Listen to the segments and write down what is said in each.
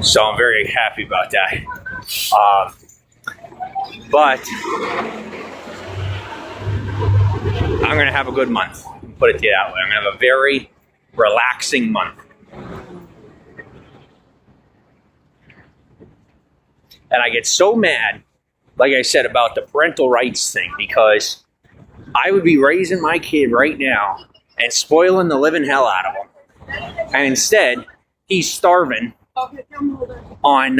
So I'm very happy about that. Um, but I'm going to have a good month. Put it that way. I'm going to have a very relaxing month. And I get so mad, like I said, about the parental rights thing because I would be raising my kid right now and spoiling the living hell out of him. And instead, he's starving on,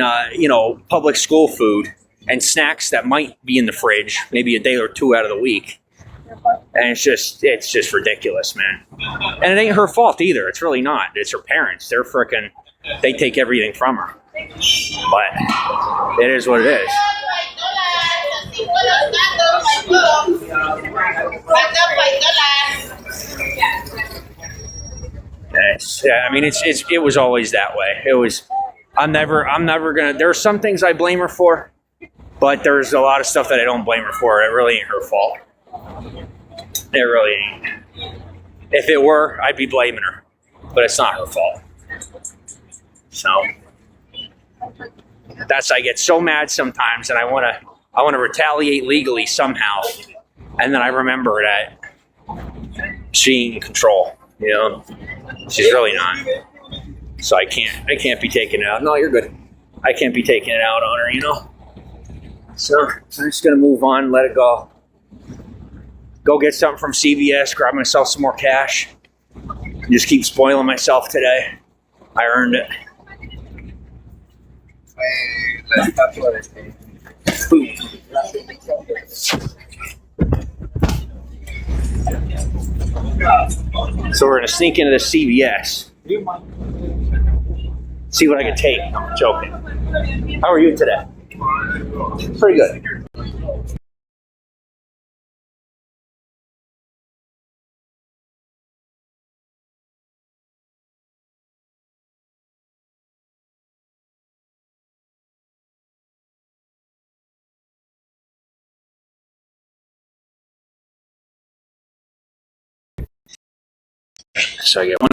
public school food and snacks that might be in the fridge, maybe a day or two out of the week. And it's just ridiculous, man. And it ain't her fault either. It's really not. It's her parents. They take everything from her. But it is what it is. It was always that way. I'm never gonna. There are some things I blame her for, but there's a lot of stuff that I don't blame her for. It really ain't her fault. It really ain't. If it were, I'd be blaming her, but it's not her fault. So I get so mad sometimes, and I want to retaliate legally somehow, and then I remember that she ain't in control. She's really not. So I can't be taking it out. No, you're good. I can't be taking it out on her. So I'm just gonna move on, let it go. Go get something from CVS, grab myself some more cash. Just keep spoiling myself today. I earned it. So we're gonna sneak into the CVS. See what I can take. I'm joking. How are you today? Pretty good. So I get one.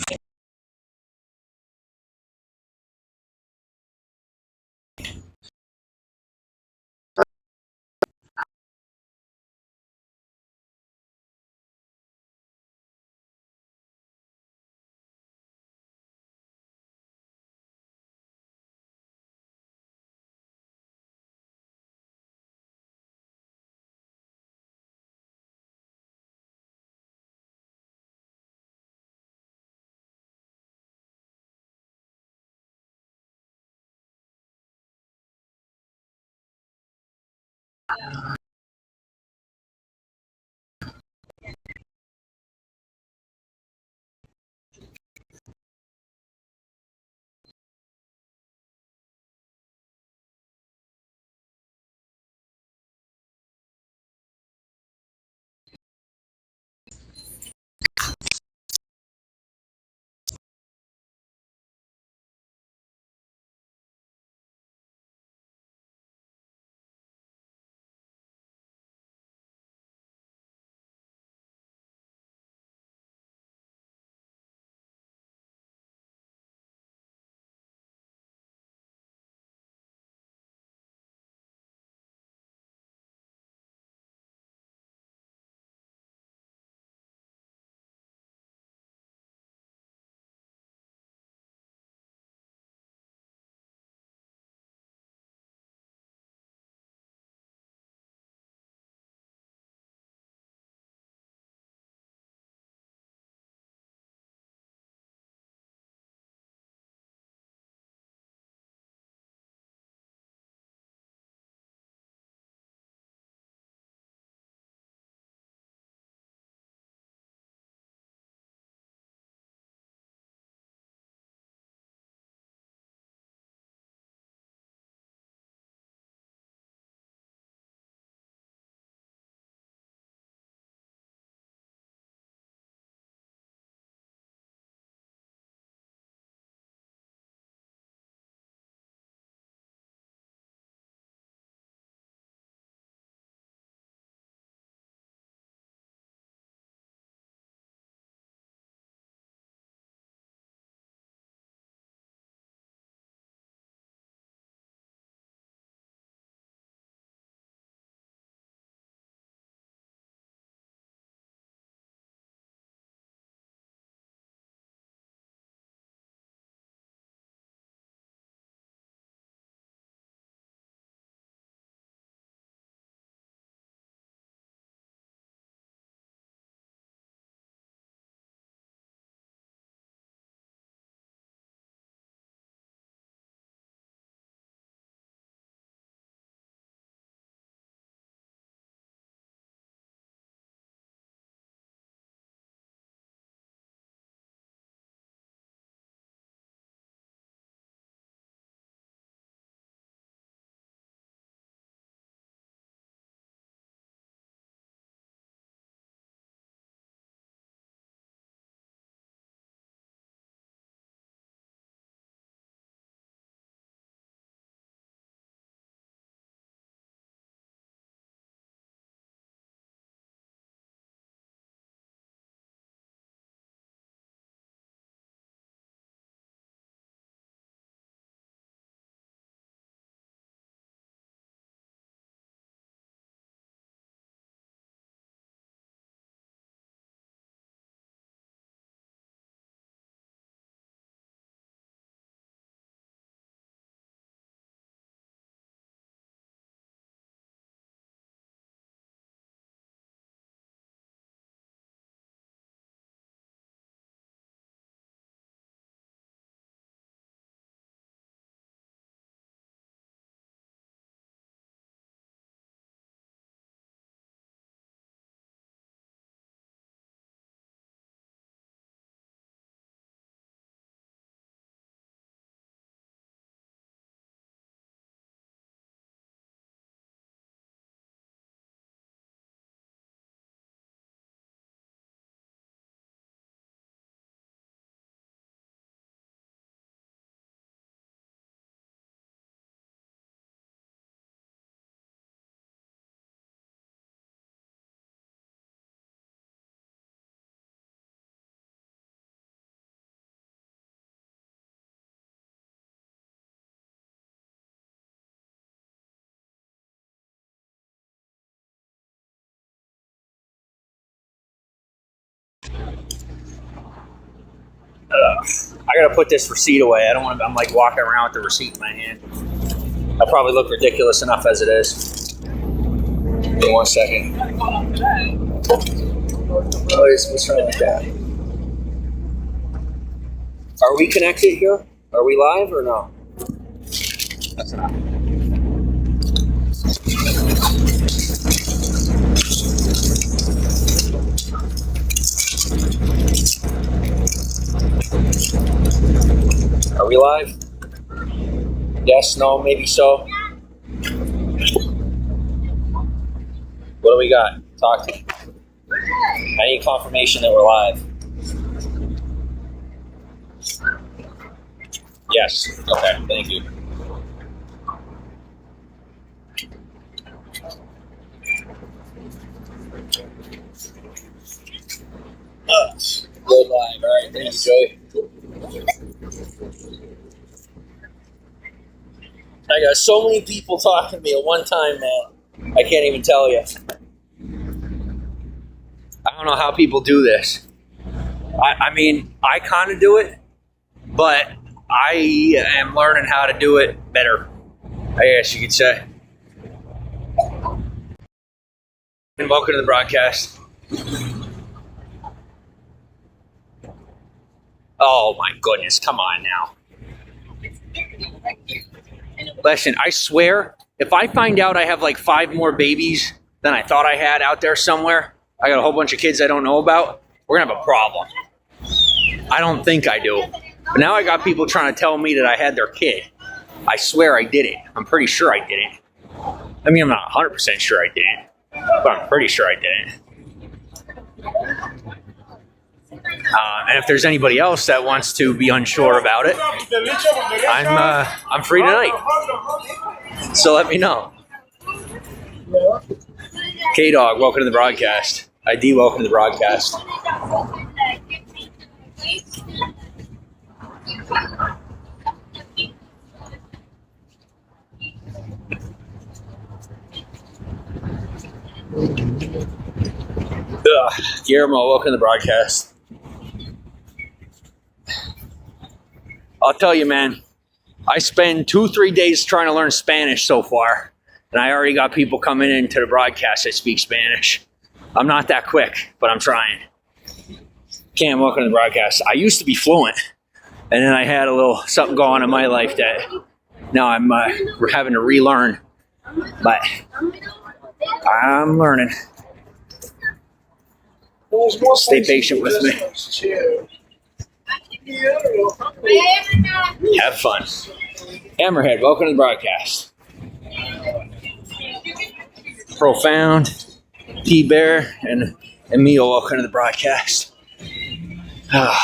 I gotta put this receipt away. I don't want to. I'm like walking around with the receipt in my hand. I probably look ridiculous enough as it is. Give me 1 second. What's wrong with that? Are we connected here? Are we live or no? That's not. Are we live? Yes, no, maybe so. What do we got? Talk to me. I need confirmation that we're live. Yes. Okay, thank you. Go live. All right, thank you, Joey. I got so many people talking to me at one time, man. I can't even tell you. I don't know how people do this. I mean, I kind of do it, but I am learning how to do it better, I guess you could say. And welcome to the broadcast. Oh my goodness, come on now. Listen, I swear, if I find out I have like 5 more babies than I thought I had out there somewhere, I got a whole bunch of kids I don't know about, we're gonna have a problem. I don't think I do. But now I got people trying to tell me that I had their kid. I swear I did it. I'm pretty sure I did it. I mean, I'm not 100% sure I did it, but I'm pretty sure I did it. And if there's anybody else that wants to be unsure about it, I'm free tonight. So let me know. K-Dog, welcome to the broadcast. ID, welcome to the broadcast. Guillermo, welcome to the broadcast. I'll tell you, man, I spend 2-3 days trying to learn Spanish so far, and I already got people coming into the broadcast that speak Spanish. I'm not that quick, but I'm trying. Cam, welcome to the broadcast. I used to be fluent, and then I had a little something going on in my life that now I'm having to relearn, but I'm learning. Stay patient with me. Have fun. Hammerhead, welcome to the broadcast. Profound, T-Bear, and Emil, welcome to the broadcast. But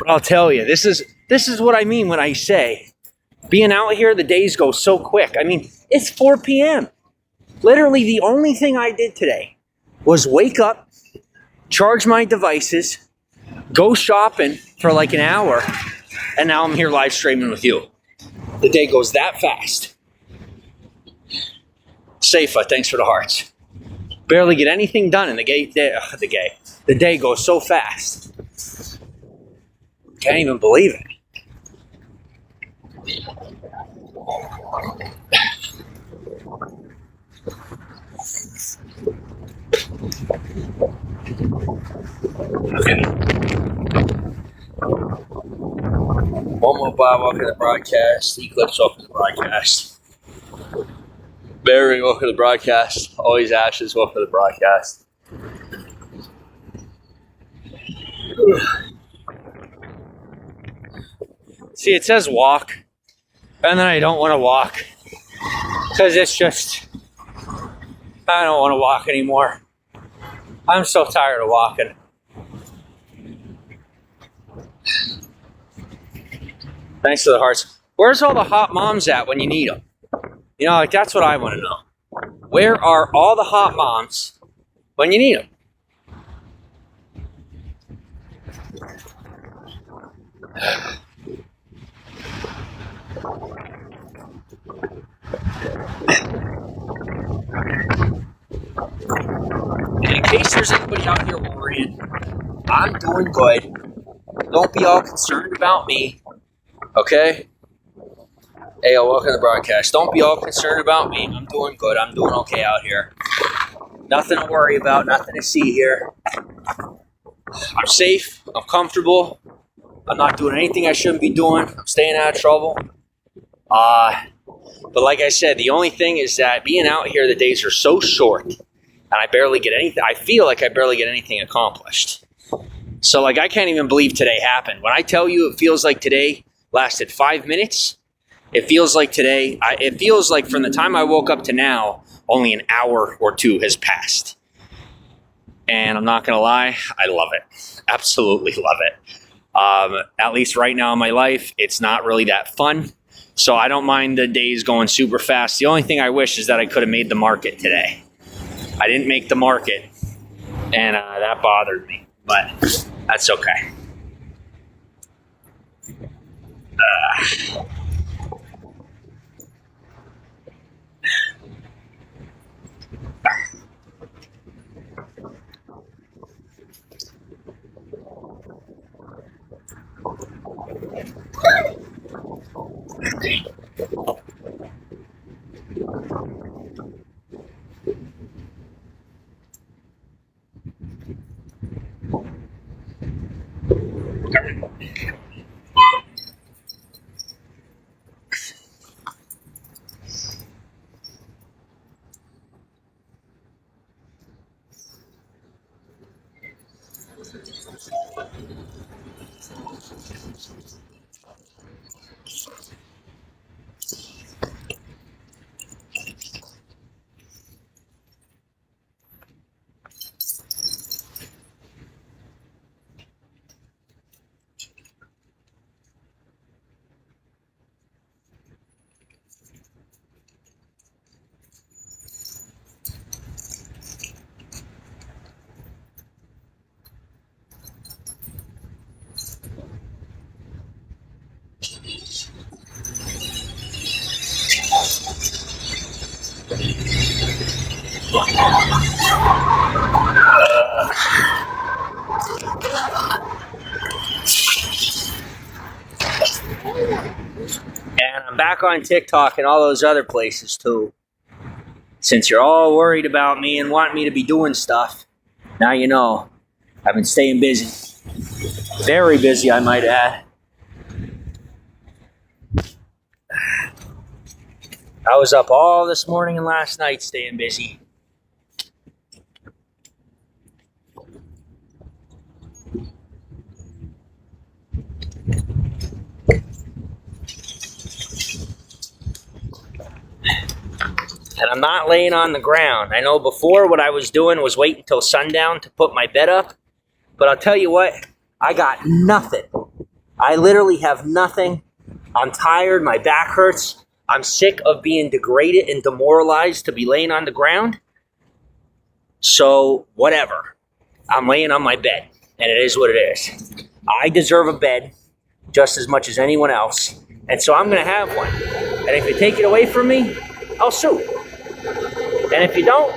I'll tell you, this is what I mean when I say being out here, the days go so quick. I mean, it's 4 p.m. Literally, the only thing I did today was wake up, charge my devices, go shopping for like an hour, and now I'm here live streaming with you. The day goes that fast. Seifa, thanks for the hearts. Barely get anything done in the day goes so fast. Can't even believe it. Okay. Momo Bob, welcome to the broadcast. Eclipse, welcome to the broadcast. Barry, welcome to the broadcast. Always Ashes, welcome to the broadcast. See, it says walk, and then I don't want to walk because it's just, I don't want to walk anymore. I'm so tired of walking. Thanks for the hearts. Where's all the hot moms at when you need them? You know, like that's what I want to know. Where are all the hot moms when you need them? In case I'm doing good. Don't be all concerned about me, okay? Hey, welcome to the broadcast. Don't be all concerned about me. I'm doing good. I'm doing okay out here. Nothing to worry about. Nothing to see here. I'm safe. I'm comfortable. I'm not doing anything I shouldn't be doing. I'm staying out of trouble. But like I said, the only thing is that being out here, the days are so short, and I barely get anything. I feel like I barely get anything accomplished. So, like, I can't even believe today happened. When I tell you it feels like today lasted 5 minutes, it feels like today, it feels like from the time I woke up to now, only an hour or two has passed. And I'm not going to lie, I love it. Absolutely love it. At least right now in my life, it's not really that fun. So I don't mind the days going super fast. The only thing I wish is that I could have made the market today. I didn't make the market, and that bothered me. But that's okay. And I'm back on TikTok and all those other places too. Since you're all worried about me and want me to be doing stuff, now you know. I've been staying busy. Very busy, I might add. I was up all this morning and last night staying busy. And I'm not laying on the ground. I know before what I was doing was wait until sundown to put my bed up. But I'll tell you what, I got nothing. I literally have nothing. I'm tired. My back hurts. I'm sick of being degraded and demoralized to be laying on the ground. So, whatever. I'm laying on my bed. And it is what it is. I deserve a bed just as much as anyone else. And so I'm going to have one. And if you take it away from me, I'll sue. And if you don't,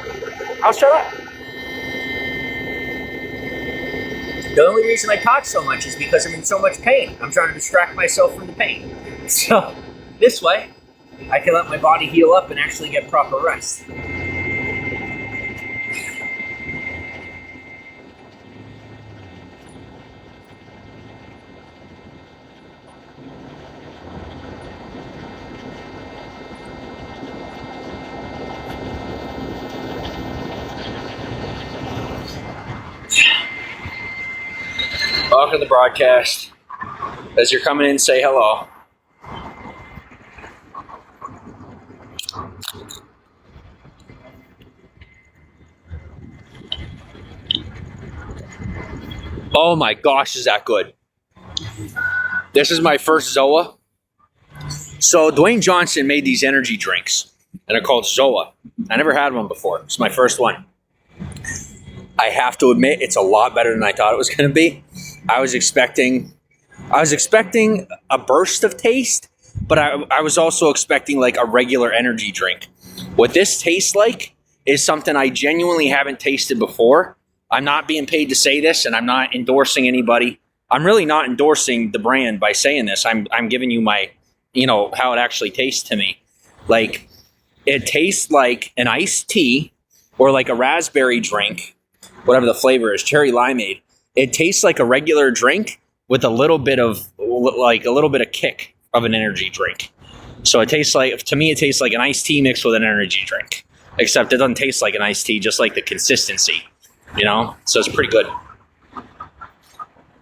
I'll shut up. The only reason I talk so much is because I'm in so much pain. I'm trying to distract myself from the pain. So, this way, I can let my body heal up and actually get proper rest. Welcome to the broadcast. As you're coming in, say hello. Oh my gosh, is that good? This is my first Zoa. So Dwayne Johnson made these energy drinks, and they're called Zoa. I never had one before. It's my first one. I have to admit, it's a lot better than I thought it was going to be. I was expecting a burst of taste, but I was also expecting like a regular energy drink. What this tastes like is something I genuinely haven't tasted before, I'm not being paid to say this, and I'm not endorsing anybody. I'm really not endorsing the brand by saying this. I'm giving you my, how it actually tastes to me. Like, it tastes like an iced tea or like a raspberry drink, whatever the flavor is, cherry limeade. It tastes like a regular drink with a little bit of kick of an energy drink. So it tastes like an iced tea mixed with an energy drink, except it doesn't taste like an iced tea, just like the consistency, So it's pretty good.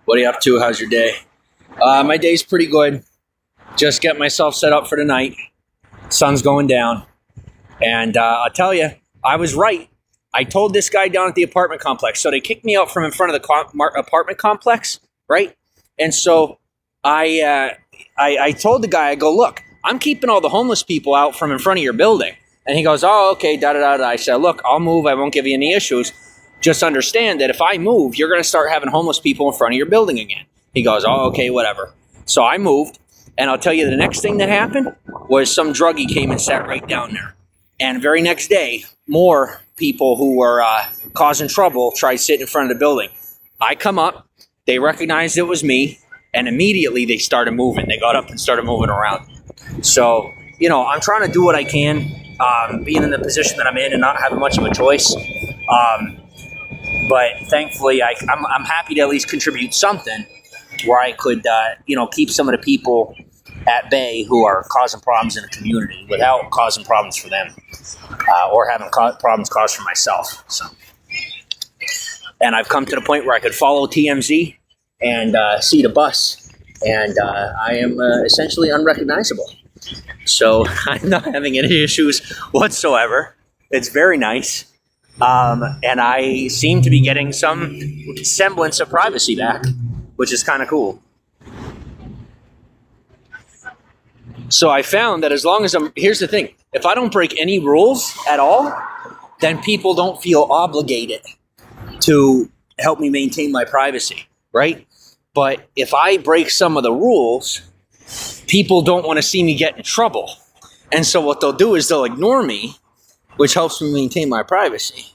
What are you up to? How's your day? My day's pretty good. Just get myself set up for the night. Sun's going down. And I'll tell you, I was right. I told this guy down at the apartment complex. So they kicked me out from in front of the apartment complex, right? And so I told the guy, I go, look, I'm keeping all the homeless people out from in front of your building. And he goes, oh, okay, da-da-da-da. I said, look, I'll move. I won't give you any issues. Just understand that if I move, you're going to start having homeless people in front of your building again. He goes, oh, okay, whatever. So I moved. And I'll tell you, the next thing that happened was some druggie came and sat right down there. And the very next day, more people who were causing trouble tried sitting in front of the building. I come up. They recognized it was me. And immediately they started moving. They got up and started moving around. So, I'm trying to do what I can, being in the position that I'm in and not having much of a choice. But thankfully, I'm happy to at least contribute something where I could, keep some of the people at bay who are causing problems in the community without causing problems for them or having problems caused for myself. So, and I've come to the point where I could follow TMZ and see the bus, and I am essentially unrecognizable. So I'm not having any issues whatsoever. It's very nice. And I seem to be getting some semblance of privacy back, which is kind of cool. So I found that as long as here's the thing, if I don't break any rules at all, then people don't feel obligated to help me maintain my privacy, right? But if I break some of the rules, people don't want to see me get in trouble. And so what they'll do is they'll ignore me, which helps me maintain my privacy.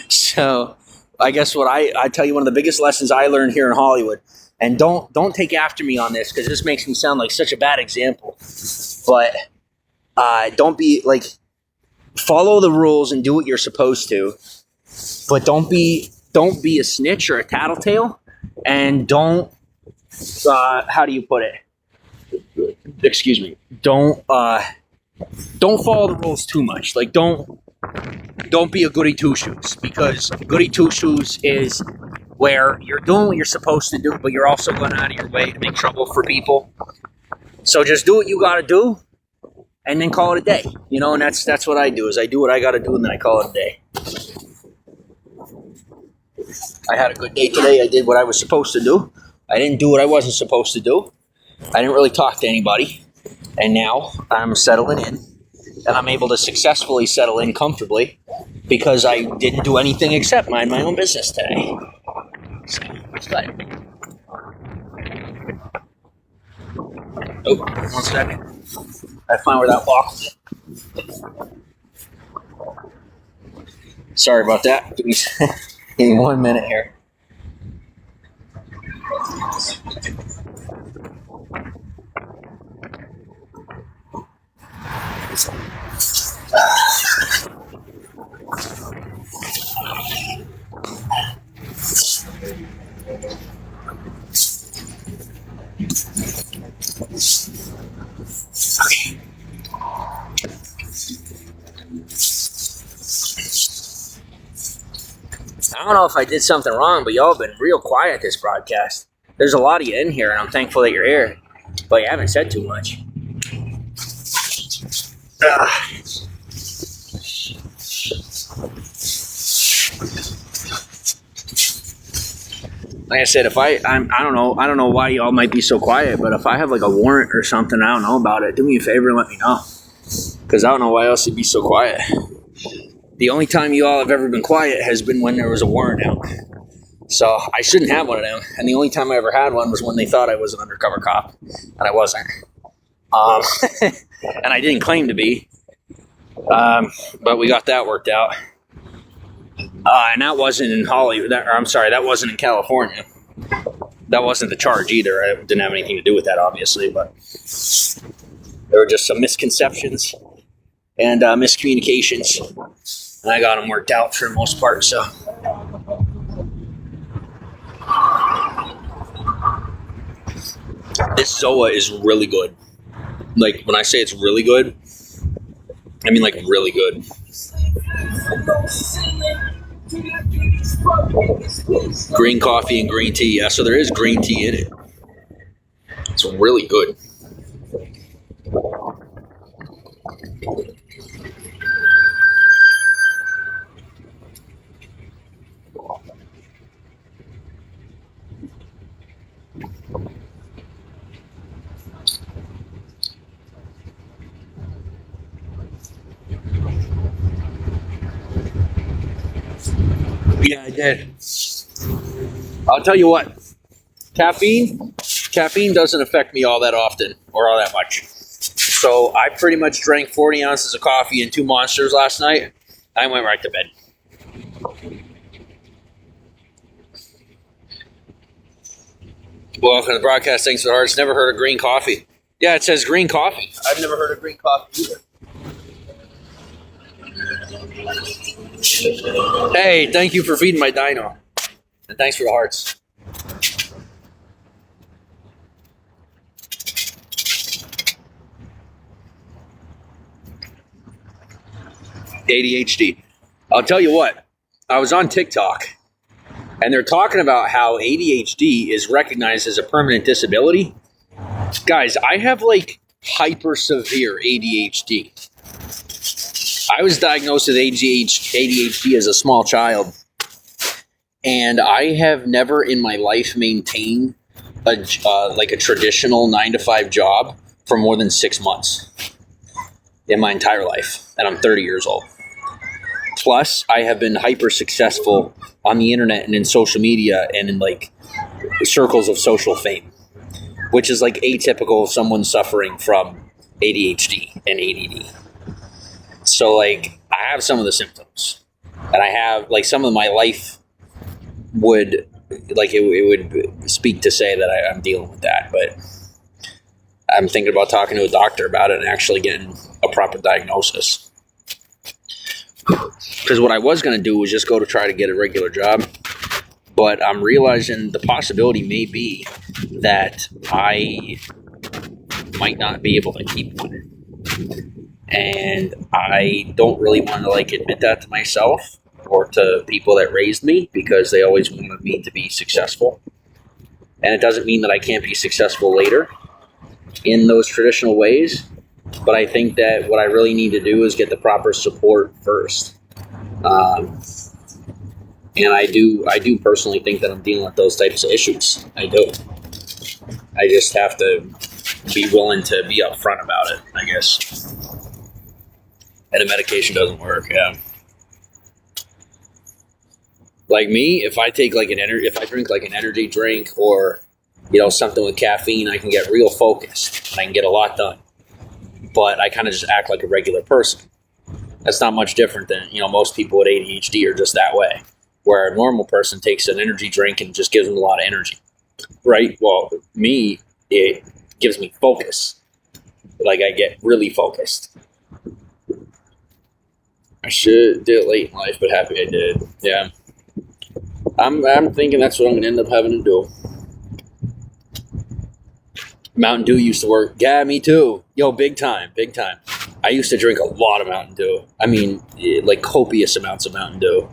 So I guess what I tell you, one of the biggest lessons I learned here in Hollywood, and don't take after me on this because this makes me sound like such a bad example, but don't be like, follow the rules and do what you're supposed to, but don't be a snitch or a tattletale, and don't how do you put it? Excuse me. Don't follow the rules too much. Like don't be a goody two shoes, because goody two shoes is where you're doing what you're supposed to do, but you're also going out of your way to make trouble for people. So just do what you got to do, and then call it a day. And that's what I do. Is I do what I got to do, and then I call it a day. I had a good day today. I did what I was supposed to do. I didn't do what I wasn't supposed to do. I didn't really talk to anybody. And now I'm settling in. And I'm able to successfully settle in comfortably because I didn't do anything except mind my own business today. So, it's good. Oh, 1 second. I find where that lock is. Sorry about that. Give me 1 minute here. Okay. I don't know if I did something wrong, but y'all have been real quiet this broadcast. There's a lot of you in here, and I'm thankful that you're here, but you haven't said too much. Like I said, if I don't know why y'all might be so quiet, but if I have like a warrant or something, I don't know about it, do me a favor and let me know, because I don't know why else you'd be so quiet. The only time you all have ever been quiet has been when there was a warrant out. So I shouldn't have one of them. And the only time I ever had one was when they thought I was an undercover cop, and I wasn't. And I didn't claim to be. But we got that worked out. And that wasn't in Hollywood. That wasn't in California. That wasn't the charge either. It didn't have anything to do with that, obviously, but there were just some misconceptions and miscommunications, and I got them worked out for the most part. So, this Zoa is really good. Like, when I say it's really good, I mean like really good. Green coffee and green tea. Yeah, so there is green tea in it. It's really good. Yeah, I did. I'll tell you what. Caffeine doesn't affect me all that often or all that much. So I pretty much drank 40 ounces of coffee and 2 Monsters last night. I went right to bed. Welcome to the broadcast. Thanks for the hearts. Never heard of green coffee. Yeah, it says green coffee. I've never heard of green coffee either. Hey, thank you for feeding my dino. And thanks for the hearts. ADHD. I'll tell you what. I was on TikTok, and they're talking about how ADHD is recognized as a permanent disability. Guys, I have like hyper severe ADHD. I was diagnosed with ADHD as a small child, and I have never in my life maintained a traditional 9-to-5 job for more than 6 months in my entire life, and I'm 30 years old. Plus, I have been hyper successful on the internet and in social media and in like circles of social fame, which is like atypical of someone suffering from ADHD and ADD. So, like, I have some of the symptoms, and I have, like, some of my life would, like, it would speak to say that I'm dealing with that, but I'm thinking about talking to a doctor about it and actually getting a proper diagnosis. Because what I was going to do was just go to try to get a regular job, but I'm realizing the possibility may be that I might not be able to keep one. And I don't really want to like admit that to myself or to people that raised me, because they always wanted me to be successful. And it doesn't mean that I can't be successful later in those traditional ways. But I think that what I really need to do is get the proper support first. And I do personally think that I'm dealing with those types of issues. I do. I just have to be willing to be upfront about it, I guess. And the medication doesn't work, yeah. Like me, if I take like if I drink like an energy drink or, something with caffeine, I can get real focused and I can get a lot done. But I kind of just act like a regular person. That's not much different than, most people with ADHD are just that way. Where a normal person takes an energy drink and just gives them a lot of energy, right? Well, me, it gives me focus. Like, I get really focused. I should do it late in life, but happy I did. Yeah. I'm thinking that's what I'm going to end up having to do. Mountain Dew used to work. Yeah, me too. Yo, big time. I used to drink a lot of Mountain Dew. I mean, like copious amounts of Mountain Dew.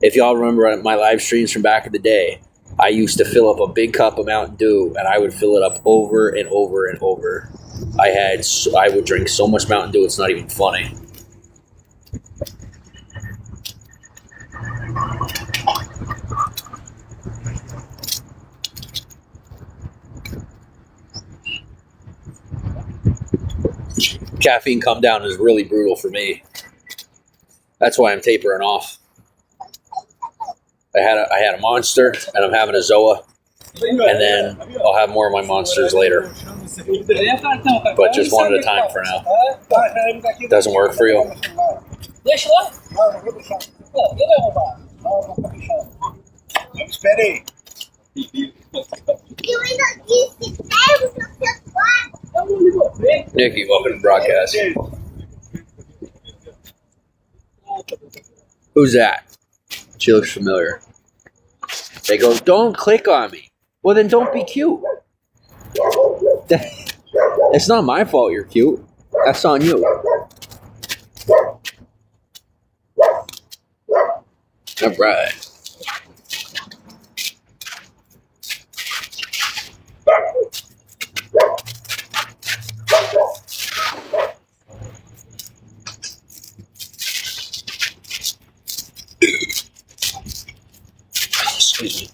If y'all remember my live streams from back in the day, I used to fill up a big cup of Mountain Dew, and I would fill it up over and over and over. I would drink so much Mountain Dew, it's not even funny. Caffeine come down is really brutal for me. That's why I'm tapering off. I had a Monster, and I'm having a Zoa, and then I'll have more of my Monsters later. But just one at a time for now. Doesn't work for you? Esperei. Nikki, welcome to broadcast. Who's that? She looks familiar. They go, don't click on me. Well, then don't be cute. It's not my fault you're cute. That's on you. All right. Excuse me.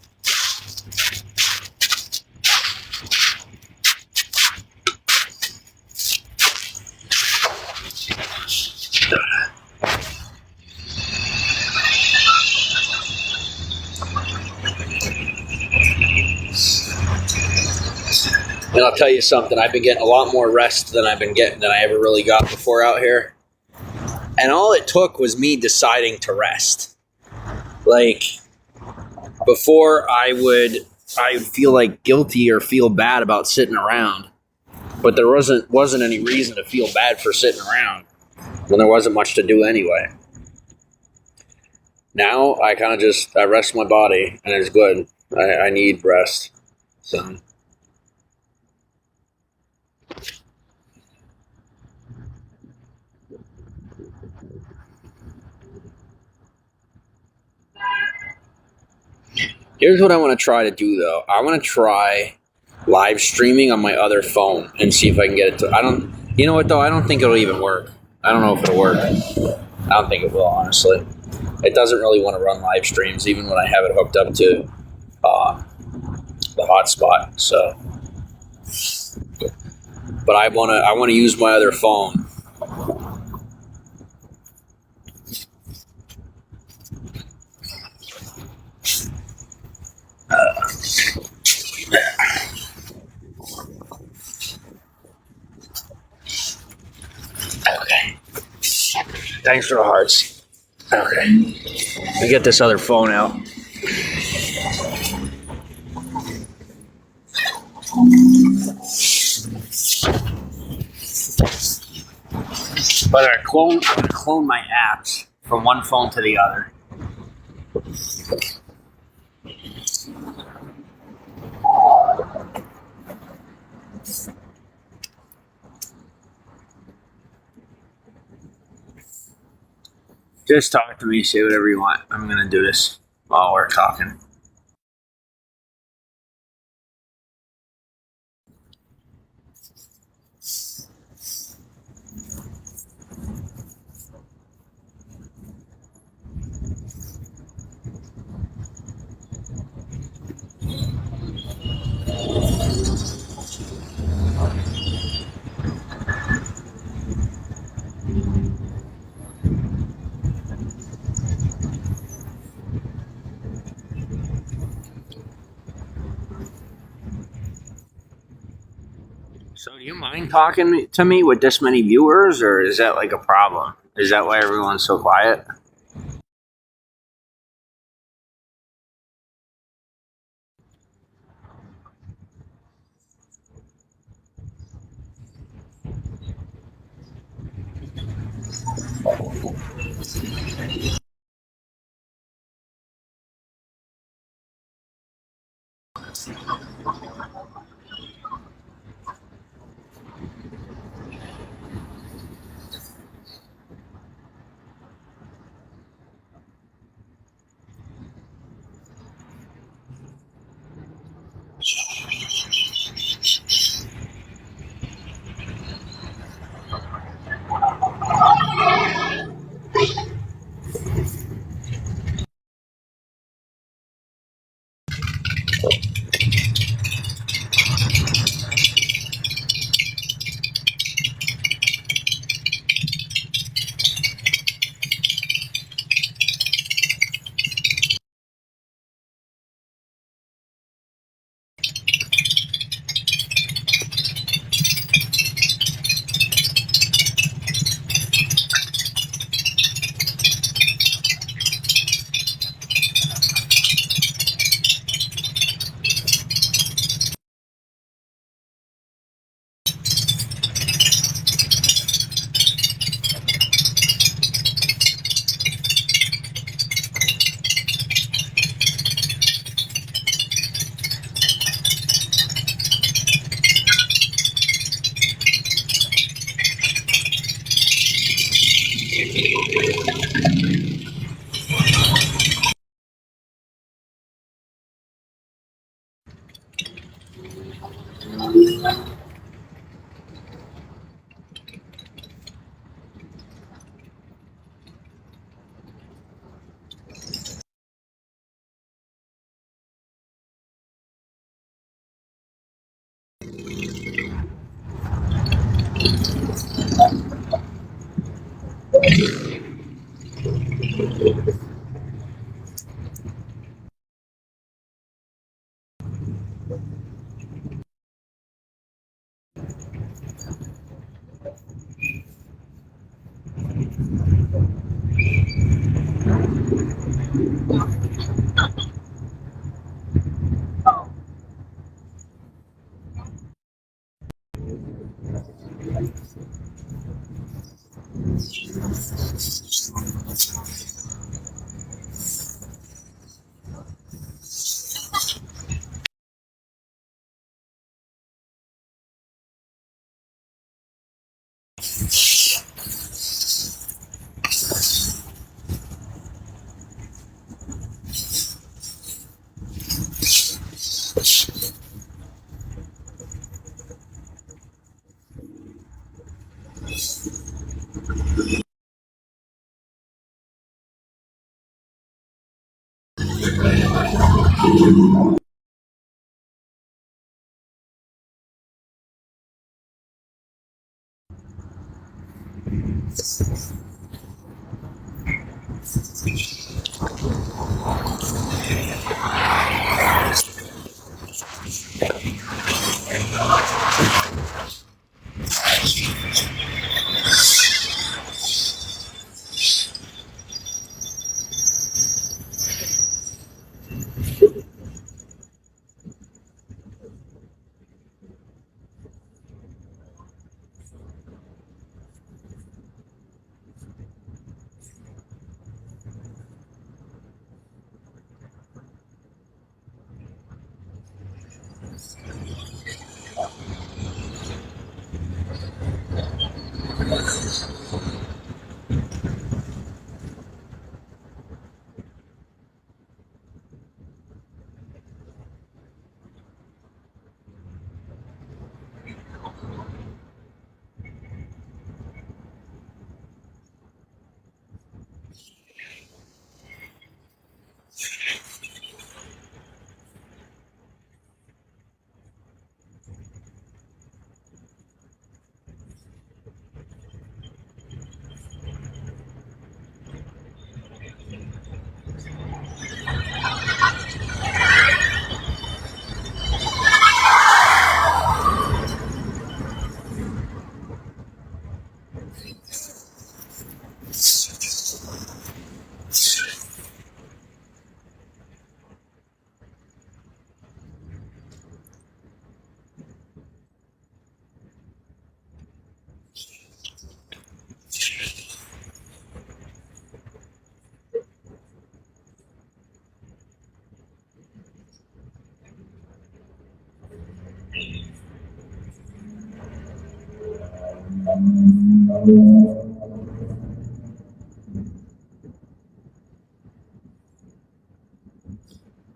And I'll tell you something, I've been getting a lot more rest than I ever really got before out here. And all it took was me deciding to rest. Like, before I would feel like guilty or feel bad about sitting around. But there wasn't any reason to feel bad for sitting around when there wasn't much to do anyway. Now I kind of I rest my body and it's good. I need rest. So here's what I want to try to do though. I want to try live streaming on my other phone and see if I can get it to. You know what though? I don't think it'll even work. I don't know if it'll work. I don't think it will, honestly. It doesn't really want to run live streams even when I have it hooked up to the hotspot. So, but I want to use my other phone. Okay. Thanks for the hearts. Okay. Let me get this other phone out. But I'm going to clone my apps from one phone to the other. Just talk to me, say whatever you want. I'm going to do this while we're talking. So do you mind talking to me with this many viewers, or is that like a problem? Is that why everyone's so quiet?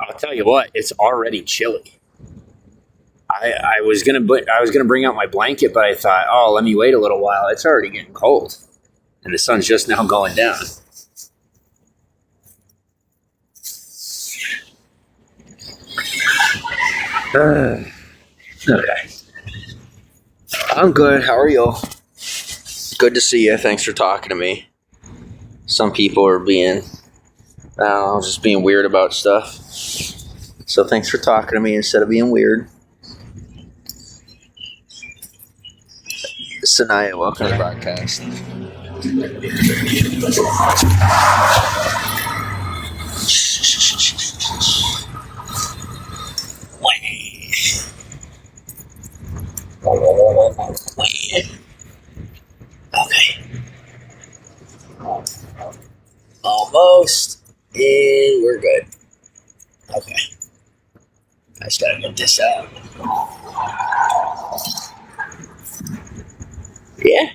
I'll tell you what, it's already chilly. I was gonna bring out my blanket, but I thought, oh, let me wait a little while. It's already getting cold, and the sun's just now going down. Okay, I'm good. How are you? Good to see you. Thanks for talking to me. Some people are being, I don't know, just being weird about stuff. So thanks for talking to me instead of being weird. Sanaya, welcome to the broadcast. Okay. Almost. And we're good. Okay. I just gotta get this out. Yeah.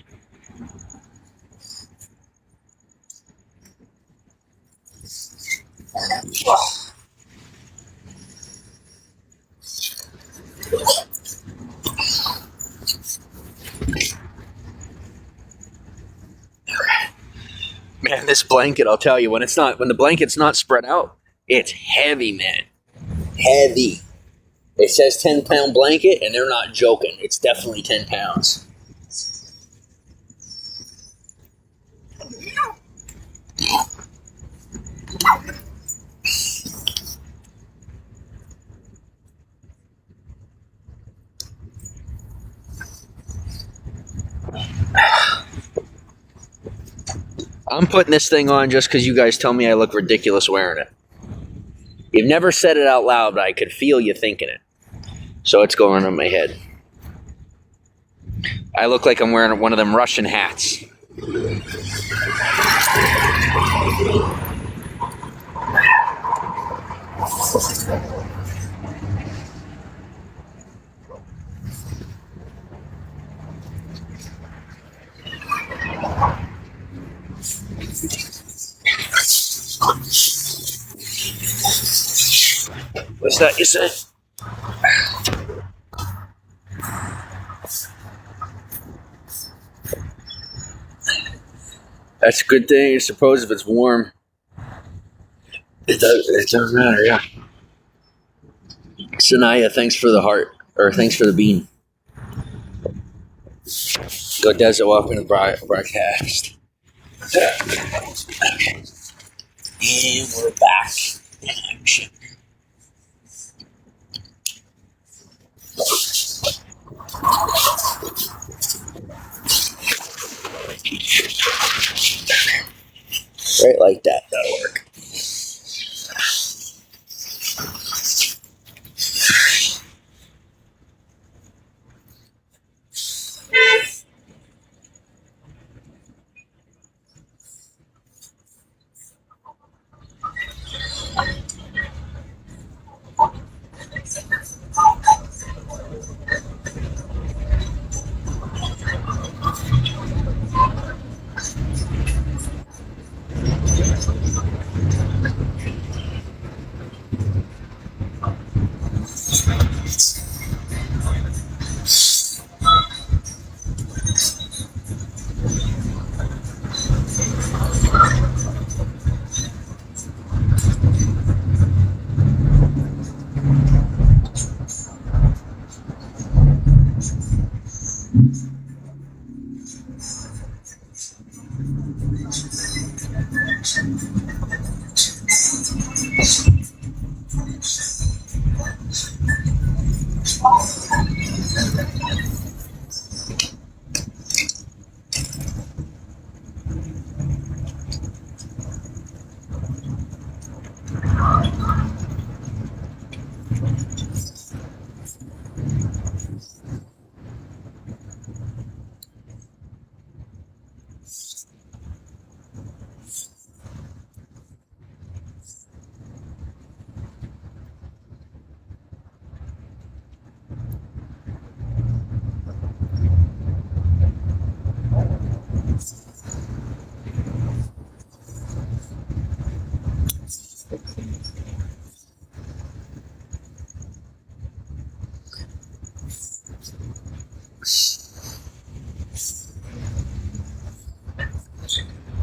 Man, this blanket, I'll tell you, when the blanket's not spread out, it's heavy, man. Heavy. It says 10-pound blanket, and they're not joking. It's definitely 10 pounds. I'm putting this thing on just because you guys tell me I look ridiculous wearing it. You've never said it out loud, but I could feel you thinking it. So it's going on my head. I look like I'm wearing one of them Russian hats. What's that you said? That's a good thing, I suppose, if it's warm. It doesn't matter, yeah. Sanaya, thanks for the heart. Or thanks for the bean. Go Desert, welcome to the broadcast. Okay. And we're back in action. Right like that, that'll work.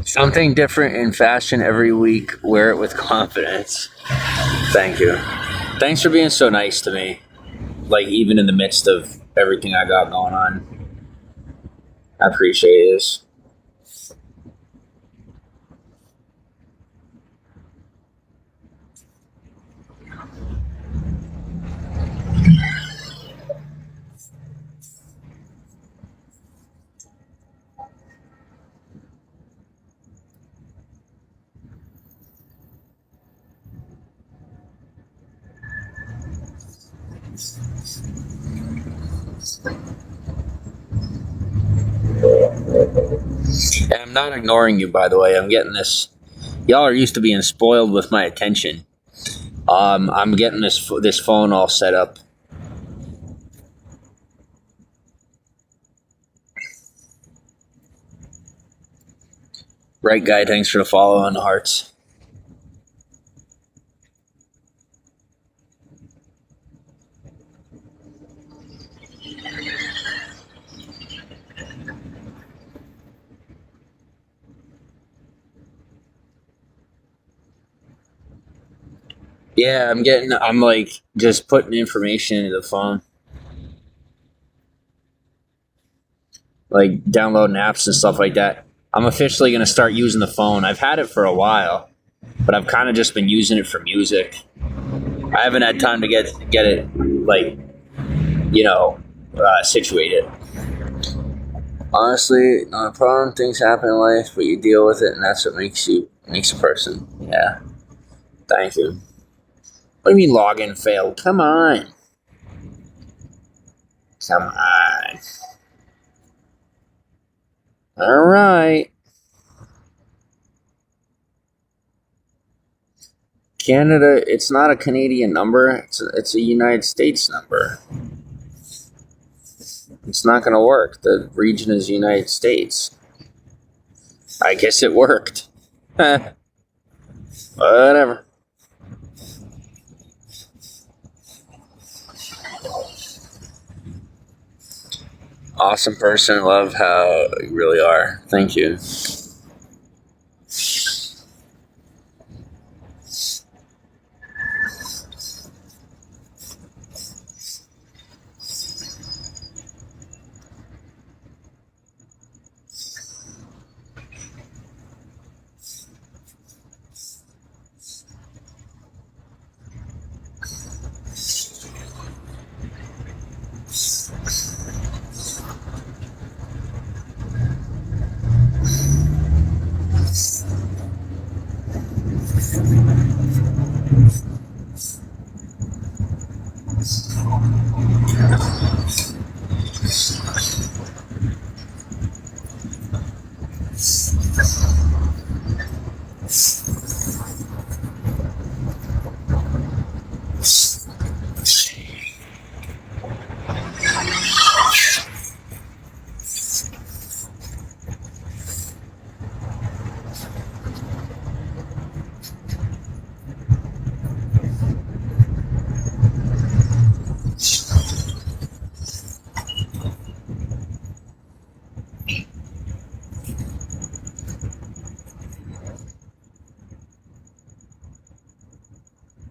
Something different in fashion every week. Wear it with confidence. Thank you. Thanks for being so nice to me. Like, even in the midst of everything I got going on. I appreciate this. And I'm not ignoring you, by the way. I'm getting this. Y'all are used to being spoiled with my attention. I'm getting this phone all set up. Right guy, thanks for the follow and the hearts. Yeah, I'm like just putting information into the phone, like downloading apps and stuff like that. I'm officially going to start using the phone. I've had it for a while, but I've kind of just been using it for music. I haven't had time to get it like, you know, situated. Honestly, not a problem. Things happen in life, but you deal with it, and that's what makes a person. Yeah. Thank you. What do you mean login failed? Come on. Come on. All right. Canada, it's not a Canadian number. It's a United States number. It's not going to work. The region is United States. I guess it worked. Whatever. Awesome person. Love how you really are. Thank you.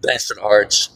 Thanks for the hearts.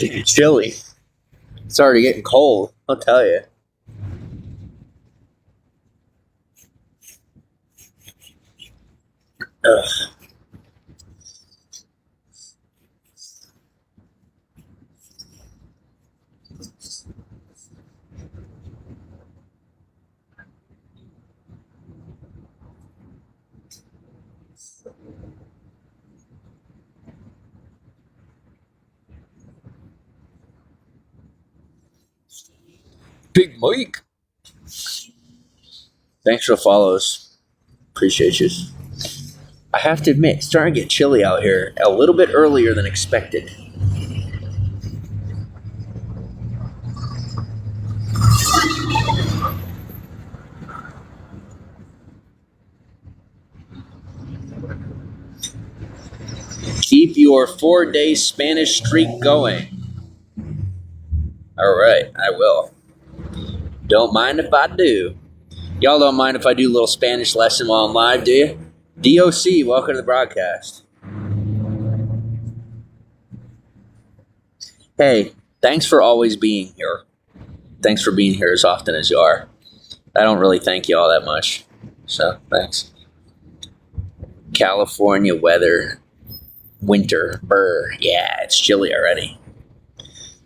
It's chilly. It's already getting cold, I'll tell you. Ugh. Big Mike. Thanks for the follows. Appreciate you. I have to admit, it's starting to get chilly out here a little bit earlier than expected. Keep your 4-day Spanish streak going. All right, I will. Don't mind if I do. Y'all don't mind if I do a little Spanish lesson while I'm live, do you? DOC, welcome to the broadcast. Hey, thanks for always being here. Thanks for being here as often as you are. I don't really thank you all that much. So, thanks. California weather. Winter. Brr. Yeah, it's chilly already.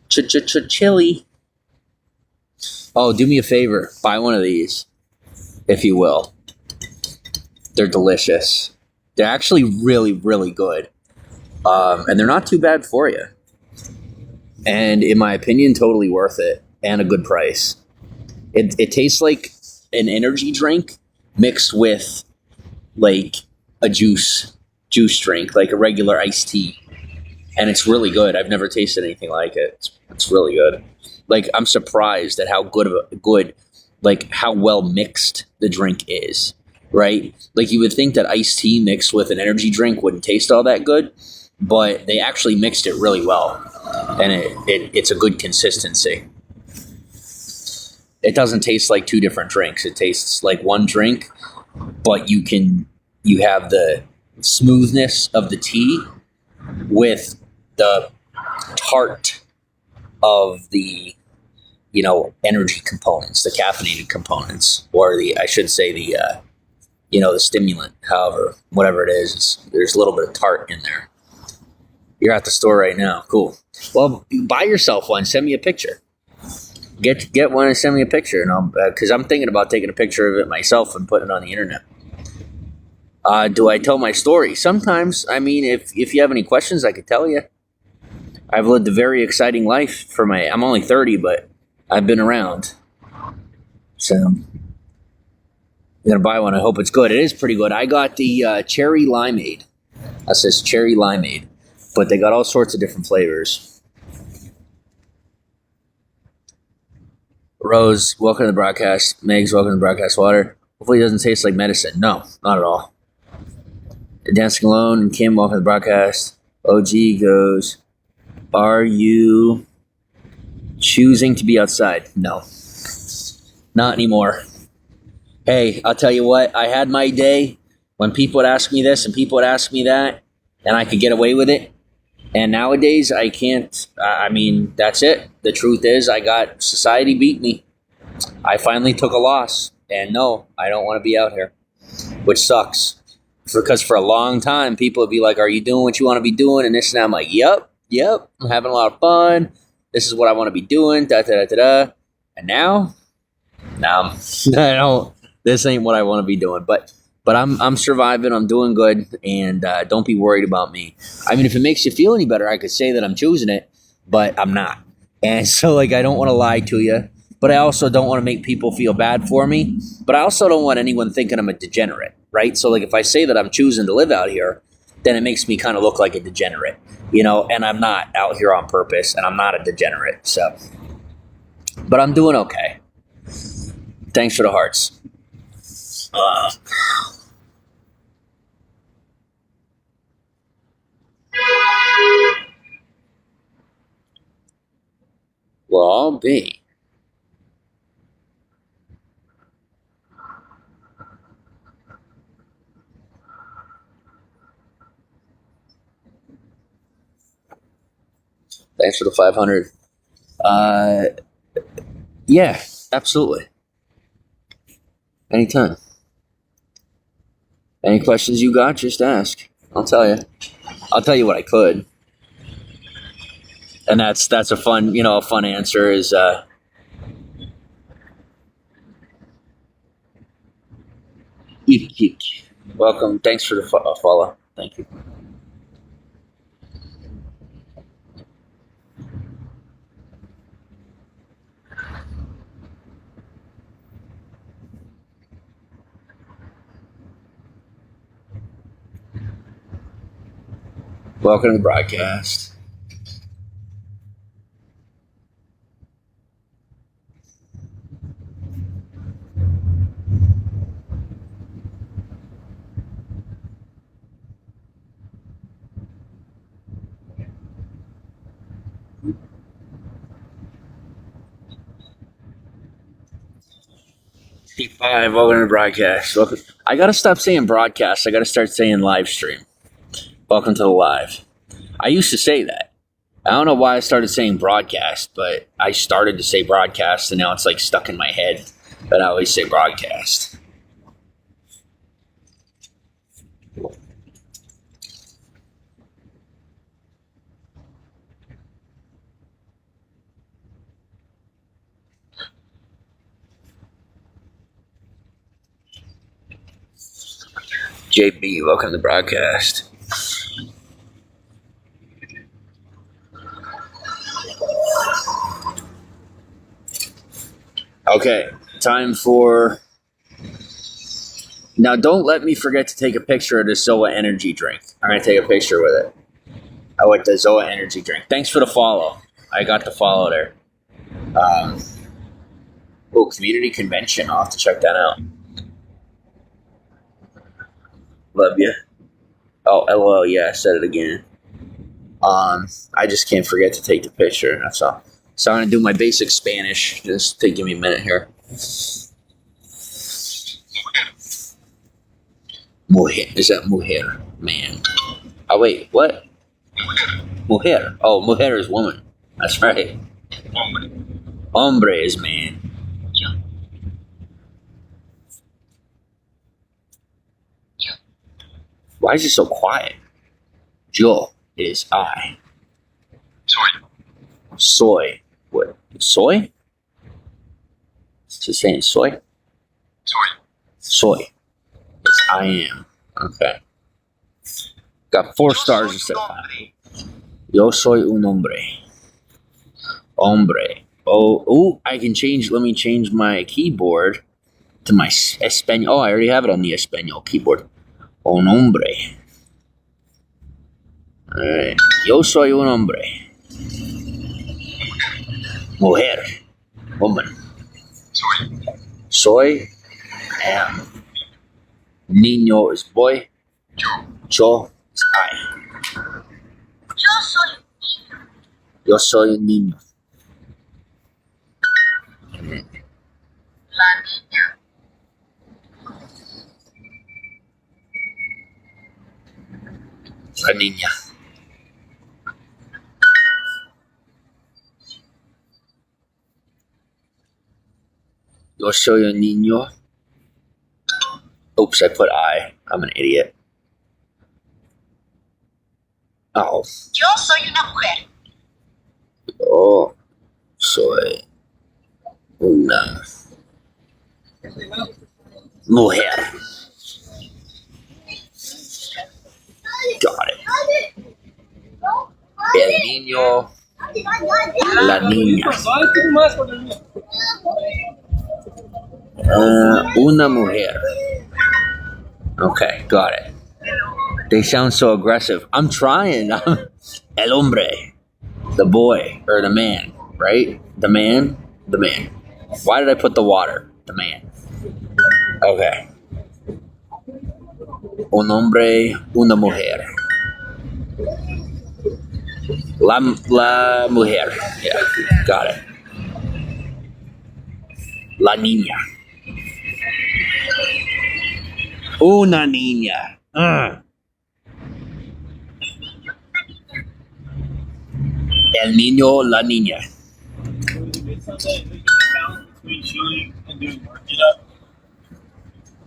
Chilly. Oh, do me a favor. Buy one of these, if you will. They're delicious. They're actually really, really good. And they're not too bad for you. And in my opinion, totally worth it. And a good price. It tastes like an energy drink mixed with like a juice drink, like a regular iced tea. And it's really good. I've never tasted anything like it. It's really good. Like, I'm surprised at how like how well mixed the drink is, right? Like, you would think that iced tea mixed with an energy drink wouldn't taste all that good, but they actually mixed it really well. And it's a good consistency. It doesn't taste like two different drinks. It tastes like one drink, but you have the smoothness of the tea with the tart of the, energy components, the caffeinated components, or I should say the stimulant, however, whatever it is, there's a little bit of tart in there. You're at the store right now. Cool. Well, buy yourself one. Send me a picture. Get one and send me a picture, and because I'm thinking about taking a picture of it myself and putting it on the internet. Do I tell my story? Sometimes. I mean, if you have any questions, I could tell you. I've lived a very exciting life I'm only 30, but I've been around. So, I'm going to buy one. I hope it's good. It is pretty good. I got the cherry limeade. That says cherry limeade. But they got all sorts of different flavors. Rose, welcome to the broadcast. Megs, welcome to the broadcast. Water. Hopefully it doesn't taste like medicine. No, not at all. Dancing Alone and Kim, welcome to the broadcast. OG goes, are you choosing to be outside? No. Not anymore. Hey, I'll tell you what, I had my day when people would ask me this and people would ask me that, and I could get away with it. And nowadays, I can't. I mean, that's it. The truth is, society beat me. I finally took a loss. And no, I don't want to be out here, which sucks. Because for a long time, people would be like, are you doing what you want to be doing? And this and that. I'm like, yep. I'm having a lot of fun. This is what I want to be doing. Da-da-da-da-da. And now, I don't. This ain't what I want to be doing. But I'm surviving. I'm doing good. And don't be worried about me. I mean, if it makes you feel any better, I could say that I'm choosing it. But I'm not. And so, I don't want to lie to you. But I also don't want to make people feel bad for me. But I also don't want anyone thinking I'm a degenerate, right? So, if I say that I'm choosing to live out here, then it makes me kind of look like a degenerate, and I'm not out here on purpose, and I'm not a degenerate, so. But I'm doing okay. Thanks for the hearts. Well, I'll be. Thanks for the 500. Yeah, absolutely. Anytime. Any questions you got, just ask. I'll tell you. I'll tell you what I could. And that's a fun, a fun answer is eek eek. Welcome. Thanks for the follow. Thank you. Welcome to the broadcast. T5, welcome to the broadcast. Welcome. I gotta stop saying broadcast. I gotta start saying live stream. Welcome to the live. I used to say that. I don't know why I started saying broadcast, but I started to say broadcast, and now it's like stuck in my head that I always say broadcast. JB, welcome to the broadcast. Okay, time for... Now, don't let me forget to take a picture of the Zoa energy drink. I'm going to take a picture with it. I like the Zoa energy drink. Thanks for the follow. I got the follow there. Community convention. I'll have to check that out. Love you. Oh, LOL, yeah, I said it again. I just can't forget to take the picture, that's all. So I'm going to do my basic Spanish. Just give me a minute here. Mujer. Is that mujer? Man. Oh, wait, what? Mujer. Oh, mujer is woman. That's right. Hombre is man. Why is it so quiet? Yo is I. Soy. What? Soy? Is it saying soy? Soy. It's I am. Okay. Got 4 stars instead of 5. Yo soy un hombre. Hombre. Oh, I can change. Let me change my keyboard to my Espanol. Oh, I already have it on the Espanol keyboard. Un hombre. Alright. Yo soy un hombre. Mujer. Woman. Soy. Am. Niño is boy. Yo is I. Yo soy un niño. La niña. Yo soy un niño. Oops, I put I. I'm an idiot. Oh. Yo soy una mujer. Yo soy una mujer. Got it. El niño. La niña. Una mujer. Okay, got it. They sound so aggressive. I'm trying. El hombre. The boy. Or the man. Right? The man. The man. Why did I put the water? The man. Okay. Un hombre. Una mujer. La mujer. Yeah, got it. La niña. Una niña. El Niño, La Niña. It's something that you can balance between chilling and doing work, you know?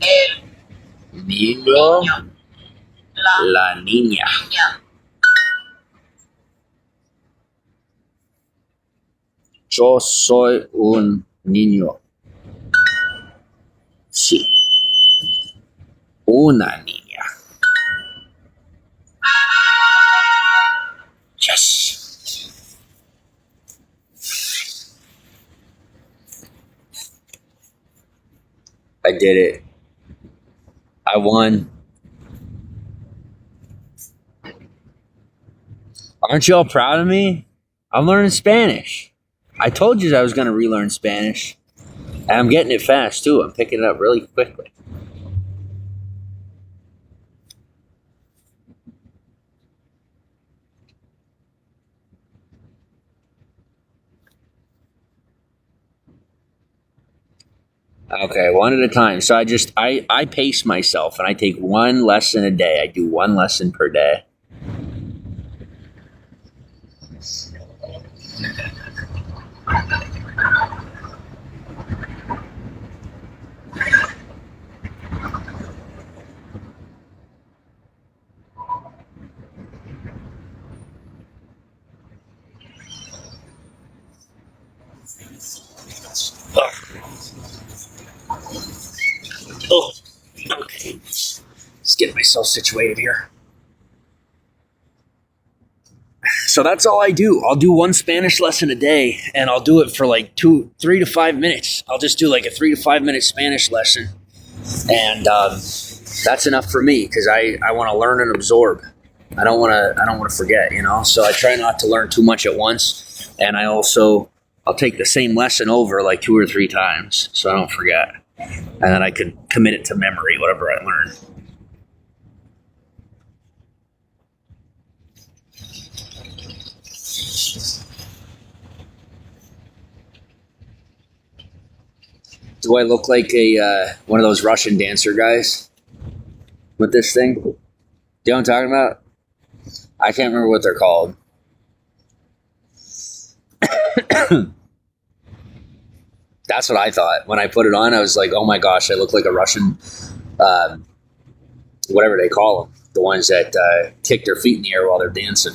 El Niño, niño, la La Niña. niña, Yo soy un niño. Sí. Una niña. Yes. I did it. I won. Aren't you all proud of me? I'm learning Spanish. I told you I was going to relearn Spanish. And I'm getting it fast, too. I'm picking it up really quickly. Okay, one at a time. So I pace myself and I take one lesson a day. I do one lesson per day. Oh, okay. Just getting myself situated here. So that's all I do. I'll do one Spanish lesson a day, and I'll do it for like 3 to 5 minutes. I'll just do like a 3 to 5 minute Spanish lesson, and that's enough for me because I want to learn and absorb. I don't want to forget, you know. So I try not to learn too much at once, and I'll take the same lesson over like 2 or 3 times so I don't forget, and then I can commit it to memory whatever I learn. Do I look like a one of those Russian dancer guys with this thing? Do you know what I'm talking about? I can't remember what they're called. That's what I thought. When I put it on, I was like, oh my gosh, I look like a Russian, whatever they call them. The ones that kick their feet in the air while they're dancing.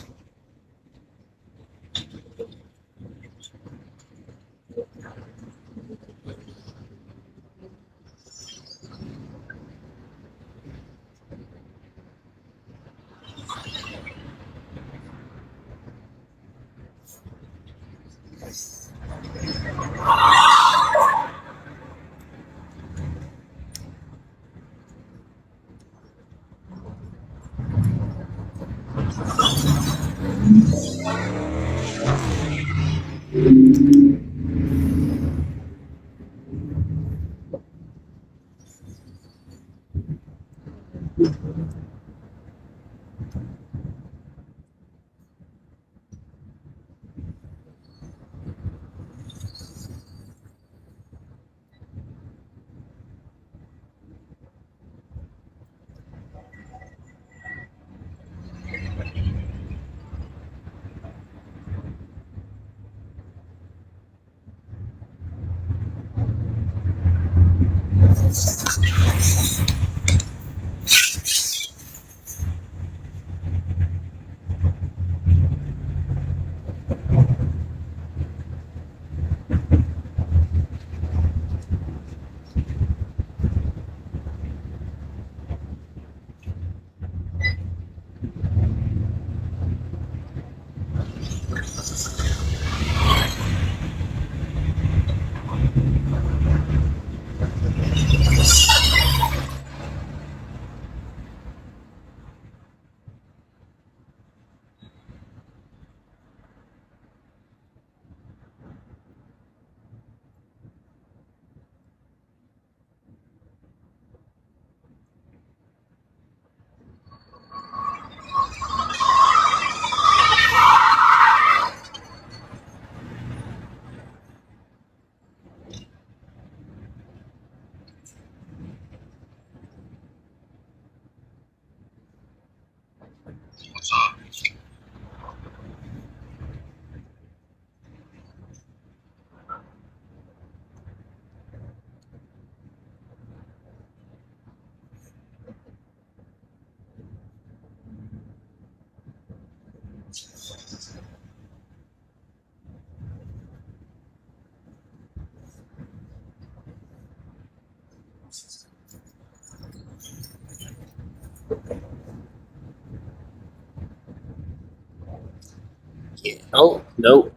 Yeah. Oh, no.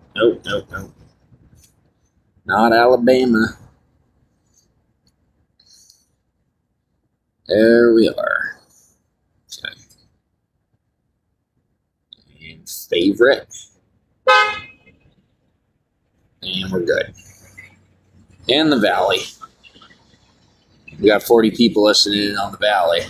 Not Alabama. There we are. Okay. And favorite. And we're good. And the Valley. We got 40 people listening in on the Valley.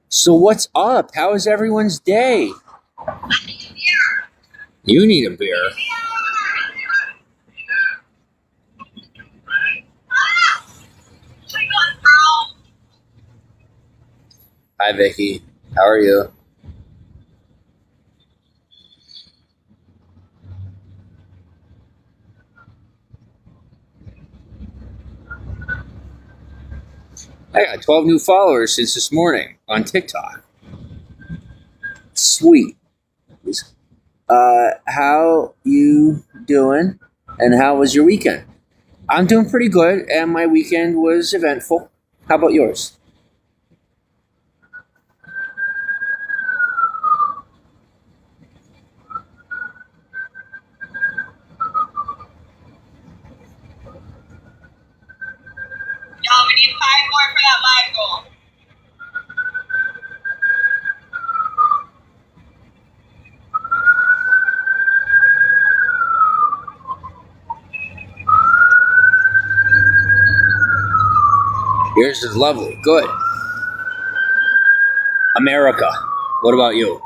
So what's up? How is everyone's day? You need a beer. Hi, Vicky. How are you? I got 12 new followers since this morning on TikTok. Sweet. How you doing? And how was your weekend? I'm doing pretty good, and my weekend was eventful. How about yours? Y'all, we need 5 more for that live goal. Yours is lovely. Good. America. What about you?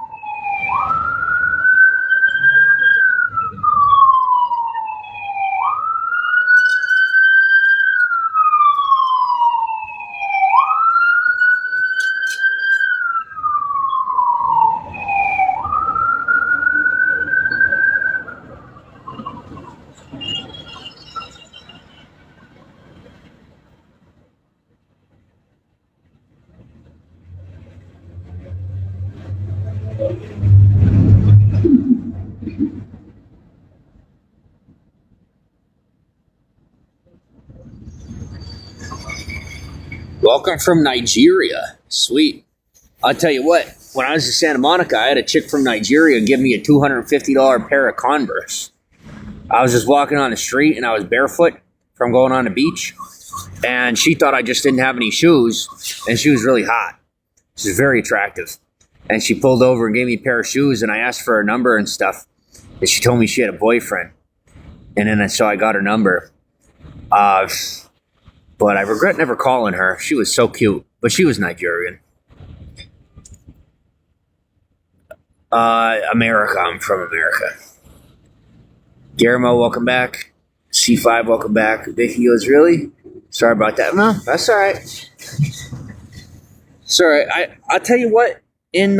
Welcome from Nigeria. Sweet. I'll tell you what, when I was in Santa Monica, I had a chick from Nigeria give me a $250 pair of Converse. I was just walking on the street and I was barefoot from going on the beach. And she thought I just didn't have any shoes. And she was really hot. She was very attractive. And she pulled over and gave me a pair of shoes. And I asked for her number and stuff. And she told me she had a boyfriend. And then so I got her number. But I regret never calling her. She was so cute. But she was Nigerian. America. I'm from America. Guillermo, welcome back. C5, welcome back. Vicky goes, really? Sorry about that. No, that's all right. It's all right. I'll tell you what. In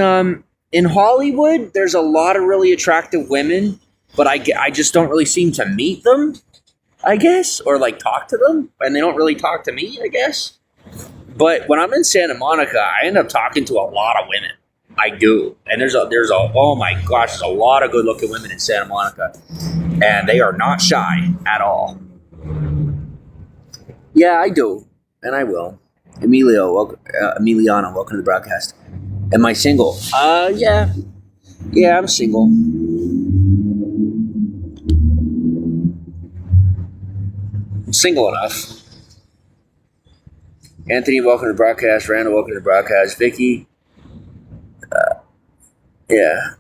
Hollywood, there's a lot of really attractive women, but I just don't really seem to meet them, I guess, or like talk to them, and they don't really talk to me, I guess. But when I'm in Santa Monica, I end up talking to a lot of women. I do, and there's a oh my gosh, there's a lot of good looking women in Santa Monica, and they are not shy at all. Yeah, I do, and I will. Emiliano, welcome to the broadcast. Am I single? Yeah, I'm single. I'm single enough. Anthony, welcome to the broadcast. Randall, welcome to the broadcast. Vicky, yeah,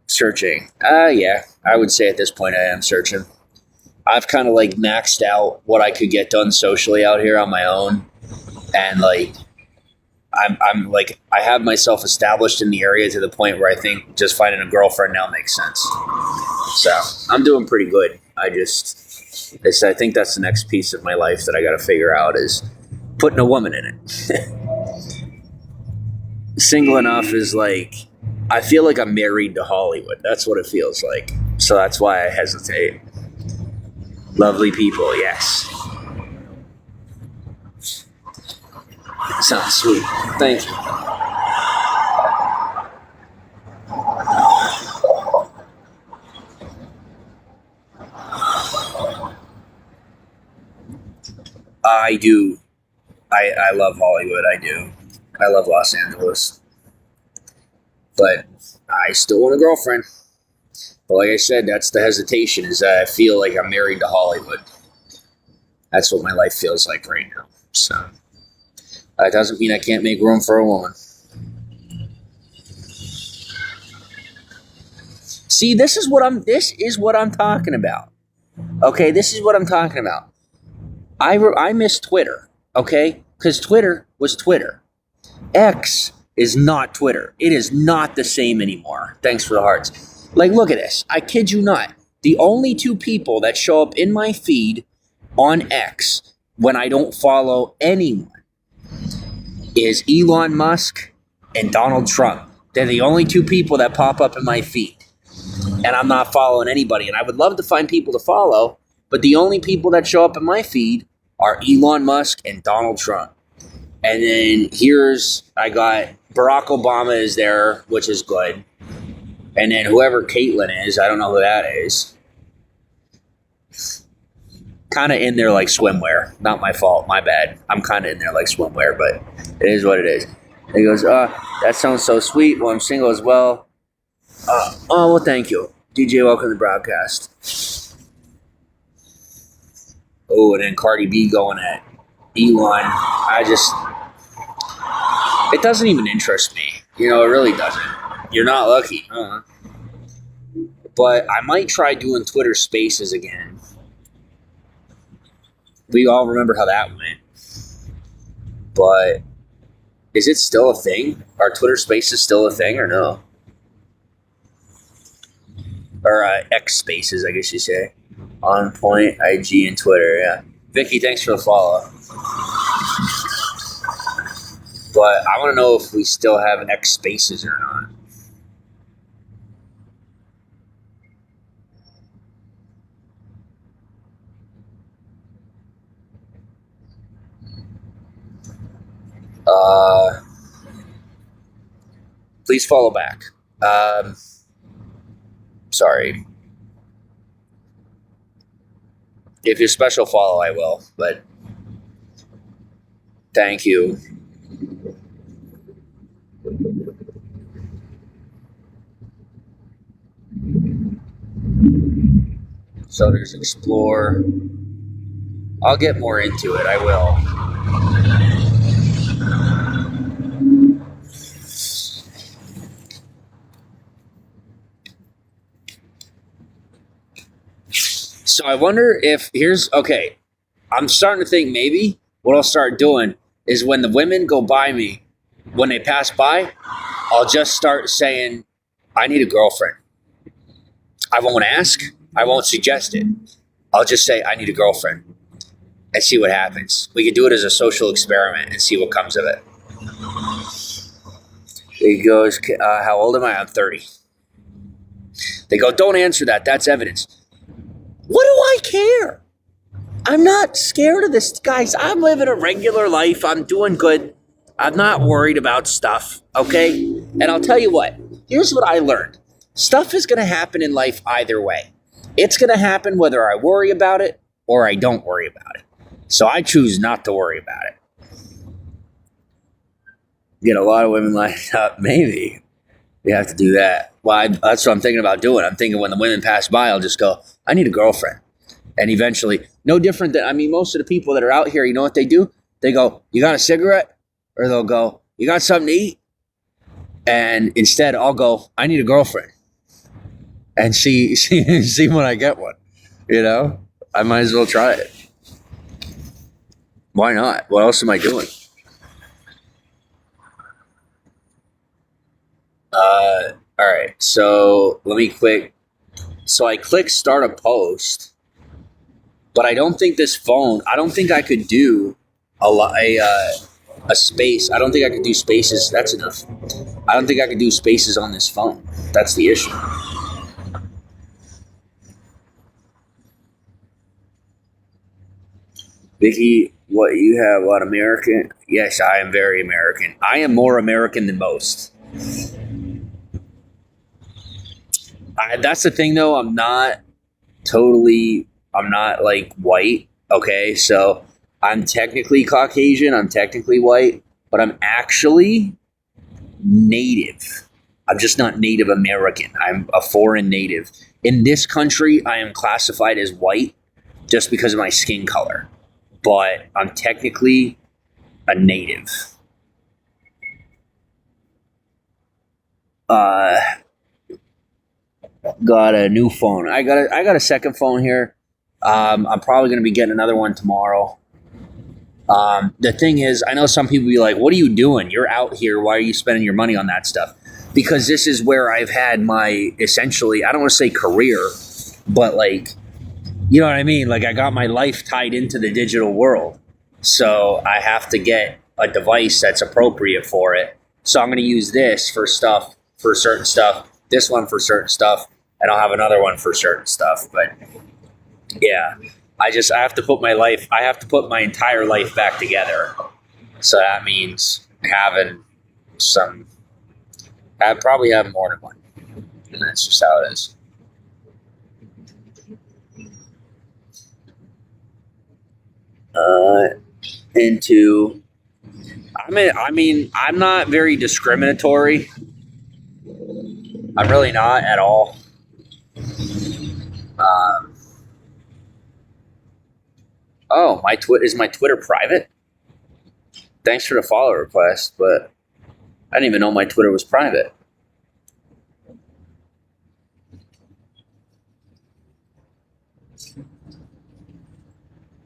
searching. Yeah, I would say at this point I am searching. I've kind of like maxed out what I could get done socially out here on my own, and like I'm like I have myself established in the area to the point where I think just finding a girlfriend now makes sense. So I'm doing pretty good. I think that's the next piece of my life that I got to figure out is putting a woman in it. Single enough is like I feel like I'm married to Hollywood. That's what it feels like. So that's why I hesitate. Lovely people, yes. Sounds sweet. Thank you. I do. I love Hollywood. I do. I love Los Angeles. But I still want a girlfriend. But like I said, that's the hesitation, is that I feel like I'm married to Hollywood. That's what my life feels like right now. So that doesn't mean I can't make room for a woman. See, this is what I'm talking about. Okay, this is what I'm talking about. I miss Twitter, okay? Because Twitter was Twitter. X is not Twitter. It is not the same anymore. Thanks for the hearts. Like, look at this. I kid you not. The only two people that show up in my feed on X when I don't follow anyone is Elon Musk and Donald Trump. They're the only two people that pop up in my feed. And I'm not following anybody. And I would love to find people to follow, but the only people that show up in my feed are Elon Musk and Donald Trump. And then I got Barack Obama is there, which is good. And then whoever Caitlyn is, I don't know who that is. Kind of in there like swimwear. Not my fault, my bad. I'm kind of in there like swimwear, but it is what it is. And he goes, that sounds so sweet. Well, I'm single as well. Well, thank you. DJ, welcome to the broadcast. Oh, and then Cardi B going at Elon. It doesn't even interest me. You know, it really doesn't. You're not lucky. But I might try doing Twitter Spaces again. We all remember how that went. But is it still a thing? Are Twitter Spaces still a thing or no? Or X Spaces, I guess you say. On Point, IG, and Twitter, yeah. Vicky, thanks for the follow. But I want to know if we still have X Spaces or not. Please follow back. Sorry. If you special follow, I will, but thank you. So there's Explore. I'll get more into it, I will. So I wonder if okay, I'm starting to think maybe what I'll start doing is when the women go by me, when they pass by, I'll just start saying, I need a girlfriend. I won't ask. I won't suggest it. I'll just say, I need a girlfriend and see what happens. We can do it as a social experiment and see what comes of it. He goes, how old am I? I'm 30. They go, don't answer that. That's evidence. What do I care? I'm not scared of this. Guys, I'm living a regular life. I'm doing good. I'm not worried about stuff, okay? And I'll tell you what. Here's what I learned. Stuff is going to happen in life either way. It's going to happen whether I worry about it or I don't worry about it. So I choose not to worry about it. Get a lot of women lined up. Maybe. You have to do that. Well, that's what I'm thinking about doing. I'm thinking when the women pass by, I'll just go, I need a girlfriend. And eventually, no different than, most of the people that are out here, you know what they do? They go, you got a cigarette? Or they'll go, you got something to eat? And instead, I'll go, I need a girlfriend. And see when I get one. You know? I might as well try it. Why not? What else am I doing? All right, so let me click. So I click start a post, but I don't think I don't think I could do a space. I don't think I could do spaces. That's enough. I don't think I could do spaces on this phone. That's the issue. Vicky, what, you have what, American? Yes, I am very American. I am more American than most. That's the thing, though. I'm not like white. Okay, so I'm technically Caucasian, I'm technically white, but I'm actually native. I'm just not Native American. I'm a foreign native. In this country, I am classified as white just because of my skin color, but I'm technically a native. Got a new phone. I got a second phone here. I'm probably gonna be getting another one tomorrow. The thing is, I know some people be like, "What are you doing? You're out here. Why are you spending your money on that stuff?" Because this is where I've had my essentially, I don't want to say career, but like, you know what I mean? Like I got my life tied into the digital world. So I have to get a device that's appropriate for it. So I'm going to use this for stuff, for certain stuff, this one for certain stuff, and I'll have another one for certain stuff. But yeah, I have to put my entire life back together. So that means having I probably have more than one. And that's just how it is. I'm not very discriminatory. I'm really not at all. Is my Twitter private? Thanks for the follow request, but I didn't even know my Twitter was private.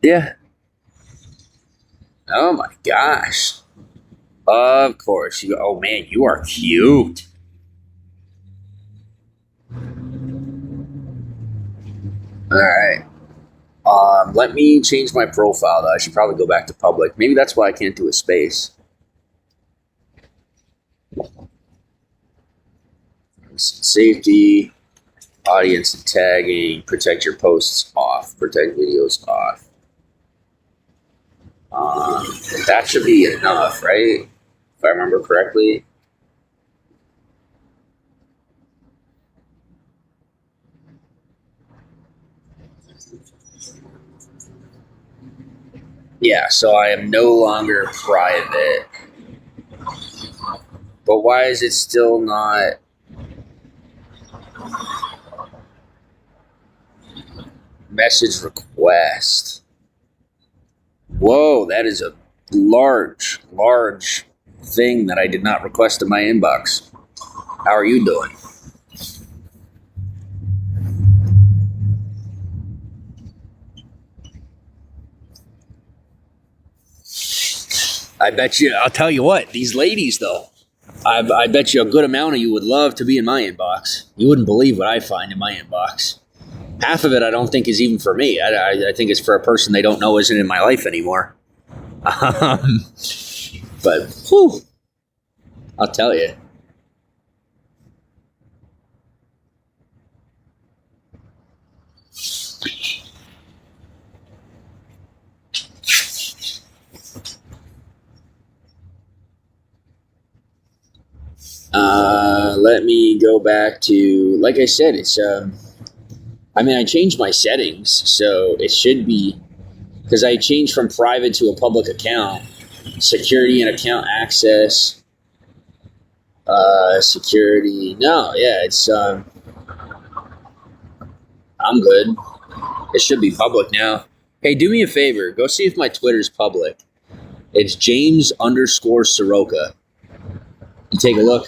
Yeah. Oh my gosh. Of course. Oh man, you are cute. Alright. Let me change my profile though. I should probably go back to public. Maybe that's why I can't do a space. Safety, audience and tagging, protect your posts off, protect videos off. That should be enough, right? If I remember correctly. Yeah, so I am no longer private. But why is it still not? Message request. Whoa, that is a large thing that I did not request in my inbox. How are you doing? I bet you, I'll tell you what, these ladies though, I bet you a good amount of you would love to be in my inbox. You wouldn't believe what I find in my inbox. Half of it I don't think is even for me. I think it's for a person they don't know isn't in my life anymore. But, whew, I'll tell you. Let me go back to, like I said, it's, I changed my settings, so it should be, because I changed from private to a public account, security and account access, security, no, yeah, it's, I'm good. It should be public now. Hey, do me a favor, go see if my Twitter's public. It's James_Saroka. You take a look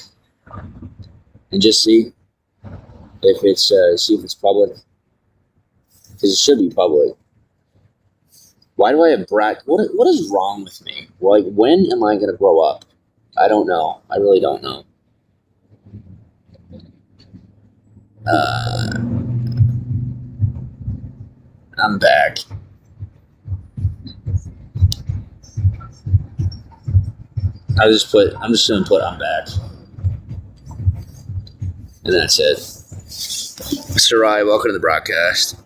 and just see if it's public. Because it should be public. Why do I have what is wrong with me? Like, when am I going to grow up? I don't know. I really don't know. I'm back. I'm just going to put I'm back. And that's it. Sarai, welcome to the broadcast.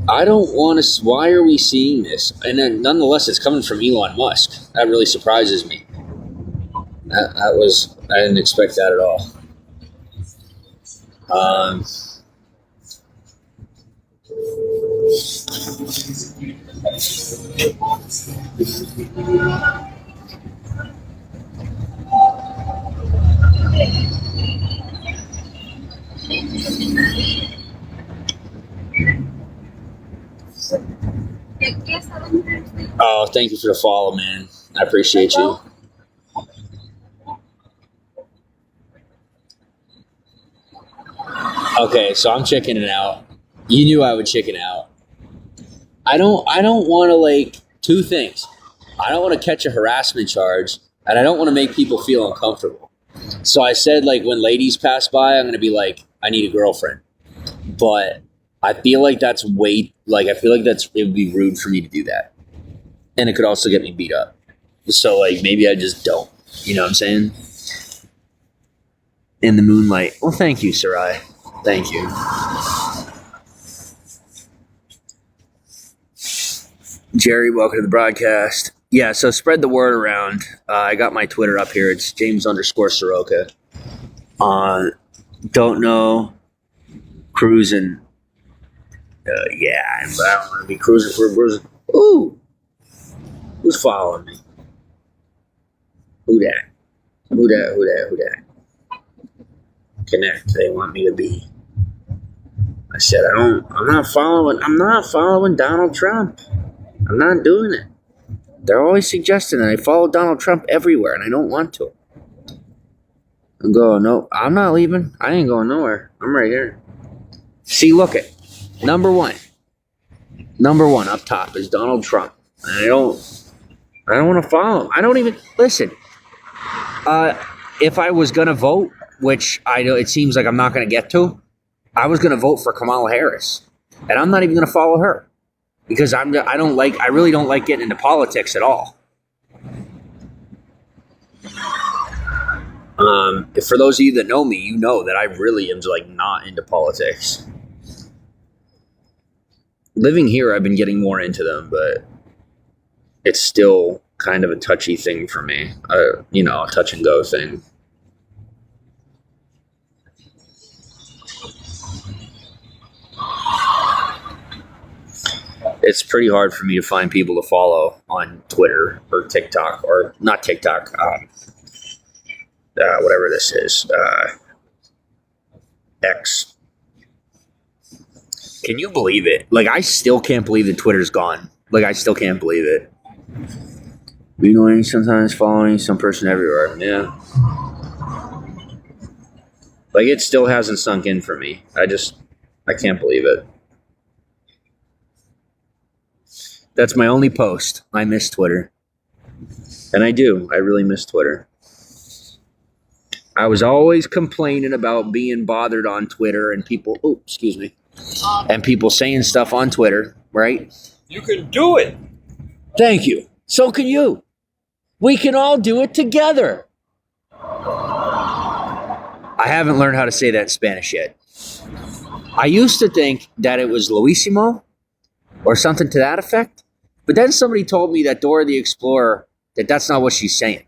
I don't want to. Why are we seeing this? And then, nonetheless, it's coming from Elon Musk. That really surprises me. I didn't expect that at all. Oh, thank you for the follow, man. I appreciate you. Okay, so I'm chickening out. You knew I would chicken out. I don't want to, like, two things. I don't want to catch a harassment charge, and I don't want to make people feel uncomfortable. So I said, like, when ladies pass by, I'm going to be like, I need a girlfriend. But I feel like it would be rude for me to do that. And it could also get me beat up. So, like, maybe I just don't. You know what I'm saying? In the moonlight. Well, thank you, Sarai. Thank you. Jerry, welcome to the broadcast. Yeah, so spread the word around. I got my Twitter up here. It's James_Saroka. Don't know. Cruising. Yeah, I don't want to be cruising for a bruising. Ooh. Who's following me? Who that? Who that? Connect. They want me to be. I said, I'm not following Donald Trump. I'm not doing it. They're always suggesting that I follow Donald Trump everywhere, and I don't want to. I'm going, no, I'm not leaving. I ain't going nowhere. I'm right here. See, look at number one up top is Donald Trump. And I don't want to follow him. I don't even listen. If I was gonna vote, which I know it seems like I'm not gonna get to, I was gonna vote for Kamala Harris, and I'm not even gonna follow her because I really don't like getting into politics at all. For those of you that know me, you know that I really am like not into politics. Living here, I've been getting more into them, but it's still kind of a touchy thing for me. A touch and go thing. It's pretty hard for me to find people to follow on Twitter or TikTok, or not TikTok, whatever this is, X. Can you believe it? Like, I still can't believe that Twitter's gone. Like, I still can't believe it. Annoying, sometimes following some person everywhere. Yeah. Like, it still hasn't sunk in for me. I can't believe it. That's my only post. I miss Twitter. And I do. I really miss Twitter. I was always complaining about being bothered on Twitter and people, and people saying stuff on Twitter, right? You can do it. Thank you. So can you. We can all do it together. I haven't learned how to say that in Spanish yet. I used to think that it was Luisimo or something to that effect. But then somebody told me that Dora the Explorer, that's not what she's saying.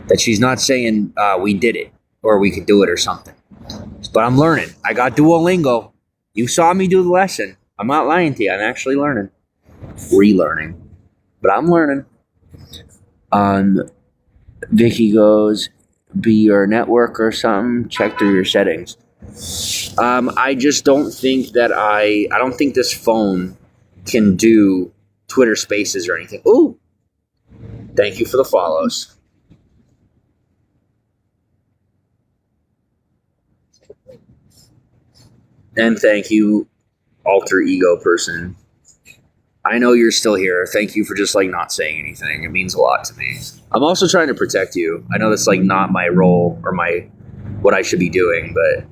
That she's not saying we did it or we could do it or something. But I'm learning. I got Duolingo. You saw me do the lesson. I'm not lying to you. I'm actually learning. Relearning. But I'm learning. Vicky goes, be your network or something. Check through your settings. I just don't think that I don't think this phone can do Twitter Spaces or anything. Ooh, thank you for the follows. And thank you, alter ego person. I know you're still here. Thank you for just like not saying anything. It means a lot to me. I'm also trying to protect you. I know that's like not my role or what I should be doing, but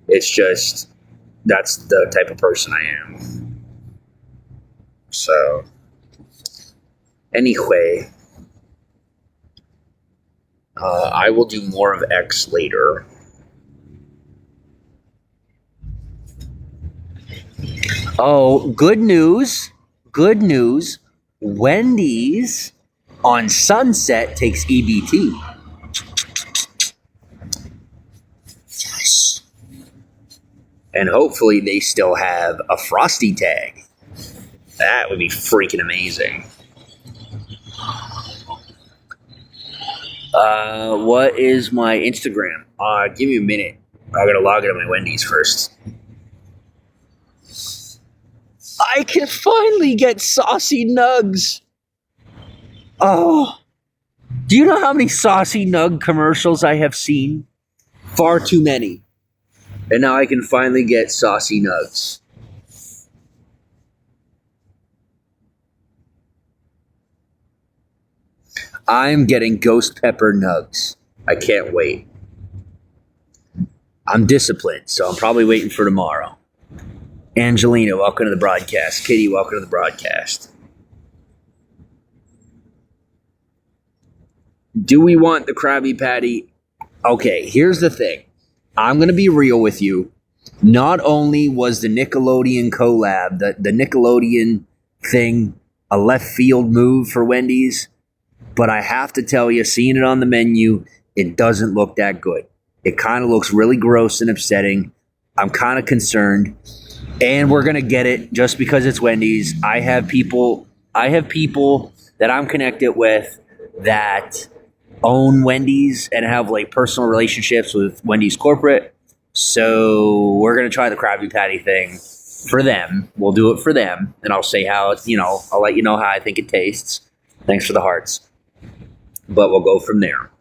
it's just that's the type of person I am. So, anyway, I will do more of X later. Oh, good news. Good news. Wendy's on Sunset takes EBT. Yes. And hopefully they still have a Frosty tag. That would be freaking amazing. What is my Instagram? Give me a minute. I gotta log into my Wendy's first. I can finally get saucy nugs. Oh, do you know how many saucy nug commercials I have seen? Far too many. And now I can finally get saucy nugs. I'm getting ghost pepper nugs. I can't wait. I'm disciplined, so I'm probably waiting for tomorrow. Angelina, welcome to the broadcast. Kitty, welcome to the broadcast. Do we want the Krabby Patty? Okay, here's the thing. I'm going to be real with you. Not only was the Nickelodeon collab, the Nickelodeon thing, a left field move for Wendy's, but I have to tell you, seeing it on the menu, it doesn't look that good. It kind of looks really gross and upsetting. I'm kind of concerned. And we're going to get it just because it's Wendy's. I have people that I'm connected with that own Wendy's and have like personal relationships with Wendy's corporate. So we're going to try the Krabby Patty thing for them. We'll do it for them. And I'll say how it's, I'll let you know how I think it tastes. Thanks for the hearts. But we'll go from there.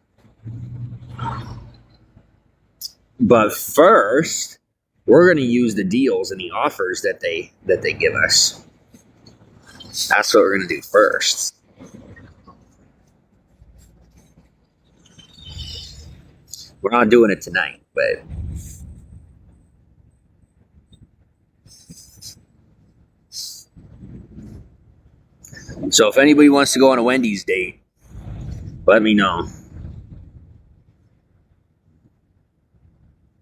But first, we're going to use the deals and the offers that they give us. That's what we're going to do first. We're not doing it tonight, but so if anybody wants to go on a Wendy's date, let me know.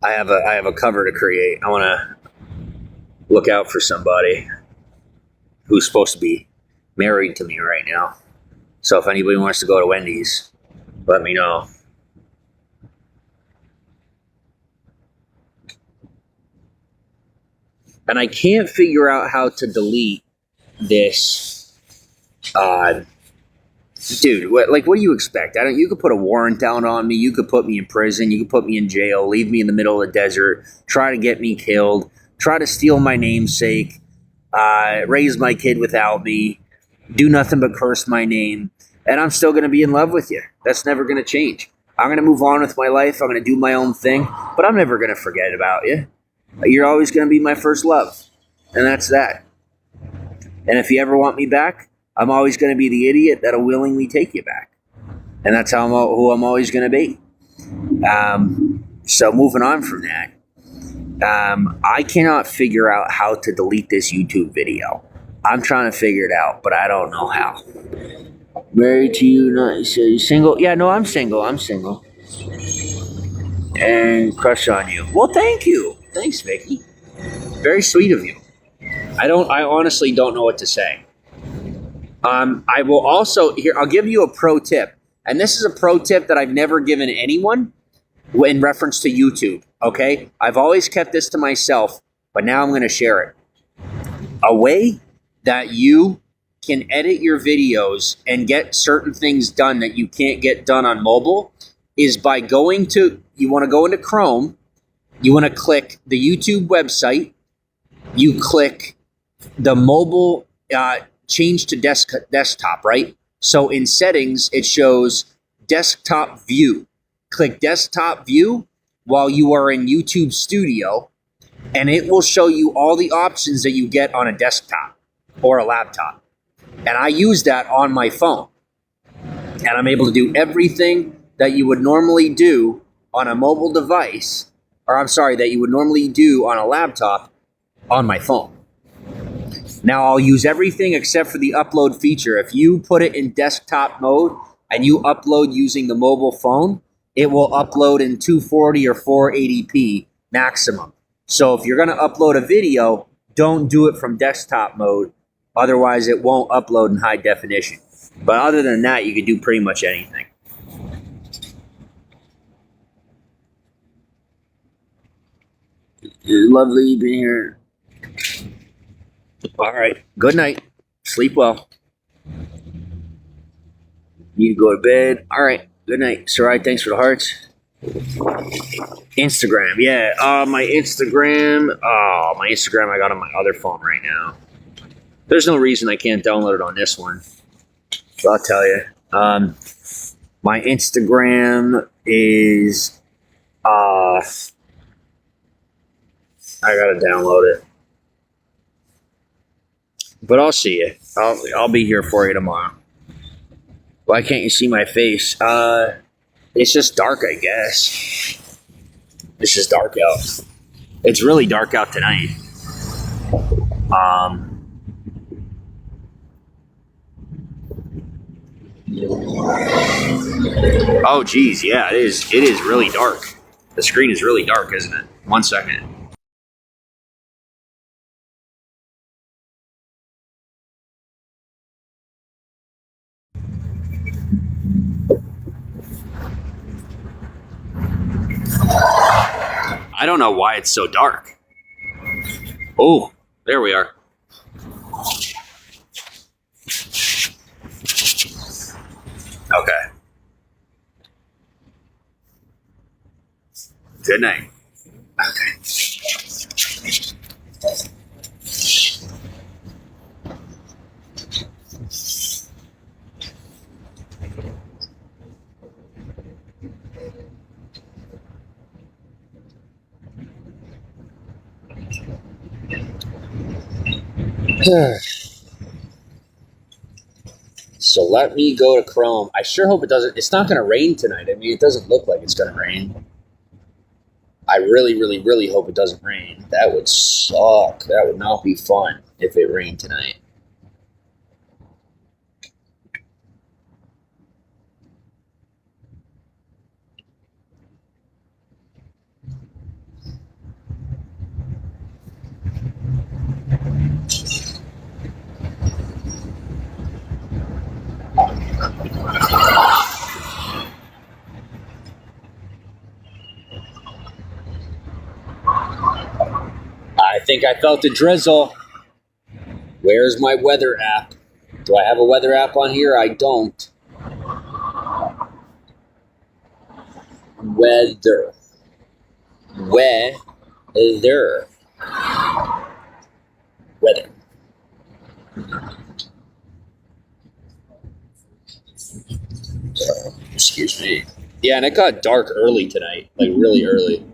I have a cover to create. I want to look out for somebody who's supposed to be married to me right now. So if anybody wants to go to Wendy's, let me know. And I can't figure out how to delete this. Dude, what do you expect? You could put a warrant down on me. You could put me in prison. You could put me in jail. Leave me in the middle of the desert. Try to get me killed. Try to steal my namesake. Raise my kid without me. Do nothing but curse my name. And I'm still going to be in love with you. That's never going to change. I'm going to move on with my life. I'm going to do my own thing. But I'm never going to forget about you. You're always going to be my first love. And that's that. And if you ever want me back, I'm always going to be the idiot that'll willingly take you back. And that's who I'm always going to be. So moving on from that, I cannot figure out how to delete this YouTube video. I'm trying to figure it out, but I don't know how. Married to you, not you single? Yeah, no, I'm single. And crush on you. Well, thank you. Thanks, Vicky. Very sweet of you. I honestly don't know what to say. I will also, I'll give you a pro tip. And this is a pro tip that I've never given anyone in reference to YouTube, okay? I've always kept this to myself, but now I'm going to share it. A way that you can edit your videos and get certain things done that you can't get done on mobile is by you want to go into Chrome, you want to click the YouTube website, you click the mobile change to desktop, right? So in settings, it shows desktop view. Click desktop view while you are in YouTube Studio, and it will show you all the options that you get on a desktop or a laptop. And I use that on my phone. And I'm able to do everything that you would normally do on a mobile device, that you would normally do on a laptop on my phone. Now, I'll use everything except for the upload feature. If you put it in desktop mode and you upload using the mobile phone, it will upload in 240 or 480p maximum. So if you're going to upload a video, don't do it from desktop mode. Otherwise, it won't upload in high definition. But other than that, you can do pretty much anything. Lovely being here. All right. Good night. Sleep well. Need to go to bed. All right. Good night. Sarai, thanks for the hearts. Instagram. Yeah. My Instagram. Oh, my Instagram I got on my other phone right now. There's no reason I can't download it on this one. So I'll tell you. My Instagram is I gotta download it. But I'll see you. I'll be here for you tomorrow. Why can't you see my face? It's just dark, I guess. It's just dark out. It's really dark out tonight. Oh, geez, yeah, it is. It is really dark. The screen is really dark, isn't it? 1 second. I don't know why it's so dark. Oh, there we are. Okay. Good night. Okay. So let me go to Chrome. I sure hope it doesn't. It's not going to rain tonight. I mean, it doesn't look like it's going to rain. I really, really, really hope it doesn't rain. That would suck. That would not be fun if it rained tonight. I think I felt a drizzle. Where's my weather app? Do I have a weather app on here? I don't. Weather. Weather. Weather. Excuse me. Yeah, and it got dark early tonight. Like, really early.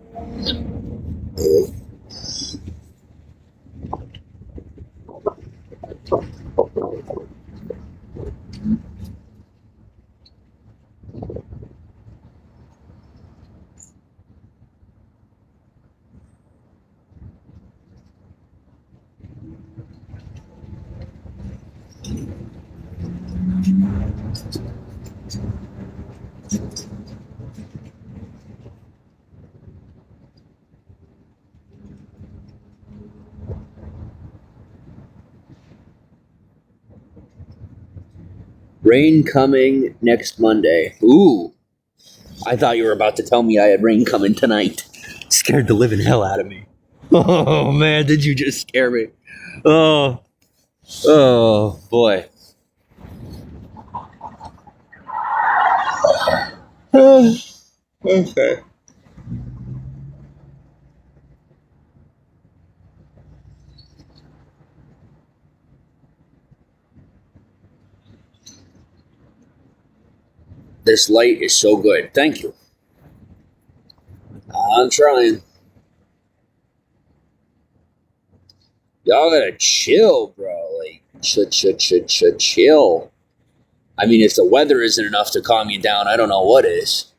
Rain coming next Monday. Ooh. I thought you were about to tell me I had rain coming tonight. Scared the living hell out of me. Oh, man, did you just scare me? Oh. Oh, boy. Okay. This light is so good. Thank you. I'm trying. Y'all gotta chill, bro. Like, chill. I mean, if the weather isn't enough to calm you down, I don't know what is.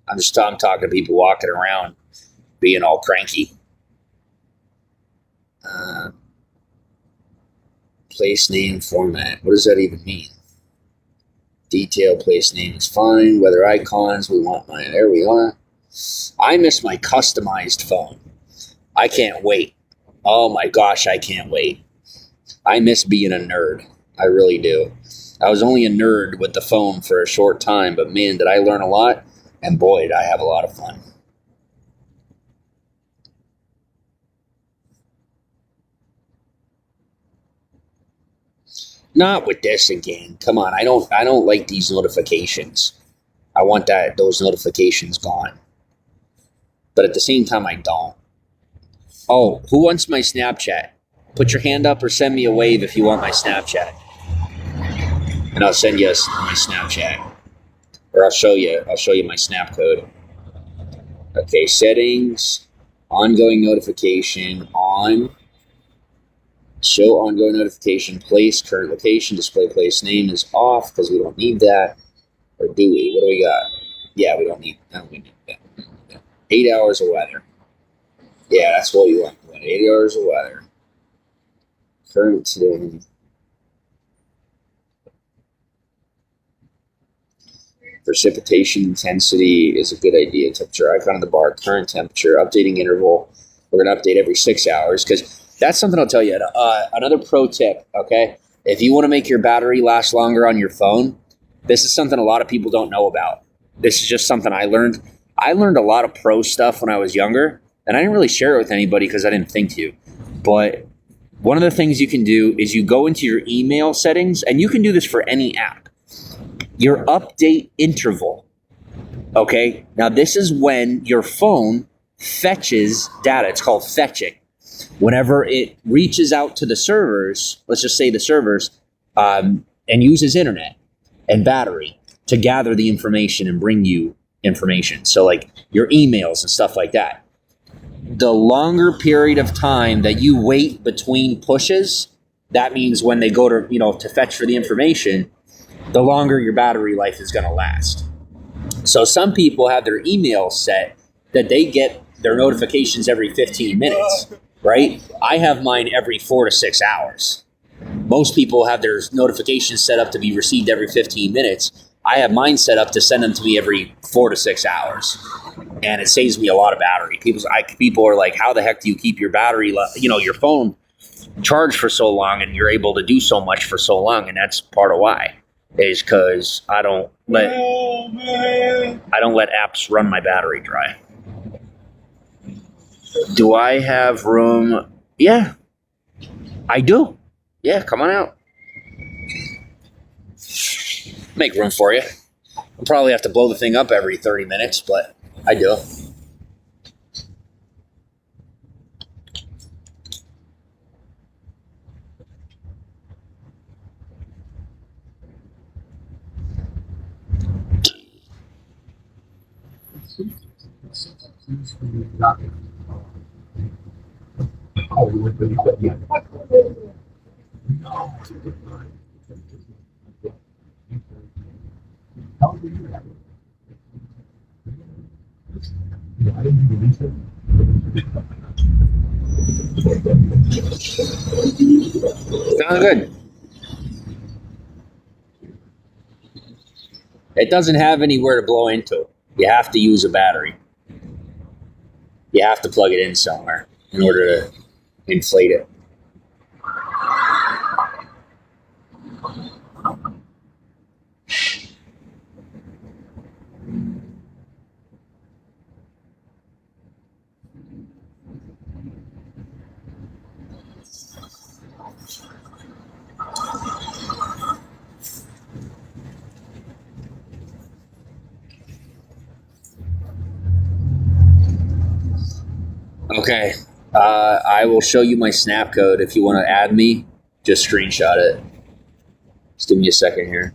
I'm talking to people walking around being all cranky. Place name format. What does that even mean? Detail place name is fine. Weather icons. We want mine. There we are. I miss my customized phone. I can't wait. Oh my gosh, I can't wait. I miss being a nerd. I really do. I was only a nerd with the phone for a short time, but man, did I learn a lot. And boy, did I have a lot of fun. Not with this again. Come on, I don't like these notifications. I want those notifications gone. But at the same time, I don't. Oh, who wants my Snapchat? Put your hand up or send me a wave if you want my Snapchat. And I'll send you my Snapchat. Or I'll show you my Snap code. Okay, settings, ongoing notification, on. Show ongoing notification, place, current location, display place name is off because we don't need that. Or do we? What do we got? Yeah, we don't need that. 8 hours of weather. Yeah, that's what you want. 8 hours of weather. Current today. Precipitation intensity is a good idea. Temperature icon on the bar. Current temperature. Updating interval. We're going to update every 6 hours because that's something I'll tell you. Another pro tip, okay? If you want to make your battery last longer on your phone, this is something a lot of people don't know about. This is just something I learned. I learned a lot of pro stuff when I was younger, and I didn't really share it with anybody because I didn't think to. But one of the things you can do is you go into your email settings, and you can do this for any app. Your update interval, okay? Now, this is when your phone fetches data. It's called fetching. Whenever it reaches out to the servers, let's just say the servers, and uses internet and battery to gather the information and bring you information. So like your emails and stuff like that. The longer period of time that you wait between pushes, that means when they go to fetch for the information, the longer your battery life is going to last. So some people have their emails set that they get their notifications every 15 minutes, right? I have mine every 4 to 6 hours. Most people have their notifications set up to be received every 15 minutes. I have mine set up to send them to me every 4 to 6 hours. And it saves me a lot of battery. People are like, how the heck do you keep your battery, your phone charged for so long and you're able to do so much for so long? And that's part of why, is because I don't let apps run my battery dry. Do I have room? Yeah, I do. Yeah, come on out. Make room for you. I'll probably have to blow the thing up every 30 minutes, but I do. Sounds good. It doesn't have anywhere to blow into. You have to use a battery. You have to plug it in somewhere in order to inflate it. Okay, I will show you my Snap code. If you want to add me, just screenshot it. Just give me a second here.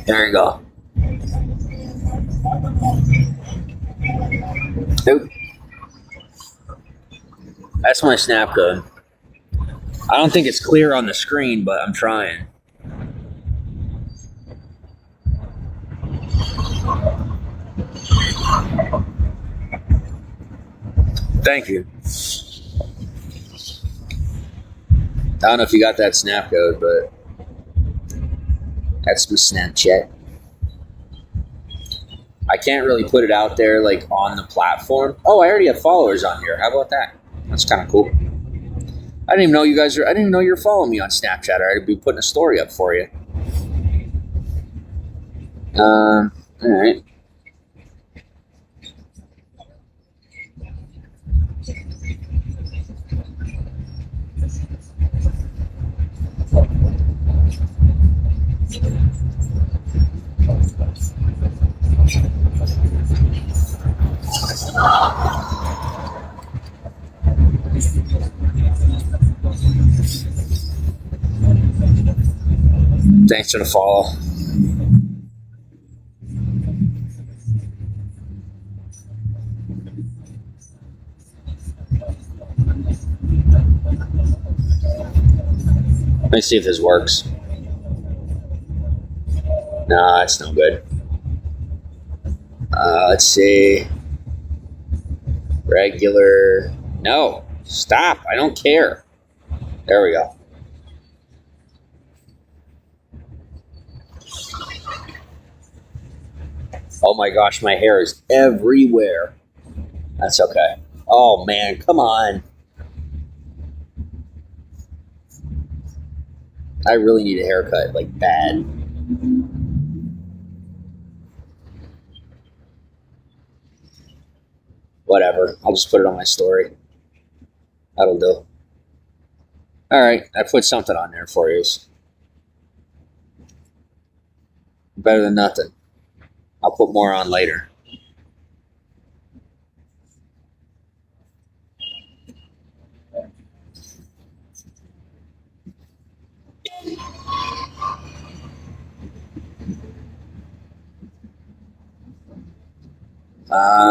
There you go. Nope. That's my Snap code. I don't think it's clear on the screen, but I'm trying. Thank you. I don't know if you got that snap code, but that's my Snapchat. I can't really put it out there like on the platform. Oh, I already have followers on here. How about that? That's kind of cool. I didn't even know you guys are. I didn't even know you're following me on Snapchat. I'd be putting a story up for you. All right. Thanks for the follow. Let me see if this works. Nah, it's no good. Let's see. Regular. No, stop. I don't care. There we go. Oh my gosh, my hair is everywhere. That's okay. Oh man, come on. I really need a haircut, like bad. Whatever. I'll just put it on my story. That'll do. All right, I put something on there for you. Better than nothing. I'll put more on later.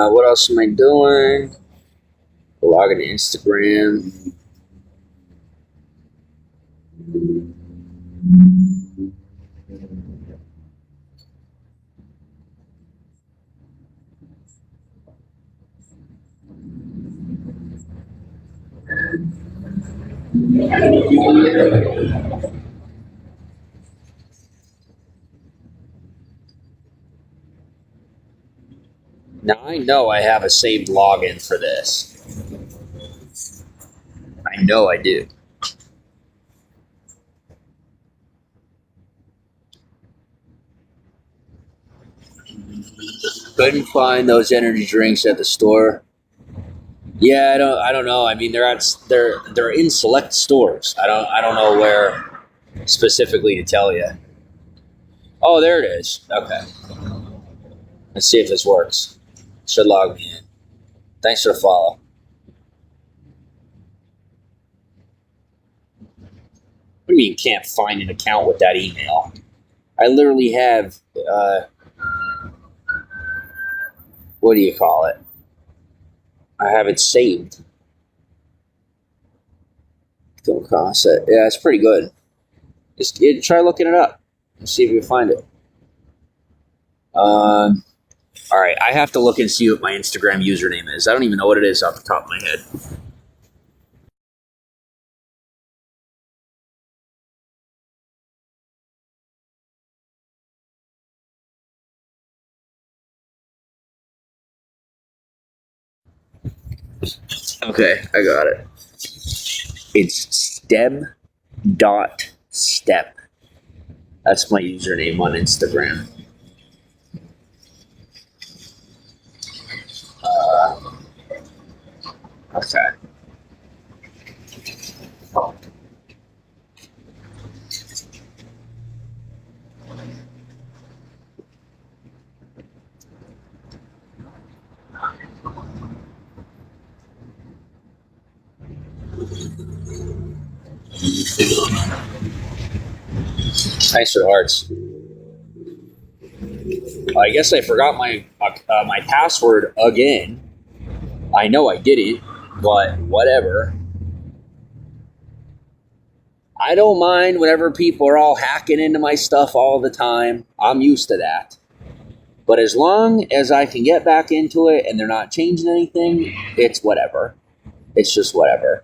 What else am I doing? Log into Instagram. Now I know I have a saved login for this. I know I do. Couldn't find those energy drinks at the store. Yeah, I don't know. I mean, they're in select stores. I don't know where specifically to tell you. Oh, there it is. Okay. Let's see if this works. Should log me in. Thanks for the follow. What do you mean can't find an account with that email? I literally have, what do you call it? I have it saved. Don't cost it. Yeah, it's pretty good. Just try looking it up and see if you can find it. All right, I have to look and see what my Instagram username is. I don't even know what it is off the top of my head. Okay, I got it. It's steb.step. That's my username on Instagram. Okay. Thanks for the hearts. I guess I forgot my password again. I know I did it, but whatever. I don't mind whenever people are all hacking into my stuff all the time. I'm used to that. But as long as I can get back into it and they're not changing anything, it's whatever. It's just whatever.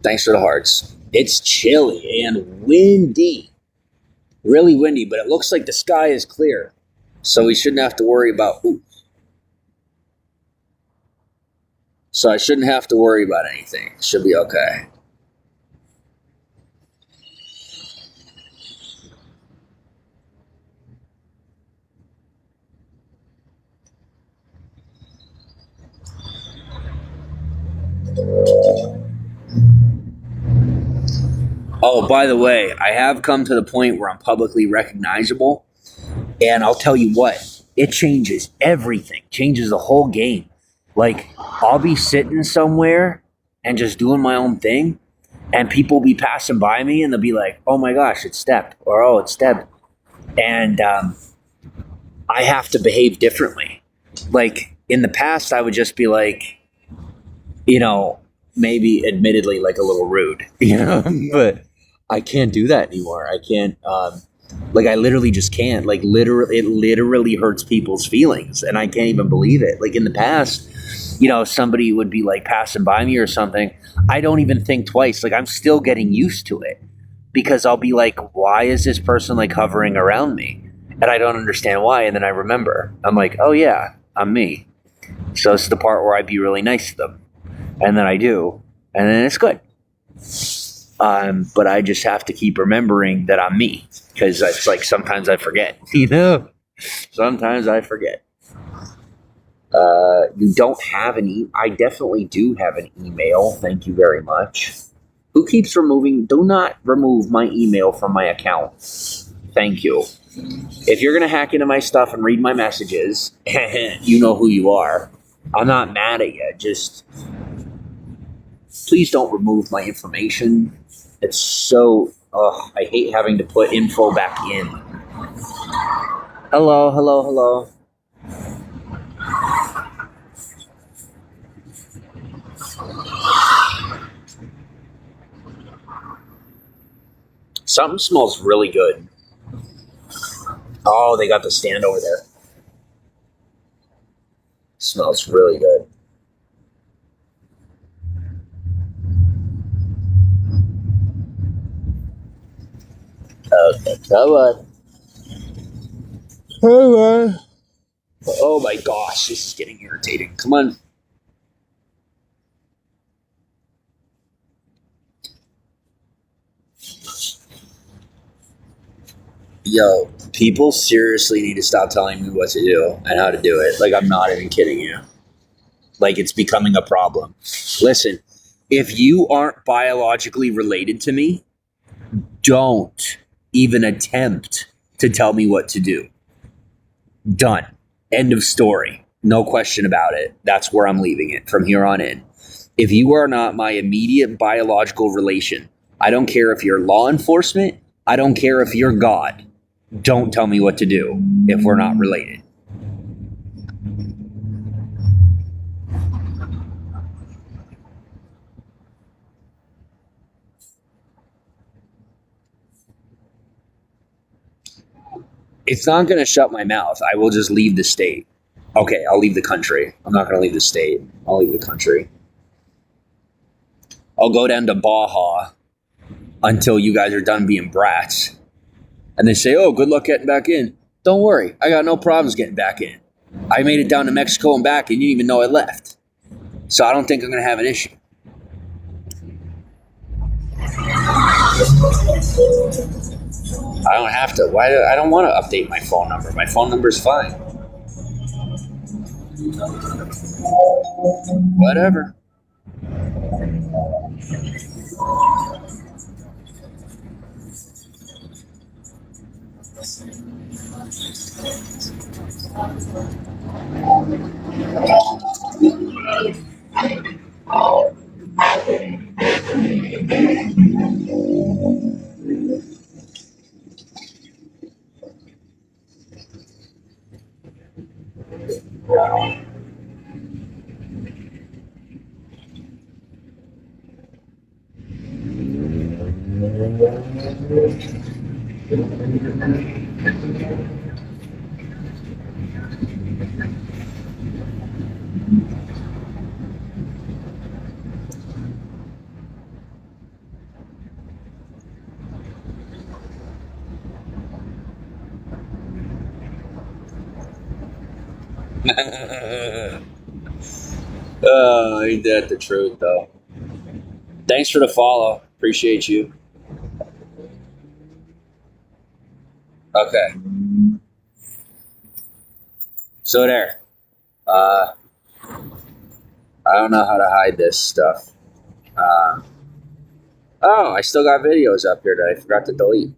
Thanks for the hearts. It's chilly and windy. Really windy, but it looks like the sky is clear. So we shouldn't have to worry about... So I shouldn't have to worry about anything. Should be okay. Oh, by the way, I have come to the point where I'm publicly recognizable. And I'll tell you what, it changes everything. Changes the whole game. Like, I'll be sitting somewhere and just doing my own thing. And people will be passing by me and they'll be like, oh my gosh, it's Step. Or, oh, it's Step. And I have to behave differently. Like, in the past, I would just be like, you know, maybe admittedly like a little rude, you know, but I can't do that anymore. I can't, like, I literally just can't. Like, it literally hurts people's feelings, and I can't even believe it. Like, in the past, you know, somebody would be like passing by me or something. I don't even think twice. Like, I'm still getting used to it because I'll be like, why is this person like hovering around me? And I don't understand why. And then I remember, I'm like, oh yeah, I'm me. So it's the part where I'd be really nice to them. And then I do. And then it's good. But I just have to keep remembering that I'm me. Because it's like sometimes I forget. You know? Sometimes I forget. You don't have I definitely do have an email. Thank you very much. Who keeps removing? Do not remove my email from my account. Thank you. If you're going to hack into my stuff and read my messages, you know who you are. I'm not mad at you. Just please don't remove my information. It's so... I hate having to put info back in. Hello, hello, hello. Something smells really good. Oh, they got the stand over there. Smells really good. Okay, come on. Come on. Oh my gosh, this is getting irritating. Come on. Yo, people seriously need to stop telling me what to do and how to do it. Like, I'm not even kidding you. Like, it's becoming a problem. Listen, if you aren't biologically related to me, don't even attempt to tell me what to do. Done. End of story. No question about it. That's where I'm leaving it from here on in. If you are not my immediate biological relation, I don't care if you're law enforcement, I don't care if you're God. Don't tell me what to do if we're not related. It's not going to shut my mouth. I will just leave the state. Okay, I'll leave the country. I'm not going to leave the state. I'll leave the country. I'll go down to Baja until you guys are done being brats. And they say, oh, good luck getting back in. Don't worry. I got no problems getting back in. I made it down to Mexico and back, and you didn't even know I left. So I don't think I'm going to have an issue. I don't have to. I don't want to update my phone number. My phone number's fine. Whatever. Ain't that the truth, though? Thanks for the follow. Appreciate you. Okay. So there. I don't know how to hide this stuff. Oh, I still got videos up here that I forgot to delete.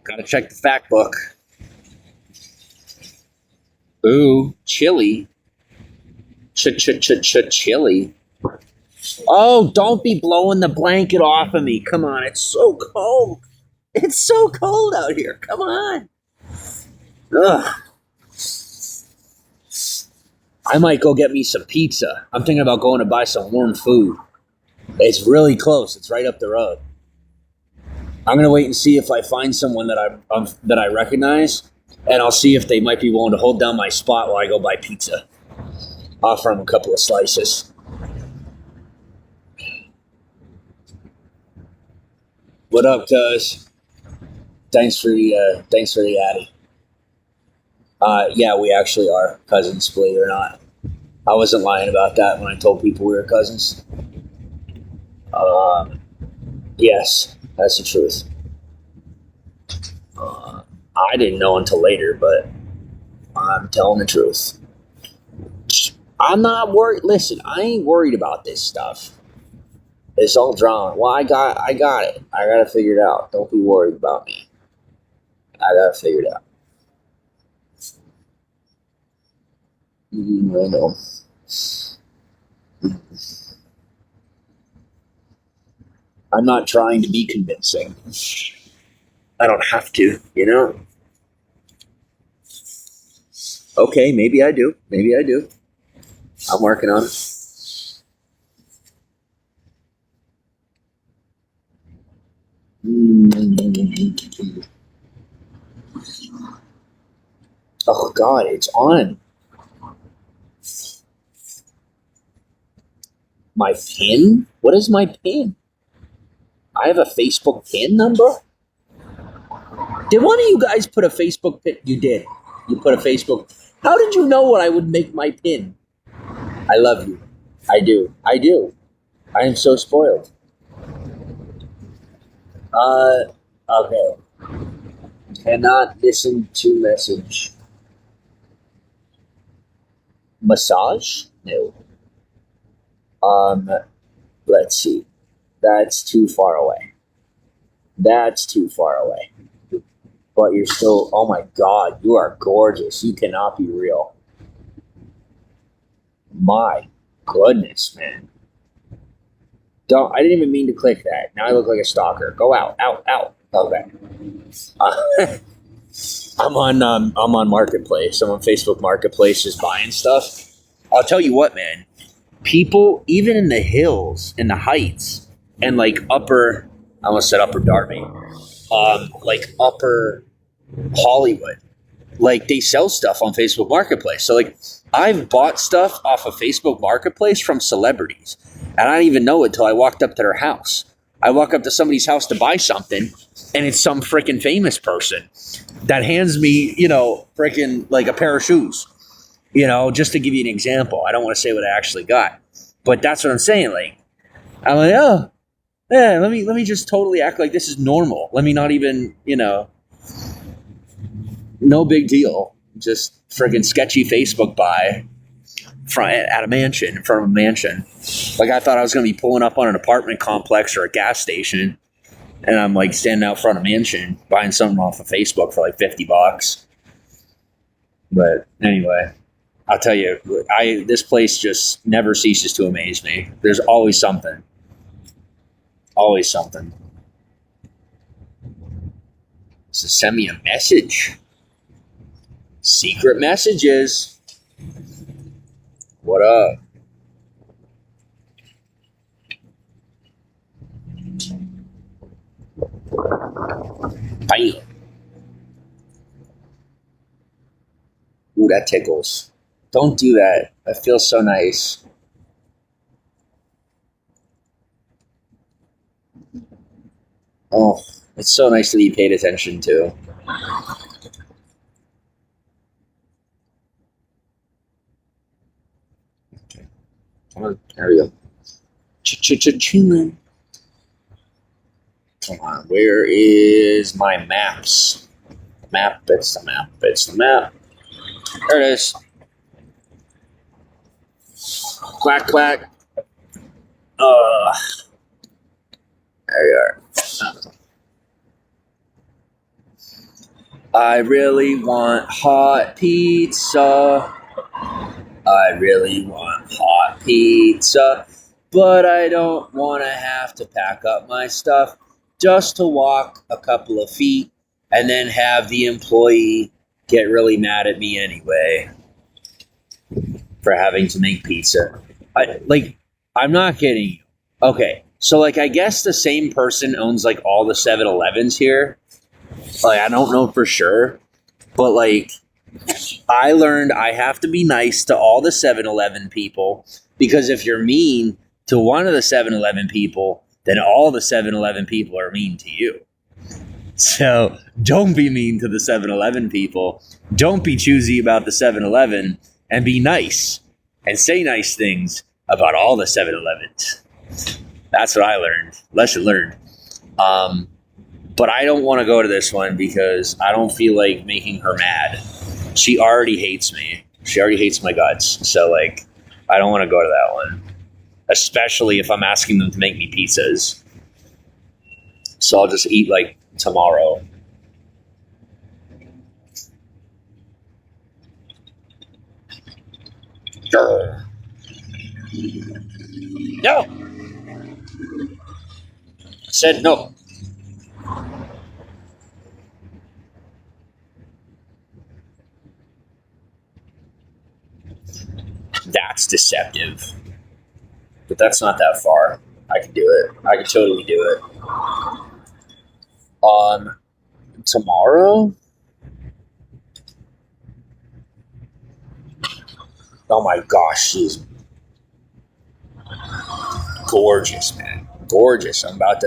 Gotta check the fact book. Ooh, chili. Chili. Oh, don't be blowing the blanket off of me. Come on, it's so cold. It's so cold out here. Come on. Ugh. I might go get me some pizza. I'm thinking about going to buy some warm food. It's really close. It's right up the road. I'm gonna wait and see if I find someone that I recognize, and I'll see if they might be willing to hold down my spot while I go buy pizza. Offer them a couple of slices. What up, cuz? Thanks for the addy. Yeah, we actually are cousins, believe it or not. I wasn't lying about that when I told people we were cousins. Yes, that's the truth. I didn't know until later, but I'm telling the truth. I'm not worried. Listen, I ain't worried about this stuff. It's all drama. Well, I got it. I got to figure it out. Don't be worried about me. I got to figure it out. I know. I'm not trying to be convincing. I don't have to, you know? Okay, maybe I do. Maybe I do. I'm working on it. Oh, God, it's on. My PIN? What is my PIN? I have a Facebook PIN number? Did one of you guys put a Facebook PIN? You did. You put a Facebook. How did you know what I would make my PIN? I love you. I do. I do. I am so spoiled. Okay. Cannot listen to message. Massage? No. Let's see. That's too far away. That's too far away. But you're still, oh my God, you are gorgeous. You cannot be real. My goodness, man. I didn't even mean to click that. Now I look like a stalker. Go out. Okay. I'm on Marketplace. I'm on Facebook Marketplace just buying stuff. I'll tell you what, man. People, even in the hills, in the heights, and like upper, I almost said upper Darby, like upper Hollywood, like they sell stuff on Facebook Marketplace. So like I've bought stuff off of Facebook Marketplace from celebrities, and I didn't even know it till I walked up to their house. I walk up to somebody's house to buy something, and it's some freaking famous person that hands me, freaking like a pair of shoes. Just to give you an example. I don't want to say what I actually got, but that's what I'm saying. Like, I'm like, oh, yeah, let me just totally act like this is normal. Let me not even, no big deal. Just friggin' sketchy Facebook buy. at a mansion, in front of a mansion. Like, I thought I was going to be pulling up on an apartment complex or a gas station, and I'm like standing out front of a mansion buying something off of Facebook for like $50. But anyway, I'll tell you, this place just never ceases to amaze me. There's always something. Always something. So send me a message. Secret messages. What up? Bam. Ooh, that tickles. Don't do that. That feels so nice. Oh, it's so nice to be paid attention to. Okay. Come on, there we go. Ch-ch-ch-ching. Come on, where is my maps? Map, it's the map, it's the map. There it is. Quack, quack. There you are. I really want hot pizza. I really want hot pizza. But I don't want to have to pack up my stuff just to walk a couple of feet and then have the employee get really mad at me anyway for having to make pizza. I'm not kidding you. Okay, so like I guess the same person owns like all the 7-Elevens here. Like I don't know for sure, but like I learned I have to be nice to all the 7-Eleven people because if you're mean to one of the 7-Eleven people, then all the 7-Eleven people are mean to you. So don't be mean to the 7-Eleven people. Don't be choosy about the 7-Eleven and be nice and say nice things about all the 7-Elevens. That's what I learned. Lesson learned. But I don't want to go to this one because I don't feel like making her mad. She already hates me. She already hates my guts. So like, I don't want to go to that one. Especially if I'm asking them to make me pizzas. So I'll just eat like tomorrow. Sure. No. I said no. That's deceptive. But that's not that far. I can do it. I can totally do it. Tomorrow? Oh my gosh, she's gorgeous, man. Gorgeous. I'm about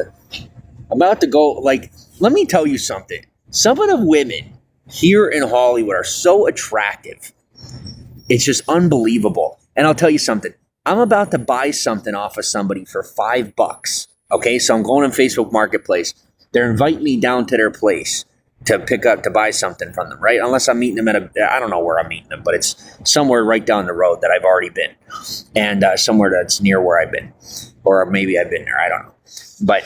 to go, like, let me tell you something. Some of the women here in Hollywood are so attractive. It's just unbelievable. And I'll tell you something. I'm about to buy something off of somebody for $5. Okay, so I'm going on Facebook Marketplace. They're inviting me down to their place to buy something from them, right? Unless I'm meeting them I don't know where I'm meeting them, but it's somewhere right down the road that I've already been. And somewhere that's near where I've been. Or maybe I've been there, I don't know. But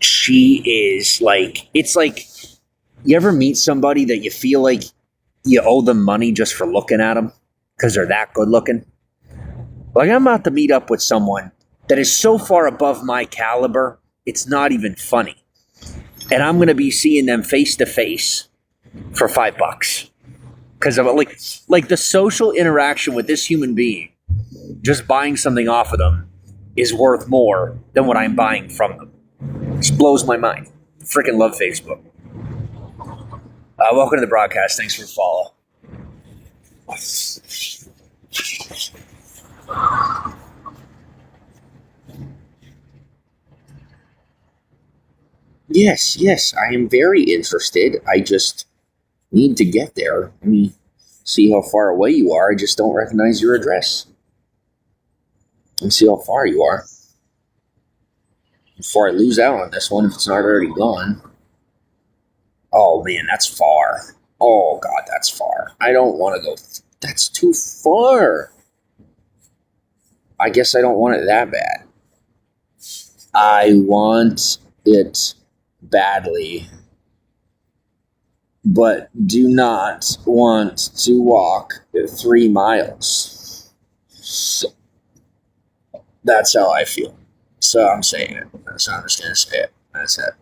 she is like, it's like, you ever meet somebody that you feel like you owe them money just for looking at them? Because they're that good looking? Like, I'm about to meet up with someone that is so far above my caliber, it's not even funny. And I'm going to be seeing them face to face for $5. Because of like the social interaction with this human being, just buying something off of them is worth more than what I'm buying from them. It just blows my mind. Freaking love Facebook. Welcome to the broadcast. Thanks for the follow. Yes, I am very interested. I just need to get there. Let me see how far away you are. I just don't recognize your address. Let's see how far you are. Before I lose out on this one, if it's not already gone. Oh man, that's far. Oh, God, that's far. I don't want to go. That's too far. I guess I don't want it that bad. I want it badly, but do not want to walk 3 miles. So that's how I feel. So I'm saying it. That's how I'm just going to say it. That's it.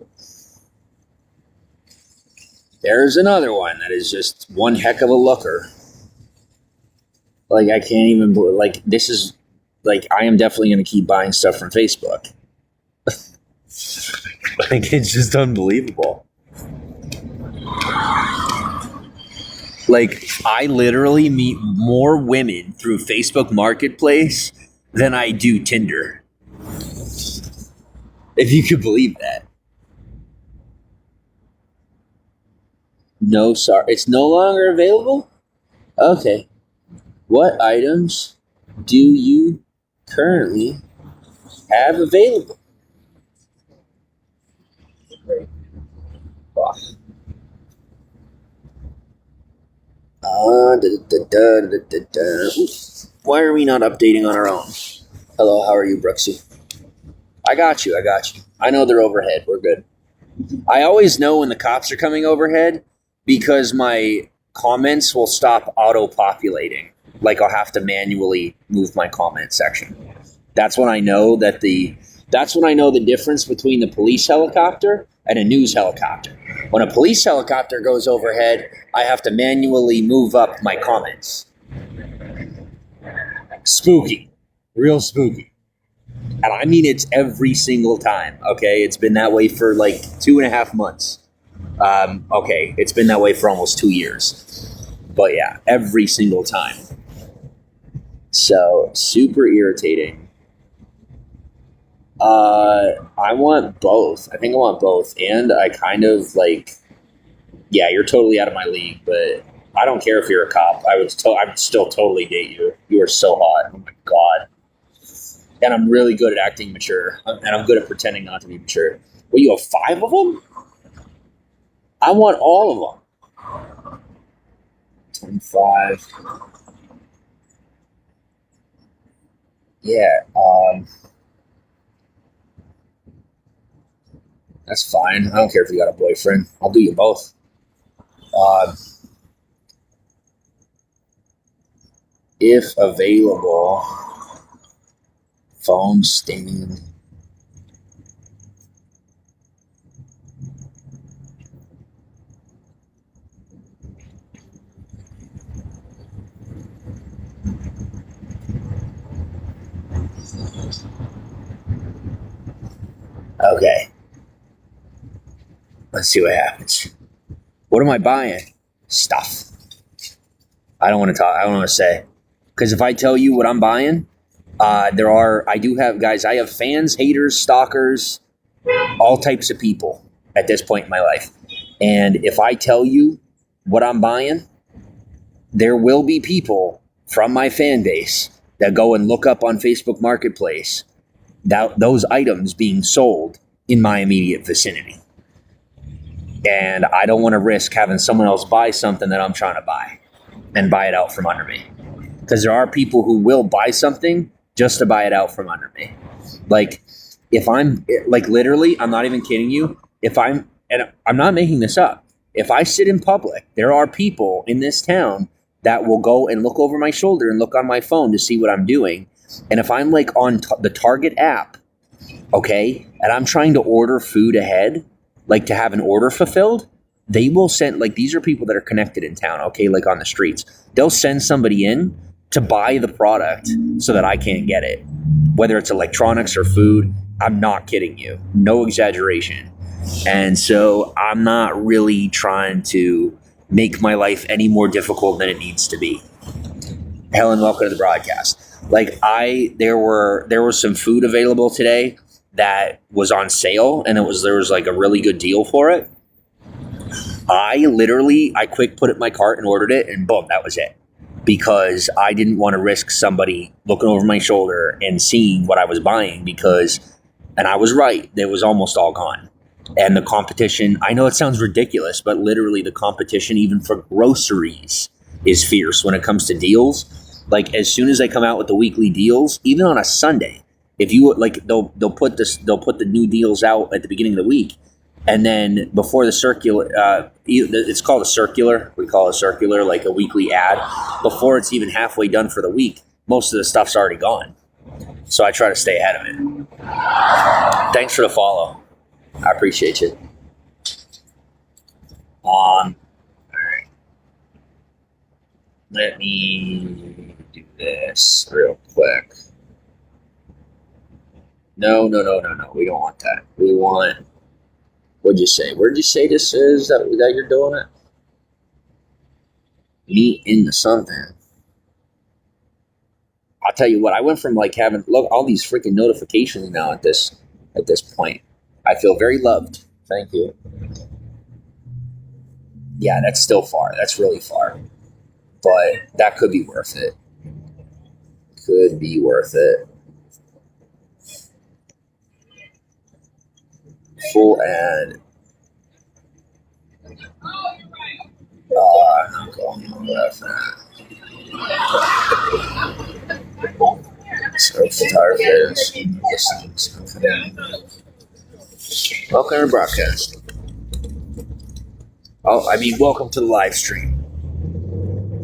There's another one that is just one heck of a looker. Like, I can't even, like, this is, like, I am definitely going to keep buying stuff from Facebook. Like, it's just unbelievable. Like, I literally meet more women through Facebook Marketplace than I do Tinder. If you could believe that. No, sorry. It's no longer available? Okay. What items do you currently have available? Why are we not updating on our own? Hello, how are you, Brooksy? I got you. I know they're overhead. We're good. I always know when the cops are coming overhead because my comments will stop auto-populating. Like, I'll have to manually move my comment section. That's when I know the difference between the police helicopter and a news helicopter. When a police helicopter goes overhead, I have to manually move up my comments. Spooky. Real spooky. And I mean, it's every single time, okay? It's been that way for like 2.5 months. Okay, it's been that way for almost 2 years. But yeah, every single time. So, super irritating. I want both. I think I want both. And I kind of like, yeah, you're totally out of my league, but I don't care if you're a cop. I'd still totally date you. You are so hot. Oh my God. And I'm really good at acting mature. And I'm good at pretending not to be mature. Well, you have 5 of them? I want all of them. 25. Yeah, that's fine. I don't care if you got a boyfriend. I'll do you both. If available, phone stand. Okay. Let's see what happens. What am I buying? Stuff. I don't want to talk. I don't want to say. Because if I tell you what I'm buying, I have fans, haters, stalkers, all types of people at this point in my life. And if I tell you what I'm buying, there will be people from my fan base that go and look up on Facebook Marketplace those items being sold in my immediate vicinity. And I don't want to risk having someone else buy something that I'm trying to buy and buy it out from under me. Because there are people who will buy something just to buy it out from under me. Like, if I'm, like, literally, I'm not even kidding you. And I'm not making this up. If I sit in public, there are people in this town that will go and look over my shoulder and look on my phone to see what I'm doing. And if I'm, like, on the Target app, okay, and I'm trying to order food ahead, like to have an order fulfilled, they will send, like, these are people that are connected in town, okay, like on the streets. They'll send somebody in to buy the product so that I can't get it. Whether it's electronics or food, I'm not kidding you. No exaggeration. And so I'm not really trying to make my life any more difficult than it needs to be. Helen, welcome to the broadcast. Like, there was some food available today that was on sale, and there was like a really good deal for it. I quick put it in my cart and ordered it, and boom, that was it. Because I didn't want to risk somebody looking over my shoulder and seeing what I was buying and I was right, it was almost all gone. And the competition, I know it sounds ridiculous, but literally the competition, even for groceries, is fierce when it comes to deals. Like as soon as they come out with the weekly deals, even on a Sunday, if you like, they'll put the new deals out at the beginning of the week, and then before the circular, it's called a circular. We call it a circular, like a weekly ad. Before it's even halfway done for the week, most of the stuff's already gone. So I try to stay ahead of it. Thanks for the follow. I appreciate you. All right. Let me do this real quick. No. We don't want that. We want. What'd you say? Where'd you say this is? That you're doing it? Meet in the something. I'll tell you what. I went from like having all these freaking notifications now at this point. I feel very loved. Thank you. Yeah, that's still far. That's really far. But that could be worth it. Could be worth it. Full ad. I'm going on with that. So photographers, listings. Welcome to broadcast. Oh, I mean, welcome to the live stream.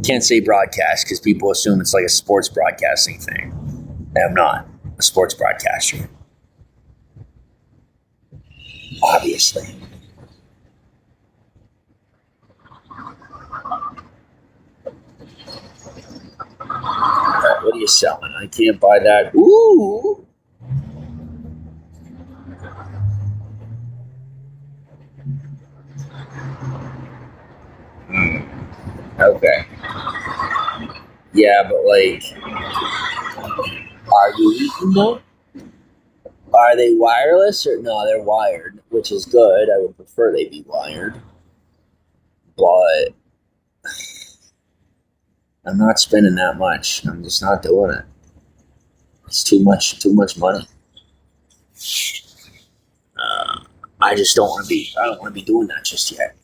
Can't say broadcast because people assume it's like a sports broadcasting thing. And I'm not a sports broadcaster. Obviously. Right, what are you selling? I can't buy that. Ooh. Okay. Yeah, but like, are you eating them? Are they wireless or no? They're wired, which is good. I would prefer they be wired, but I'm not spending that much. I'm just not doing it. It's too much money. I just don't want to be. I don't want to be doing that just yet.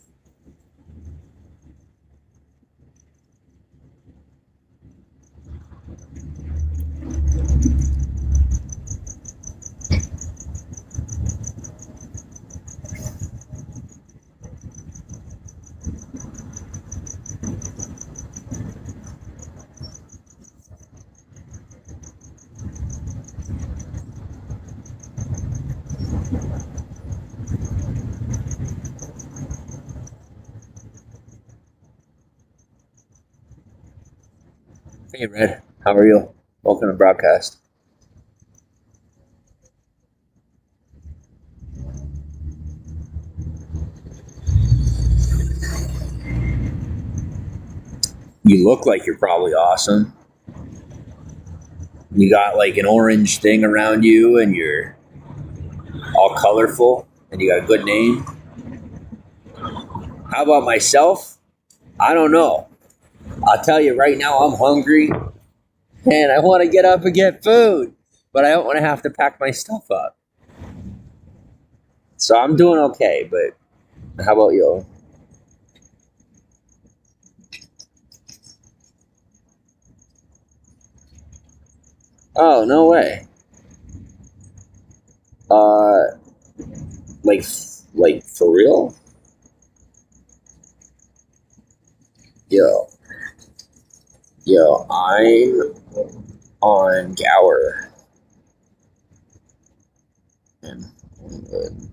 Hey, Red. How are you? Welcome to broadcast. You look like you're probably awesome. You got like an orange thing around you and you're all colorful and you got a good name. How about myself? I don't know. I'll tell you right now, I'm hungry and I want to get up and get food, but I don't want to have to pack my stuff up. So I'm doing okay, but how about you? Oh, no way. Like for real? Yo, I'm on Gower. And I'm good.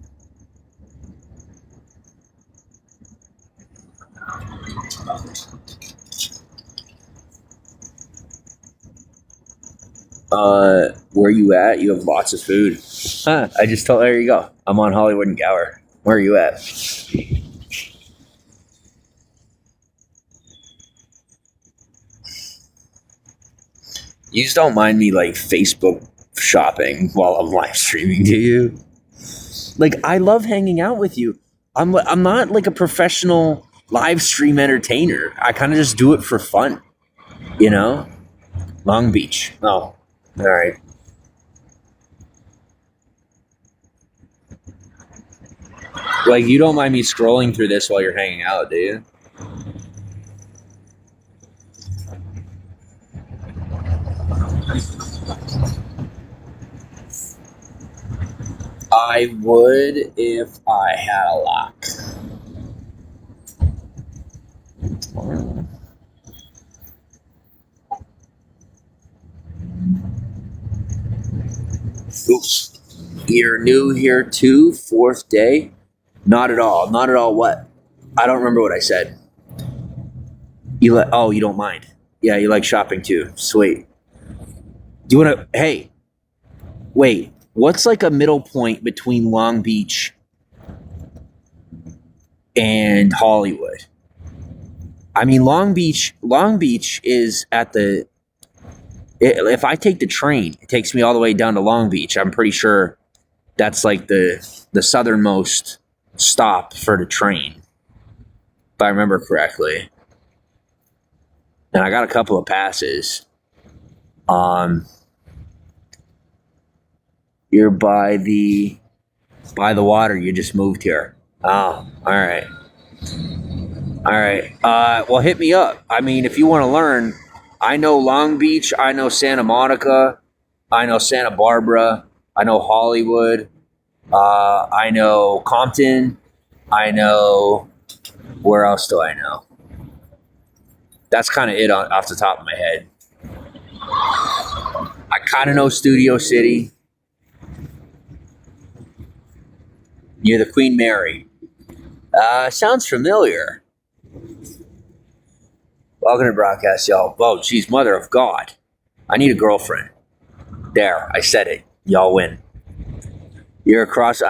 Where you at? You have lots of food. Huh, I just told, there you go. I'm on Hollywood and Gower. Where are you at? You just don't mind me like Facebook shopping while I'm live streaming, do you? Like, I love hanging out with you. I'm not like a professional live stream entertainer. I kind of just do it for fun, you know? Long Beach. Oh, all right. Like, you don't mind me scrolling through this while you're hanging out, do you? I would if I had a lock. Oops. You're new here too, 4th day? Not at all. Not at all what? I don't remember what I said. You don't mind. Yeah, you like shopping too. Sweet. Do you want to hey, wait. What's like a middle point between Long Beach and Hollywood? I mean, Long Beach is at the if I take the train, it takes me all the way down to Long Beach. I'm pretty sure that's like the southernmost stop for the train, if I remember correctly. And I got a couple of passes. You're by the water. You just moved here. Oh, all right. All right. Well, hit me up. I mean, if you want to learn, I know Long Beach. I know Santa Monica. I know Santa Barbara. I know Hollywood. I know Compton. I know. Where else do I know? That's kind of it off the top of my head. I kind of know Studio City. Near the Queen Mary. Sounds familiar. Welcome to broadcast, y'all. Oh, geez, mother of God. I need a girlfriend. There, I said it. Y'all win. You're across.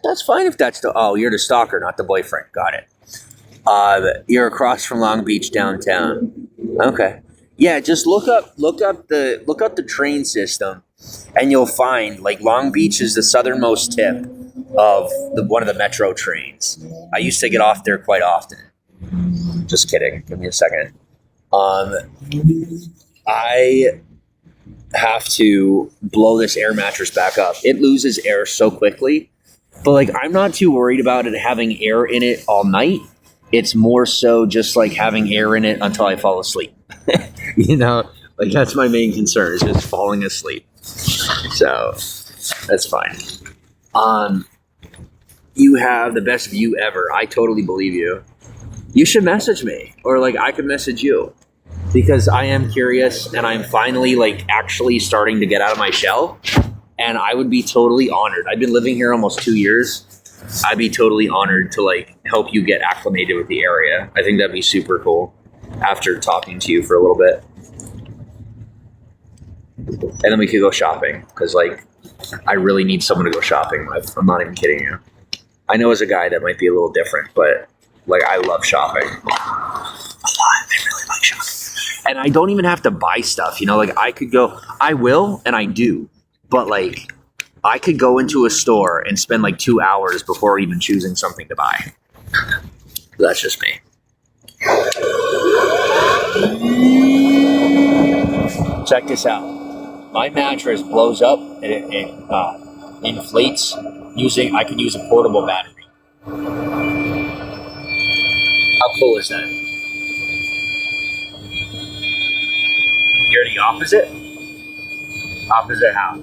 That's fine if that's the. Oh, you're the stalker, not the boyfriend. Got it. You're across from Long Beach downtown. Okay. Yeah, just look up the train system, and you'll find like Long Beach is the southernmost tip of one of the metro trains. I used to get off there quite often. Just kidding. Give me a second. I have to blow this air mattress back up. It loses air so quickly, but like I'm not too worried about it having air in it all night. It's more so just like having air in it until I fall asleep. Like that's my main concern is just falling asleep. So that's fine. You have the best view ever. I totally believe you. You should message me, or like I could message you, because I am curious and I'm finally like actually starting to get out of my shell, and I would be totally honored. I've been living here almost 2 years. I'd be totally honored to like help you get acclimated with the area. I think that'd be super cool after talking to you for a little bit. And then we could go shopping, because like I really need someone to go shopping with. I'm not even kidding you. I know as a guy that might be a little different, but like I love shopping. I really like shopping. And I don't even have to buy stuff, like I could go, I will, and I do, but like I could go into a store and spend like 2 hours before even choosing something to buy. That's just me. Check this out. My mattress blows up and it inflates I can use a portable battery. How cool is that? You're the opposite? Opposite how?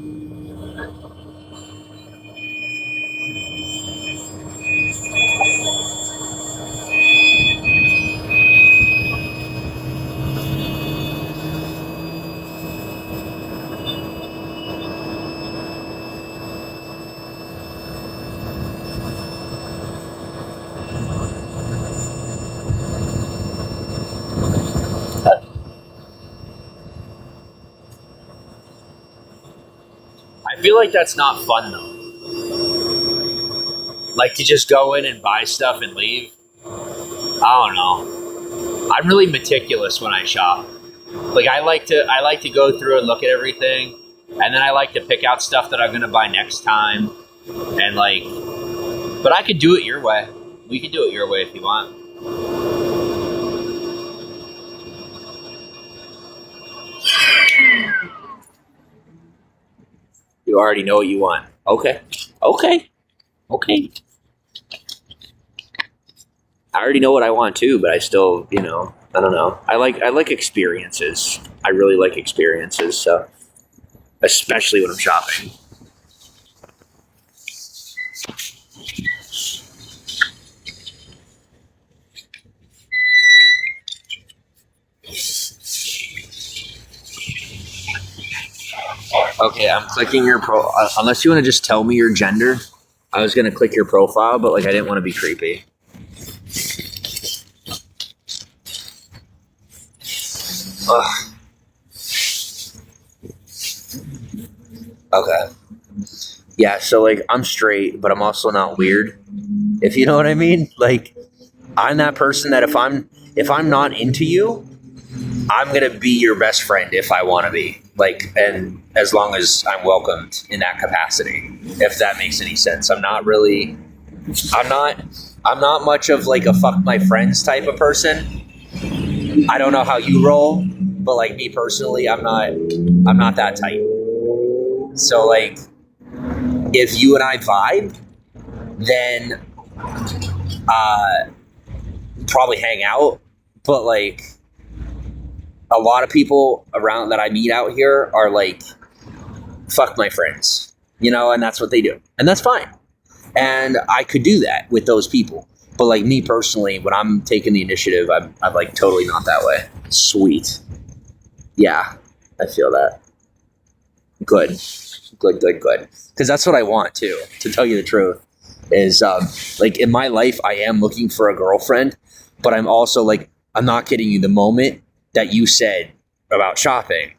I feel like that's not fun though. Like to just go in and buy stuff and leave. I don't know. I'm really meticulous when I shop. Like I like to go through and look at everything, and then I like to pick out stuff that I'm gonna buy next time. And like, but I could do it your way. We could do it your way if you want. You already know what you want. Okay. I already know what I want too, but I still, you know, I don't know. I like experiences. I really like experiences. So, especially when I'm shopping. Okay, I'm clicking your unless you want to just tell me your gender. I was gonna click your profile, but like I didn't want to be creepy. Ugh. Okay. Yeah, so like I'm straight, but I'm also not weird. If you know what I mean? Like I'm that person that if I'm not into you, I'm gonna be your best friend if I want to be. Like, and as long as I'm welcomed in that capacity, if that makes any sense. I'm not much of like a fuck my friends type of person. I don't know how you roll, but like me personally, I'm not that type. So like, if you and I vibe, then probably hang out. But like, a lot of people around that I meet out here are like, fuck my friends, you know, and that's what they do. And that's fine. And I could do that with those people. But like me personally, when I'm taking the initiative, I'm like totally not that way. Sweet. Yeah, I feel that. Good. Because that's what I want too, to tell you the truth. Is like in my life, I am looking for a girlfriend, but I'm also like, I'm not kidding you. The moment that you said about shopping,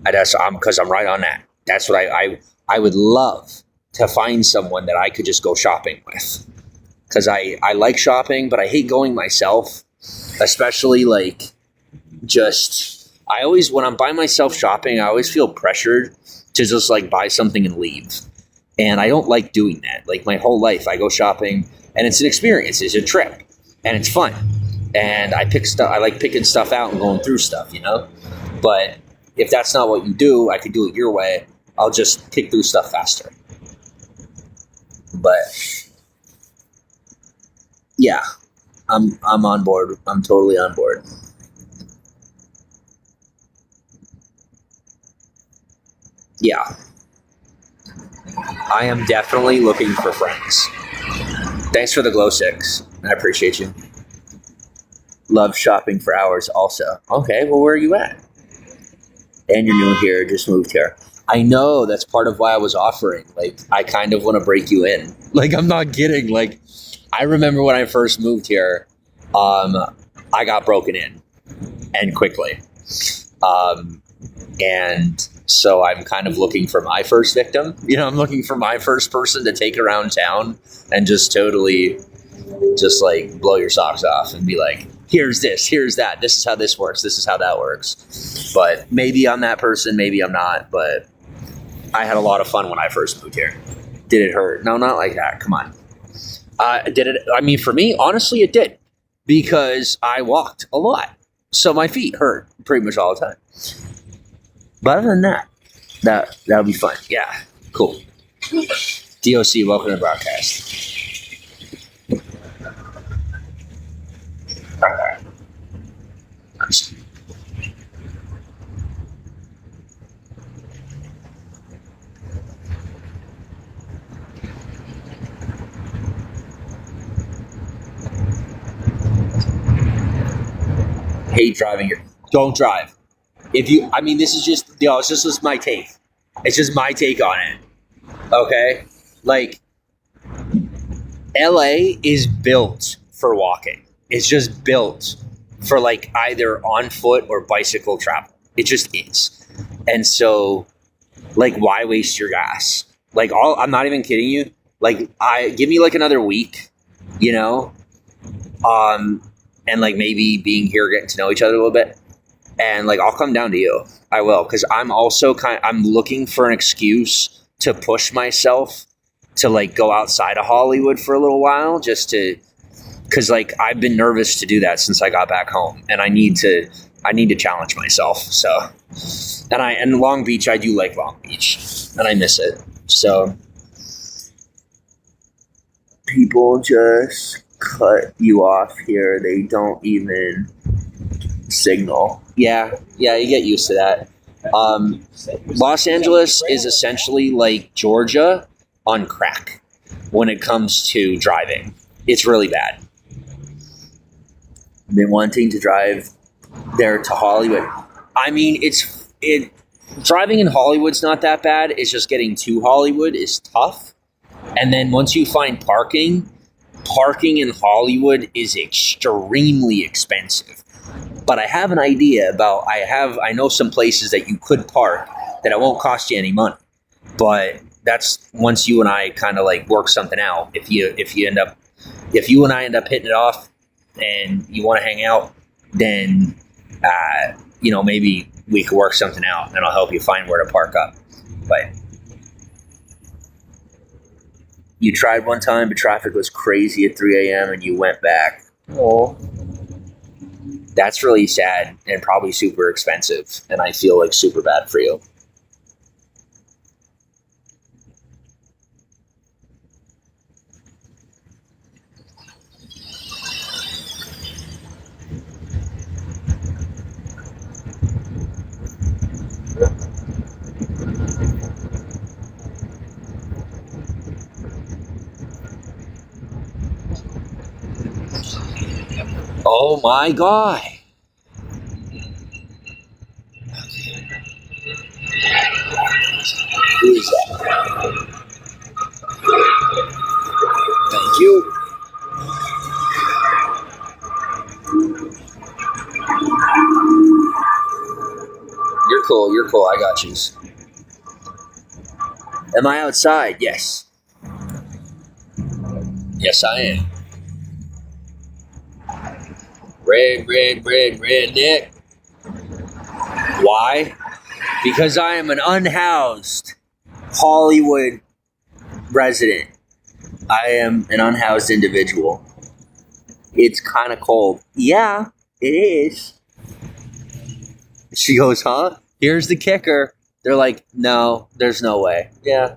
because I'm right on that. That's what I would love to find someone that I could just go shopping with. Because I like shopping, but I hate going myself, especially like I always, when I'm by myself shopping, I always feel pressured to just like buy something and leave. And I don't like doing that. Like my whole life, I go shopping and it's an experience, it's a trip, and it's fun. And I like picking stuff out and going through stuff, you know? But if that's not what you do, I could do it your way. I'll just pick through stuff faster. But yeah, I'm on board. I'm totally on board. Yeah. I am definitely looking for friends. Thanks for the glow sticks. I appreciate you. Love shopping for hours also. Okay, well, where are you at? And you're new here, just moved here. I know, that's part of why I was offering. Like, I kind of want to break you in. Like, I'm not kidding. Like, I remember when I first moved here, I got broken in, and quickly. And so I'm kind of looking for my first victim. You know, I'm looking for my first person to take around town and just totally just like blow your socks off and be like, here's this, here's that. This is how this works. This is how that works. But maybe I'm that person. Maybe I'm not. But I had a lot of fun when I first moved here. Did it hurt? No, not like that. Come on. Did it? I mean, for me, honestly, it did. Because I walked a lot. So my feet hurt pretty much all the time. But other than that, that'll be fun. Yeah, cool. DOC, welcome to the broadcast. Hate driving here. Don't drive. I mean, this is just, it's just my take. It's just my take on it. Okay? Like, LA is built for walking. It's just built for like either on foot or bicycle travel. It just is. And so, like, why waste your gas? Like, I'm not even kidding you. Like, give me like another week, you know? And like maybe being here, getting to know each other a little bit. And like, I'll come down to you. I will. Cause I'm also I'm looking for an excuse to push myself to like go outside of Hollywood for a little while cause like I've been nervous to do that since I got back home and I need to challenge myself. So, and Long Beach, I do like Long Beach and I miss it. So people just cut you off here. They don't even signal. Yeah, you get used to that. Los Angeles is essentially like Georgia on crack when it comes to driving. It's really bad. I've been wanting to drive there to Hollywood. I mean, driving in Hollywood's not that bad. It's just getting to Hollywood is tough. And then once you find parking in Hollywood is extremely expensive. But I have an idea I know some places that you could park that it won't cost you any money. But that's once you and I kind of like work something out. If you and I end up hitting it off and you want to hang out, then maybe we could work something out and I'll help you find where to park up. But you tried one time, but traffic was crazy at 3 a.m. and you went back. Oh, that's really sad and probably super expensive. And I feel like super bad for you. Oh my God. Who is that? Thank you. You're cool. I got you. Am I outside? Yes. Yes, I am. Redneck. Why? Because I am an unhoused Hollywood resident. I am an unhoused individual. It's kind of cold. Yeah, it is. She goes, huh? Here's the kicker. They're like, no, there's no way. Yeah,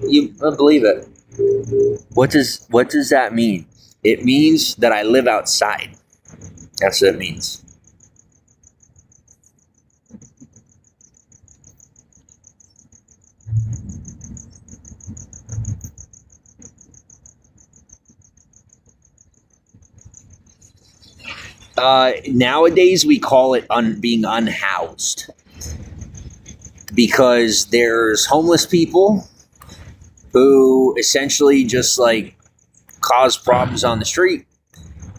you believe it. What does that mean? It means that I live outside. That's what it means. Nowadays, we call it being unhoused because there's homeless people who essentially just like cause problems on the street.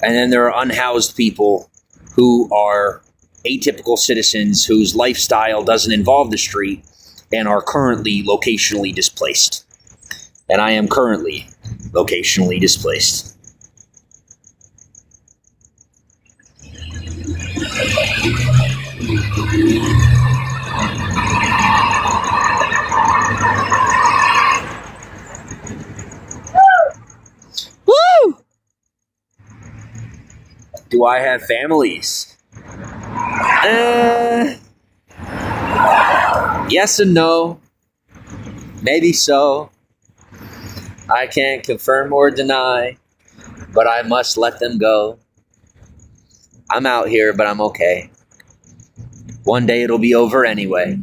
And then there are unhoused people who are atypical citizens whose lifestyle doesn't involve the street and are currently locationally displaced. And I am currently locationally displaced. Woo! Do I have families? Yes and no. Maybe so. I can't confirm or deny, but I must let them go. I'm out here, but I'm okay. One day it'll be over anyway.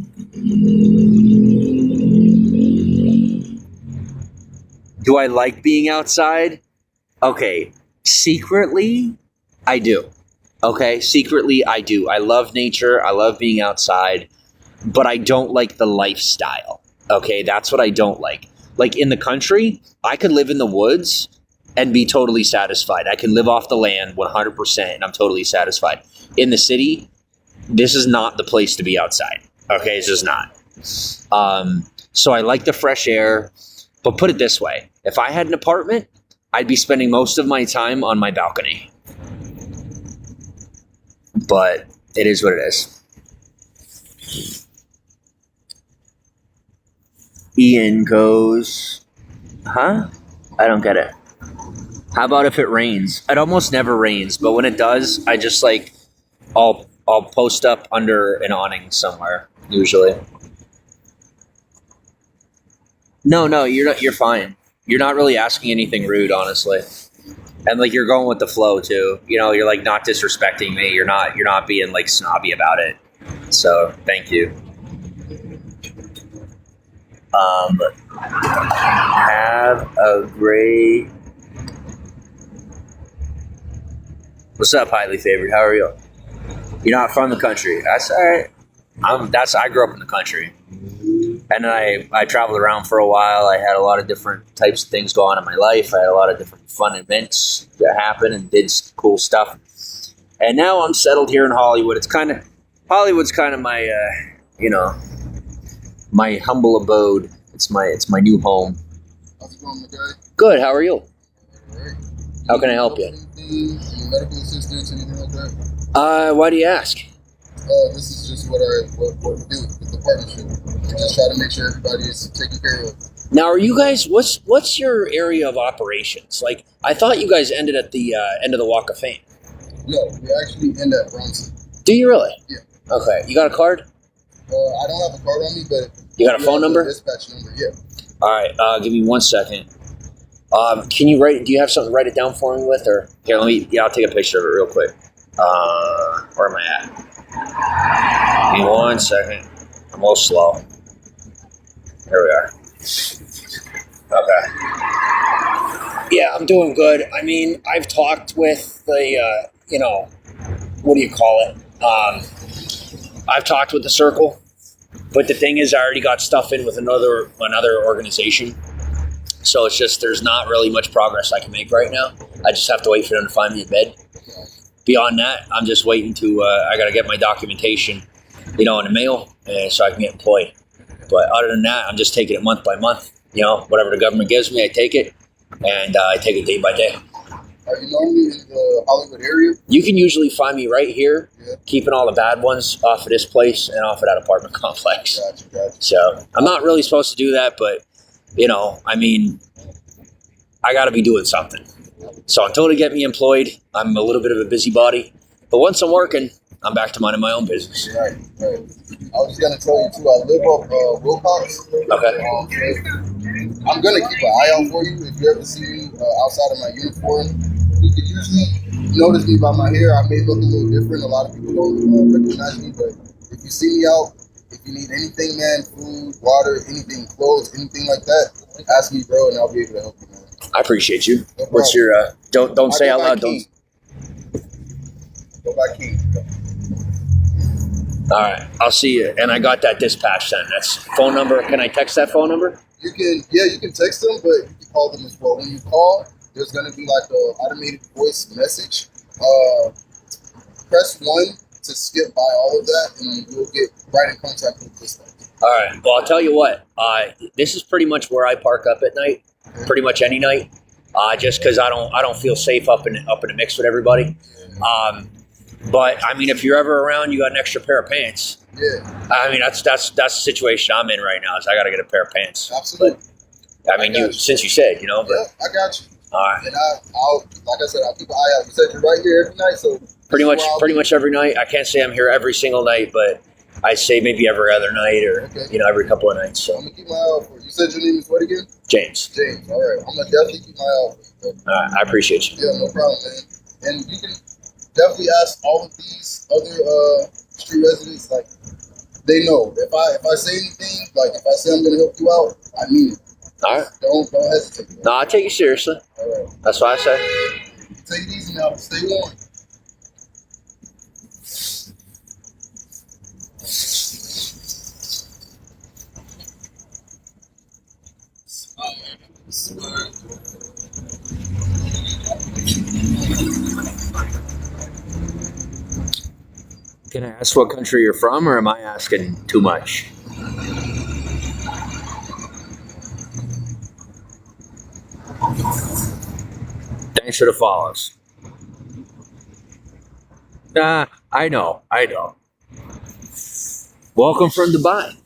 Do I like being outside? Okay, secretly, I do. Okay, secretly, I do. I love nature. I love being outside, but I don't like the lifestyle. Okay, that's what I don't like. Like in the country, I could live in the woods and be totally satisfied. I can live off the land 100% and I'm totally satisfied. In the city, this is not the place to be outside. Okay, it's just not. So I like the fresh air, but put it this way. If I had an apartment, I'd be spending most of my time on my balcony. But it is what it is. Ian goes, huh? I don't get it. How about if it rains? It almost never rains, but when it does, I just like, I'll post up under an awning somewhere, usually. No, you're fine. You're not really asking anything rude, honestly. And like you're going with the flow too. You know, you're like not disrespecting me. You're not being like snobby about it. So thank you. Have a great. What's up, highly favored? How are you? You're not from the country. That's all right. I grew up in the country, and then I traveled around for a while. I had a lot of different types of things go on in my life. I had a lot of different fun events that happened and did cool stuff. And now I'm settled here in Hollywood. Hollywood's kind of my my humble abode. It's my new home. How's it going, my guy? Good. How are you? All right. How can I help you? Any medical assistance, anything like that? Why do you ask? This is just what we do with the partnership. We just try to make sure everybody is taken care of. Now, are you guys? What's your area of operations? Like, I thought you guys ended at the end of the Walk of Fame. No, we actually end at Bronson. Do you really? Yeah. Okay. You got a card? I don't have a card on me, but You got a phone number? Dispatch number, yeah. All right. Give me 1 second. Can you write? Do you have something to write it down for me with, or here? I'll take a picture of it real quick. Where am I at? Give me 1 second. I'm a little slow. There we are. Okay. Yeah, I'm doing good. I mean, I've talked with the, what do you call it? I've talked with the Circle, but the thing is, I already got stuff in with another organization. So it's just there's not really much progress I can make right now. I just have to wait for them to find me a bed. Beyond that, I'm just waiting to. I got to get my documentation, in the mail, so I can get employed. But other than that, I'm just taking it month by month. Whatever the government gives me, I take it, and I take it day by day. Are you normally in the Hollywood area? You can usually find me right here, Yeah. keeping all the bad ones off of this place and off of that apartment complex. Gotcha. So I'm not really supposed to do that, but I got to be doing something. So until they get me employed, I'm a little bit of a busybody. But once I'm working, I'm back to minding my own business. Right. I was just gonna tell you too. I live up Wilcox. Okay. I'm gonna keep an eye out for you. If you ever see me outside of my uniform, you can usually notice me by my hair. I may look a little different. A lot of people don't recognize me, but if you see me out, if you need anything, man, food, water, anything, clothes, anything like that, ask me, bro, and I'll be able to help you, man. I appreciate you. No What's your don't say out loud. Don't. Go by King. All right, I'll see you. And I got that dispatch sent. That's phone number. Can I text that phone number? You can text them, but you can call them as well. When you call, there's gonna be like a automated voice message. Press 1 to skip by all of that, and you'll get right in contact with dispatch. All right. Well, I'll tell you what. This is pretty much where I park up at night. Pretty much any night. Just because I don't feel safe up in the mix with everybody. But I mean, if you're ever around, you got an extra pair of pants. Yeah, I mean, that's the situation I'm in right now. Is I got to get a pair of pants. absolutely. But I mean, since you said, But Yeah, I got you. all right. And I'll like I said, I'll keep an eye out. You said you're right here every night, so Pretty this is where I'll much be. every night. I can't say I'm here every single night, but I say maybe every other night or Okay. every couple of nights. I'm So gonna keep my eye out for you. You said your name is what again? James, James. All right, I'm gonna definitely keep my eye out for you. all right, I appreciate you. Yeah, no problem, man. And you can definitely ask all of these other street residents. Like, they know if I say anything, like if I say I'm gonna help you out, I mean it. All right. Don't hesitate. Man. No, I take you seriously. All right, That's what I say. take it easy now. Stay warm. Can I ask what country you're from, or am I asking too much? Thanks for the follows. I know. Welcome from Dubai.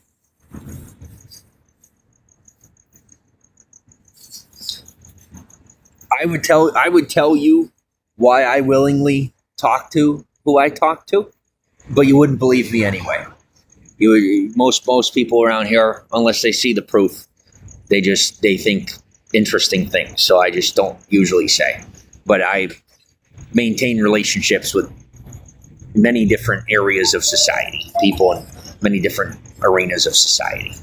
I would tell you why I willingly talk to who I talk to, but you wouldn't believe me anyway. Most people around here, unless they see the proof, they think interesting things. So I just don't usually say. but I maintain relationships with many different areas of society, people in many different arenas of society.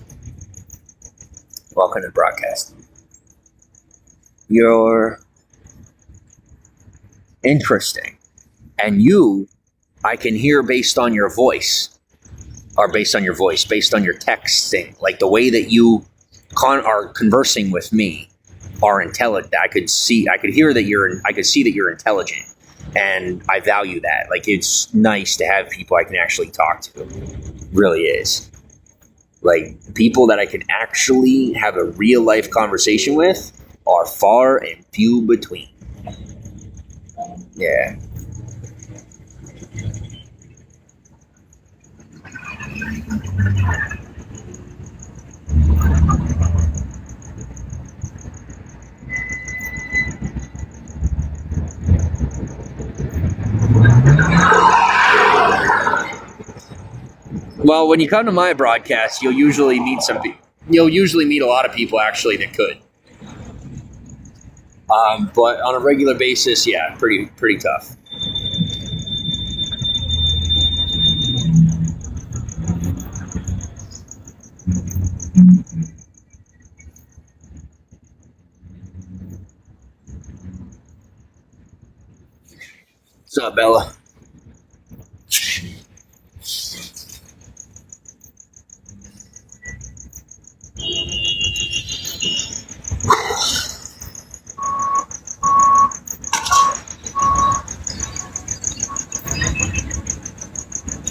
Welcome to the broadcast. You're interesting. And you, I can hear based on your voice, based on your texting, like the way that you are conversing with me are intelligent. I could see that you're intelligent, and I value that. Like, it's nice to have people I can actually talk to. It really is. Like, people that I can actually have a real life conversation with are far and few between. Yeah. Well, when you come to my broadcast, you'll usually meet a lot of people actually that could. But on a regular basis, yeah, pretty tough. What's up, Bella?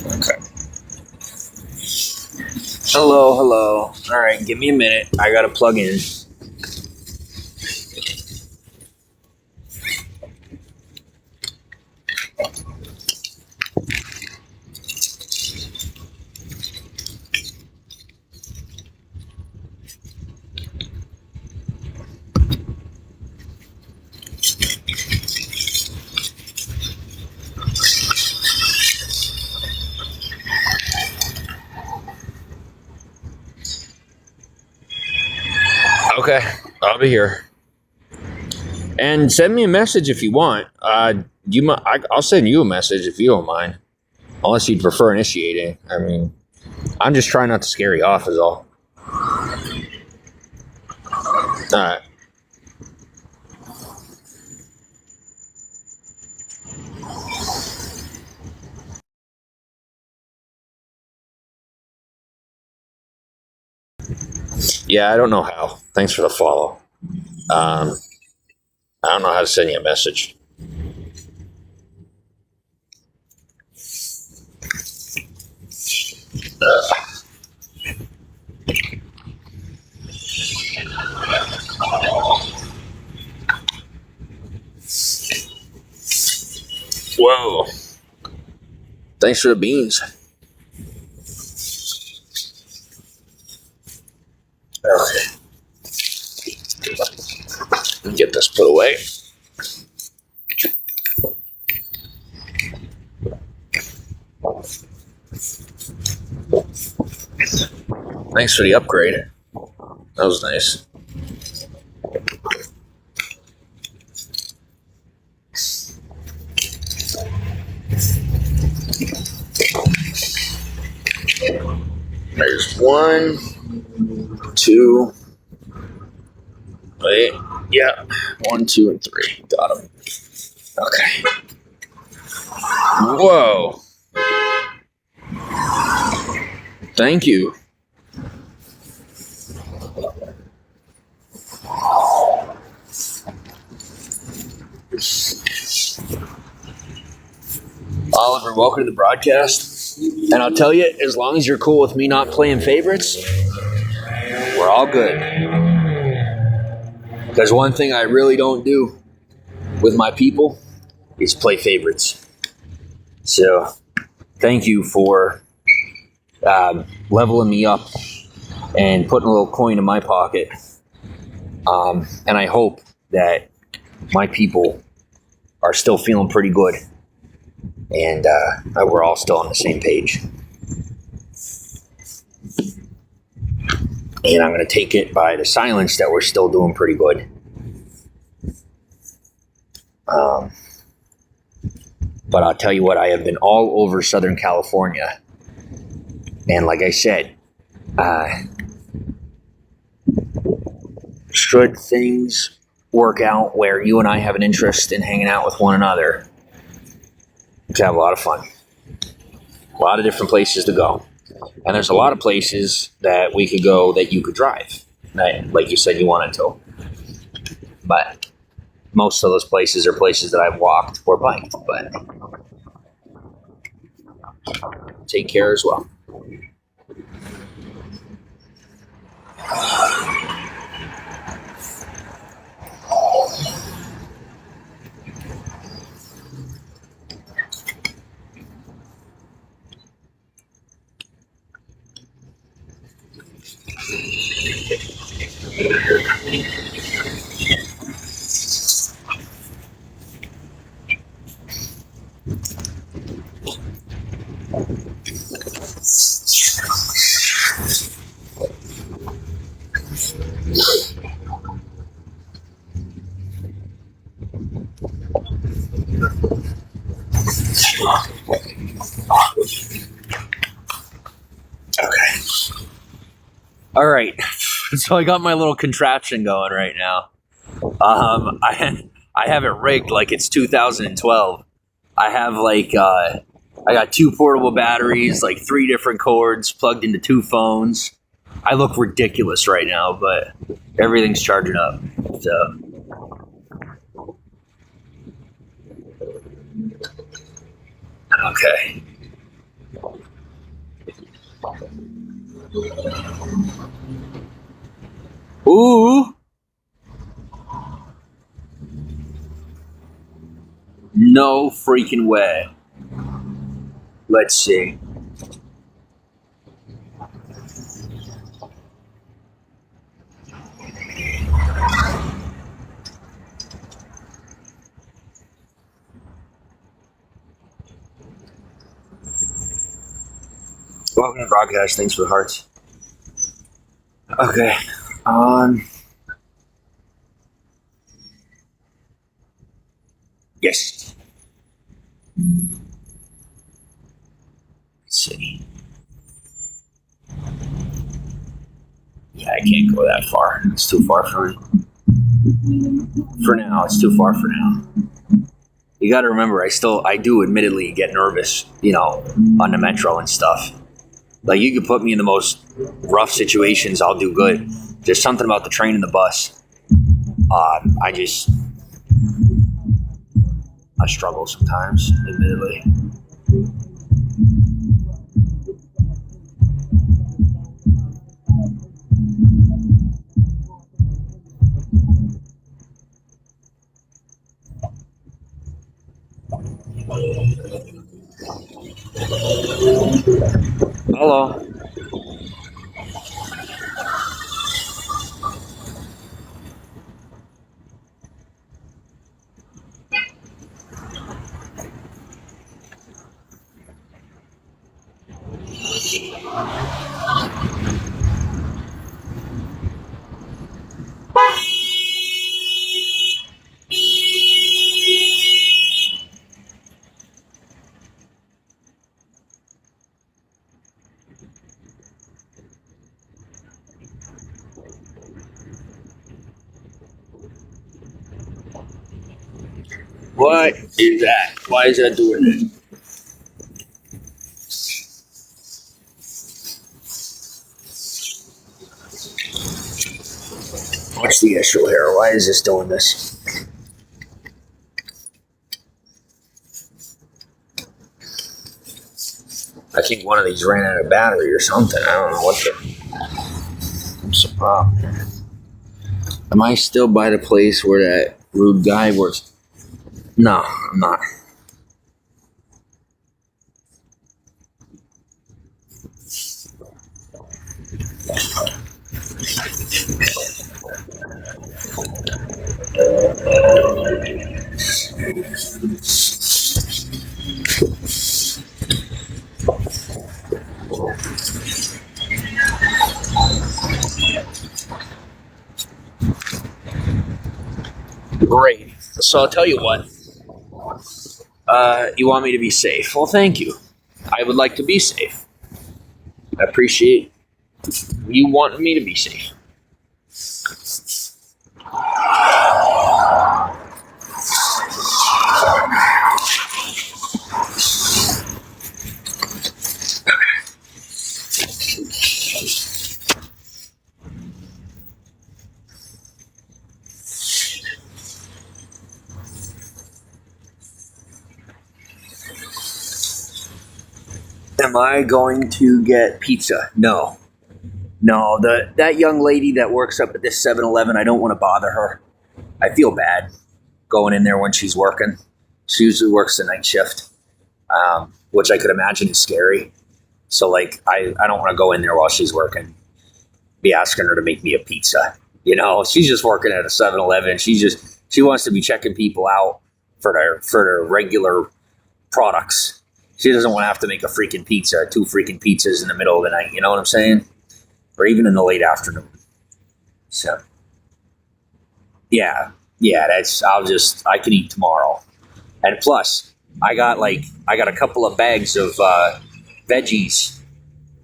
Okay. Hello. All right, give me a minute. I gotta plug in. Okay, I'll be here. And send me a message if you want. I'll send you a message if you don't mind. Unless you'd prefer initiating. I mean, I'm just trying not to scare you off is all. Alright. Yeah, I don't know how. Thanks for the follow. I don't know how to send you a message. Whoa. Thanks for the beans. Okay. Get this put away. Thanks for the upgrade. That was nice. There's 1, 2. Wait, yeah, 1, 2, and 3. Got them. Okay. Whoa. Thank you. Oliver, welcome to the broadcast. And I'll tell you, as long as you're cool with me not playing favorites, we're all good. Because one thing I really don't do with my people is play favorites. So, thank you for leveling me up and putting a little coin in my pocket. And I hope that my people are still feeling pretty good. And we're all still on the same page. And I'm going to take it by the silence that we're still doing pretty good. But I'll tell you what, I have been all over Southern California. And like I said, should things work out where you and I have an interest in hanging out with one another, we could have a lot of fun. A lot of different places to go. And there's a lot of places that we could go that you could drive, like you said you wanted to. But most of those places are places that I've walked or biked, but take care as well. All right, so I got my little contraption going right now. I have it rigged like it's 2012. I have I got 2 portable batteries, like 3 different cords plugged into 2 phones. I look ridiculous right now, but everything's charging up. So okay. Ooh. No freaking way. Let's see. Welcome to broadcast. Thanks for the hearts. Okay. Yes. Let's see. Yeah, I can't go that far. It's too far for me. For now, it's too far for now. You got to remember, I do admittedly get nervous, on the metro and stuff. Like, you could put me in the most rough situations, I'll do good. There's something about the train and the bus. I struggle sometimes, admittedly. Hello. What is that? Why is that doing it? What's the issue here? Why is this doing this? I think one of these ran out of battery or something. I don't know what's the problem. Am I still by the place where that rude guy was? No, I'm not. Great. So I'll tell you what. You want me to be safe? Well, thank you. I would like to be safe. I appreciate you wanting me to be safe. Am I going to get pizza? No. No, that young lady that works up at this 7-Eleven, I don't want to bother her. I feel bad going in there when she's working. She usually works the night shift, which I could imagine is scary. So, like, I don't want to go in there while she's working, be asking her to make me a pizza. You know, she's just working at a 7-Eleven. She wants to be checking people out for their regular products. She doesn't want to have to make a freaking pizza, 2 freaking pizzas in the middle of the night. You know what I'm saying? Or even in the late afternoon. So, yeah, I can eat tomorrow. And plus, I got a couple of bags of veggies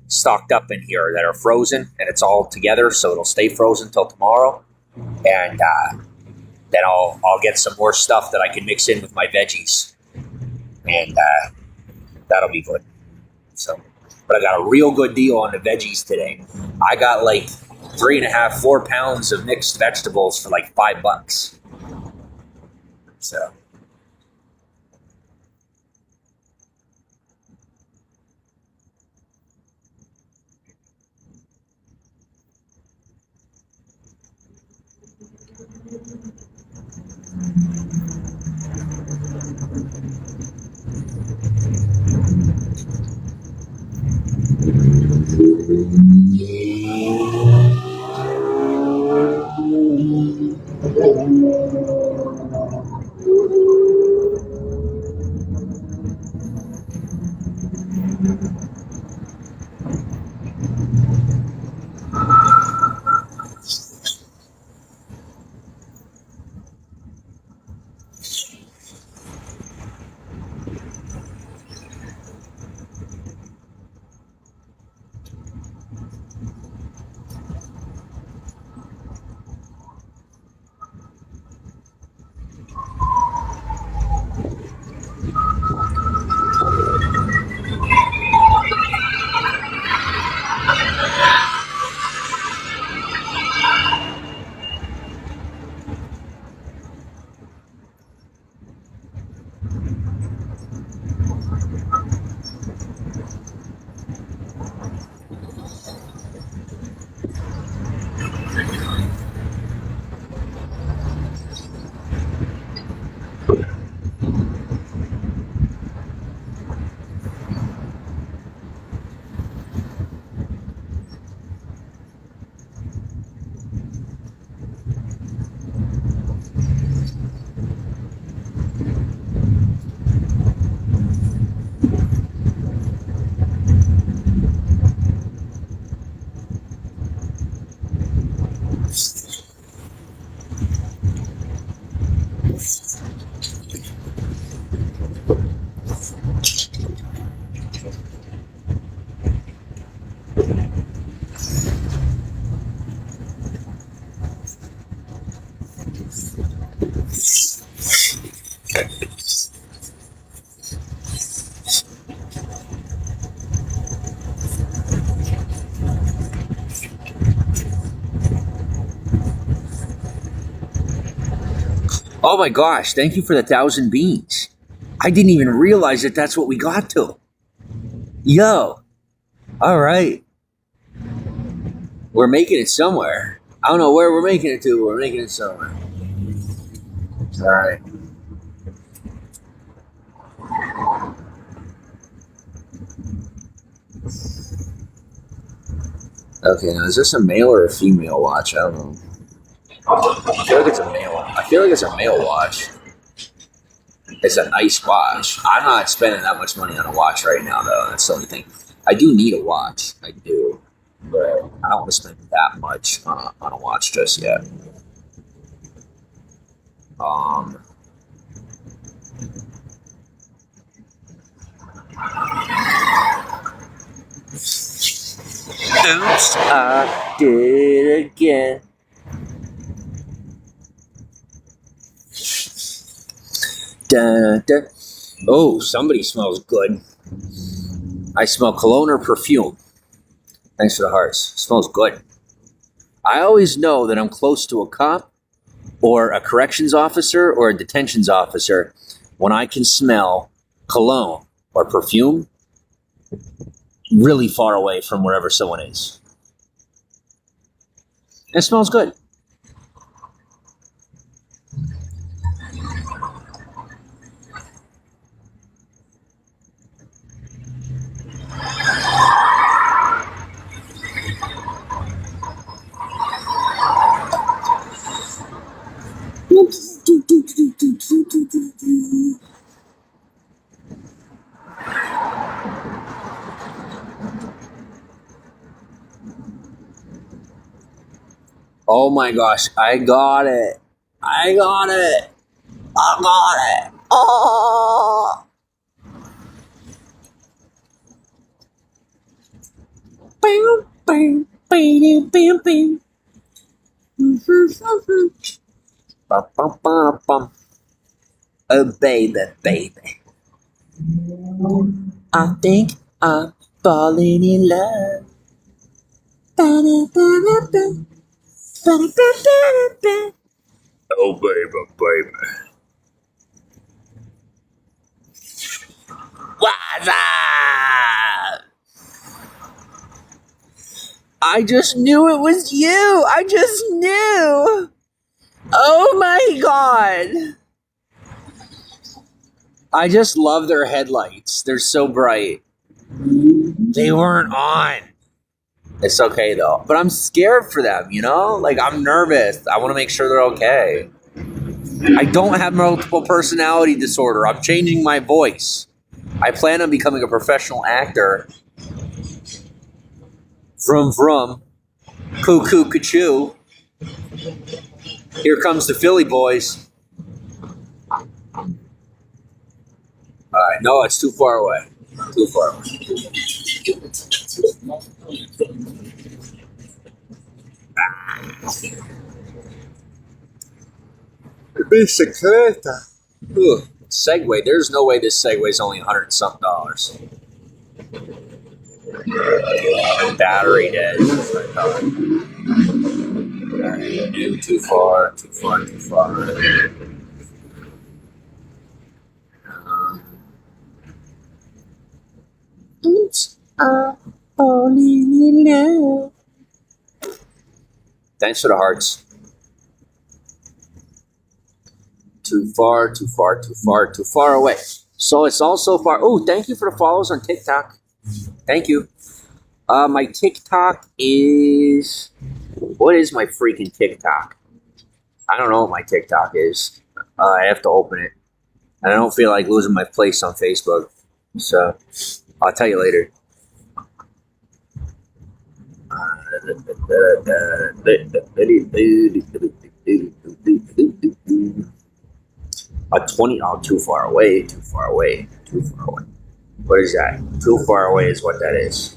stocked up in here that are frozen, and it's all together, so it'll stay frozen till tomorrow. And then I'll get some more stuff that I can mix in with my veggies, and that'll be good. So, but I got a real good deal on the veggies today. I got like 3.5, 4 pounds of mixed vegetables for like $5. So. Oh my gosh, thank you for the 1,000 beans. I didn't even realize that that's what we got to. Yo. All right. We're making it somewhere. I don't know where we're making it to, but we're making it somewhere. All right. Okay, now is this a male or a female watch? I don't know. I feel like it's a male. I feel like it's a male watch. It's a nice watch. I'm not spending that much money on a watch right now, though. That's the only thing. I do need a watch. I do. But I don't want to spend that much on a watch just yet. Oops, I did it again. Dun, dun. Oh, somebody smells good. I smell cologne or perfume. Thanks for the hearts. Smells good. I always know that I'm close to a cop or a corrections officer or a detentions officer when I can smell cologne or perfume really far away from wherever someone is. It smells good. Oh my gosh, I got it. I got it. I got it. Oh. Bam, bam, bam, bam, bam. Bum, bum, bum, bum. Oh, baby, baby. I think I'm falling in love. Ba-da-ba-da-ba. Ba-da-ba-da-ba. Oh, baby, baby. What's up? I just knew it was you. I just knew. Oh my god. I just love their headlights. They're so bright. They weren't on. It's okay though. But I'm scared for them, you know? Like, I'm nervous. I want to make sure they're okay. I don't have multiple personality disorder. I'm changing my voice. I plan on becoming a professional actor. Vroom vroom. Cuckoo cachoo. Here comes the Philly boys. Alright, no, it's too far away. Too far away. Bicicleta. Ugh. Segway. There's no way this Segway is only $100 and something. Battery dead. Alright, too far. Too far. Too far. Oops, falling in love. Thanks for the hearts. Too far, too far, too far, too far away. So it's all so far. Oh, thank you for the follows on TikTok. Thank you. My TikTok is... What is my freaking TikTok? I don't know what my TikTok is. I have to open it. And I don't feel like losing my place on Facebook. So, I'll tell you later. 20. Oh, too far away. Too far away. Too far away. What is that? Too far away is what that is.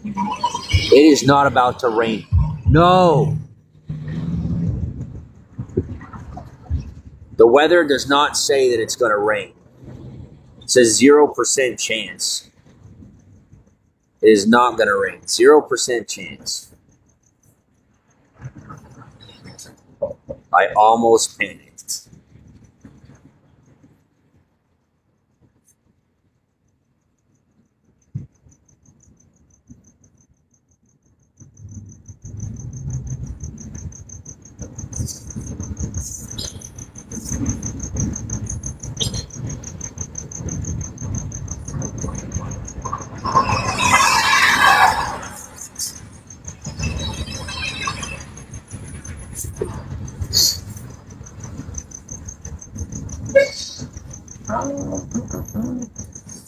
It is not about to rain. No. The weather does not say that it's going to rain. It says 0% chance. It is not going to rain. 0% chance. I almost panicked.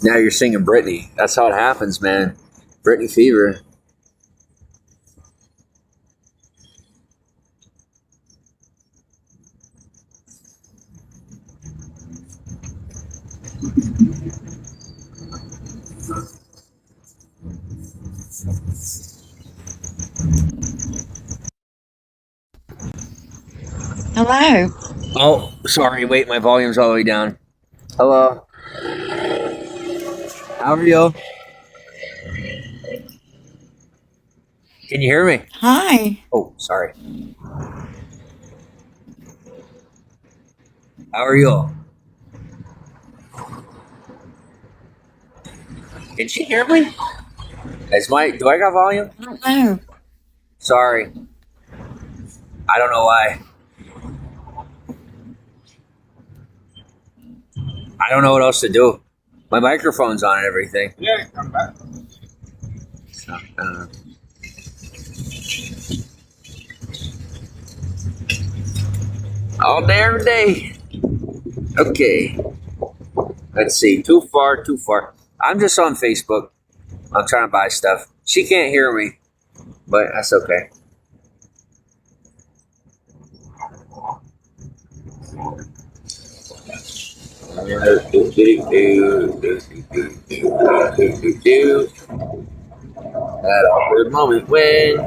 Now you're singing Britney. That's how it happens, man. Britney fever. Hello. Oh, sorry. Wait, my volume's all the way down. Hello. How are you? Can you hear me? Hi. Oh, sorry. How are you? Can she hear me? Do I got volume? I don't know. Sorry. I don't know why. I don't know what else to do. My microphone's on and everything. Yeah, I'm back. So, I don't know. All day, every day. Okay. Let's see. Too far, too far. I'm just on Facebook. I'm trying to buy stuff. She can't hear me, but that's okay. That awkward moment when.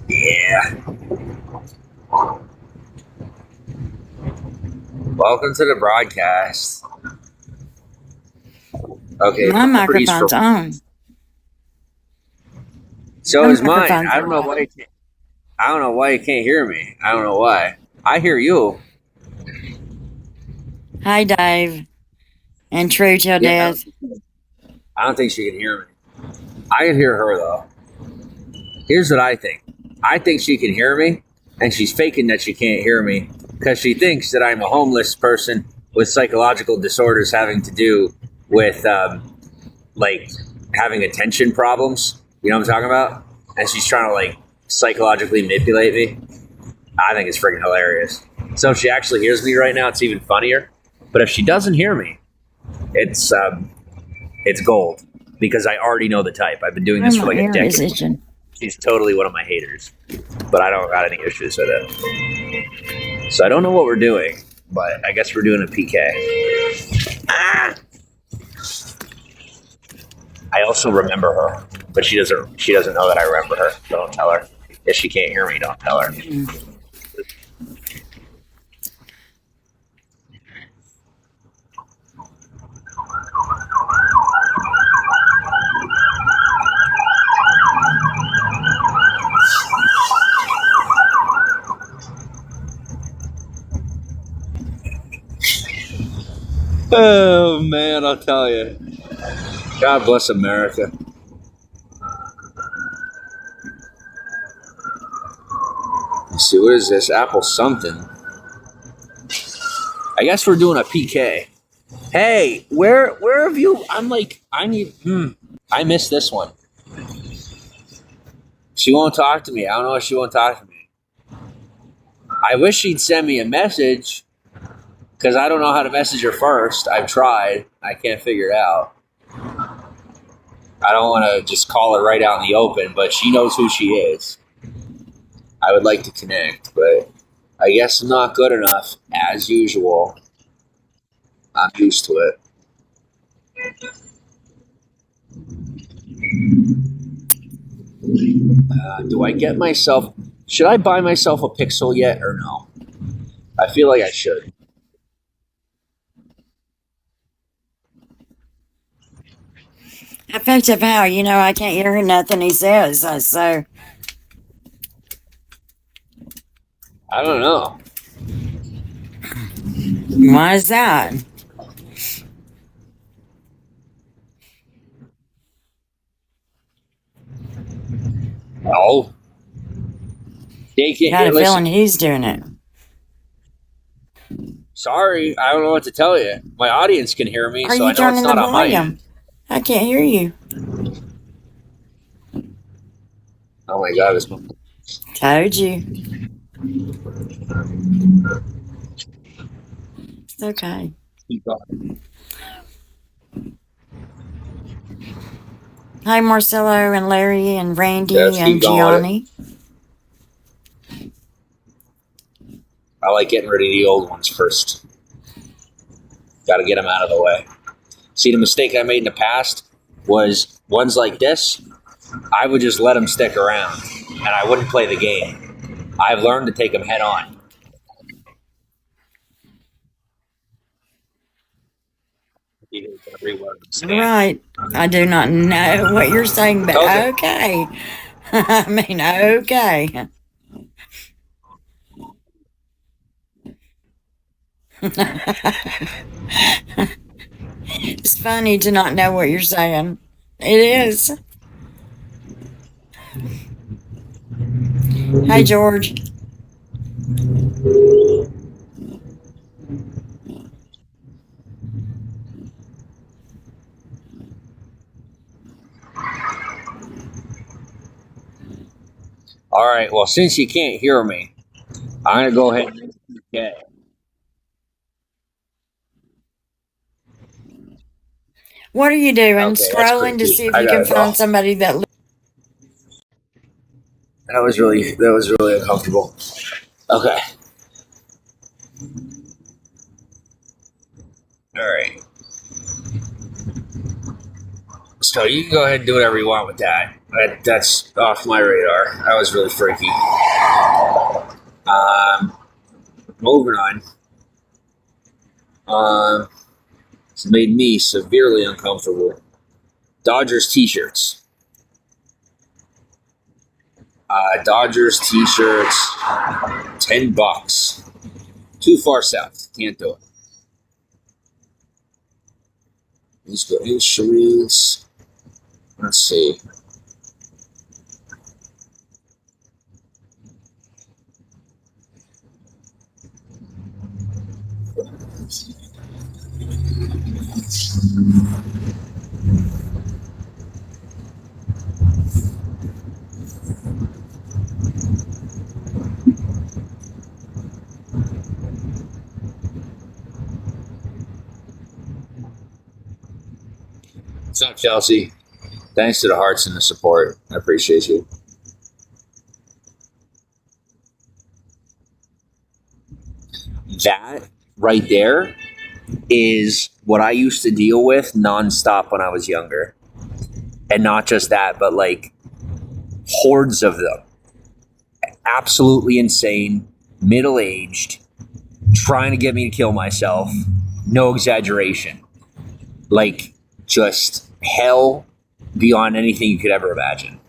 Yeah. Welcome to the broadcast. Okay, My properties for. microphone's on. So My is mine. microphone's I don't know on. why. I don't know why you can't hear me. I don't know why. I hear you. Hi, Dave. And True Till Yeah. Death. I don't think she can hear me. I can hear her though. Here's what I think. I think she can hear me, and she's faking that she can't hear me because she thinks that I'm a homeless person with psychological disorders having to do with like having attention problems. You know what I'm talking about? And she's trying to like psychologically manipulate me. I think it's freaking hilarious. So if she actually hears me right now, it's even funnier. But if she doesn't hear me, it's gold because I already know the type. I've been doing this I'm for an like a ear decade. musician. She's totally one of my haters, but I don't got any issues with it. So I don't know what we're doing, but I guess we're doing a PK. Ah! I also remember her, but she doesn't. She doesn't know that I remember her. So don't tell her. If she can't hear me, don't tell her. Oh man, I'll tell you. God bless America. Let's see, what is this? Apple something. I guess we're doing a PK. Hey, where have you? I'm like, I missed this one. She won't talk to me. I don't know if she won't talk to me. I wish she'd send me a message because I don't know how to message her first. I've tried. I can't figure it out. I don't want to just call her right out in the open, but she knows who she is. I would like to connect, but I guess not good enough, as usual. I'm used to it. Do I get myself... Should I buy myself a Pixel yet or no? I feel like I should. Effective how? You know, I can't hear nothing he says. So, I don't know. why is that? No. They Got can't a listen. feeling he's doing it. Sorry, I don't know what to tell you. My audience can hear me, Are so you I know it's turning the not on my volume? end. I can't hear you. Oh my god, this Told you. It's okay. Hi, Marcelo and Larry and Randy Just and keep going with it. Gianni. I like getting rid of the old ones first. Got to get them out of the way. See, the mistake I made in the past was ones like this, I would just let them stick around, and I wouldn't play the game. I've learned to take them head on. Right. I do not know what you're saying, but Okay. okay. I mean, okay. It's funny to not know what you're saying. It is. Hey, George. All right. Well, since you can't hear me, I'm going to go ahead and okay. What are you doing? Okay, that's pretty Scrolling to cute. see if I you gotta can go. find somebody that. That was really uncomfortable. Okay. All right. So you can go ahead and do whatever you want with that. That's off my radar. That was really freaky. Moving on. It's made me severely uncomfortable. Dodgers t-shirts. Dodgers t-shirts, $10. Too far south. Can't do it. Let's go insurance. Let's see. What's up, Chelsea? Thanks to the hearts and the support. I appreciate you. That right there is what I used to deal with nonstop when I was younger. And not just that, but like hordes of them. Absolutely insane, middle aged, trying to get me to kill myself. No exaggeration. Like just hell beyond anything you could ever imagine.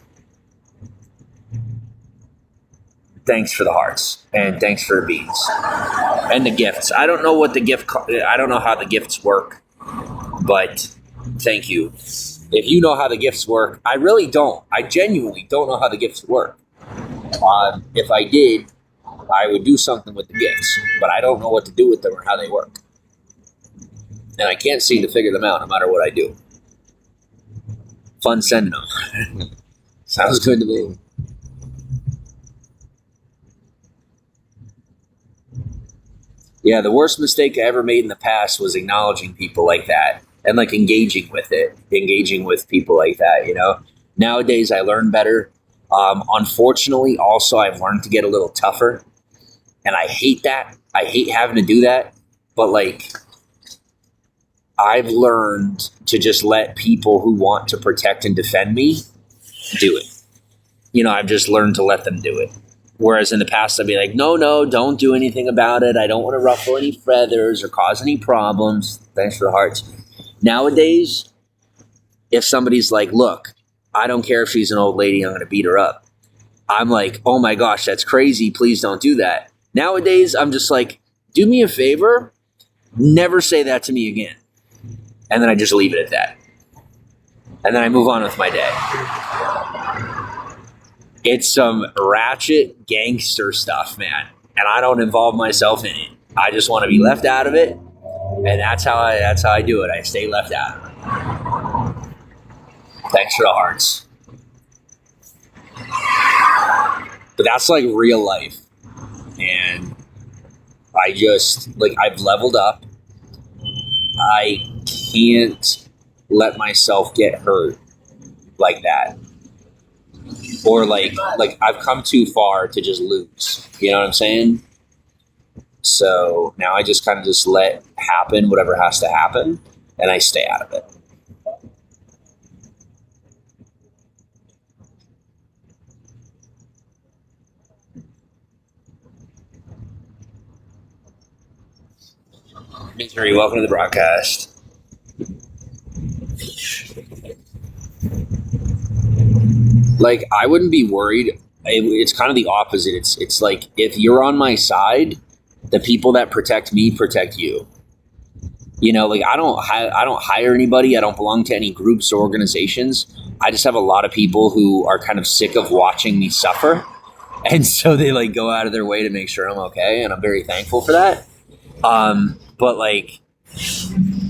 Thanks for the hearts and thanks for the beans and the gifts. I don't know what I don't know how the gifts work, but thank you. If you know how the gifts work, I really don't. I genuinely don't know how the gifts work. If I did, I would do something with the gifts, but I don't know what to do with them or how they work. And I can't seem to figure them out no matter what I do. Fun sending them. Sounds good to me. Yeah, the worst mistake I ever made in the past was acknowledging people like that and like engaging with people like that, you know? Nowadays, I learn better. Unfortunately, also, I've learned to get a little tougher. And I hate that. I hate having to do that. But like, I've learned to just let people who want to protect and defend me do it. You know, I've just learned to let them do it. Whereas in the past, I'd be like, no, don't do anything about it. I don't want to ruffle any feathers or cause any problems. Thanks for the hearts. Nowadays, if somebody's like, look, I don't care if she's an old lady, I'm going to beat her up. I'm like, oh my gosh, that's crazy. Please don't do that. Nowadays, I'm just like, do me a favor. Never say that to me again. And then I just leave it at that. And then I move on with my day. It's some ratchet gangster stuff, man. And I don't involve myself in it. I just want to be left out of it. And that's how I do it. I stay left out of it. Thanks for the hearts. But that's like real life. And I just, like, I've leveled up. I can't let myself get hurt like that. Or like I've come too far to just lose. You know what I'm saying? So now I just kind of just let happen whatever has to happen, and I stay out of it. Misery, welcome to the broadcast. Like, I wouldn't be worried. It's kind of the opposite. It's like, if you're on my side, the people that protect me protect you. You know, like, I don't hire anybody. I don't belong to any groups or organizations. I just have a lot of people who are kind of sick of watching me suffer, and so they like go out of their way to make sure I'm okay, and I'm very thankful for that. But like,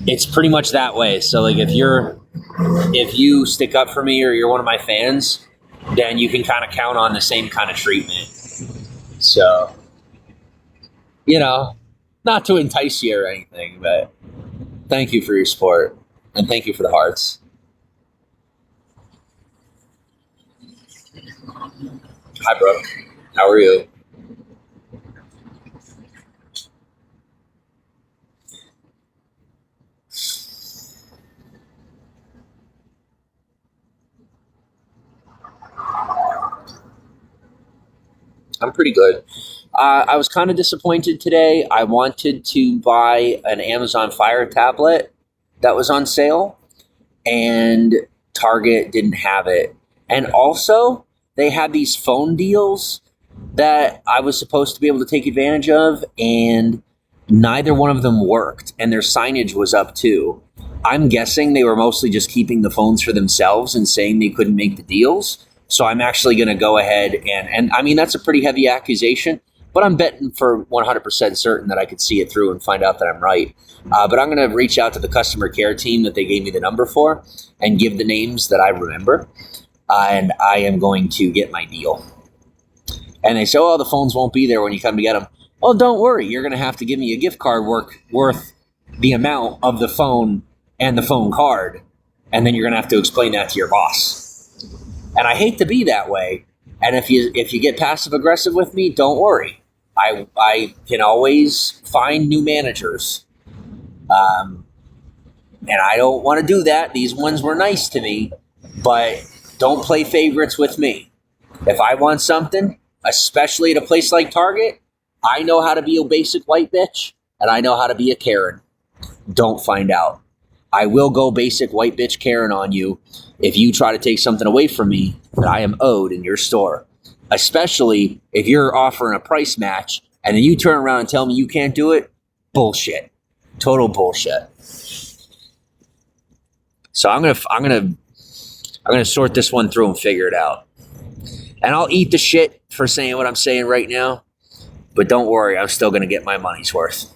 it's pretty much that way. So like, if you stick up for me or you're one of my fans, then you can kind of count on the same kind of treatment. So, you know, not to entice you or anything, but thank you for your support, and thank you for the hearts. Hi, bro. How are you? I'm pretty good. I was kind of disappointed today. I wanted to buy an Amazon Fire tablet that was on sale, and Target didn't have it. And also, they had these phone deals that I was supposed to be able to take advantage of, and neither one of them worked, and their signage was up too. I'm guessing they were mostly just keeping the phones for themselves and saying they couldn't make the deals. So I'm actually going to go ahead and I mean, that's a pretty heavy accusation, but I'm betting for 100% certain that I could see it through and find out that I'm right. But I'm going to reach out to the customer care team that they gave me the number for and give the names that I remember. And I am going to get my deal. And they say, oh, the phones won't be there when you come to get them. Oh, don't worry. You're going to have to give me a gift card worth the amount of the phone and the phone card. And then you're going to have to explain that to your boss. And I hate to be that way. And if you get passive aggressive with me, don't worry. I can always find new managers. And I don't want to do that. These ones were nice to me, but don't play favorites with me. If I want something, especially at a place like Target, I know how to be a basic white bitch, and I know how to be a Karen. Don't find out. I will go basic white bitch Karen on you if you try to take something away from me that I am owed in your store. Especially if you're offering a price match and then you turn around and tell me you can't do it. Bullshit. Total bullshit. So I'm gonna sort this one through and figure it out. And I'll eat the shit for saying what I'm saying right now. But don't worry, I'm still gonna get my money's worth.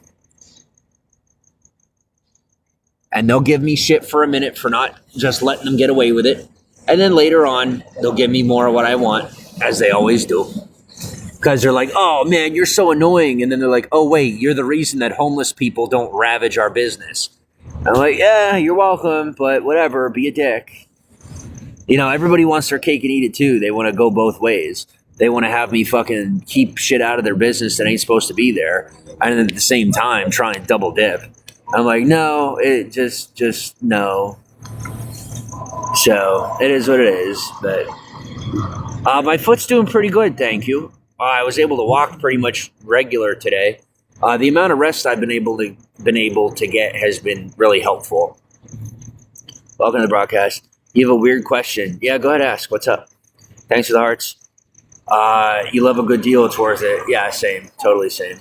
And they'll give me shit for a minute for not just letting them get away with it. And then later on, they'll give me more of what I want, as they always do. Because they're like, oh man, you're so annoying. And then they're like, oh wait, you're the reason that homeless people don't ravage our business. I'm like, yeah, you're welcome, but whatever, be a dick. You know, everybody wants their cake and eat it too. They want to go both ways. They want to have me fucking keep shit out of their business that ain't supposed to be there. And then at the same time, try and double dip. I'm like, no, it just no. So it is what it is. But my foot's doing pretty good, thank you. I was able to walk pretty much regular today. The amount of rest I've been able to get has been really helpful. Welcome to the broadcast. You have a weird question. Yeah, go ahead, ask. What's up? Thanks for the hearts. You love a good deal. It's worth it. Yeah, same. Totally same.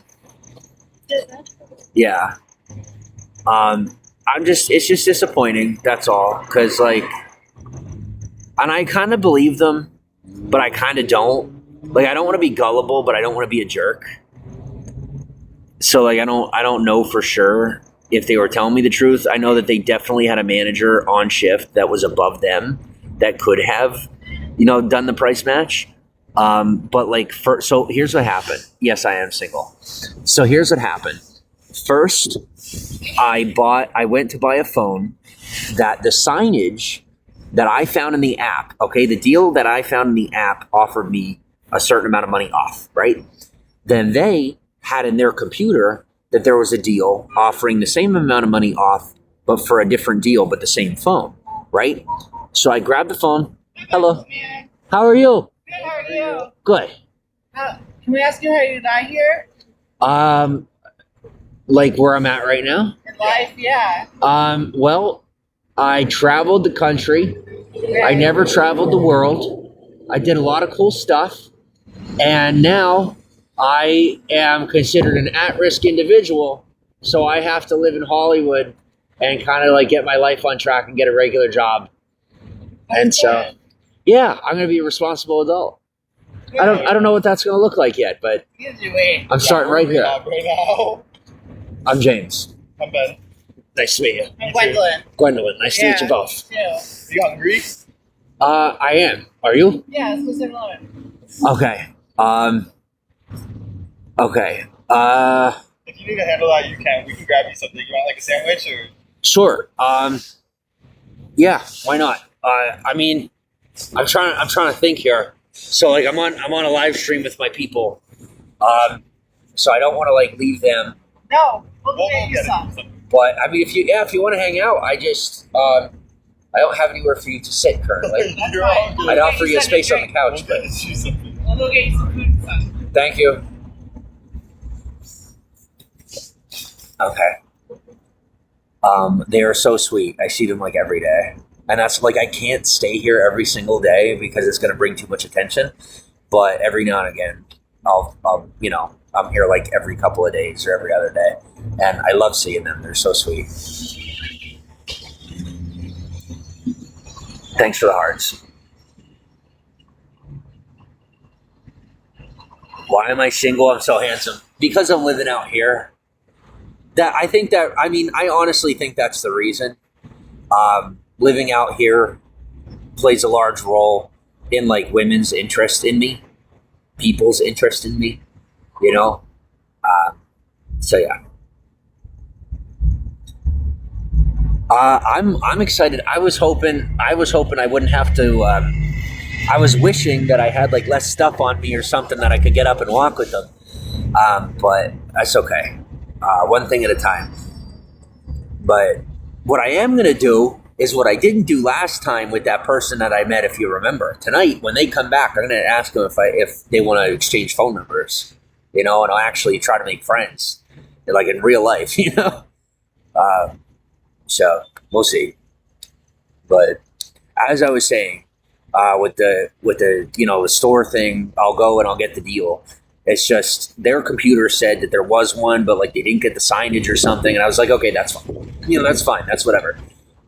Yeah. It's just disappointing. That's all. Cause like, and I kind of believe them, but I kind of don't. Like, I don't want to be gullible, but I don't want to be a jerk. So like, I don't know for sure if they were telling me the truth. I know that they definitely had a manager on shift that was above them that could have, done the price match. But like, so here's what happened. Yes, I am single. So here's what happened. First, I went to buy a phone that the signage that I found in the app, okay, the deal that I found in the app offered me a certain amount of money off, right? Then they had in their computer that there was a deal offering the same amount of money off, but for a different deal, but the same phone, right? So I grabbed the phone. Hello. How are you? Good, how are you? Good. Can we ask you how you got here? Like where I'm at right now? In life, yeah. Well, I traveled the country. I never traveled the world. I did a lot of cool stuff. And now I am considered an at-risk individual. So I have to live in Hollywood and kind of like get my life on track and get a regular job. And so, yeah, I'm going to be a responsible adult. I don't know what that's going to look like yet, but I'm starting right here. Right now. I'm James. I'm Ben. Nice to meet you. I'm Gwendolyn. Gwendolyn, nice to meet you both. Too. You hungry? I am. Are you? Yeah, let's go 7-Eleven. Okay. Okay. If you need to handle that, you can. We can grab you something. You want like a sandwich or? Sure. Yeah, why not? I mean, I'm trying to think here. So like I'm on a live stream with my people. So I don't want to like leave them. No, we'll We'll get you get some. it. But I mean, if you want to hang out, I just I don't have anywhere for you to sit currently. That's You're fine. all good. I'd offer you a space on the We'll couch, but get you something. We'll go get you some food and stuff. thank you. Okay. They are so sweet. I see them like every day. And that's like, I can't stay here every single day because it's going to bring too much attention. But every now and again, I'll I'm here like every couple of days or every other day. And I love seeing them. They're so sweet. Thanks for the hearts. Why am I single? I'm so handsome. Because I'm living out here. I honestly think that's the reason. Living out here plays a large role in like women's interest in me, people's interest in me, you know? So yeah. I'm excited. I was hoping I wouldn't have to, I was wishing that I had like less stuff on me or something that I could get up and walk with them. But that's okay. One thing at a time. But what I am going to do is what I didn't do last time with that person that I met, if you remember. Tonight, when they come back, I'm going to ask them if they want to exchange phone numbers, you know, and I'll actually try to make friends, like in real life, you know. So we'll see. But as I was saying, with the the store thing, I'll go and I'll get the deal. It's just their computer said that there was one, but like they didn't get the signage or something, and I was like, okay, that's fine. That's fine. That's whatever.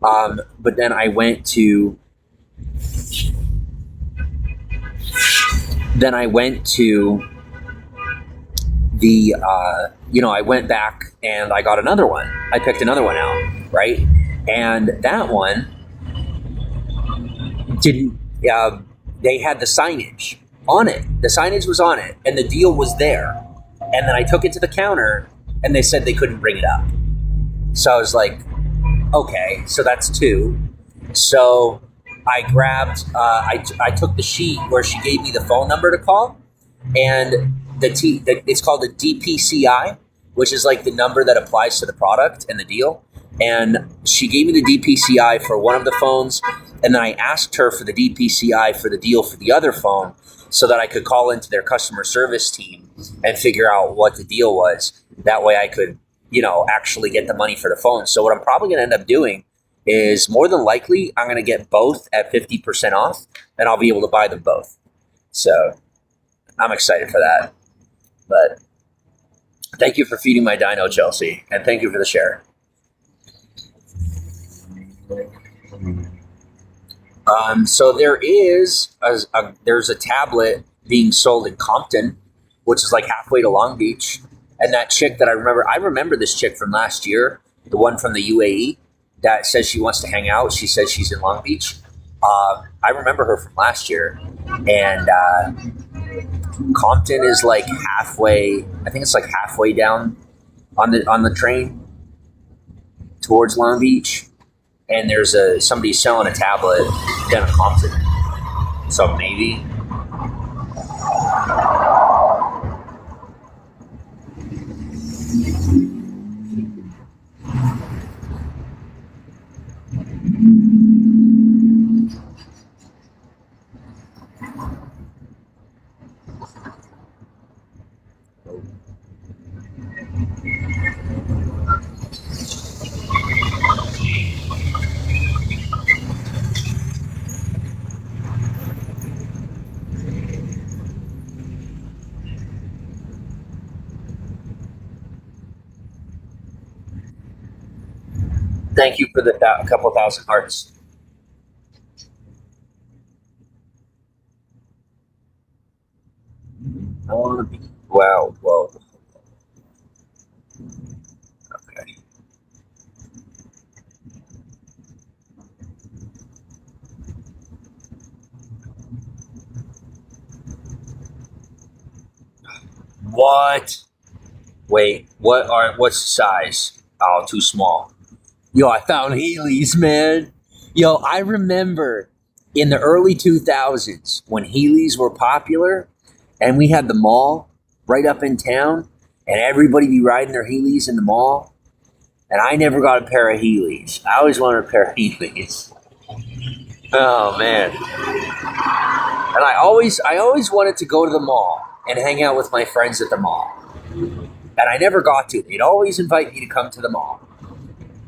But then I went to the I went back and I got another one. I picked another one out, right? And that one didn't. They had the signage on it. The signage was on it, and the deal was there. And then I took it to the counter, and they said they couldn't bring it up. So I was like, okay, so that's two. So I grabbed, I took the sheet where she gave me the phone number to call, and it's called a DPCI, which is like the number that applies to the product and the deal. And she gave me the DPCI for one of the phones, and then I asked her for the DPCI for the deal for the other phone so that I could call into their customer service team and figure out what the deal was. That way I could, actually get the money for the phone. So what I'm probably going to end up doing is more than likely I'm going to get both at 50% off, and I'll be able to buy them both. So I'm excited for that. But thank you for feeding my dino, Chelsea, and thank you for the share. So there's a tablet being sold in Compton, which is like halfway to Long Beach. And that chick that I remember this chick from last year, the one from the UAE that says she wants to hang out. She says she's in Long Beach. I remember her from last year. And Compton is like halfway, I think it's like halfway down on the train towards Long Beach. And there's somebody selling a tablet down in Compton. So maybe. Thank you for the couple thousand hearts. I want to be. Wow. Whoa. Okay. What? Wait. What's the size? Oh, too small. Yo, I found Heelys, man. Yo, I remember in the early 2000s when Heelys were popular and we had the mall right up in town and everybody be riding their Heelys in the mall. And I never got a pair of Heelys. I always wanted a pair of Heelys. Oh, man. And I always wanted to go to the mall and hang out with my friends at the mall. And I never got to. They'd always invite me to come to the mall.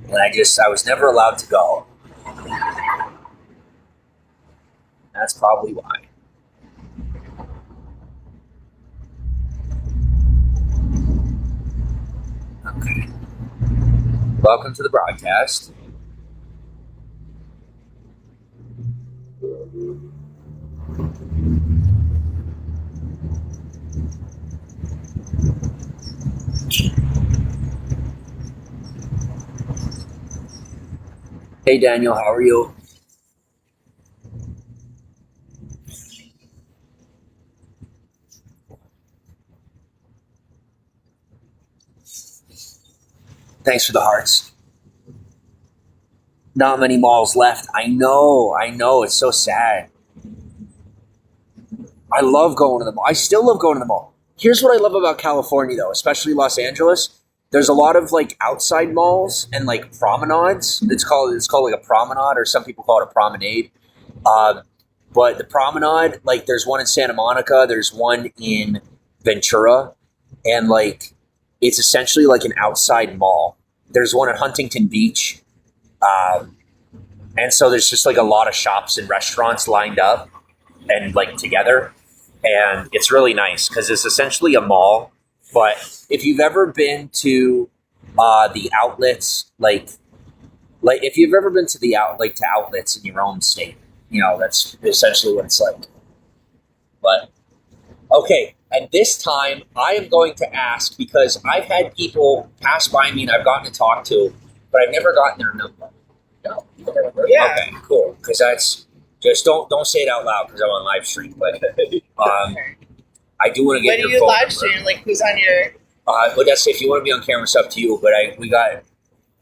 And I was never allowed to go. That's probably why. Okay. Welcome to the broadcast. Hey Daniel, how are you? Thanks for the hearts. Not many malls left. I know. It's so sad. I love going to the mall. I still love going to the mall. Here's what I love about California, though, especially Los Angeles. There's a lot of like outside malls and like promenades. It's called like a promenade, or some people call it a promenade. But the promenade, like there's one in Santa Monica, there's one in Ventura, and like it's essentially like an outside mall. There's one at Huntington Beach. And so there's just like a lot of shops and restaurants lined up and like together. And it's really nice because it's essentially a mall. But if you've ever been to the outlets, like if you've ever been to the outlets in your own state, you know, that's essentially what it's like. But okay, and this time I am going to ask, because I've had people pass by me and I've gotten to talk to, but I've never gotten their number. No. Yeah. Okay, cool. Because that's just don't say it out loud because I'm on live stream. But I do want to get When your you phone live number. stream, like who's on your? But that's, if you want to be on camera, it's up to you. But we got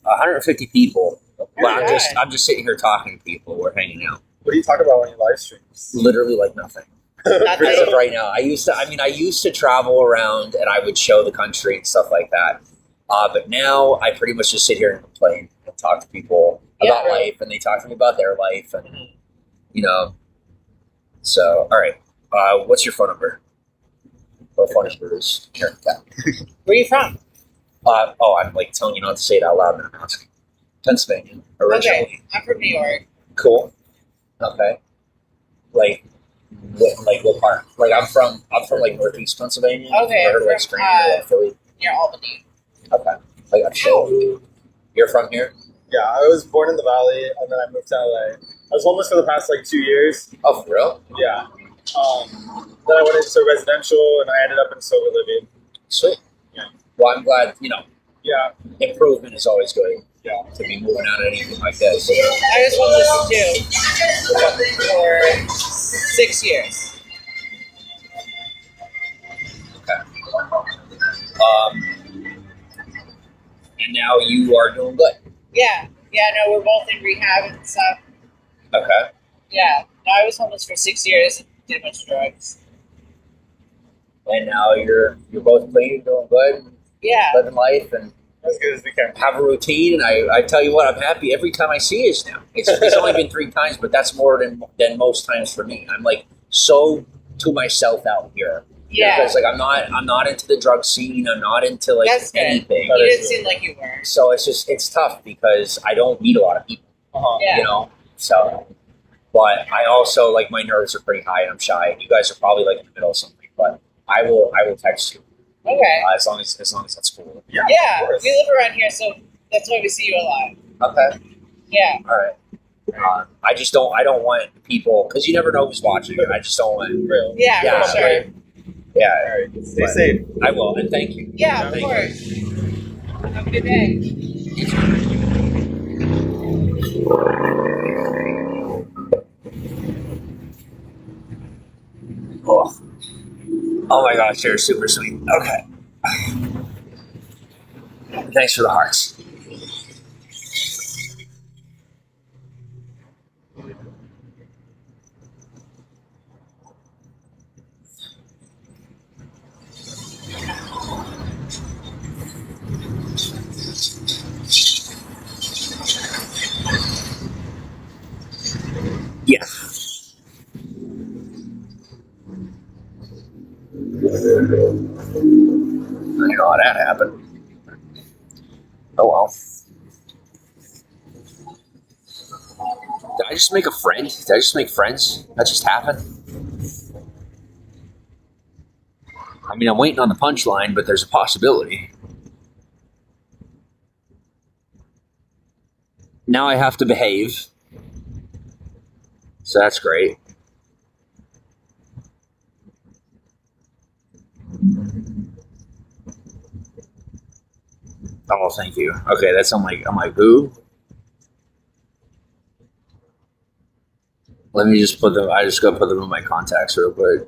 150 people. But I'm just sitting here talking to people. We're hanging out. What do you talk about when you live stream? Literally like nothing. As of right now, I used to travel around and I would show the country and stuff like that. But now I pretty much just sit here and complain and talk to people about life, and they talk to me about their life, and you know. So, all right, what's your phone number? My phone number is Karen Cat. Where are you from? I'm like telling you not to say it out loud, and I'm asking. Pennsylvania, originally. Okay, I'm from New York. Cool. Okay. What part? Like I'm from like northeast Pennsylvania. Okay, Or like from, Springfield, Philly. Near Albany. Okay. Like I'm sure. You're from here? Yeah, I was born in the Valley, and then I moved to LA. I was homeless for the past like 2 years. Oh, for real? Yeah. Then I went into residential, and I ended up in sober living. Sweet. Yeah. Well, I'm glad, Yeah. improvement is always good. Yeah. To be moving out of anything like this. I was homeless too for 6 years. And now you are doing good. Yeah, no, we're both in rehab and stuff. Okay. Yeah, no, I was homeless for 6 years and did a bunch of drugs. And now you're both clean, doing good, Yeah, living life, and As good as we can. have a routine. And I tell you what, I'm happy every time I see you now. It's only been 3 times, but that's more than most times for me. I'm like so to myself out here. yeah. Because like I'm not into the drug scene. I'm not into like That's good. anything. You didn't seem like you were. So it's tough because I don't meet a lot of people. Yeah. You know. So, but I also like my nerves are pretty high and I'm shy. You guys are probably like in the middle of something, but I will text you Okay. as long as that's cool. Yeah. Yeah, Of course. we live around here, so that's why we see you a lot. Okay. Yeah. All right. I don't want people, because you never know who's watching, and I just don't want. Yeah, Yeah, for sure. like, yeah. All right, stay But safe. I will, and thank you. Yeah, of Thank you. course. Have a good day. Oh. Oh my gosh, they're super sweet. Okay. Thanks for the hearts. Yeah. I know how that happened. Oh well. Did I just make a friend? Did I just make friends? That just happened? I mean, I'm waiting on the punchline, but there's a possibility. Now I have to behave. So that's great. Oh, thank you. Okay, that's I'm like, who? Let me just put them. I just gotta put them in my contacts real quick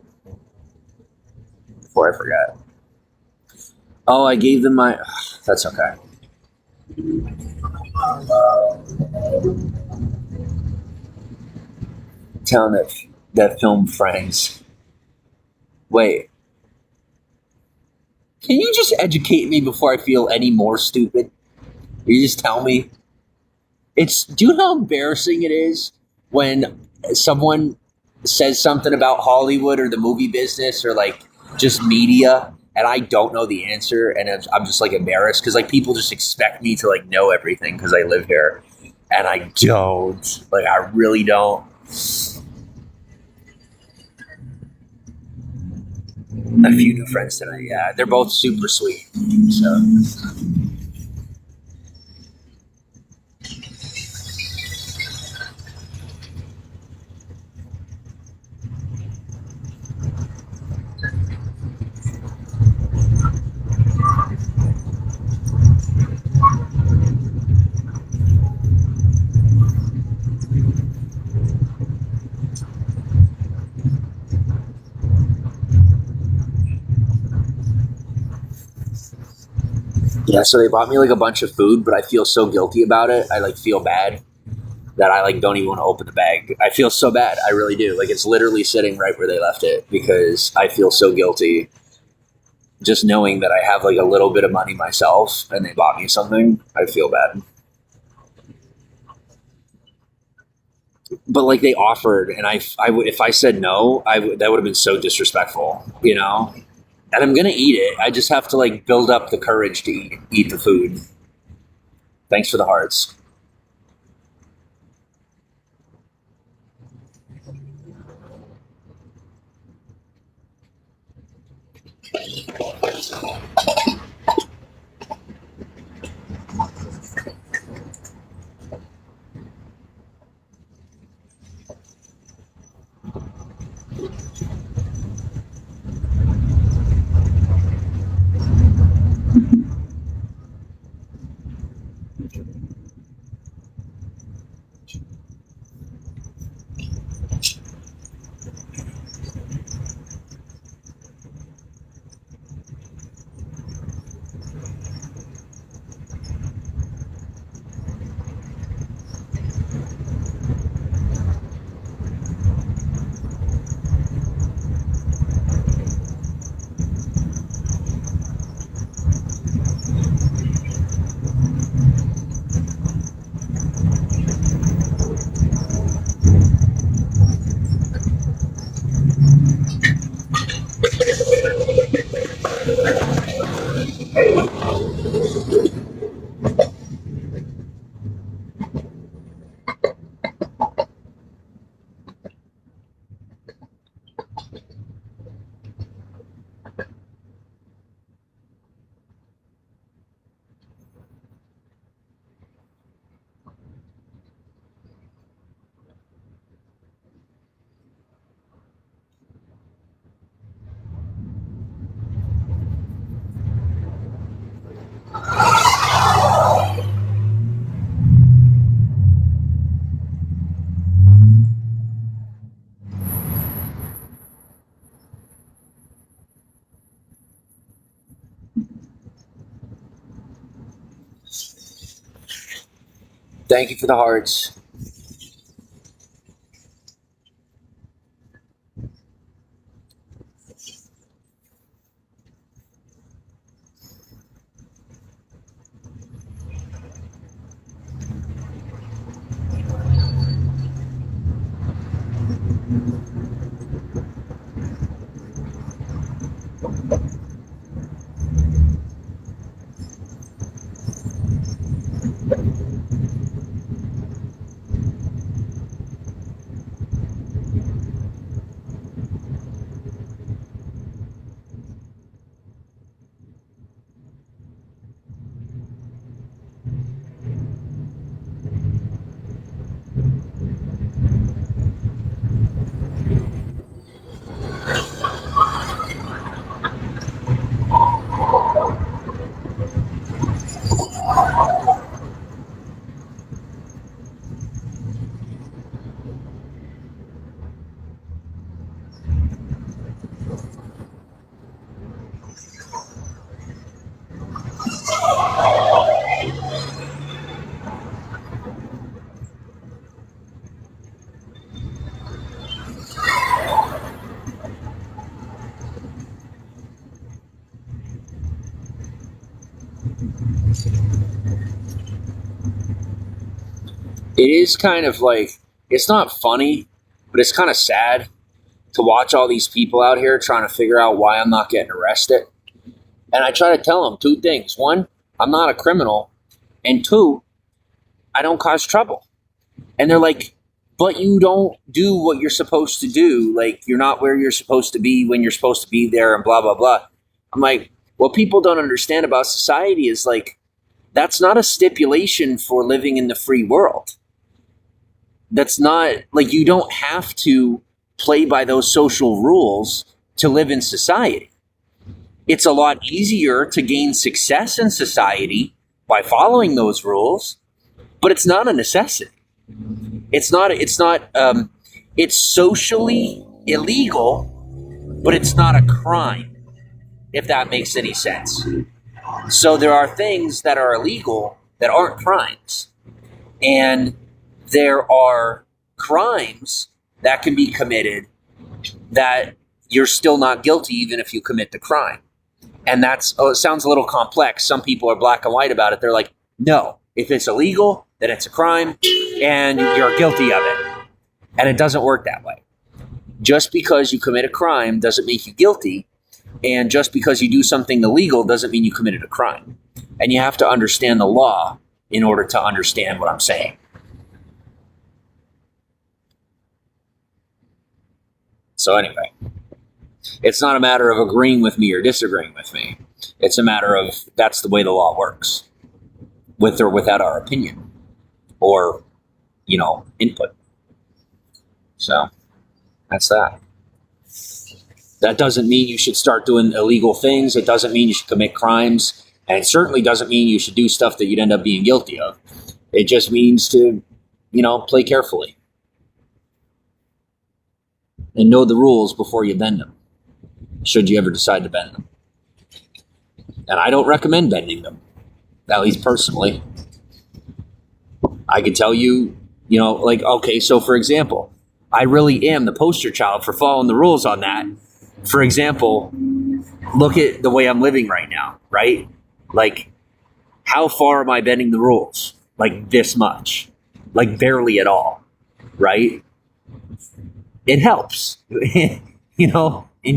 before I forget. Oh, I gave them my. That's okay. Town that film Friends. Wait, can you just educate me before I feel any more stupid? You just tell me. Do you know how embarrassing it is when someone says something about Hollywood or the movie business or like just media and I don't know the answer and I'm just like embarrassed because like people just expect me to like know everything because I live here and I don't. Like I really don't. A few new friends tonight. Yeah, they're both super sweet. So. Yeah, so they bought me like a bunch of food, but I feel so guilty about it. I like feel bad that I like don't even want to open the bag. I feel so bad. I really do. Like it's literally sitting right where they left it because I feel so guilty just knowing that I have like a little bit of money myself and they bought me something. I feel bad. But like they offered and if I said no, that would have been so disrespectful, you know? And I'm going to eat it. I just have to like build up the courage to eat the food. Thanks for the hearts. Thank you for the hearts. It is kind of like, it's not funny, but it's kind of sad to watch all these people out here trying to figure out why I'm not getting arrested. And I try to tell them two things. One, I'm not a criminal. And two, I don't cause trouble. And they're like, but you don't do what you're supposed to do. Like, you're not where you're supposed to be when you're supposed to be there and blah, blah, blah. I'm like, what people don't understand about society is like, that's not a stipulation for living in the free world. That's not, like, you don't have to play by those social rules to live in society. It's a lot easier to gain success in society by following those rules, but it's not a necessity. It's socially illegal, but it's not a crime, if that makes any sense. So there are things that are illegal that aren't crimes. And there are crimes that can be committed that you're still not guilty even if you commit the crime. And it sounds a little complex. Some people are black and white about it. They're like, no, if it's illegal, then it's a crime and you're guilty of it. And it doesn't work that way. Just because you commit a crime doesn't make you guilty. And just because you do something illegal doesn't mean you committed a crime. And you have to understand the law in order to understand what I'm saying. So anyway, it's not a matter of agreeing with me or disagreeing with me. It's a matter of that's the way the law works, with or without our opinion or, input. So that's that. That doesn't mean you should start doing illegal things. It doesn't mean you should commit crimes. And it certainly doesn't mean you should do stuff that you'd end up being guilty of. It just means to, play carefully. And know the rules before you bend them, should you ever decide to bend them. And I don't recommend bending them, at least personally. I could tell you, so for example, I really am the poster child for following the rules on that. For example, look at the way I'm living right now, right? Like, how far am I bending the rules? Like this much, like barely at all, right? It helps, in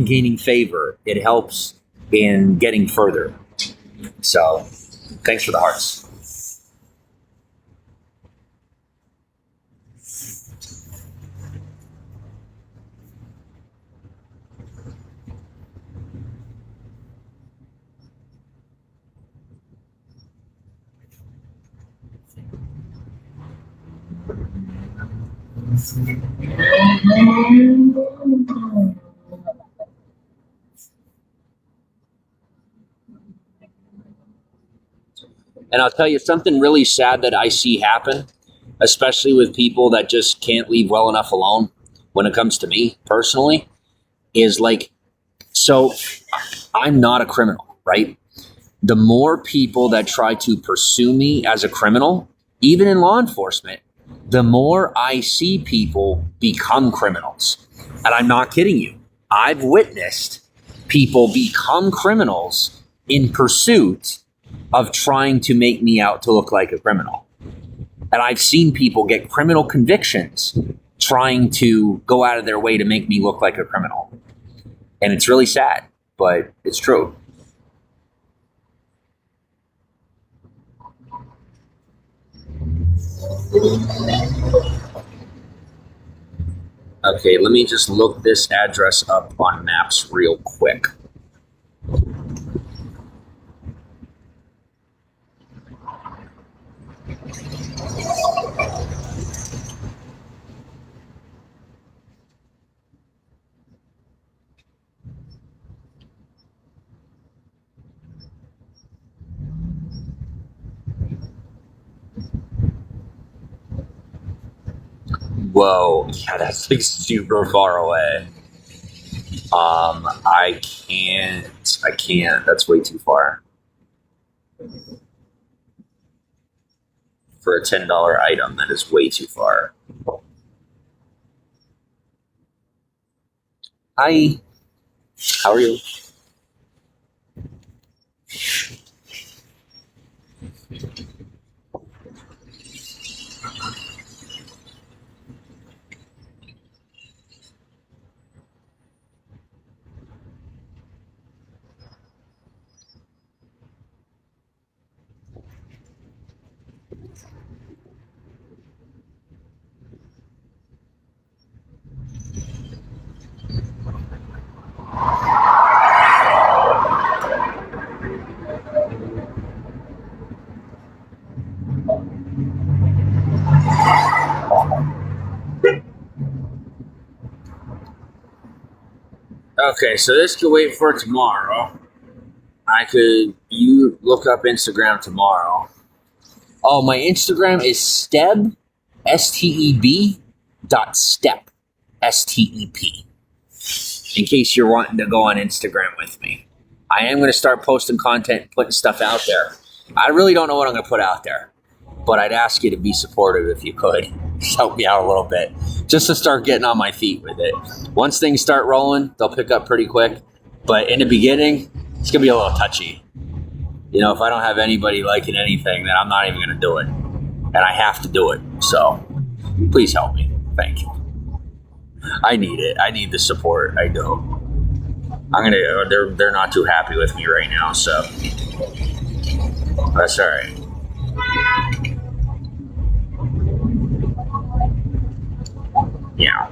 gaining favor. It helps in getting further. So, thanks for the hearts. And I'll tell you something really sad that I see happen, especially with people that just can't leave well enough alone when it comes to me personally, is like, so I'm not a criminal, right? The more people that try to pursue me as a criminal, even in law enforcement, the more I see people become criminals. And I'm not kidding you. I've witnessed people become criminals in pursuit of trying to make me out to look like a criminal. And I've seen people get criminal convictions trying to go out of their way to make me look like a criminal. And it's really sad, but it's true. Okay, let me just look this address up on maps real quick. Whoa, yeah, that's like super far away. I can't. That's way too far. For a $10 item, that is way too far. Hi, how are you? Okay, so this could wait for tomorrow. You look up Instagram tomorrow. Oh, my Instagram is Steb, STEB, .step, STEP. In case you're wanting to go on Instagram with me. I am going to start posting content, putting stuff out there. I really don't know what I'm going to put out there, but I'd ask you to be supportive if you could. Just help me out a little bit, just to start getting on my feet with it. Once things start rolling, they'll pick up pretty quick. But in the beginning, it's going to be a little touchy. You know, if I don't have anybody liking anything, then I'm not even going to do it. And I have to do it. So please help me. Thank you. I need it. I need the support. I do. They're not too happy with me right now, so that's all right. Yeah.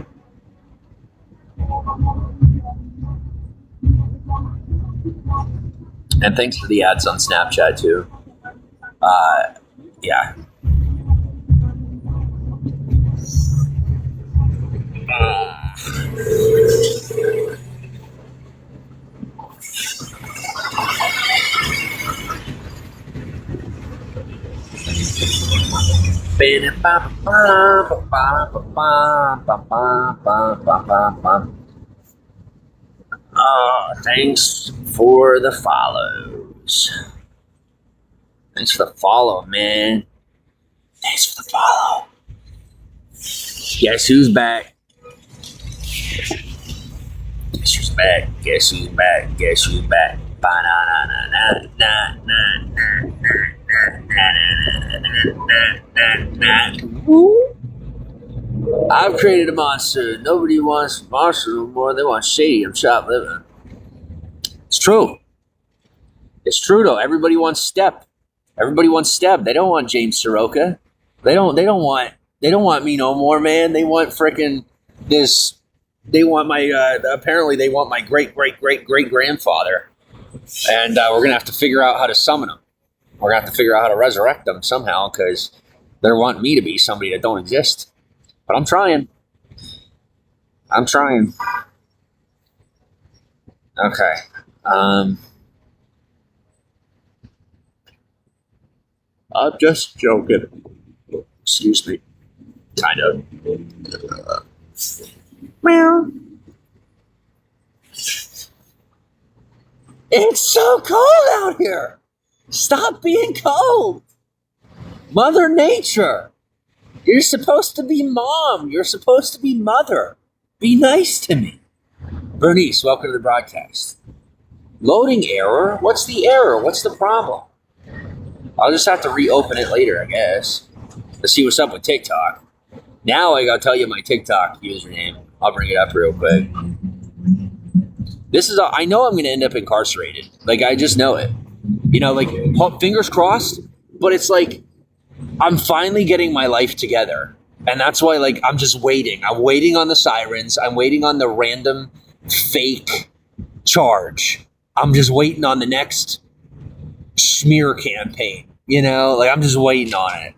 And thanks for the ads on Snapchat too. Yeah. Thanks for the follows. Thanks for the follow, man. Thanks for the follow. Guess who's back? Guess who's back? Guess who's back? Guess who's back? I've created a monster. Nobody wants monster no more. They want shady. I'm chopped living. It's true. It's true though. Everybody wants Step. Everybody wants Step. They don't want James Saroka. They don't want me no more, man. They want frickin' this. They want my. Apparently, they want my great grandfather, and we're gonna have to figure out how to summon them. We're gonna have to figure out how to resurrect them somehow because they want me to be somebody that don't exist. But I'm trying. Okay. I'm just joking. Excuse me. Kind of. Well, it's so cold out here. Stop being cold. Mother Nature. You're supposed to be mom. You're supposed to be mother. Be nice to me. Bernice, welcome to the broadcast. Loading error? What's the error? What's the problem? I'll just have to reopen it later, I guess. Let's see what's up with TikTok. Now I gotta tell you my TikTok username. I'll bring it up real quick. I know I'm gonna end up incarcerated. Like, I just know it. You know, like, fingers crossed, but it's like, I'm finally getting my life together. And that's why, like, I'm just waiting. I'm waiting on the sirens. I'm waiting on the random fake charge. I'm just waiting on the next smear campaign. You know, like, I'm just waiting on it.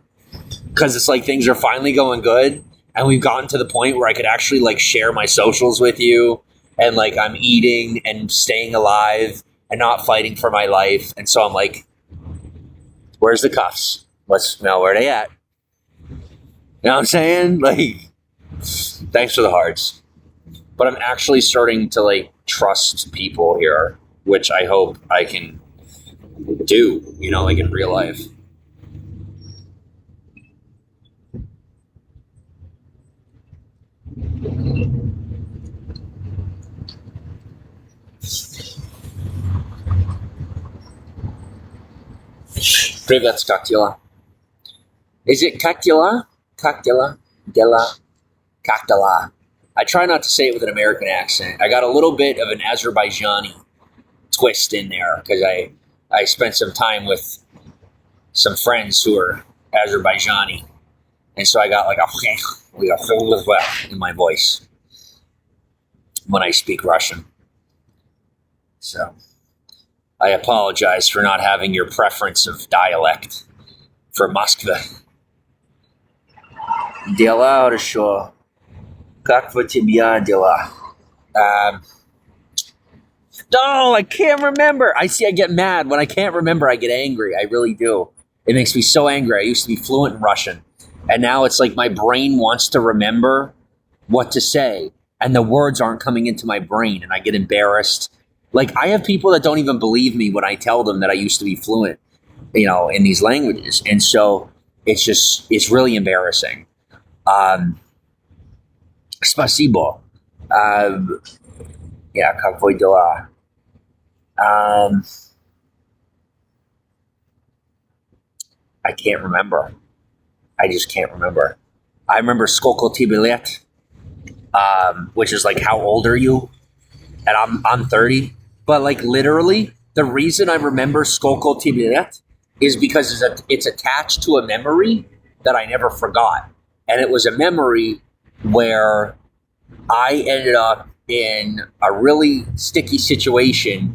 Because it's like things are finally going good. And we've gotten to the point where I could actually, like, share my socials with you. And, like, I'm eating and staying alive and not fighting for my life. And so I'm like, where's the cuffs? Let's know where they at. You know what I'm saying? Like, thanks for the hearts. But I'm actually starting to, like, trust people here, which I hope I can do, you know, like in real life. Привет, как дела? Is it Cactula? Cactula? Dela? Cactala. I try not to say it with an American accent. I got a little bit of an Azerbaijani twist in there because I spent some time with some friends who are Azerbaijani. And so I got like a in my voice when I speak Russian. So I apologize for not having your preference of dialect for Moskva. Дела хорошо. Как у тебя дела? No, I can't remember. I get mad. When I can't remember, I get angry. I really do. It makes me so angry. I used to be fluent in Russian. And now it's like my brain wants to remember what to say. And the words aren't coming into my brain. And I get embarrassed. Like, I have people that don't even believe me when I tell them that I used to be fluent, you know, in these languages. And so it's really embarrassing. Спасибо. Yeah, как вы дела? I can't remember. I just can't remember. I remember сколько тебе лет, which is like, how old are you? And I'm 30. But like, literally, the reason I remember сколько тебе лет is because it's attached to a memory that I never forgot. And it was a memory where I ended up in a really sticky situation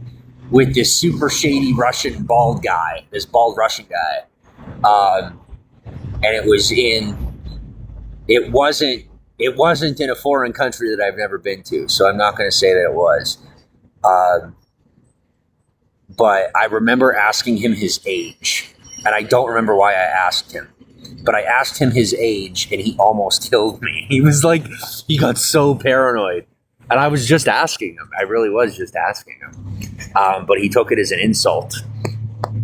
with this super shady Russian bald Russian guy. And it wasn't in a foreign country that I've never been to. So I'm not going to say that it was. But I remember asking him his age. And I don't remember why I asked him. But I asked him his age, and he almost killed me. He was like, he got so paranoid. And I was just asking him. I really was just asking him. But he took it as an insult.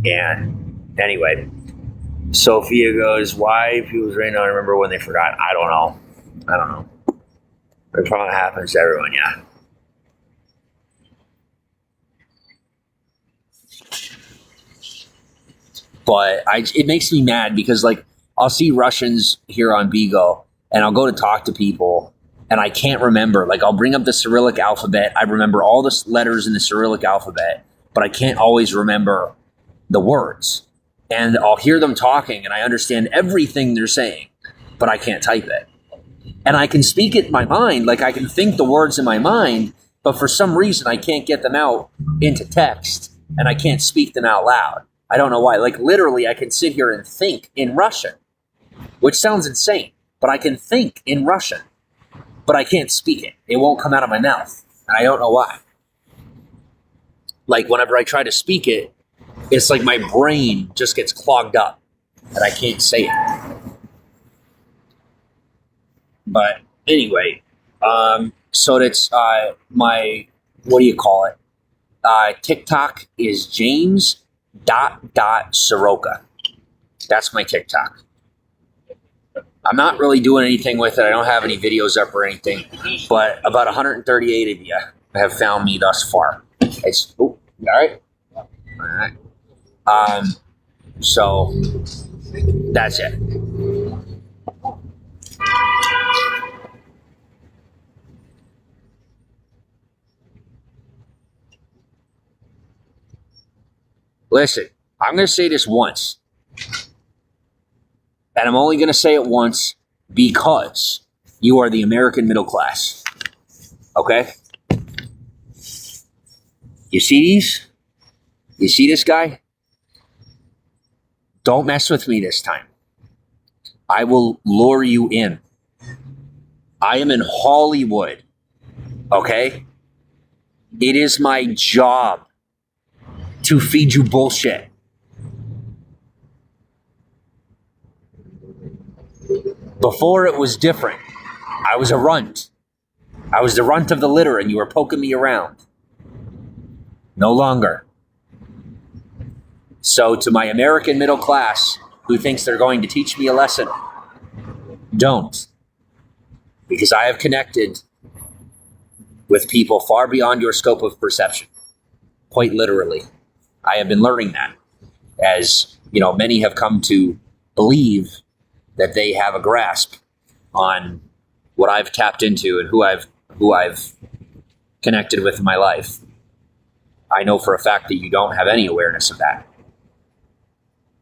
And anyway, Sophia goes, why people's right now remember when they forgot? I don't know. It probably happens to everyone, yeah. But it makes me mad because, like, I'll see Russians here on Beagle, and I'll go to talk to people, and I can't remember. Like, I'll bring up the Cyrillic alphabet. I remember all the letters in the Cyrillic alphabet, but I can't always remember the words. And I'll hear them talking, and I understand everything they're saying, but I can't type it. And I can speak it in my mind, like I can think the words in my mind, but for some reason I can't get them out into text, and I can't speak them out loud. I don't know why. Like, literally, I can sit here and think in Russian, which sounds insane, but I can think in Russian, but I can't speak it. It won't come out of my mouth, and I don't know why. Like, whenever I try to speak it, it's like my brain just gets clogged up, and I can't say it. But anyway, so that's my, what do you call it? TikTok is James Saroka. That's my TikTok. I'm not really doing anything with it. I don't have any videos up or anything, but about 138 of you have found me thus far. It's all right. All right. So that's it. Listen, I'm going to say this once, and I'm only going to say it once because you are the American middle class. Okay? You see these? You see this guy? Don't mess with me this time. I will lure you in. I am in Hollywood. Okay? It is my job to feed you bullshit. Before it was different. I was a runt. I was the runt of the litter and you were poking me around. No longer. So to my American middle class who thinks they're going to teach me a lesson, don't. Because I have connected with people far beyond your scope of perception. Quite literally. I have been learning that. As, many have come to believe that they have a grasp on what I've tapped into and who I've connected with in my life. I know for a fact that you don't have any awareness of that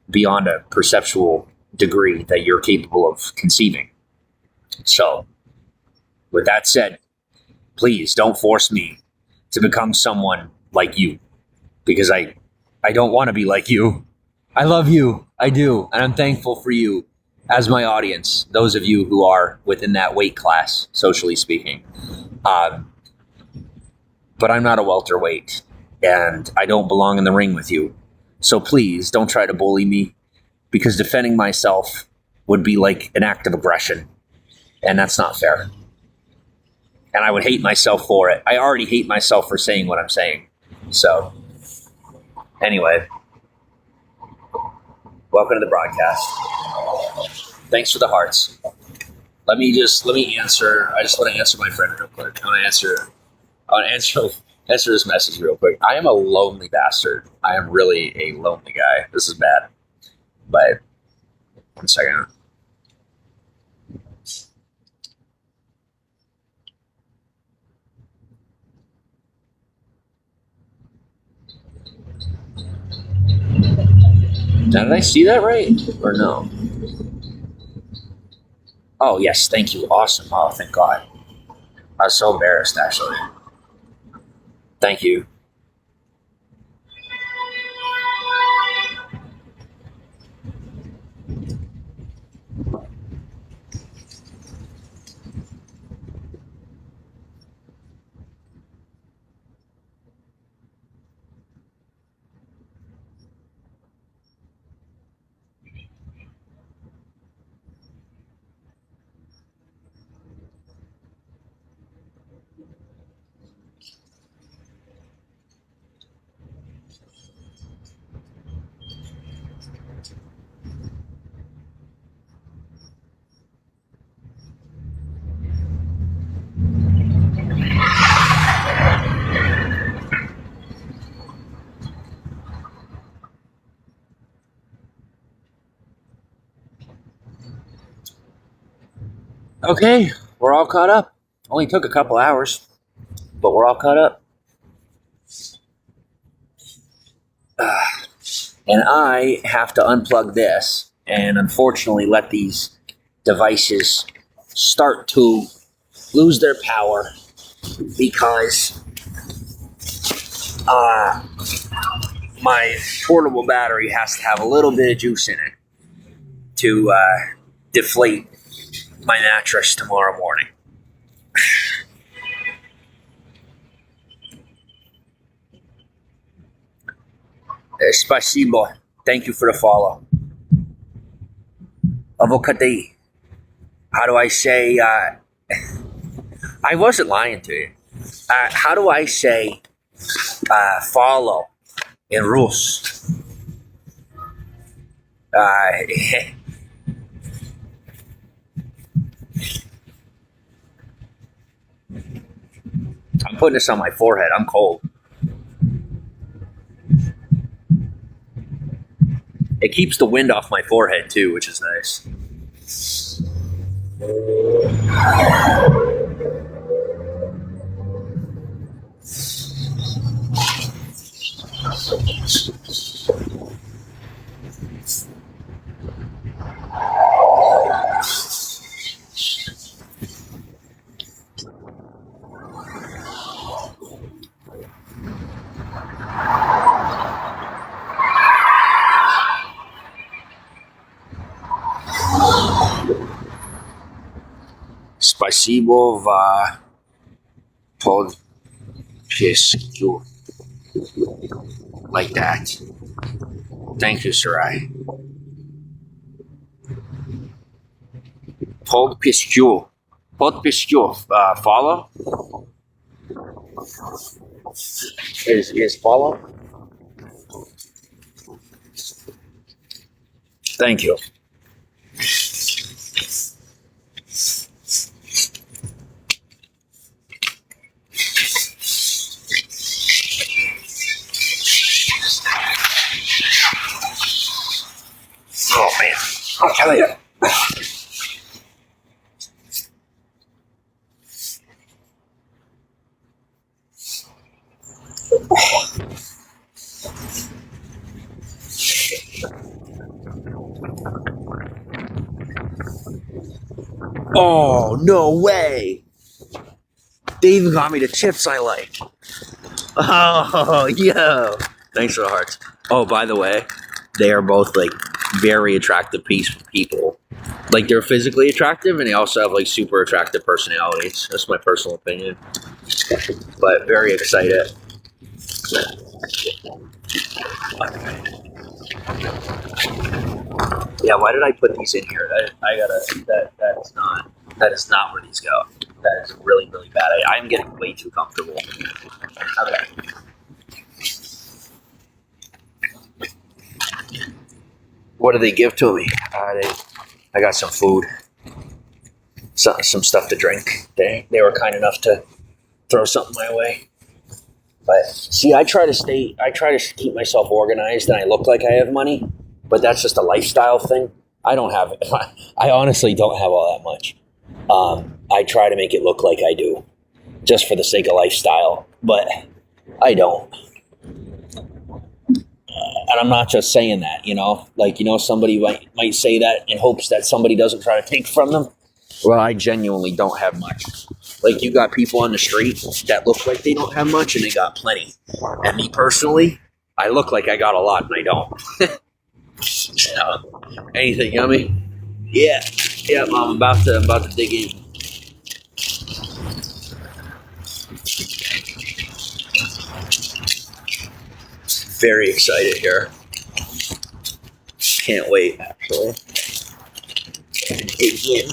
beyond a perceptual degree that you're capable of conceiving. So, with that said, please don't force me to become someone like you, because I don't want to be like you. I love you. I do. And I'm thankful for you as my audience, those of you who are within that weight class, socially speaking. But I'm not a welterweight, and I don't belong in the ring with you. So please don't try to bully me, because defending myself would be like an act of aggression, and that's not fair. And I would hate myself for it. I already hate myself for saying what I'm saying. So, anyway, welcome to the broadcast. Thanks for the hearts. Let me answer. I just want to answer my friend real quick. I want to answer this message real quick. I am a lonely bastard. I am really a lonely guy. This is bad. But 1 second. Now, did I see that right? Or no? Oh, yes. Thank you. Awesome. Oh, thank God. I was so embarrassed, actually. Thank you. Okay, we're all caught up. Only took a couple hours, but we're all caught up. And I have to unplug this and unfortunately let these devices start to lose their power because my portable battery has to have a little bit of juice in it to deflate my mattress tomorrow morning. Spasibo. Thank you for the follow. Avocado. How do I say, I wasn't lying to you. How do I say follow in Rus? putting this on my forehead. I'm cold. It keeps the wind off my forehead too, which is nice. Spasibo va pod piescu. Like that. Thank you, Sarai. Pod piescu. Pod piescu. Follow? Is follow? Thank you. Oh man! I'll tell you. Oh no way! They even got me the chips I like. Oh yo! Thanks for the hearts. Oh, by the way, they are both like very attractive people. Like they're physically attractive, and they also have like super attractive personalities. That's my personal opinion. But very excited. Yeah, why did I put these in here? That is not where these go. That is really, really bad. I'm getting way too comfortable. Okay. What do they give to me? I got some food, some stuff to drink. They were kind enough to throw something my way. But see, I try to keep myself organized, and I look like I have money, but that's just a lifestyle thing. I honestly don't have all that much. I try to make it look like I do, just for the sake of lifestyle, but I don't. And I'm not just saying that, somebody might say that in hopes that somebody doesn't try to take from them. Well, I genuinely don't have much. Like, you got people on the street that look like they don't have much, and they got plenty. And me personally, I look like I got a lot, and I don't. Anything yummy? Yeah, I'm about to dig in. Very excited here. Can't wait, actually. Dig in.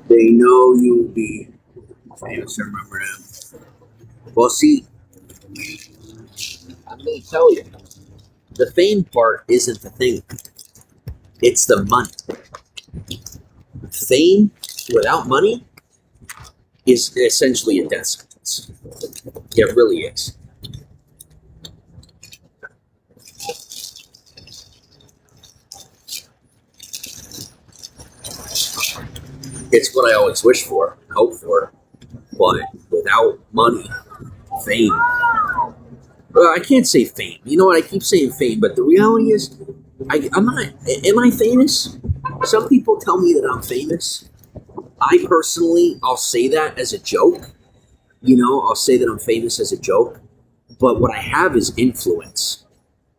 They know you will be famous. I remember them. Well, see, I'm going to tell you, the fame part isn't the thing. It's the money. Fame without money is essentially a death sentence. It really is. It's what I always wish for, hope for, but without money, fame. Well, I can't say fame. You know what? I keep saying fame, but the reality is, I'm not. Am I famous? Some people tell me that I'm famous. I personally, I'll say that as a joke. I'll say that I'm famous as a joke. But what I have is influence.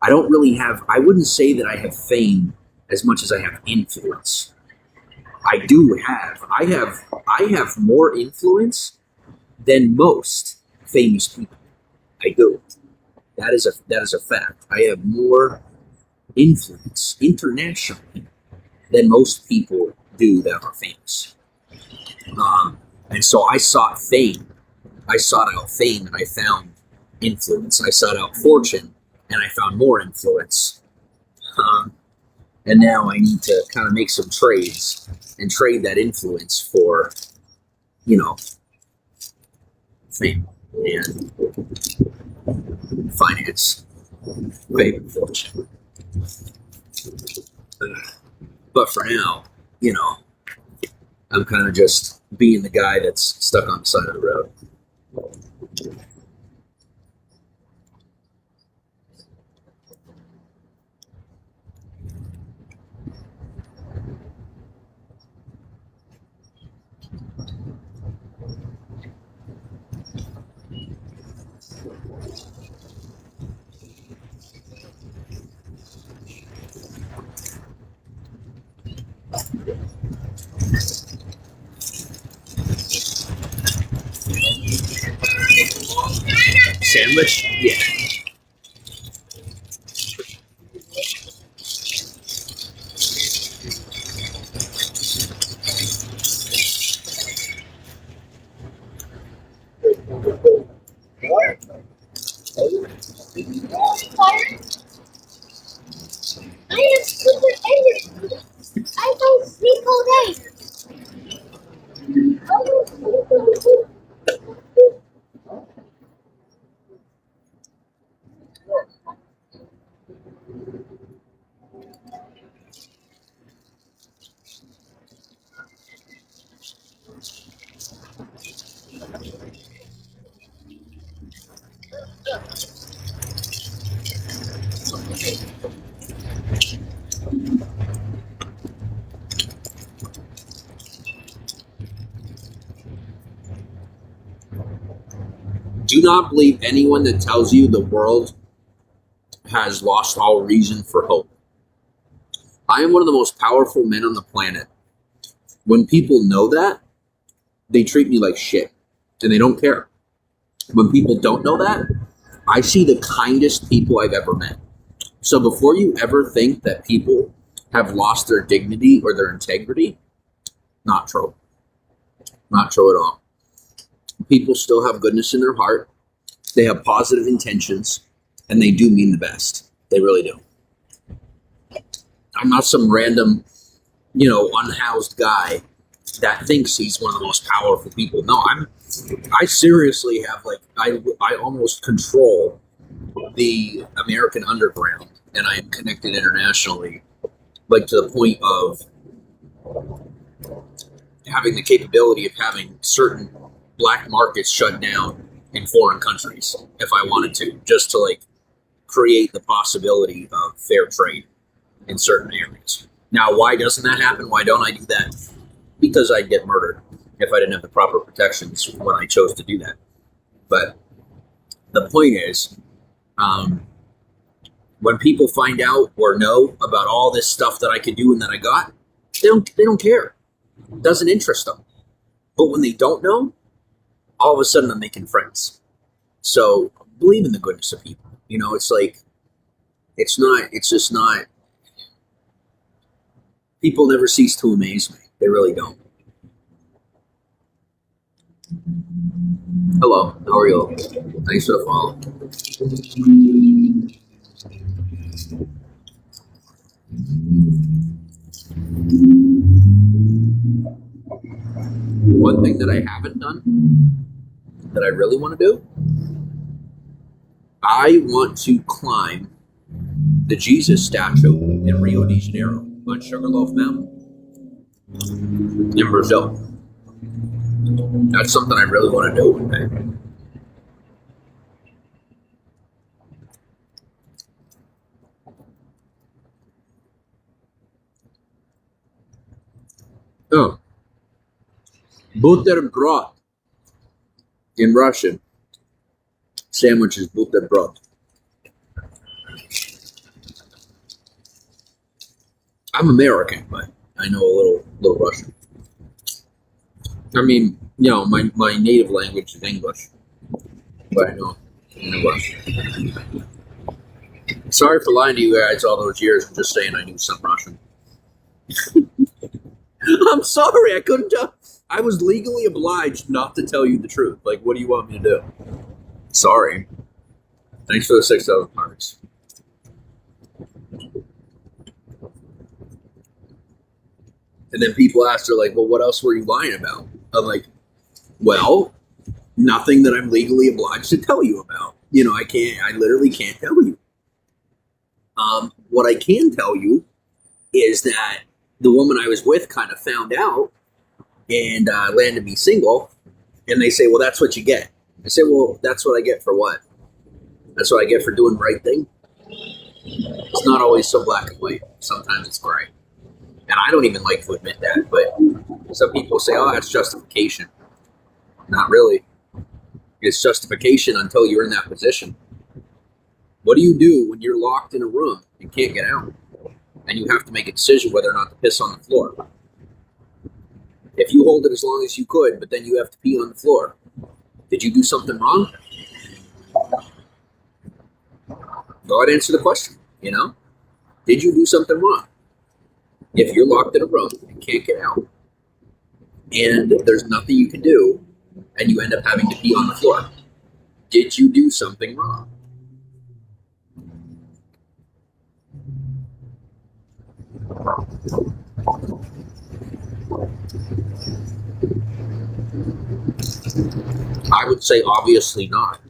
I wouldn't say that I have fame as much as I have influence. I have more influence than most famous people. I do. That is a fact. I have more influence internationally than most people do that are famous. And so I sought fame. I sought out fame and I found influence. I sought out fortune and I found more influence. And now I need to kind of make some trades and trade that influence for, fame and finance, fame and fortune. But for now, I'm kind of just being the guy that's stuck on the side of the road. Sandwich? Yeah. I am super angry. I don't sleep all day. I don't sleep all day. Do not believe anyone that tells you the world has lost all reason for hope. I am one of the most powerful men on the planet. When people know that, they treat me like shit and they don't care. When people don't know that, I see the kindest people I've ever met. So before you ever think that people have lost their dignity or their integrity, not true. Not true at all. People still have goodness in their heart. They have positive intentions and they do mean the best. They really do. I'm not some random, unhoused guy that thinks he's one of the most powerful people. No, I seriously have I almost control the American underground and I am connected internationally, to the point of having the capability of having certain black markets shut down in foreign countries if I wanted to, just to create the possibility of fair trade in certain areas. Now, why doesn't that happen? Why don't I do that? Because I'd get murdered if I didn't have the proper protections when I chose to do that. But the point is, when people find out or know about all this stuff that I could do and that I got, they don't care. It doesn't interest them. But when they don't know, all of a sudden I'm making friends. So believe in the goodness of people. It's just not, people never cease to amaze me. They really don't. Hello, how are you? Thanks for the follow. One thing that I haven't done that I really want to do, I want to climb the Jesus statue in Rio de Janeiro on Sugarloaf Mountain in Brazil. That's something I really want to do one day. Oh. Buterbrod in Russian. Sandwich is buterbrod. I'm American, but I know a little Russian. I mean, my native language is English, but I know Russian. Sorry for lying to you guys all those years and just saying I knew some Russian. I'm sorry, I couldn't tell. I was legally obliged not to tell you the truth. Like, what do you want me to do? Sorry. Thanks for the 6,000 hearts. And then people ask her, like, well, what else were you lying about? I'm like, well, nothing that I'm legally obliged to tell you about. You know, I literally can't tell you. What I can tell you is that the woman I was with kind of found out and landed me single. And they say, well, that's what you get. I say, well, that's what I get for what? That's what I get for doing the right thing. It's not always so black and white. Sometimes it's gray. And I don't even like to admit that, but some people say, oh, that's justification. Not really. It's justification until you're in that position. What do you do when you're locked in a room and can't get out? And you have to make a decision whether or not to piss on the floor. If you hold it as long as you could, but then you have to pee on the floor, did you do something wrong? Go ahead and answer the question, you know? Did you do something wrong? If you're locked in a room and can't get out, and there's nothing you can do, and you end up having to pee on the floor, did you do something wrong? I would say obviously not.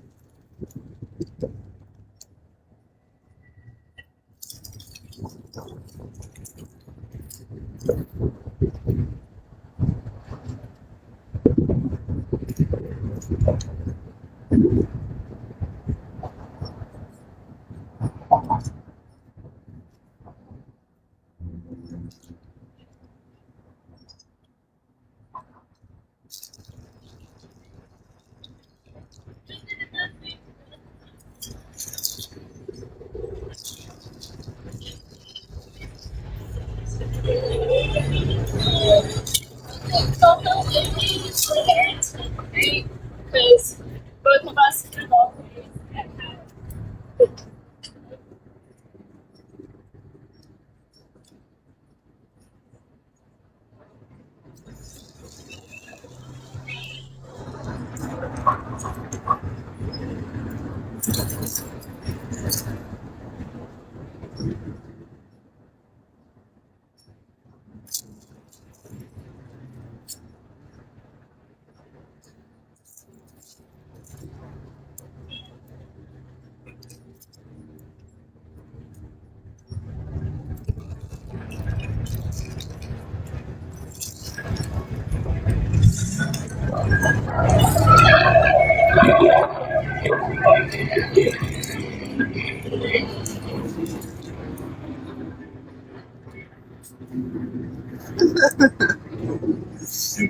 Because both of us have always had.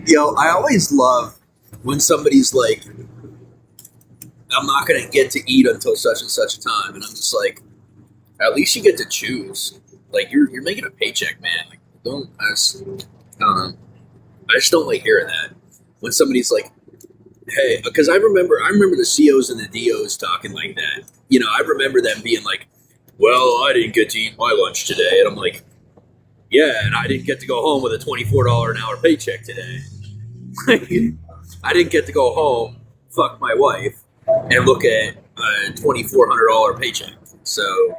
Yo, I always love when somebody's like, I'm not going to get to eat until such and such a time. And I'm just like, at least you get to choose. Like, you're making a paycheck, man. Like, I don't know. I just don't like hearing that. When somebody's like, hey, because I remember the COs and the DOs talking like that. You know, I remember them being like, well, I didn't get to eat my lunch today. And I'm like, yeah, and I didn't get to go home with a $24 an hour paycheck today. I didn't get to go home, fuck my wife, and look at a $2,400 paycheck. So,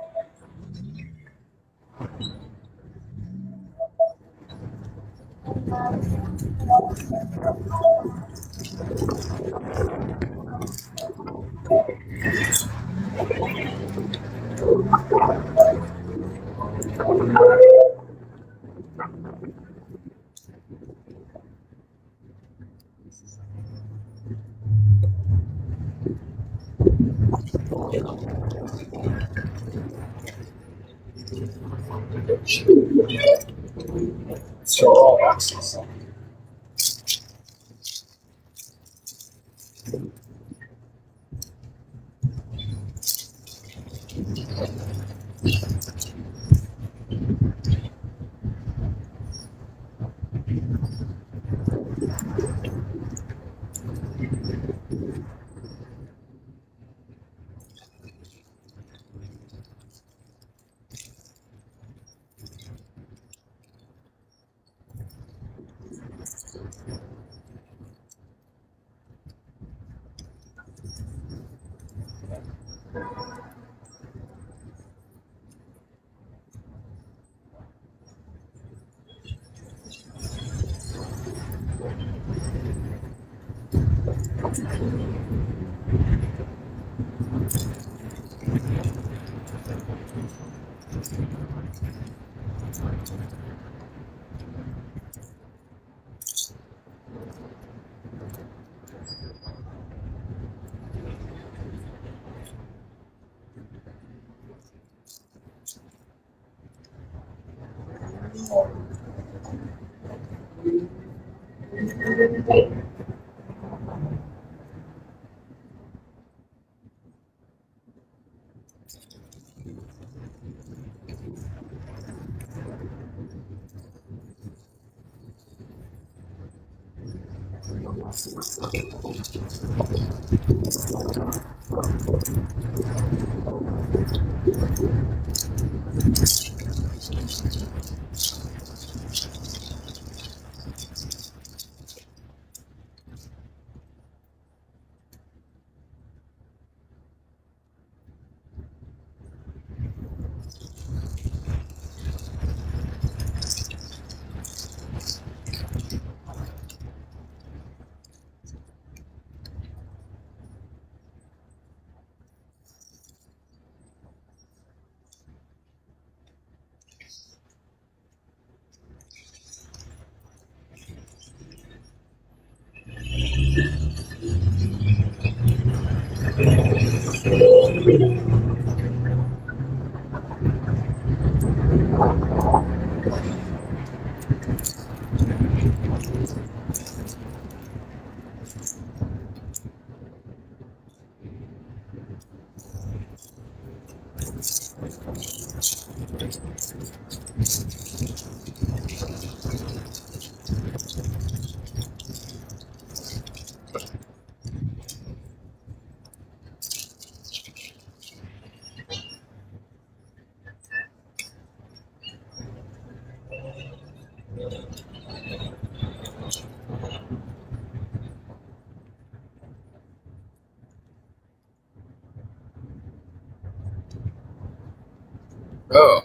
Oh,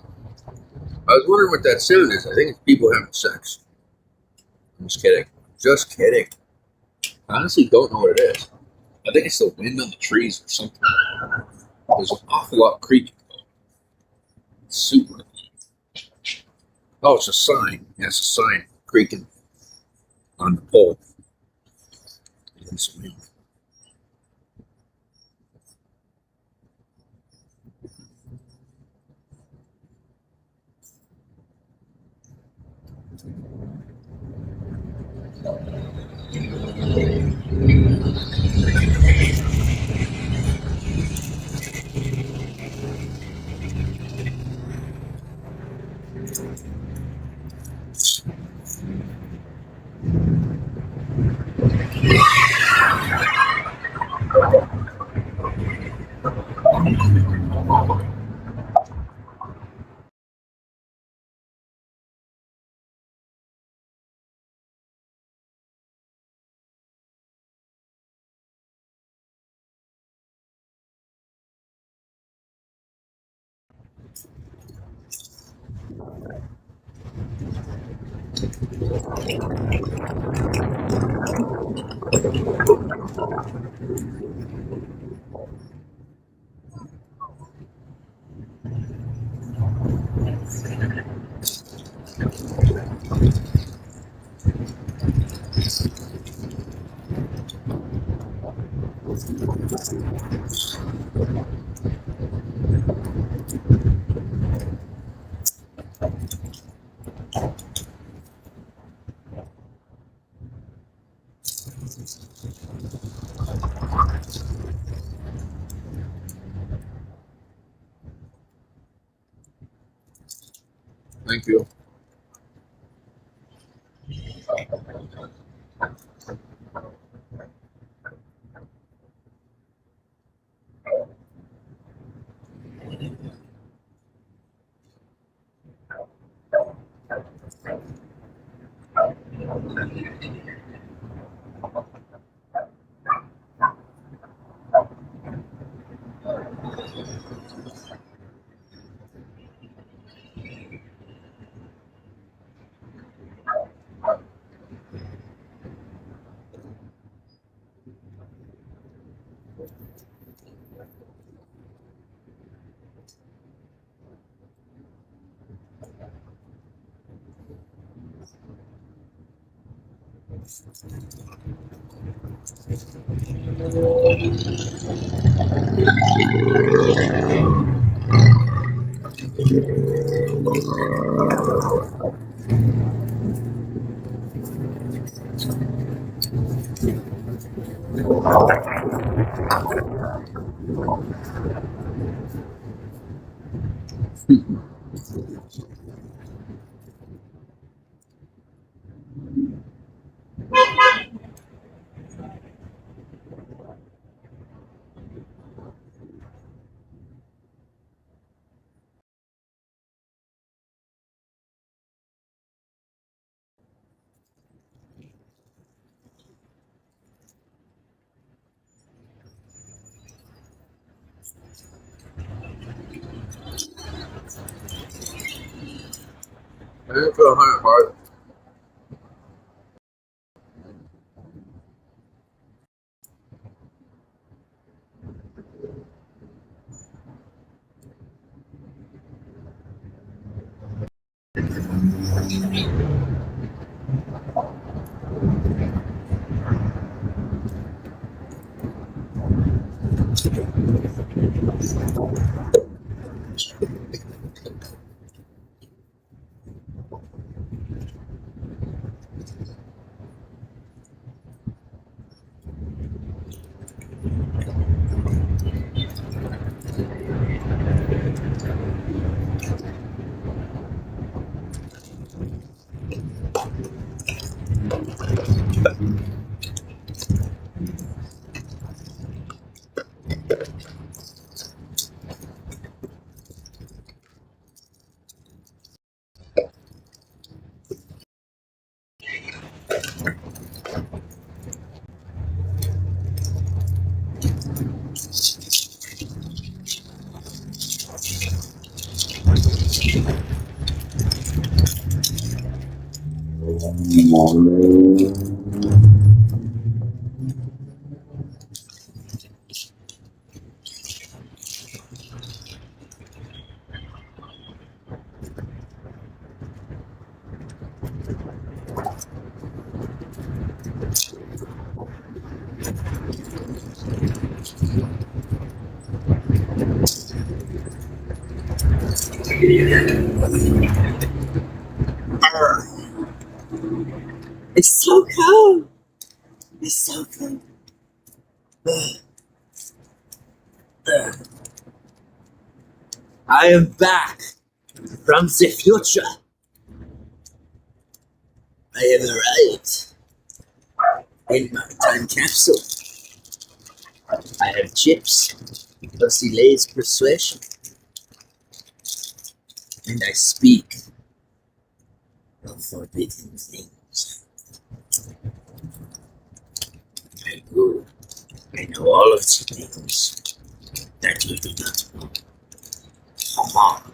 I was wondering what that sound is. I think it's people having sex. I'm just kidding. Just kidding. I honestly don't know what it is. I think it's the wind on the trees or something. There's an awful lot of creaking though. It's super. Oh, it's a sign. Yeah, it's a sign creaking on the pole. It's wind. Thank you. I didn't feel 100 hard. It's so cold. It's so cold. I am back from the future. I have arrived in my time capsule. I have chips of the Lay's persuasion, and I speak of forbidden things. I go. I know all of the things that you do not know. Come on.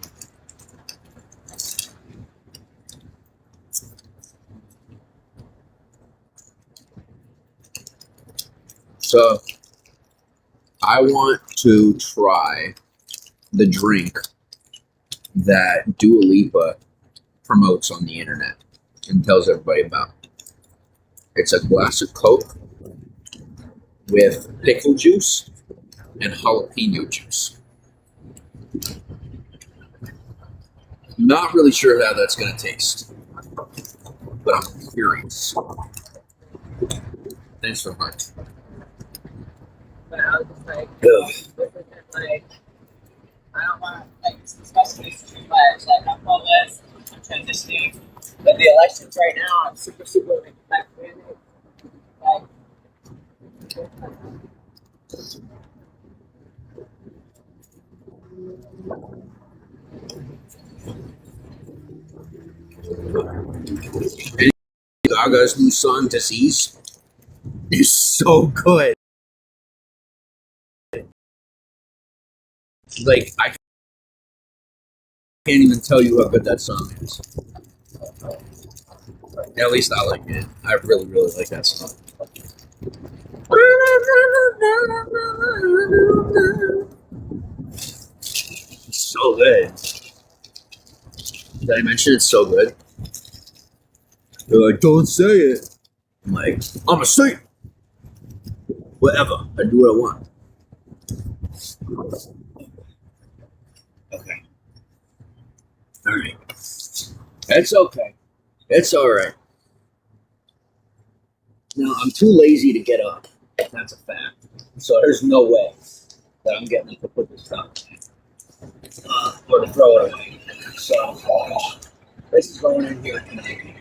So, I want to try the drink that Dua Lipa promotes on the internet and tells everybody about. It's a glass of Coke with pickle juice and jalapeno juice. Not really sure how that's going to taste, but I'm curious. Thanks for much. But I was just like, Ugh. like, I don't want to, like, discuss this too much. Like, I'm homeless, I'm transitioning. But the elections right now, I'm super, super, like, really, like, Gaga's new song, Disease, is so good. Like, I can't even tell you how good that song is. At least I like it. I really, really like that song. It's so good. Did I mention it's so good? They're like, don't say it. I'm like, I'm asleep. Whatever. I do what I want. Okay. All right. It's okay. It's all right. Now, I'm too lazy to get up. That's a fact. So there's no way that I'm getting up to put this down or to throw it away. So this is going in here tonight.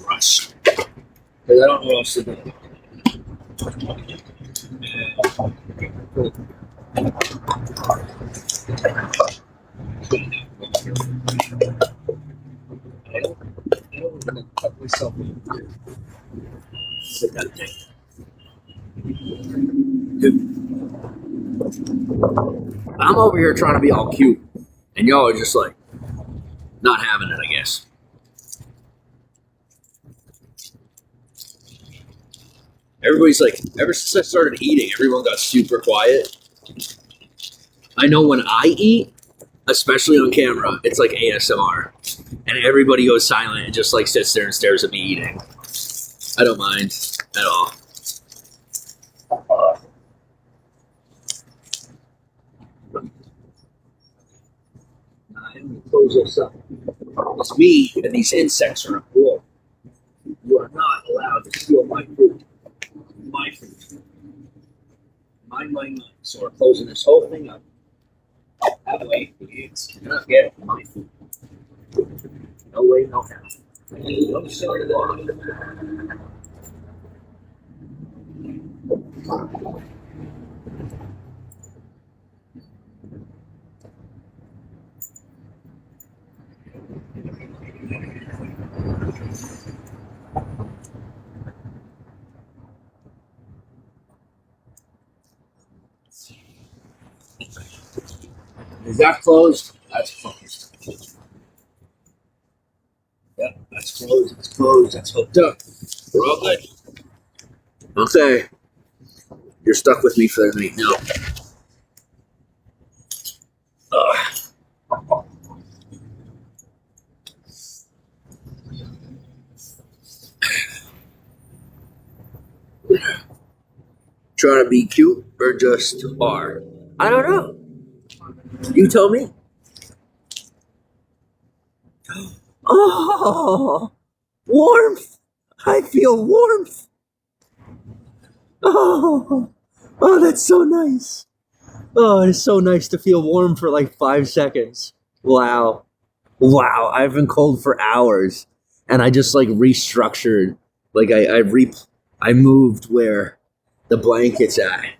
Rush. Because I don't know what else to do. I don't want to cut myself in. Sit that thing. Dude. I'm over here trying to be all cute, and y'all are just like not having it, I guess. Everybody's like, ever since I started eating, everyone got super quiet. I know when I eat, especially on camera, it's like ASMR. And everybody goes silent and just like sits there and stares at me eating. I don't mind at all. Close this up. It's me and these insects are cool. You are not allowed to steal my food. My food. Mine. So we're closing this whole thing up. That way, it's not get my food. No way, no how. No sort of law. Is that closed? That's closed. Yep, that's closed. It's closed. That's hooked up. We're all good. Okay. You're stuck with me for the night now. Trying to be cute or just are? I don't know. You tell me. Oh, warmth. I feel warmth. Oh, that's so nice. Oh, it's so nice to feel warm for like 5 seconds. Wow. I've been cold for hours, and I just like restructured. Like I moved where the blanket's at,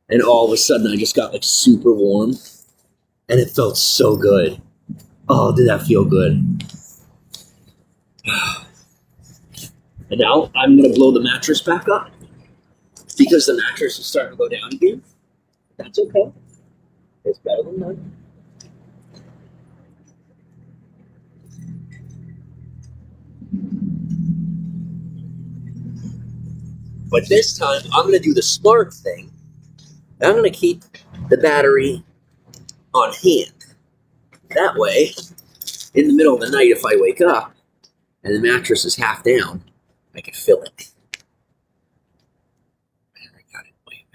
and all of a sudden I just got like super warm, and it felt so good. Oh, did that feel good? And now I'm gonna blow the mattress back up because the mattress is starting to go down again. That's okay. It's better than none. But this time, I'm going to do the smart thing. I'm going to keep the battery on hand. That way, in the middle of the night, if I wake up and the mattress is half down, I can fill it. I got it. Wait.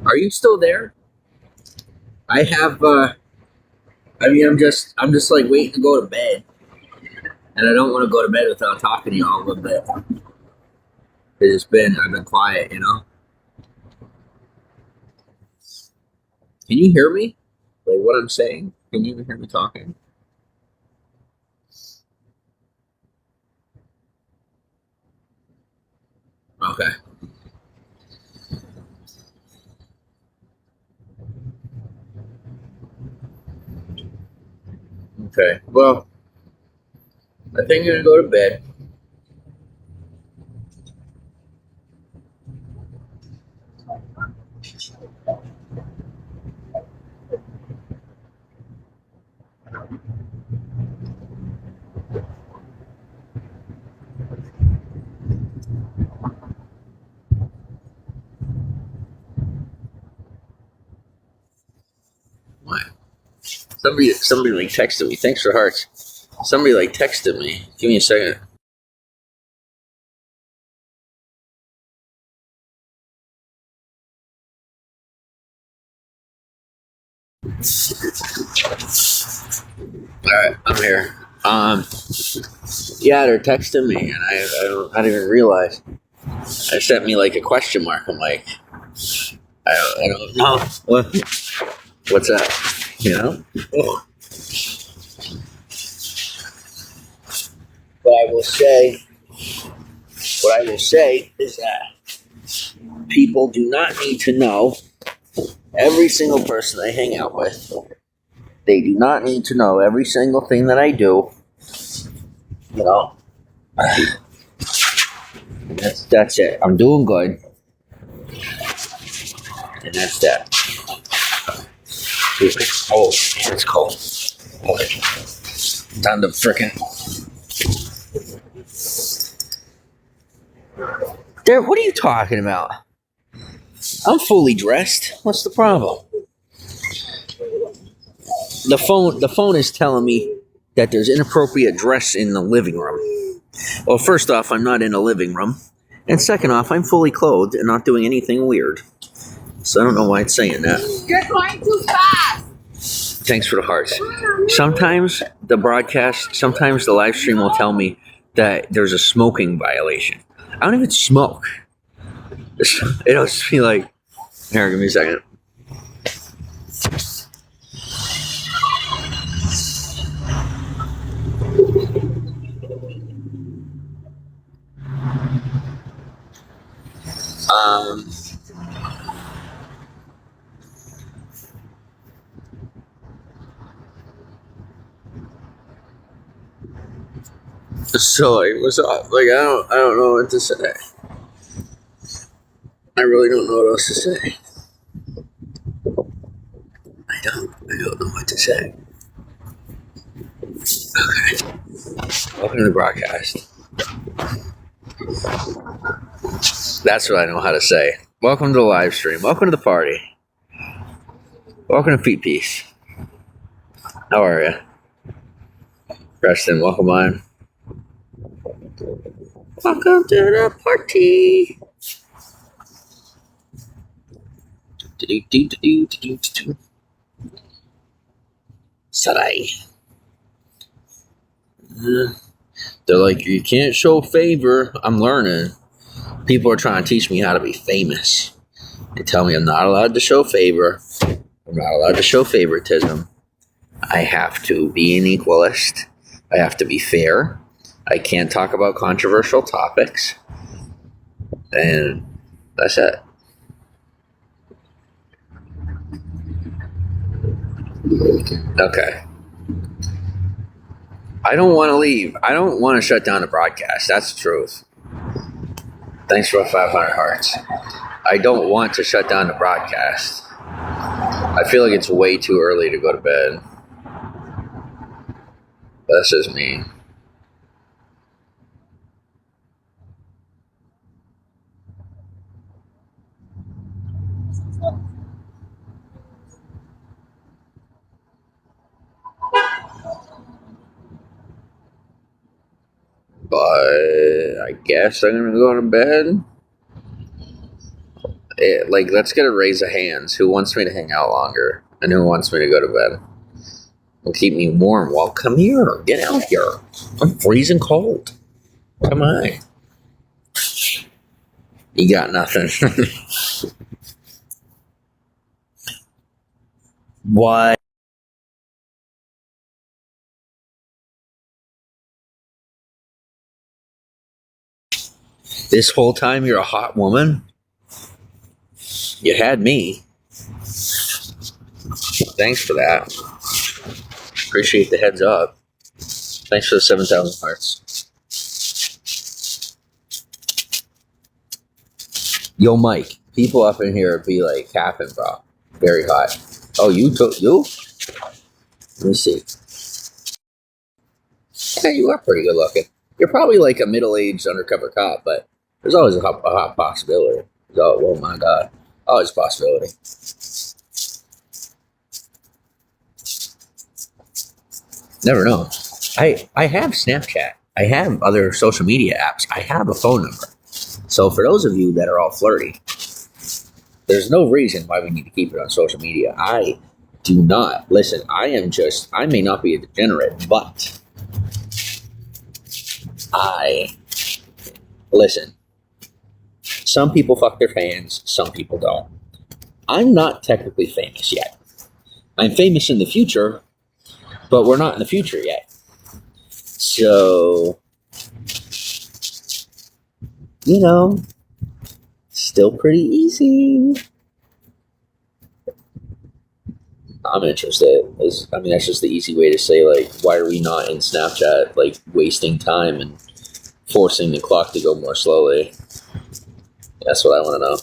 Are you still there? I have. I'm just like waiting to go to bed, and I don't want to go to bed without talking to you all a little bit. I've been quiet, you know. Can you hear me? Like what I'm saying? Can you even hear me talking? Okay. Okay. Well, I think I'm gonna go to bed. What? Somebody like texted me. Thanks for hearts. Somebody like texted me. Give me a second. All right, I'm here. Yeah, they're texting me, and I didn't even realize. They sent me like a question mark. I'm like, I don't know what's that? You know. Ugh. What I will say is that people do not need to know every single person I hang out with. They do not need to know every single thing that I do. You know. That's it. I'm doing good. And that's that. Oh, it's cold. Okay. Time to frickin'. There, what are you talking about? I'm fully dressed. What's the problem? The phone is telling me that there's inappropriate dress in the living room. Well, first off, I'm not in a living room. And second off, I'm fully clothed and not doing anything weird. So I don't know why it's saying that. You're going too fast. Thanks for the hearts. Sometimes the live stream will tell me that there's a smoking violation. I don't even smoke. It'll just be like, here, give me a second. So like, what's up? Like, I don't know what to say. I really don't know what else to say. I don't know what to say. Okay. Welcome to the broadcast. That's what I know how to say. Welcome to the live stream. Welcome to the party. Welcome to Feet Piece. How are you? Preston, welcome on. Welcome to the party. Sarai. They're like, you can't show favor. I'm learning. People are trying to teach me how to be famous. They tell me I'm not allowed to show favor. I'm not allowed to show favoritism. I have to be an equalist. I have to be fair. I can't talk about controversial topics. And that's it. Okay. I don't want to leave. I don't want to shut down the broadcast. That's the truth. Thanks for 500 hearts. I don't want to shut down the broadcast. I feel like it's way too early to go to bed. That's just me. But I guess I'm going to go to bed. Let's get a raise of hands. Who wants me to hang out longer? And who wants me to go to bed? Will keep me warm. Well, come here. Get out here. I'm freezing cold. Come on. You got nothing. What? This whole time you're a hot woman? You had me. Thanks for that. Appreciate the heads up. Thanks for the 7,000 hearts. Yo, Mike. People up in here be like, capping, bro. Very hot. Oh, you took you? Let me see. Yeah, you are pretty good looking. You're probably like a middle-aged undercover cop, but there's always a hot possibility. Oh my God. Always a possibility. Never know. I have Snapchat. I have other social media apps. I have a phone number. So for those of you that are all flirty, there's no reason why we need to keep it on social media. I do not. Listen, I may not be a degenerate, but listen. Some people fuck their fans, some people don't. I'm not technically famous yet. I'm famous in the future, but we're not in the future yet. So, still pretty easy. I'm interested. That's just the easy way to say, like, why are we not in Snapchat, like, wasting time and forcing the clock to go more slowly? That's what I want to know.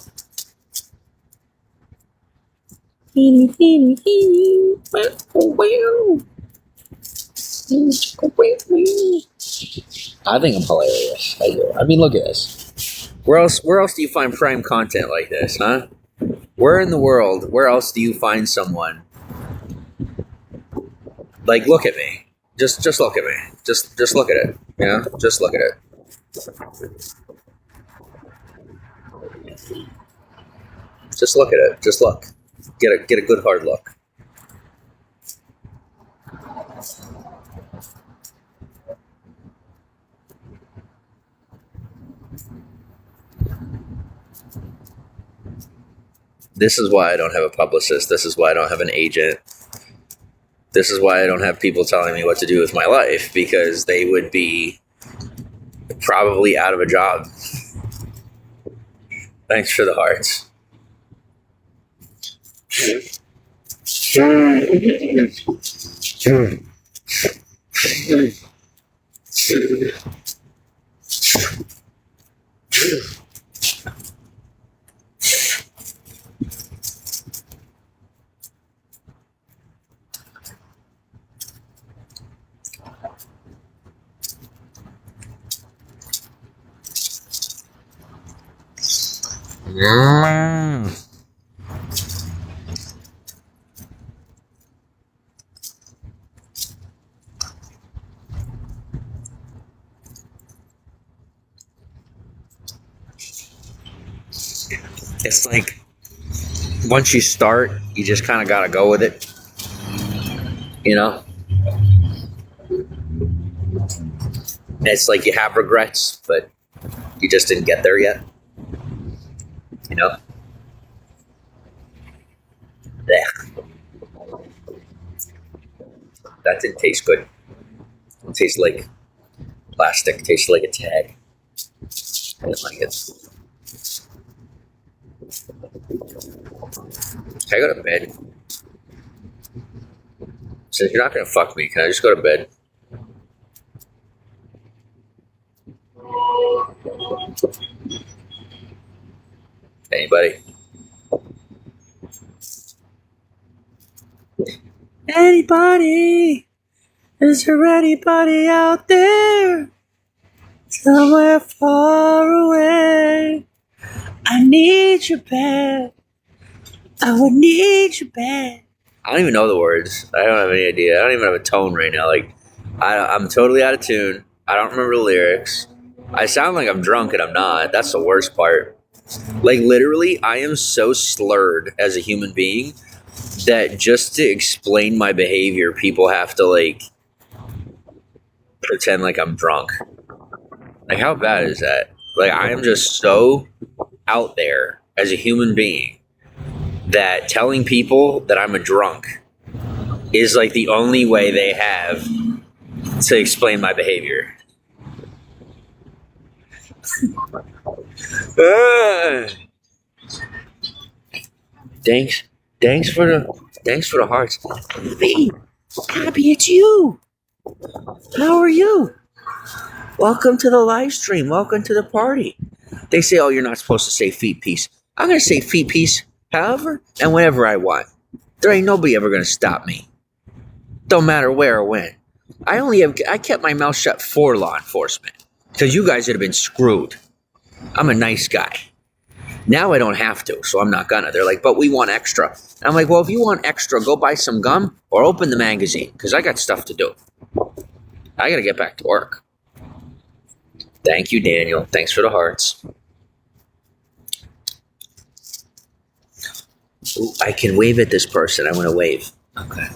I think I'm hilarious. I do. I mean, look at this. Where else do you find prime content like this, huh? Where in the world, where else do you find someone? Like, look at me. Just look at me. Just look at it. Just look at it. Just look at it. Just look. Get a good hard look. This is why I don't have a publicist. This is why I don't have an agent. This is why I don't have people telling me what to do with my life, because they would be probably out of a job. Thanks for the hearts. It's like once you start, you just kind of got to go with it. You know? It's like you have regrets, but you just didn't get there yet. You know? Yeah. That didn't taste good. It tastes like plastic. It tastes like a tag. I didn't like it. Can I go to bed? Since you're not gonna fuck me, can I just go to bed? Anybody? Anybody? Is there anybody out there? Somewhere far away. I need you bad. I would need you bad. I don't even know the words. I don't have any idea. I don't even have a tone right now. Like, I'm totally out of tune. I don't remember the lyrics. I sound like I'm drunk and I'm not. That's the worst part. Like, literally, I am so slurred as a human being that just to explain my behavior, people have to, like, pretend like I'm drunk. Like, how bad is that? Like, I am just so out there as a human being that telling people that I'm a drunk is like the only way they have to explain my behavior. Thanks for the hearts. Hey, Abby, it's you. How are you? Welcome to the live stream. Welcome to the party. They say, oh, you're not supposed to say feet piece. I'm gonna say feet piece however and whenever I want. There ain't nobody ever gonna stop me. Don't matter where or when. I kept my mouth shut for law enforcement because you guys would have been screwed. I'm a nice guy. Now I don't have to, so I'm not gonna. They're like, but we want extra. And I'm like, well, if you want extra, go buy some gum or open the magazine because I got stuff to do. I gotta get back to work. Thank you, Daniel. Thanks for the hearts. Ooh, I can wave at this person. I want to wave. Okay.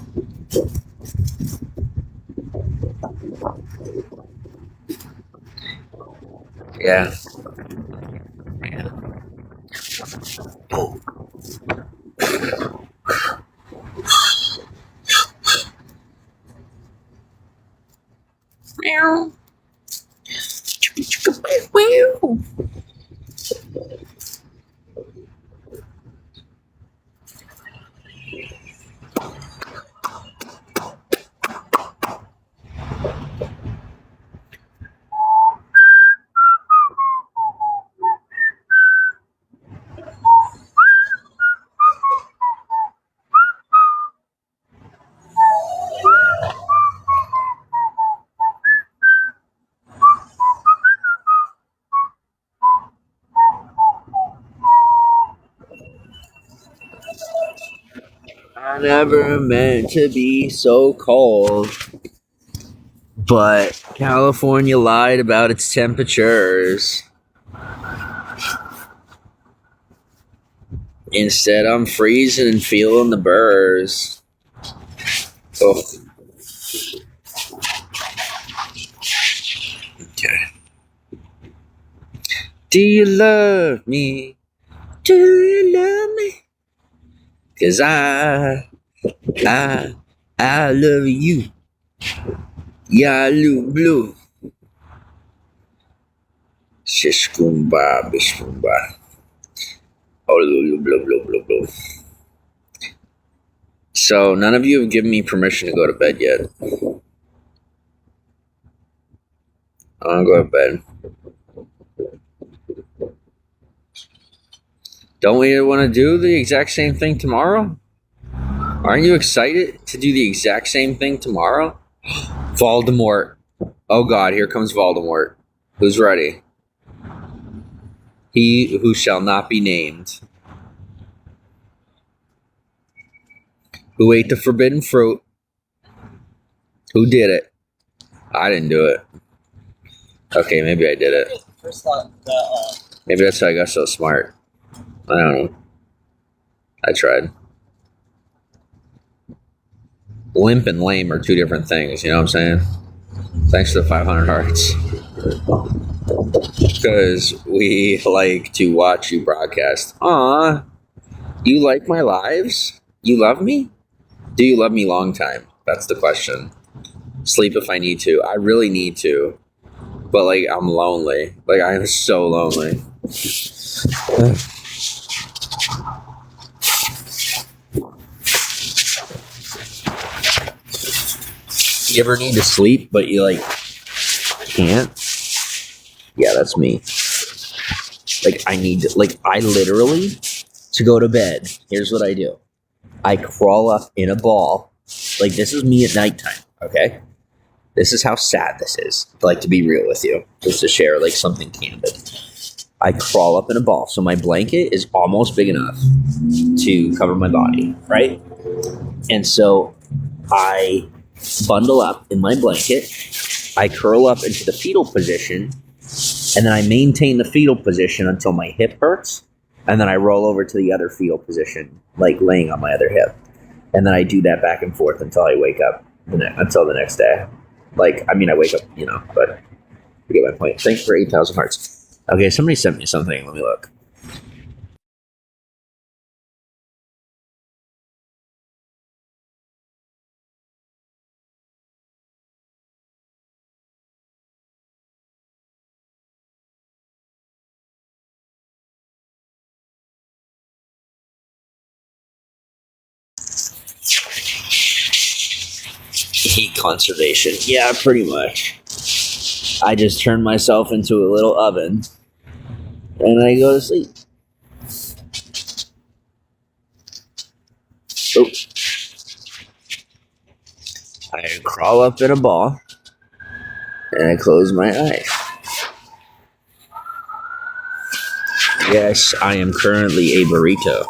Yeah. Yeah. Oh. Meow. Meow. I never meant to be so cold, but California lied about its temperatures. Instead, I'm freezing and feeling the burrs. Oh. Okay. Do you love me? Do you love me? 'Cause I love you. Yeah, blue. Shishkumba, bishkumba. Oh, blah, blah, blah, blah. So, none of you have given me permission to go to bed yet. I want to go to bed. Don't we want to do the exact same thing tomorrow? Aren't you excited to do the exact same thing tomorrow? Voldemort. Oh God, here comes Voldemort. Who's ready? He who shall not be named. Who ate the forbidden fruit? Who did it? I didn't do it. Okay, maybe I did it. Maybe that's why I got so smart. I don't know. I tried. Limp and lame are two different things, you know what I'm saying? Thanks to the 500 hearts. Because we like to watch you broadcast. Aw, you like my lives? You love me? Do you love me long time? That's the question. Sleep if I need to. I really need to. But, like, I'm lonely. Like, I am so lonely. You ever need to sleep, but you, like, can't? Yeah, that's me. Like, I need to, like, I literally, to go to bed, here's what I do. I crawl up in a ball. Like, this is me at nighttime, okay? This is how sad this is. Like, to be real with you, just to share, like, something candid. I crawl up in a ball. So my blanket is almost big enough to cover my body, right? And so I bundle up in my blanket. I curl up into the fetal position. And then I maintain the fetal position until my hip hurts. And then I roll over to the other fetal position, like laying on my other hip. And then I do that back and forth until I wake up, until the next day. Like, I mean, I wake up, you know, but you get my point. Thanks for 8,000 hearts. Okay, somebody sent me something. Let me look. Heat conservation. Yeah, pretty much. I just turn myself into a little oven and I go to sleep. Oh. I crawl up in a ball and I close my eyes. Yes, I am currently a burrito.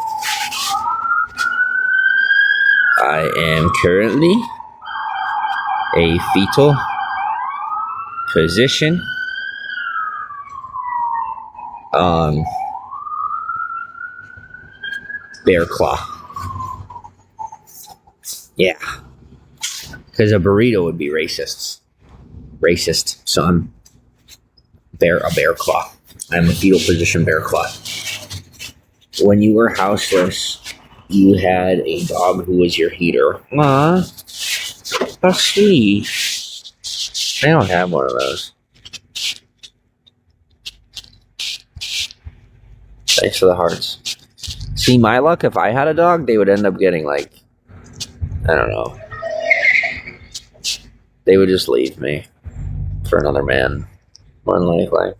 I am currently a fetal position. Bear claw. Yeah. Because a burrito would be racist. Racist, so I'm a bear claw. I'm a fetal position bear claw. When you were houseless, you had a dog who was your heater. Aw, that's sweet. I don't have one of those. Thanks for the hearts. See, my luck, if I had a dog, they would end up getting, like, I don't know. They would just leave me for another man, more than likely.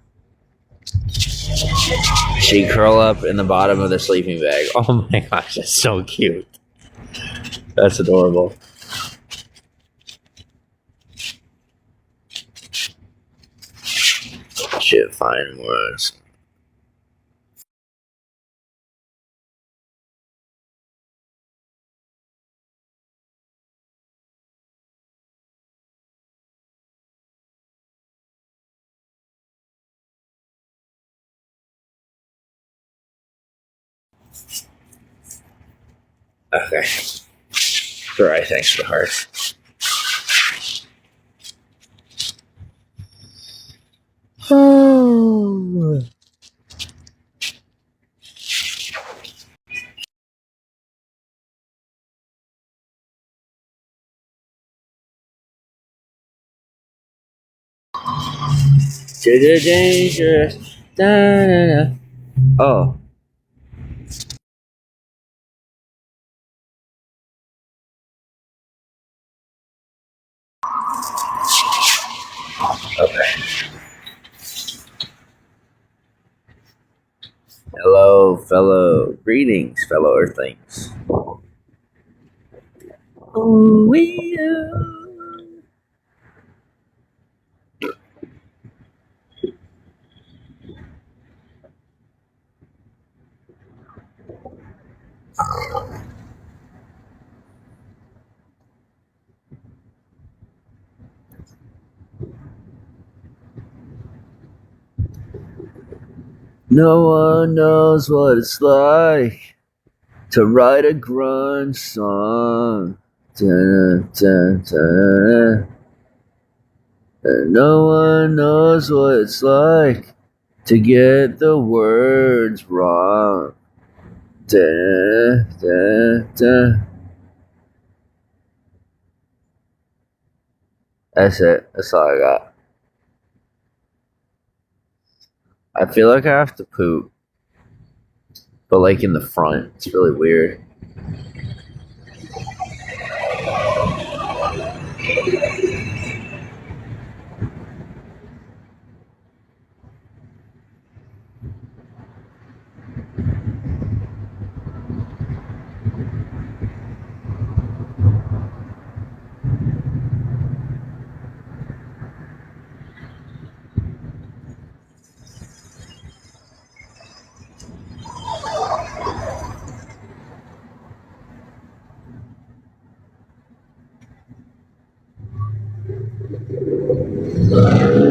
She'd curl up in the bottom of the sleeping bag. Oh my gosh, that's so cute. That's adorable. Shit, fine words. Okay. Alright, thanks for the heart. Oh. To the dangerous. Da, da, da. Oh. Okay. Hello, fellow. Greetings, fellow Earthlings. Oh, we are. No one knows what it's like to write a grunge song. Dun, dun, dun. And no one knows what it's like to get the words wrong. Dun, dun, dun. That's it. That's all I got. I feel like I have to poop, but like in the front. It's really weird.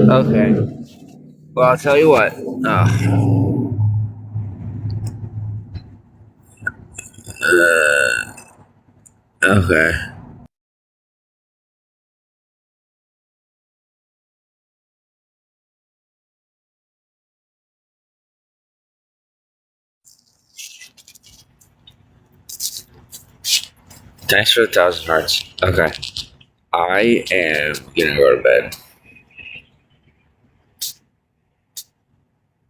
Okay. Well, I'll tell you what. Okay. Thanks for the 1,000 hearts. Okay. I am gonna go to bed.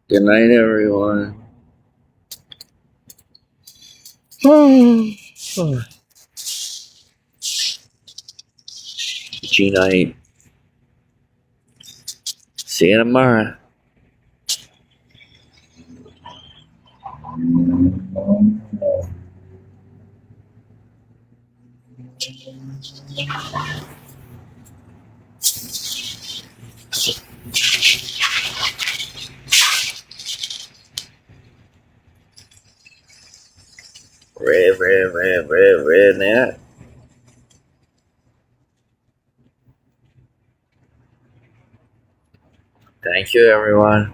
Good night, everyone. G night. See you tomorrow. Red, Nat. Thank you, everyone.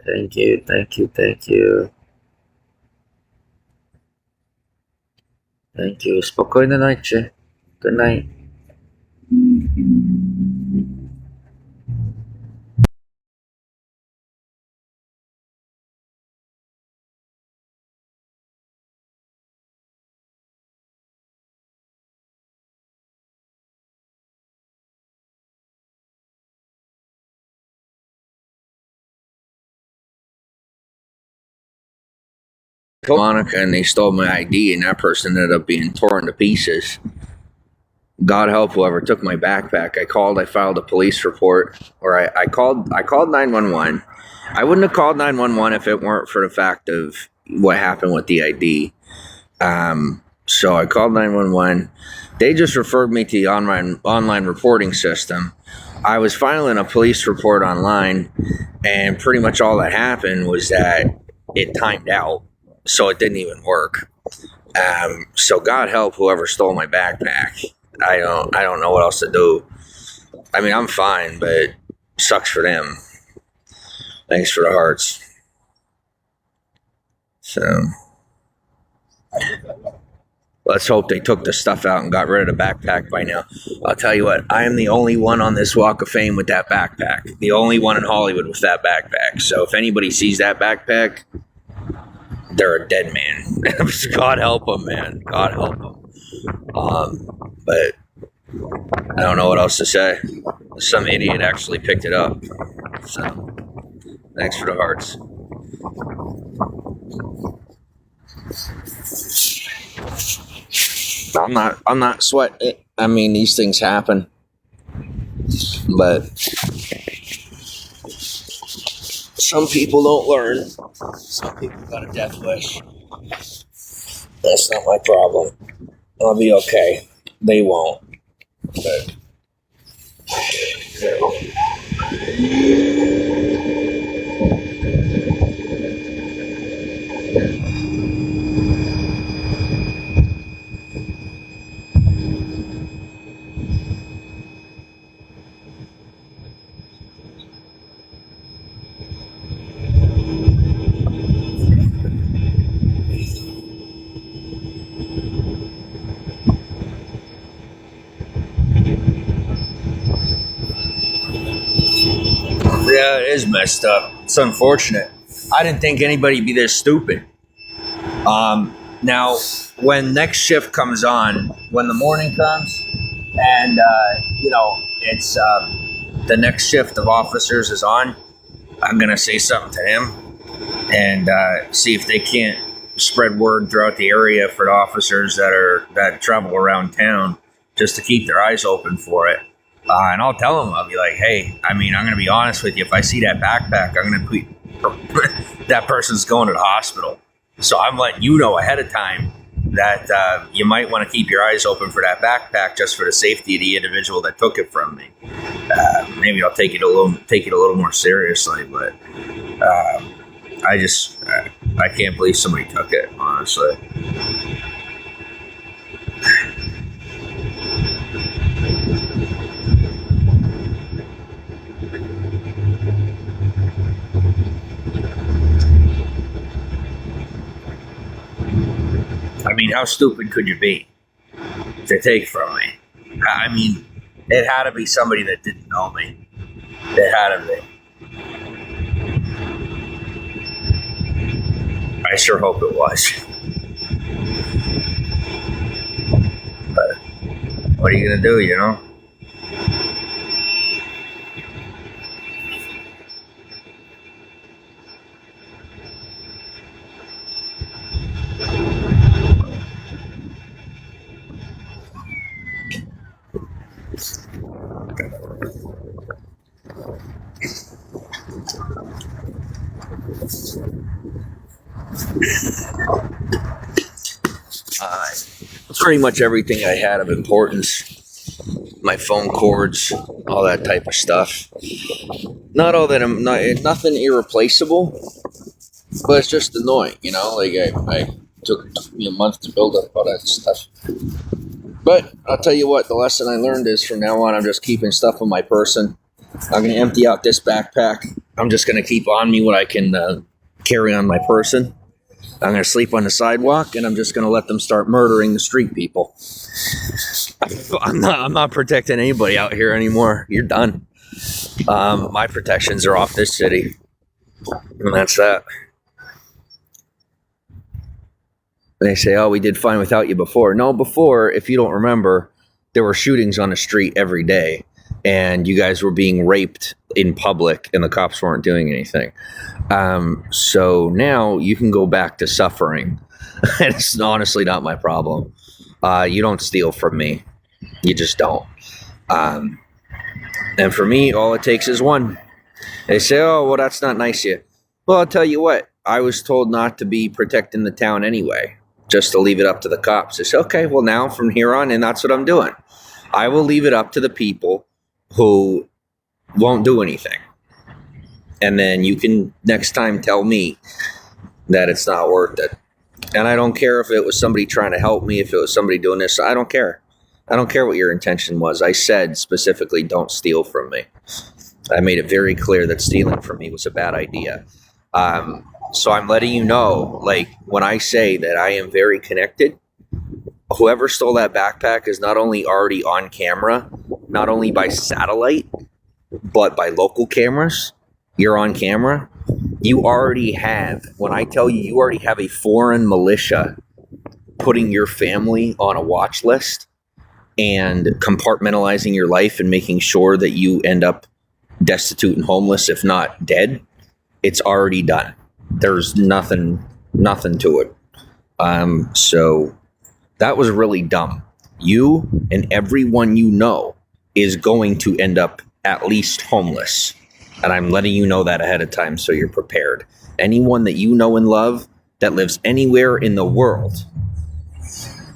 Thank you, thank you, thank you. Thank you. Spokojnej nocy. Good night. Monica and they stole my ID, and that person ended up being torn to pieces. God help whoever took my backpack. I filed a police report, or I called 911. I wouldn't have called 911 if it weren't for the fact of what happened with the ID. So I called 911. They just referred me to the online reporting system. I was filing a police report online, and pretty much all that happened was that it timed out, so it didn't even work. So God help whoever stole my backpack. I don't know what else to do. I mean, I'm fine, but sucks for them. Thanks for the hearts. So let's hope they took the stuff out and got rid of the backpack by now. I'll tell you what, I am the only one on this Walk of Fame with that backpack. The only one in Hollywood with that backpack. So if anybody sees that backpack, they're a dead man. God help them, man. God help them. But I don't know what else to say. Some idiot actually picked it up. So thanks for the hearts. I'm not sweating it. I mean, these things happen. But some people don't learn. Some people got a death wish. That's not my problem. I'll be okay. They won't. But, Yeah, it is messed up. It's unfortunate. I didn't think anybody'd be this stupid. Now, when next shift comes on, when the morning comes, and it's the next shift of officers is on, I'm gonna say something to him and see if they can't spread word throughout the area for the officers that travel around town, just to keep their eyes open for it. And I'll tell them, I'll be like, hey, I mean, I'm gonna be honest with you. If I see that backpack, I'm gonna put that person's going to the hospital. So I'm letting you know ahead of time that you might want to keep your eyes open for that backpack, just for the safety of the individual that took it from me. Maybe I'll take it a little more seriously, but I can't believe somebody took it, honestly. I mean, how stupid could you be to take from me? I mean, it had to be somebody that didn't know me. It had to be. I sure hope it was. But what are you going to do, you know? Pretty much everything I had of importance, my phone cords, all that type of stuff. Not all that nothing irreplaceable, but it's just annoying, you know. Like I took me a month to build up all that stuff. But I'll tell you what, the lesson I learned is from now on, I'm just keeping stuff on my person. I'm going to empty out this backpack. I'm just going to keep on me what I can carry on my person. I'm going to sleep on the sidewalk, and I'm just going to let them start murdering the street people. I'm not protecting anybody out here anymore. You're done. My protections are off this city, and that's that. They say, oh, we did fine without you before. No, before, if you don't remember, there were shootings on the street every day, and you guys were being raped in public, and the cops weren't doing anything. So now you can go back to suffering. And it's honestly not my problem. You don't steal from me. You just don't. And for me, all it takes is one. They say, oh, well, that's not nice of you. Well, I'll tell you what. I was told not to be protecting the town anyway, just to leave it up to the cops. They say, okay, well, now from here on, and that's what I'm doing. I will leave it up to the people who won't do anything. And then you can next time tell me that it's not worth it. And I don't care if it was somebody trying to help me, if it was somebody doing this. I don't care. I don't care what your intention was. I said specifically, don't steal from me. I made it very clear that stealing from me was a bad idea. So I'm letting you know, like, when I say that I am very connected, whoever stole that backpack is not only already on camera, not only by satellite, but by local cameras. You're on camera. You already have, when I tell you, you already have a foreign militia putting your family on a watch list and compartmentalizing your life and making sure that you end up destitute and homeless, if not dead. It's already done. There's nothing to it. So that was really dumb. You and everyone you know is going to end up at least homeless. And I'm letting you know that ahead of time so you're prepared. Anyone that you know and love that lives anywhere in the world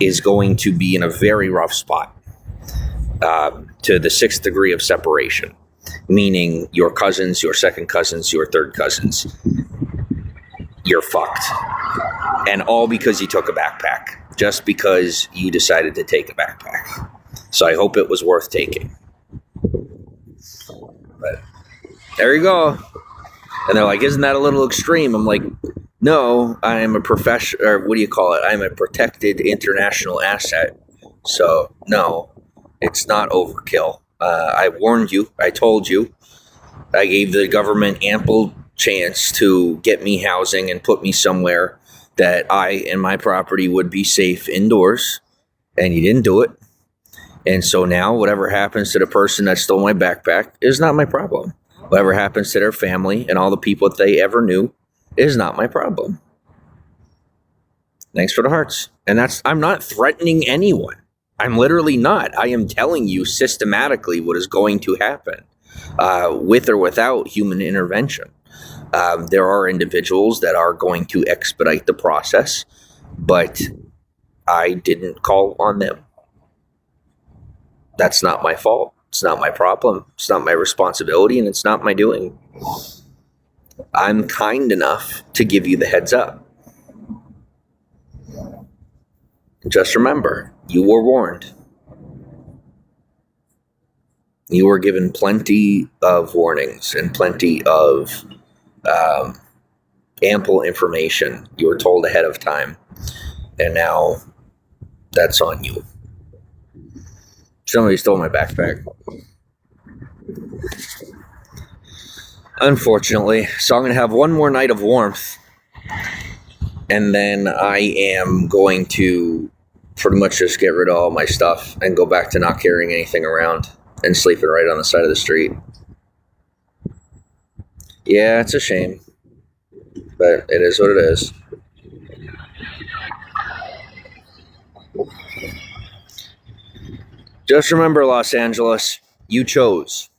is going to be in a very rough spot, to the 6th degree of separation, meaning your cousins, your second cousins, your third cousins. You're fucked. And all because you took a backpack, just because you decided to take a backpack. So I hope it was worth taking. But there you go. And they're like, isn't that a little extreme? I'm like, no, I am a professional, or what do you call it? I'm a protected international asset. So no, it's not overkill. I warned you. I told you. I gave the government ample chance to get me housing and put me somewhere that I and my property would be safe indoors, and you didn't do it. And so now whatever happens to the person that stole my backpack is not my problem. Whatever happens to their family and all the people that they ever knew is not my problem. Thanks for the hearts. And I'm not threatening anyone. I'm literally not. I am telling you systematically what is going to happen, with or without human intervention. There are individuals that are going to expedite the process, but I didn't call on them. That's not my fault. It's not my problem. It's not my responsibility, and it's not my doing. I'm kind enough to give you the heads up. Just remember, you were warned. You were given plenty of warnings and plenty of ample information. You were told ahead of time, and now that's on you. Somebody stole my backpack. Unfortunately. So I'm going to have one more night of warmth, and then I am going to pretty much just get rid of all my stuff and go back to not carrying anything around and sleeping right on the side of the street. Yeah, it's a shame, but it is what it is. Just remember, Los Angeles, you chose.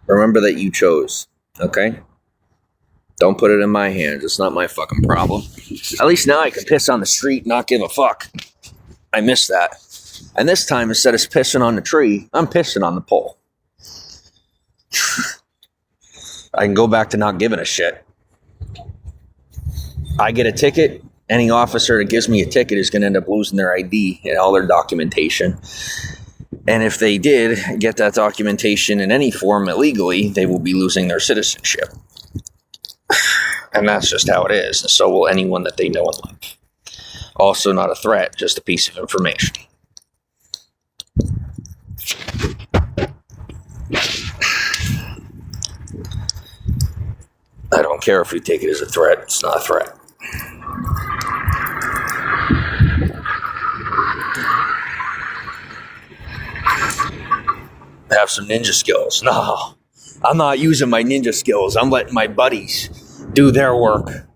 Remember that you chose, okay? Don't put it in my hands. It's not my fucking problem. At least now I can piss on the street and not give a fuck. I miss that. And this time, instead of pissing on the tree, I'm pissing on the pole. I can go back to not giving a shit. I get a ticket. Any officer that gives me a ticket is going to end up losing their ID and all their documentation. And if they did get that documentation in any form illegally, they will be losing their citizenship. And that's just how it is. And so will anyone that they know and love. Also not a threat, just a piece of information. I don't care if you take it as a threat. It's not a threat. Have some ninja skills. No, I'm not using my ninja skills. I'm letting my buddies do their work.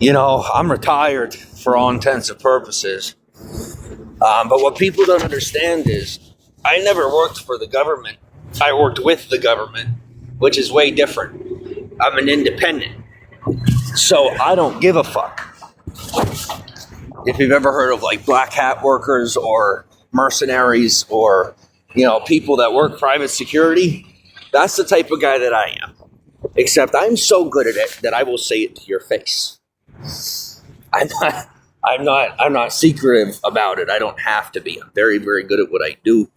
You know, I'm retired for all intents and purposes. But what people don't understand is I never worked for the government. I worked with the government, which is way different. I'm an independent. So I don't give a fuck. If you've ever heard of like black hat workers or mercenaries or, you know, people that work private security, that's the type of guy that I am. Except I'm so good at it that I will say it to your face. I'm not secretive about it. I don't have to be. I'm very, very good at what I do.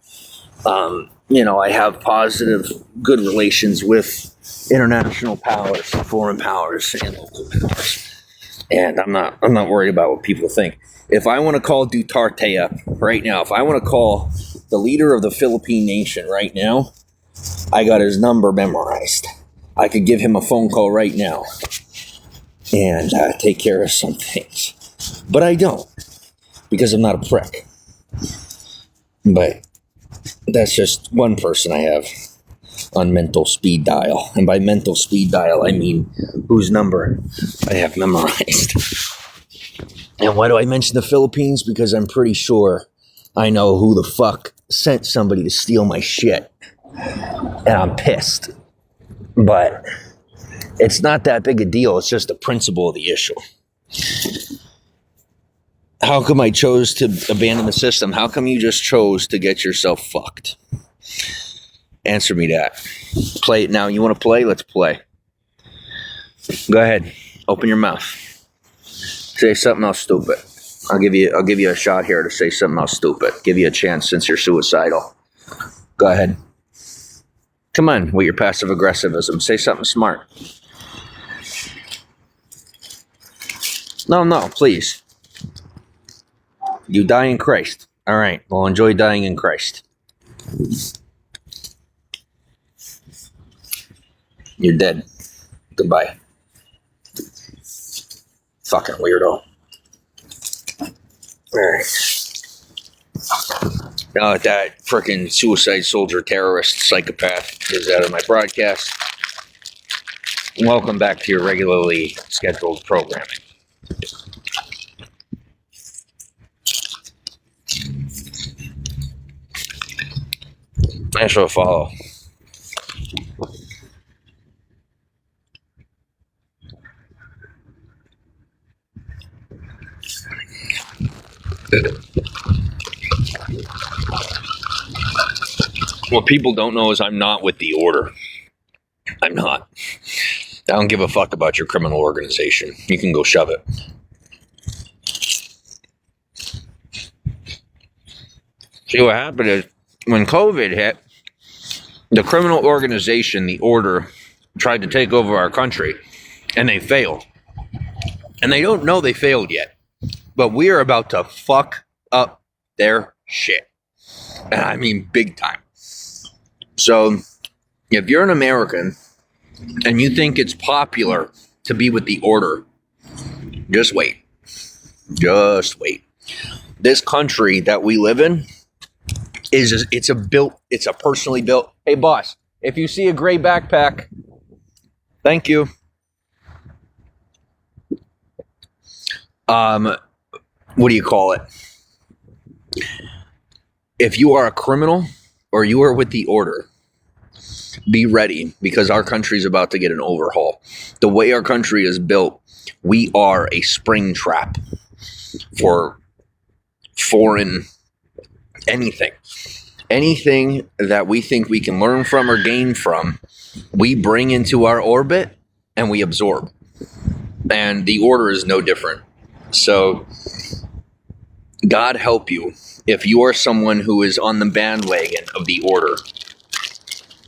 You know, I have positive, good relations with international powers, foreign powers, and local powers. And I'm not worried about what people think. If I want to call Duterte up right now, if I want to call the leader of the Philippine nation right now, I got his number memorized. I could give him a phone call right now and take care of some things. But I don't, because I'm not a prick. But that's just one person I have on mental speed dial. And by mental speed dial, I mean whose number I have memorized. And why do I mention the Philippines? Because I'm pretty sure I know who the fuck sent somebody to steal my shit. And I'm pissed. But it's not that big a deal. It's just the principle of the issue. How come I chose to abandon the system? How come you just chose to get yourself fucked? Answer me that. Play it now. You want to play? Let's play. Go ahead. Open your mouth. Say something else stupid. I'll give you a shot here to say something else stupid. Give you a chance since you're suicidal. Go ahead. Come on with your passive aggressivism. Say something smart. No, please. You die in Christ. All right. Well, enjoy dying in Christ. You're dead. Goodbye. Fucking weirdo. Alright. Now that that frickin' suicide soldier terrorist psychopath is out of my broadcast, welcome back to your regularly scheduled programming. Thanks for the follow. What people don't know is I'm not with the order. I'm not. I don't give a fuck about your criminal organization. You can go shove it. See, what happened is when COVID hit, the criminal organization, the order, tried to take over our country, and they failed. And they don't know they failed yet. But we are about to fuck up their shit. And I mean big time. So, if you're an American and you think it's popular to be with the order, just wait. Just wait. This country that we live in it's a personally built. Hey boss, if you see a gray backpack, thank you. What do you call it? If you are a criminal or you are with the order, be ready, because our country is about to get an overhaul. The way our country is built, we are a spring trap for foreign anything. Anything that we think we can learn from or gain from, we bring into our orbit and we absorb. And the order is no different. So, God help you if you are someone who is on the bandwagon of the order,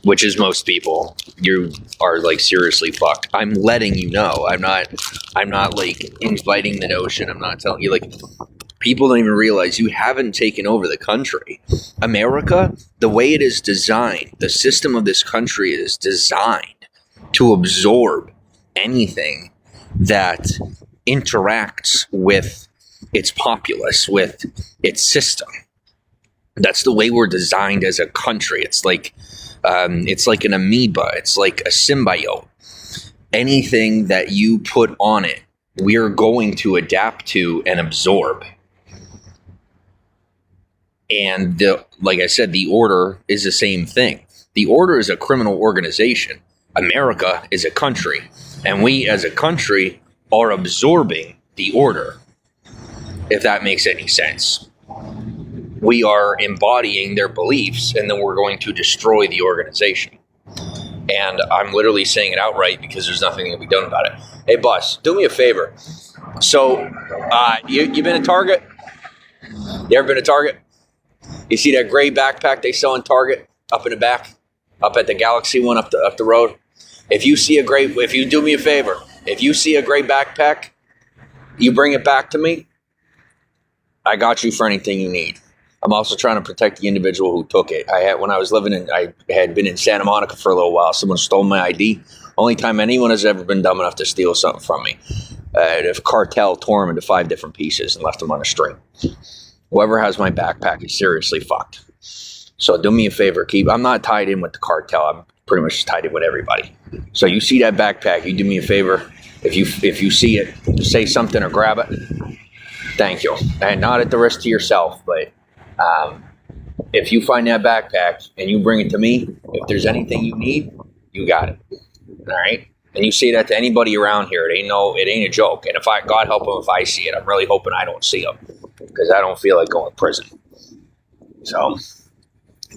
which is most people. You are like seriously fucked. I'm letting you know. I'm not like inviting the notion. I'm not telling you, like, people don't even realize you haven't taken over the country. America, the way it is designed, the system of this country is designed to absorb anything that interacts with its populace, with its system. That's the way we're designed as a country. It's like an amoeba. It's like a symbiote. Anything that you put on it, we're going to adapt to and absorb. And like I said, the order is the same thing. The order is a criminal organization. America is a country. And we as a country are absorbing the order, if that makes any sense. We are embodying their beliefs, and then we're going to destroy the organization. And I'm literally saying it outright because there's nothing that can be done about it. Hey, boss, do me a favor. So, you been at Target? You ever been to Target? You see that gray backpack they sell in Target up in the back, up at the Galaxy one up the road? If you do me a favor, if you see a gray backpack, you bring it back to me. I got you for anything you need. I'm also trying to protect the individual who took it. I had been in Santa Monica for a little while. Someone stole my ID. Only time anyone has ever been dumb enough to steal something from me. The cartel tore them into 5 different pieces and left them on a string. Whoever has my backpack is seriously fucked. So do me a favor, I'm not tied in with the cartel. I'm pretty much tied in with everybody. So you see that backpack, you do me a favor. If you see it, say something or grab it. Thank you. And not at the risk to yourself, but if you find that backpack and you bring it to me, if there's anything you need, you got it. All right? And you say that to anybody around here. It ain't a joke. And God help them if I see it. I'm really hoping I don't see them, because I don't feel like going to prison. So,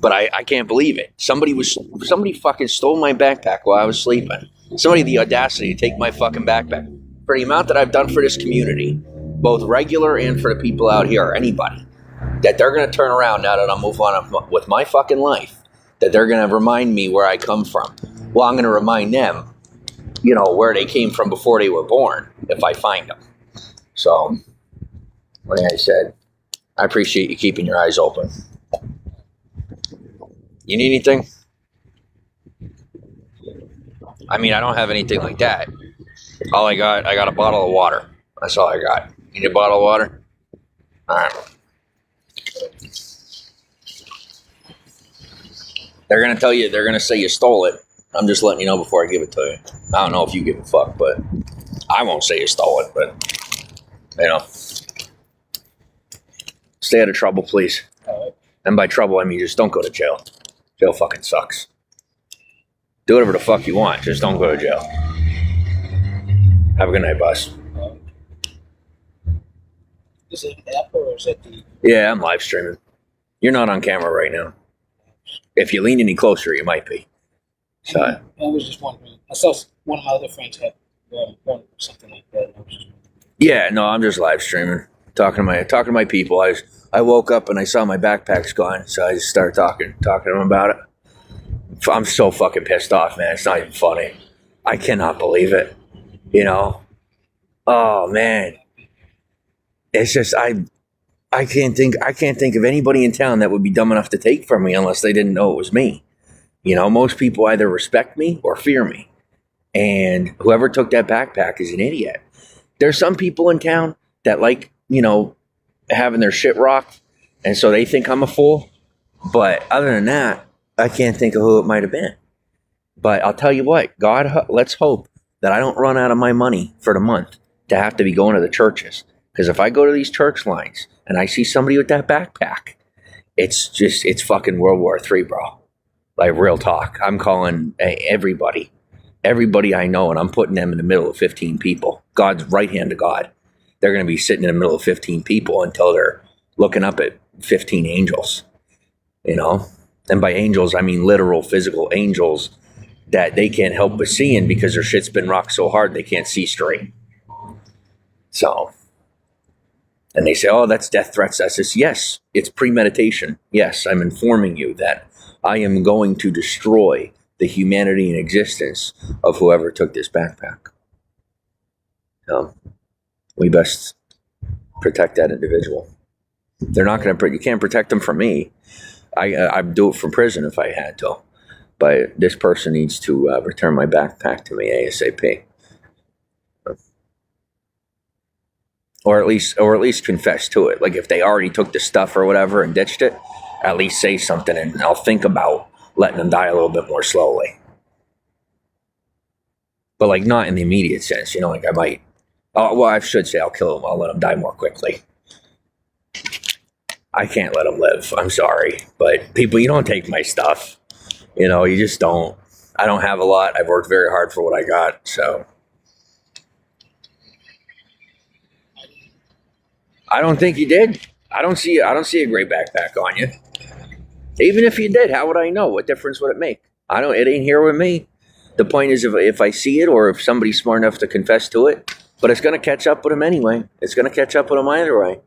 but I can't believe it. Somebody fucking stole my backpack while I was sleeping. Somebody had the audacity to take my fucking backpack. For the amount that I've done for this community, both regular and for the people out here, or anybody, that they're going to turn around now that I'm moving on with my fucking life, that they're going to remind me where I come from. Well, I'm going to remind them, where they came from before they were born, if I find them. So, like I said, I appreciate you keeping your eyes open. You need anything? I mean, I don't have anything like that. All I got a bottle of water. That's all I got. You need a bottle of water? All right. They're going to tell you, they're going to say you stole it. I'm just letting you know before I give it to you. I don't know if you give a fuck, but I won't say you stole it, but, you know. Stay out of trouble, please. And by trouble, I mean just don't go to jail. Jail fucking sucks. Do whatever the fuck you want. Just don't go to jail. Have a good night, boss. Is it an app or is it the... Yeah, I'm live streaming. You're not on camera right now. If you lean any closer, you might be. So I was just wondering. I saw one of my other friends had one or something like that. And I was just wondering. yeah, no, I'm just live streaming. Talking to my people. I woke up and I saw my backpack's gone, so I just started talking to them about it. I'm so fucking pissed off, man. It's not even funny. I cannot believe it. You know? Oh man. It's just I can't think of anybody in town that would be dumb enough to take from me unless they didn't know it was me. You know, most people either respect me or fear me. And whoever took that backpack is an idiot. There's some people in town that like, you know, having their shit rocked, and so they think I'm a fool. But other than that, I can't think of who it might have been. But I'll tell you what, God, let's hope that I don't run out of my money for the month to have to be going to the churches. Because if I go to these church lines and I see somebody with that backpack, it's fucking World War III, bro. Like, real talk. I'm calling everybody I know, and I'm putting them in the middle of 15 people. God's right hand to God. They're going to be sitting in the middle of 15 people until they're looking up at 15 angels, you know? And by angels, I mean literal, physical angels that they can't help but seeing because their shit's been rocked so hard they can't see straight. So, and they say, oh, that's death threats. I says, yes, it's premeditation. Yes, I'm informing you that I am going to destroy the humanity and existence of whoever took this backpack. We best protect that individual. They're not going to. You can't protect them from me. I'd do it from prison if I had to. But this person needs to return my backpack to me ASAP, or at least confess to it. Like if they already took the stuff or whatever and ditched it, at least say something, and I'll think about letting them die a little bit more slowly. But like not in the immediate sense, you know. Like I might. Oh, well, I should say I'll kill them. I'll let them die more quickly. I can't let them live. I'm sorry. But people, you don't take my stuff. You know, you just don't. I don't have a lot. I've worked very hard for what I got. So I don't think you did. I don't see a great backpack on you. Even if you did, how would I know? What difference would it make? It ain't here with me. The point is if I see it or if somebody's smart enough to confess to it, but it's going to catch up with them anyway. It's going to catch up with them either way.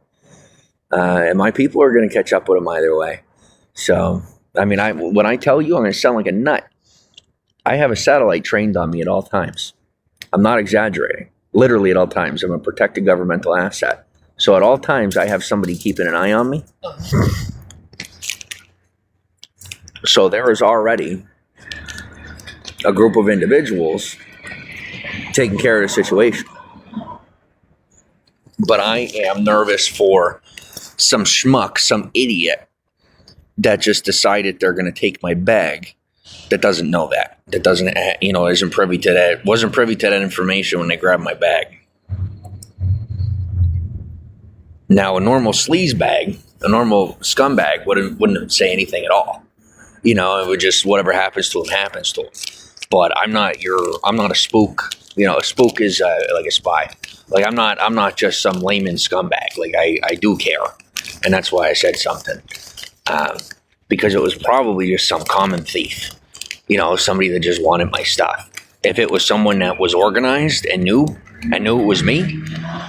And my people are going to catch up with them either way. So, I mean, when I tell you I'm going to sound like a nut, I have a satellite trained on me at all times. I'm not exaggerating. Literally at all times. I'm a protected governmental asset. So at all times, I have somebody keeping an eye on me. So there is already a group of individuals taking care of the situation. But I am nervous for some schmuck, some idiot that just decided they're going to take my bag that doesn't know that doesn't, isn't privy to that, wasn't privy to that information when they grabbed my bag. Now, a normal sleaze bag, a normal scumbag wouldn't say anything at all. You know, it would just, whatever happens to him, happens to him. But I'm not a spook. You know, a spook is like a spy. Like I'm not just some layman scumbag. Like I do care. And that's why I said something. Because it was probably just some common thief. You know, somebody that just wanted my stuff. If it was someone that was organized and knew it was me,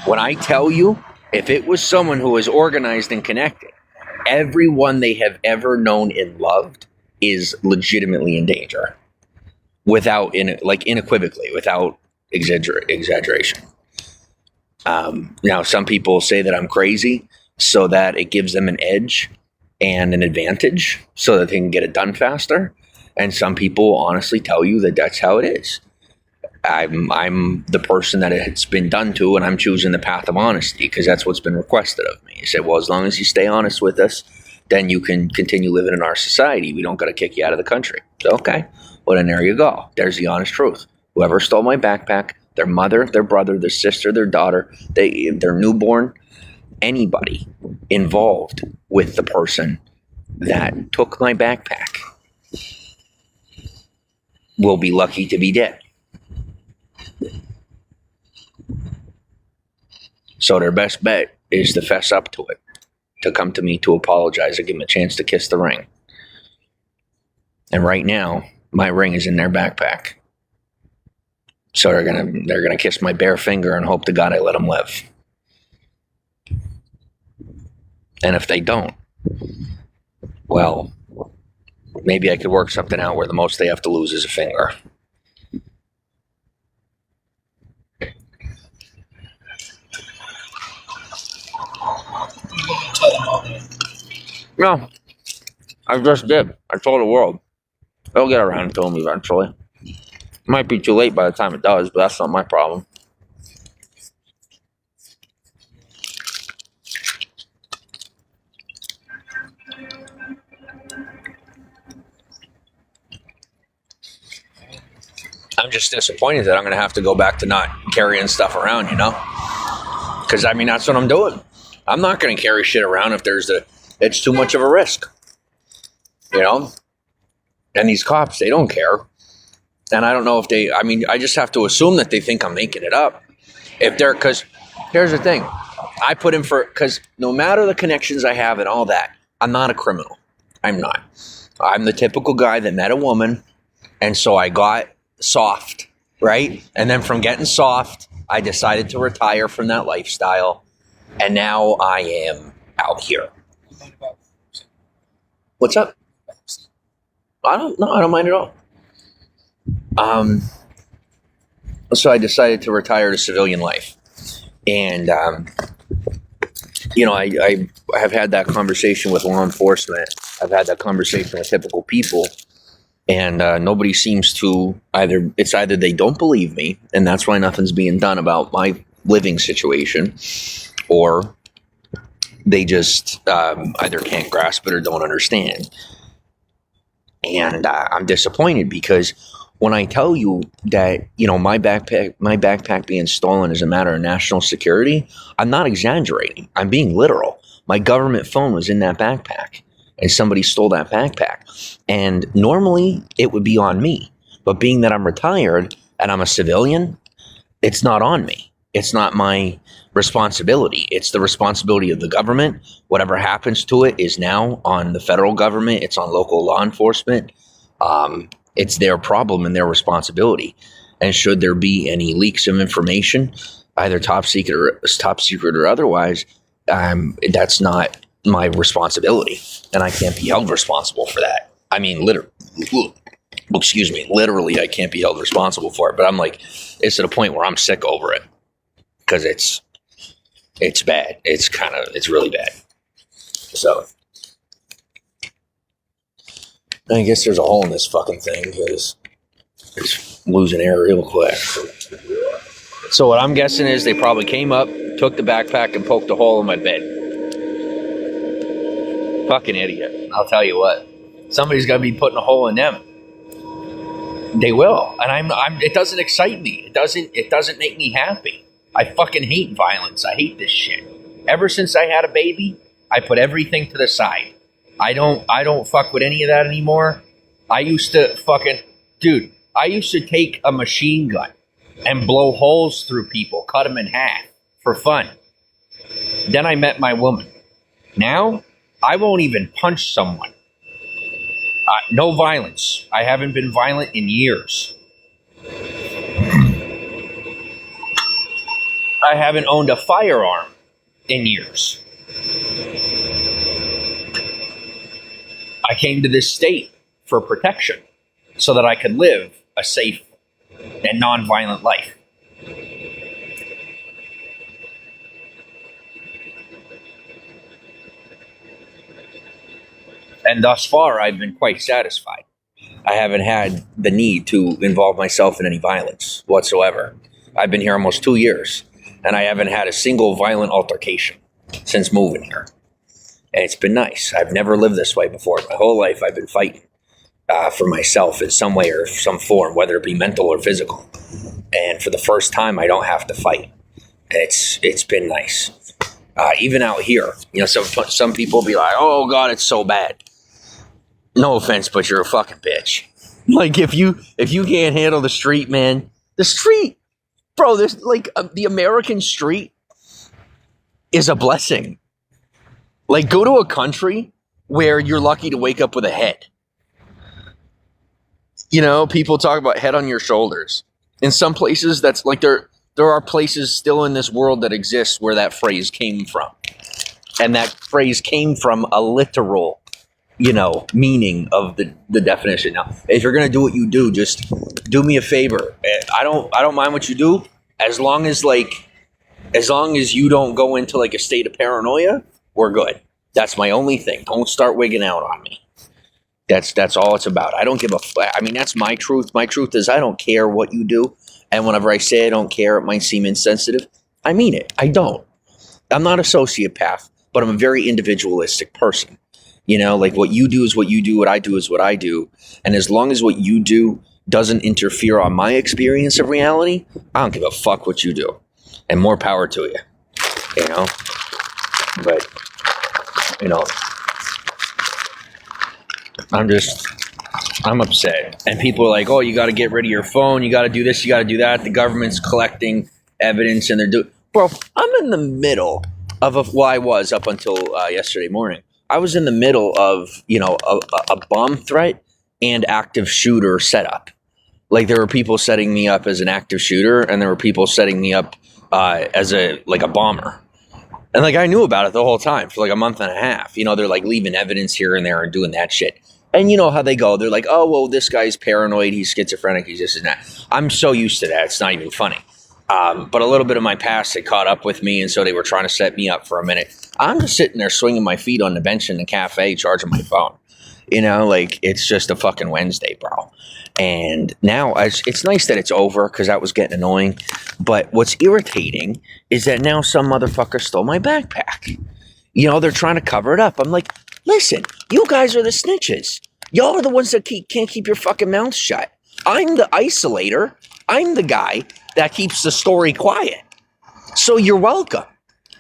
when I tell you, if it was someone who was organized and connected, everyone they have ever known and loved is legitimately in danger. Unequivocally, without exaggeration. Now, some people say that I'm crazy so that it gives them an edge and an advantage so that they can get it done faster. And some people honestly tell you that that's how it is. I'm the person that it's been done to, and I'm choosing the path of honesty because that's what's been requested of me. He said, well, as long as you stay honest with us, then you can continue living in our society. We don't got to kick you out of the country. So, okay. Well, then there you go. There's the honest truth. Whoever stole my backpack, their mother, their brother, their sister, their daughter, their newborn, anybody involved with the person that took my backpack will be lucky to be dead. So their best bet is to fess up to it, to come to me to apologize, and give them a chance to kiss the ring. And right now, my ring is in their backpack. So they're gonna kiss my bare finger and hope to God I let them live. And if they don't, well, maybe I could work something out where the most they have to lose is a finger. No, I just did. I told the world. They'll get around to them eventually. Might be too late by the time it does, but that's not my problem. I'm just disappointed that I'm going to have to go back to not carrying stuff around, you know? Because, I mean, that's what I'm doing. I'm not going to carry shit around if it's too much of a risk, you know? And these cops, they don't care. And I don't know if I just have to assume that they think I'm making it up. Because here's the thing. I put in because no matter the connections I have and all that, I'm not a criminal. I'm not. I'm the typical guy that met a woman, and so I got soft, right? And then from getting soft, I decided to retire from that lifestyle, and now I am out here. What's up? I don't mind at all. So I decided to retire to civilian life, and I have had that conversation with law enforcement. I've had that conversation with typical people, and nobody seems to either they don't believe me, and that's why nothing's being done about my living situation, or they just either can't grasp it or don't understand. And I'm disappointed because when I tell you that, my backpack being stolen is a matter of national security, I'm not exaggerating. I'm being literal. My government phone was in that backpack, and somebody stole that backpack. And normally it would be on me. But being that I'm retired and I'm a civilian, it's not on me. It's not my responsibility. It's the responsibility of the government. Whatever happens to it is now on the federal government. It's on local law enforcement. It's their problem and their responsibility. And should there be any leaks of information, either top secret or otherwise, that's not my responsibility, and I can't be held responsible for that. I mean, literally, I can't be held responsible for it. But I'm like, it's to the point where I'm sick over it because it's bad. It's really bad. So I guess there's a hole in this fucking thing because it's losing air real quick. So what I'm guessing is they probably came up, took the backpack, and poked a hole in my bed. Fucking idiot. I'll tell you what. Somebody's got to be putting a hole in them. They will. And it doesn't excite me. It doesn't make me happy. I fucking hate violence. I hate this shit. Ever since I had a baby, I put everything to the side. I don't fuck with any of that anymore. I used to take a machine gun and blow holes through people, cut them in half for fun. Then I met my woman. Now, I won't even punch someone. No violence. I haven't been violent in years. I haven't owned a firearm in years. I came to this state for protection so that I could live a safe and non-violent life. And thus far, I've been quite satisfied. I haven't had the need to involve myself in any violence whatsoever. I've been here almost 2 years, and I haven't had a single violent altercation since moving here. And it's been nice. I've never lived this way before. My whole life I've been fighting for myself in some way or some form, whether it be mental or physical. And for the first time, I don't have to fight. It's been nice. Even out here, some people be like, "Oh God, it's so bad." No offense, but you're a fucking bitch. Like if you can't handle the street, man, the street, bro. There's like the American street is a blessing. Like go to a country where you're lucky to wake up with a head. People talk about head on your shoulders. In some places, that's like there are places still in this world that exist where that phrase came from. And that phrase came from a literal, meaning of the definition. Now, if you're going to do what you do, just do me a favor. I don't mind what you do as long as you don't go into like a state of paranoia, we're good. That's my only thing. Don't start wigging out on me. That's all it's about. I don't give a I mean, that's my truth. My truth is I don't care what you do. And whenever I say I don't care, it might seem insensitive. I mean it. I don't. I'm not a sociopath, but I'm a very individualistic person. Like what you do is what you do, what I do is what I do. And as long as what you do doesn't interfere on my experience of reality, I don't give a fuck what you do. And more power to you. But, I'm upset. And people are like, oh, you got to get rid of your phone. You got to do this. You got to do that. The government's collecting evidence and they're doing. Bro, I'm in the middle of I was up until yesterday morning. I was in the middle of, a bomb threat and active shooter setup. Like there were people setting me up as an active shooter and there were people setting me up as a bomber. And I knew about it the whole time for a month and a half. They're leaving evidence here and there and doing that shit. And you know how they go. They're like, oh, well, this guy's paranoid. He's schizophrenic. He's this and that. I'm so used to that. It's not even funny. But a little bit of my past had caught up with me. And so they were trying to set me up for a minute. I'm just sitting there swinging my feet on the bench in the cafe, charging my phone. It's just a fucking Wednesday, bro. And now it's nice that it's over because that was getting annoying. But what's irritating is that now some motherfucker stole my backpack. They're trying to cover it up. I'm like, listen, you guys are the snitches. Y'all are the ones that can't keep your fucking mouths shut. I'm the isolator. I'm the guy that keeps the story quiet. So you're welcome.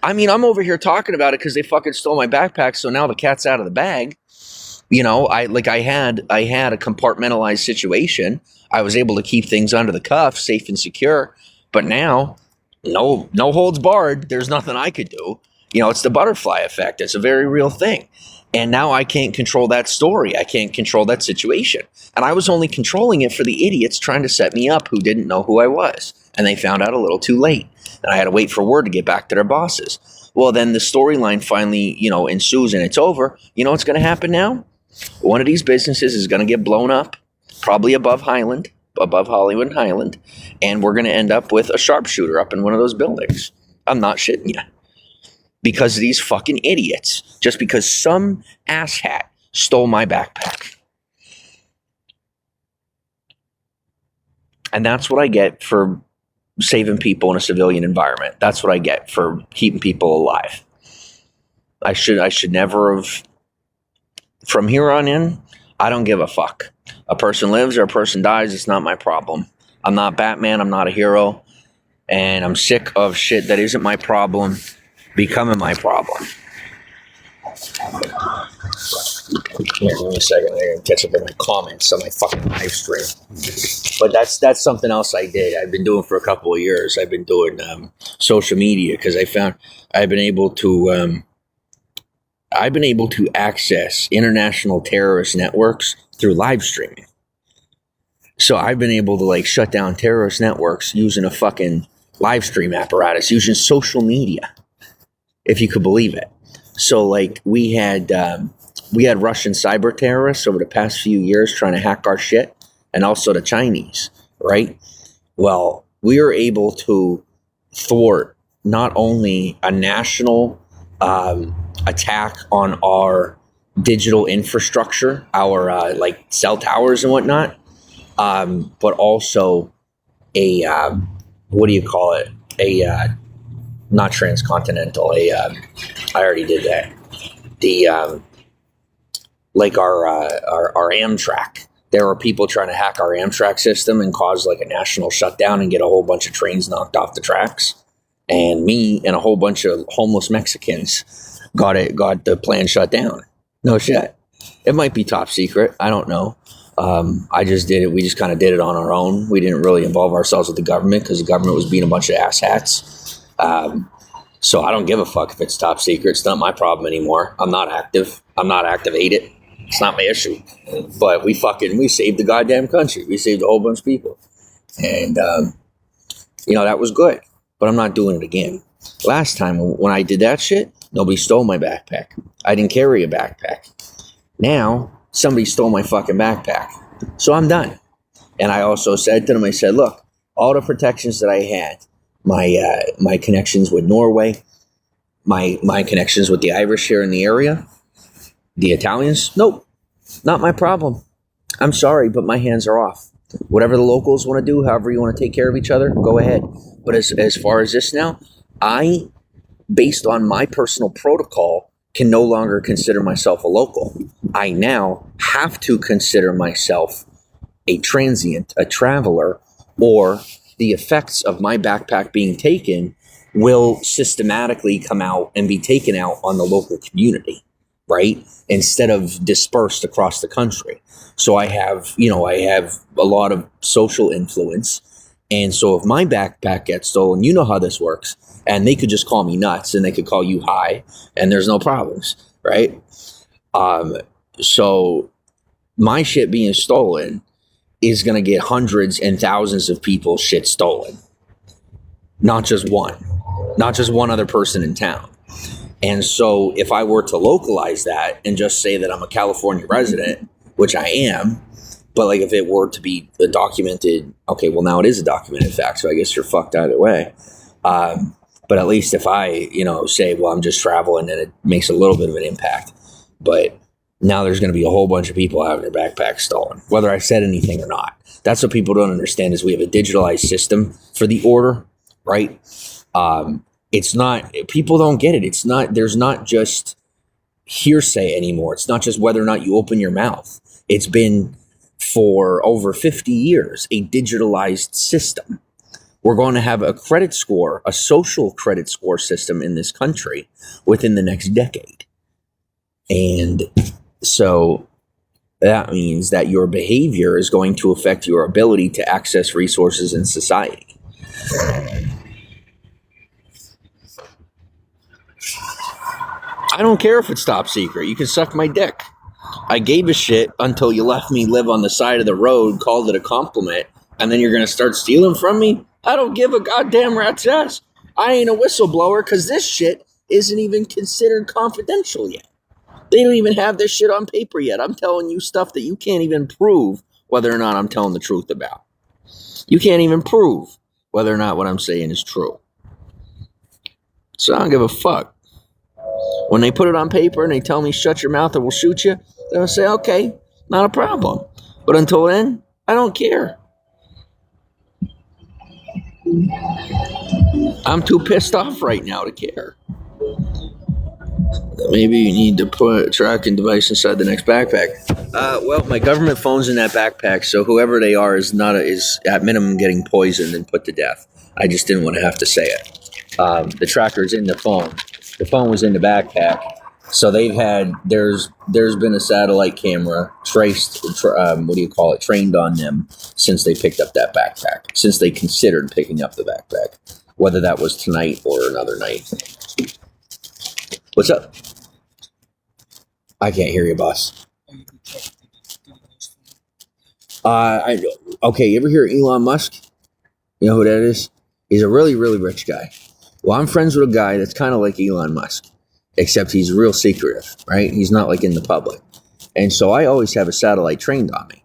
I mean, I'm over here talking about it because they fucking stole my backpack. So now the cat's out of the bag. I had a compartmentalized situation. I was able to keep things under the cuff, safe and secure. But now, no holds barred. There's nothing I could do. It's the butterfly effect. It's a very real thing. And now I can't control that story. I can't control that situation. And I was only controlling it for the idiots trying to set me up who didn't know who I was. And they found out a little too late. And I had to wait for word to get back to their bosses. Well, then the storyline finally, ensues and it's over. You know what's going to happen now? One of these businesses is going to get blown up, probably above Hollywood and Highland. And we're going to end up with a sharpshooter up in one of those buildings. I'm not shitting you. Because of these fucking idiots. Just because some asshat stole my backpack. And that's what I get for saving people in a civilian environment. That's what I get for keeping people alive. I should never have. From here on in, I don't give a fuck. A person lives or a person dies, it's not my problem. I'm not Batman, I'm not a hero. And I'm sick of shit that isn't my problem becoming my problem. Here, give me a second. I gotta catch up with my comments on my fucking live stream. But that's something else I did. I've been doing for a couple of years. I've been doing social media because I found I've been able to access international terrorist networks through live streaming. So I've been able to shut down terrorist networks using a fucking live stream apparatus, using social media. If you could believe it. So we had Russian cyber terrorists over the past few years trying to hack our shit, and also the Chinese, right? Well, we were able to thwart not only a national attack on our digital infrastructure, our like cell towers and whatnot, but also a what do you call it? A not transcontinental. I already did that. The like our Amtrak. There were people trying to hack our Amtrak system and cause like a national shutdown and get a whole bunch of trains knocked off the tracks. And me and a whole bunch of homeless Mexicans got the plan shut down. No shit. It might be top secret. I don't know. I just did it. We just kind of did it on our own. We didn't really involve ourselves with the government because the government was being a bunch of asshats. So I don't give a fuck if it's top secret. It's not my problem anymore. I'm not active. I'm not activated. It's not my issue. But we saved the goddamn country. We saved a whole bunch of people. And, that was good. But I'm not doing it again. Last time when I did that shit, nobody stole my backpack. I didn't carry a backpack. Now, somebody stole my fucking backpack. So I'm done. And I also said to them, I said, look, all the protections that I had, my connections with Norway, my connections with the Irish here in the area, the Italians, nope, not my problem. I'm sorry, but my hands are off. Whatever the locals want to do, however you want to take care of each other, go ahead. But as far as this now, I, based on my personal protocol, can no longer consider myself a local. I now have to consider myself a transient, a traveler, or the effects of my backpack being taken will systematically come out and be taken out on the local community, right? Instead of dispersed across the country. So I have a lot of social influence. And so if my backpack gets stolen, you know how this works. And they could just call me nuts and they could call you high and there's no problems, right? So my shit being stolen is going to get hundreds and thousands of people's shit stolen. Not just one other person in town. And so if I were to localize that and just say that I'm a California resident, which I am, but like if it were to be a documented, okay, well now it is a documented fact, so I guess you're fucked either way. But at least if I, say, well, I'm just traveling and it makes a little bit of an impact. But now there's going to be a whole bunch of people having their backpacks stolen, whether I said anything or not. That's what people don't understand is we have a digitalized system for the order, right? It's not, people don't get it. There's not just hearsay anymore. It's not just whether or not you open your mouth. It's been for over 50 years, a digitalized system. We're going to have a credit score, a social credit score system in this country within the next decade. And so that means that your behavior is going to affect your ability to access resources in society. I don't care if it's top secret. You can suck my dick. I gave a shit until you left me live on the side of the road, called it a compliment, and then you're going to start stealing from me? I don't give a goddamn rat's ass. I ain't a whistleblower because this shit isn't even considered confidential yet. They don't even have this shit on paper yet. I'm telling you stuff that you can't even prove whether or not I'm telling the truth about. You can't even prove whether or not what I'm saying is true. So I don't give a fuck. When they put it on paper and they tell me shut your mouth or we'll shoot you, they'll say, okay, not a problem. But until then, I don't care. I'm too pissed off right now to care. Maybe you need to put a tracking device inside the next backpack. Well, my government phone's in that backpack, so whoever they are is at minimum getting poisoned and put to death. I just didn't want to have to say it. The tracker's in the phone. The phone was in the backpack. So there's been a satellite camera trained on them since they picked up that backpack, since they considered picking up the backpack, whether that was tonight or another night. What's up? I can't hear you, boss. Okay, you ever hear Elon Musk? You know who that is? He's a really, really rich guy. Well, I'm friends with a guy that's kind of like Elon Musk, except he's real secretive, right? He's not like in the public. And so I always have a satellite trained on me.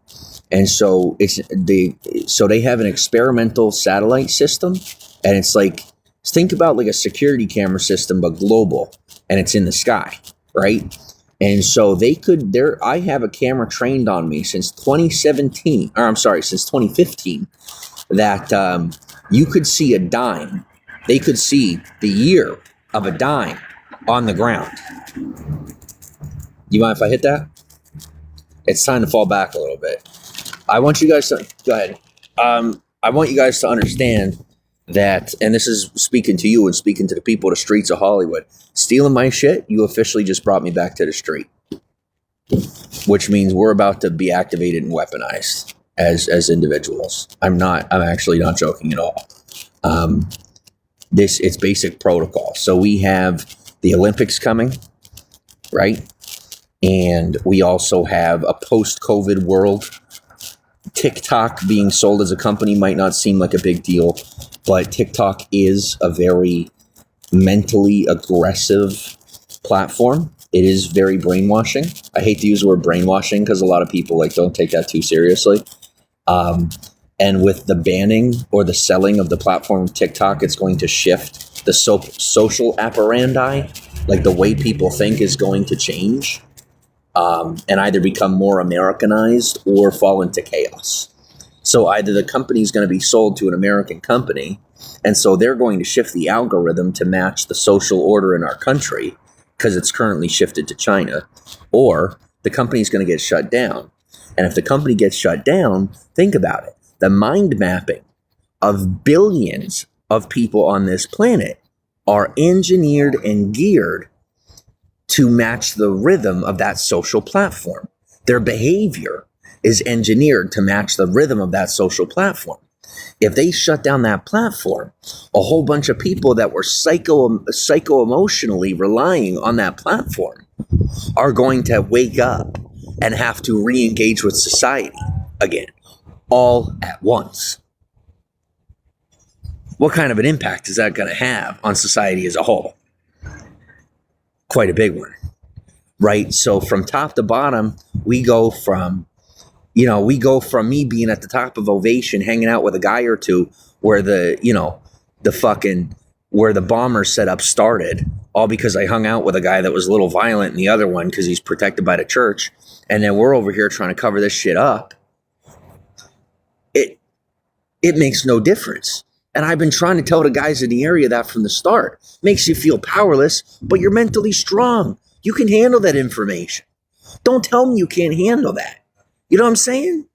And so they have an experimental satellite system, and it's like, think about like a security camera system, but global, and it's in the sky, right? And so I have a camera trained on me since 2015, that you could see a dime. They could see the year of a dime on the ground. You mind if I hit that? It's time to fall back a little bit. I want you guys to, go ahead. I want you guys to understand that, and this is speaking to you and speaking to the people of the streets of Hollywood, stealing my shit, you officially just brought me back to the street. Which means we're about to be activated and weaponized as individuals. I'm actually not joking at all. It's basic protocol. So we have the Olympics coming, right? And we also have a post-COVID world. TikTok being sold as a company might not seem like a big deal, but TikTok is a very mentally aggressive platform. It is very brainwashing. I hate to use the word brainwashing because a lot of people don't take that too seriously. And with the banning or the selling of the platform of TikTok, it's going to shift the social apparandi, like the way people think is going to change, and either become more Americanized or fall into chaos. So either the company is going to be sold to an American company, and so they're going to shift the algorithm to match the social order in our country, because it's currently shifted to China, or the company's going to get shut down. And if the company gets shut down, think about it. The mind mapping of billions of people on this planet are engineered and geared to match the rhythm of that social platform. Their behavior is engineered to match the rhythm of that social platform. If they shut down that platform, a whole bunch of people that were psycho-emotionally relying on that platform are going to wake up and have to re-engage with society again, all at once. What kind of an impact is that going to have on society as a whole? Quite a big one, right? So from top to bottom, we go from me being at the top of Ovation, hanging out with a guy or two where where the bomber setup started, all because I hung out with a guy that was a little violent in the other one because he's protected by the church. And then we're over here trying to cover this shit up. It makes no difference. And I've been trying to tell the guys in the area that from the start. Makes you feel powerless, but you're mentally strong. You can handle that information. Don't tell me you can't handle that. You know what I'm saying?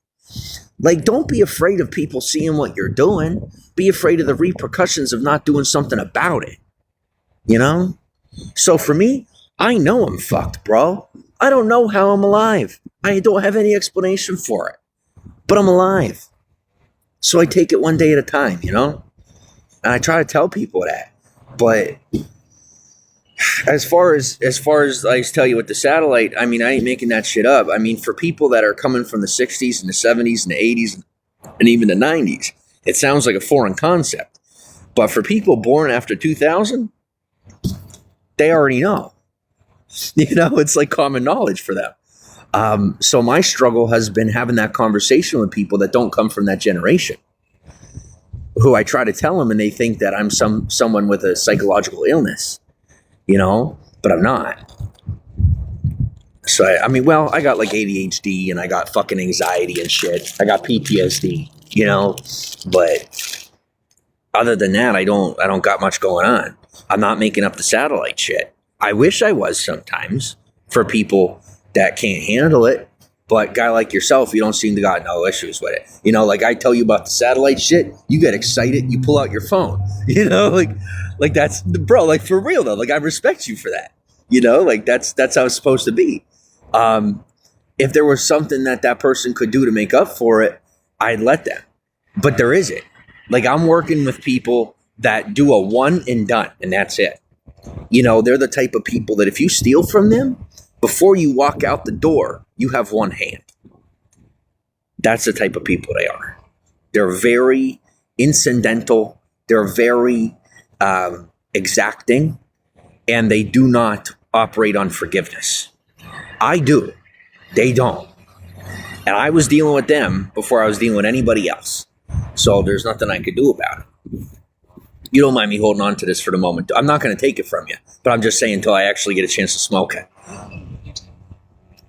Don't be afraid of people seeing what you're doing. Be afraid of the repercussions of not doing something about it. You know? So for me, I know I'm fucked, bro. I don't know how I'm alive. I don't have any explanation for it. But I'm alive. So I take it one day at a time, you know? And I try to tell people that. But as far as I tell you with the satellite, I mean, I ain't making that shit up. I mean, for people that are coming from the 60s and the 70s and the 80s and even the 90s, it sounds like a foreign concept. But for people born after 2000, they already know. You know, it's like common knowledge for them. So my struggle has been having that conversation with people that don't come from that generation, who I try to tell them and they think that I'm someone with a psychological illness. You know, but I'm not. So, I got like ADHD and I got fucking anxiety and shit. I got PTSD, you know, but other than that, I don't got much going on. I'm not making up the satellite shit. I wish I was sometimes for people that can't handle it. But guy like yourself, you don't seem to got no issues with it. You know, like I tell you about the satellite shit, you get excited, you pull out your phone. You know, like that's, bro, like for real though. Like I respect you for that. You know, like that's how it's supposed to be. If there was something that person could do to make up for it, I'd let them. But there isn't. Like I'm working with people that do a one and done, and that's it. You know, they're the type of people that if you steal from them, before you walk out the door, you have one hand. That's the type of people they are. They're very incidental. They're very exacting. And they do not operate on forgiveness. I do. They don't. And I was dealing with them before I was dealing with anybody else. So there's nothing I could do about it. You don't mind me holding on to this for the moment. I'm not going to take it from you. But I'm just saying until I actually get a chance to smoke it.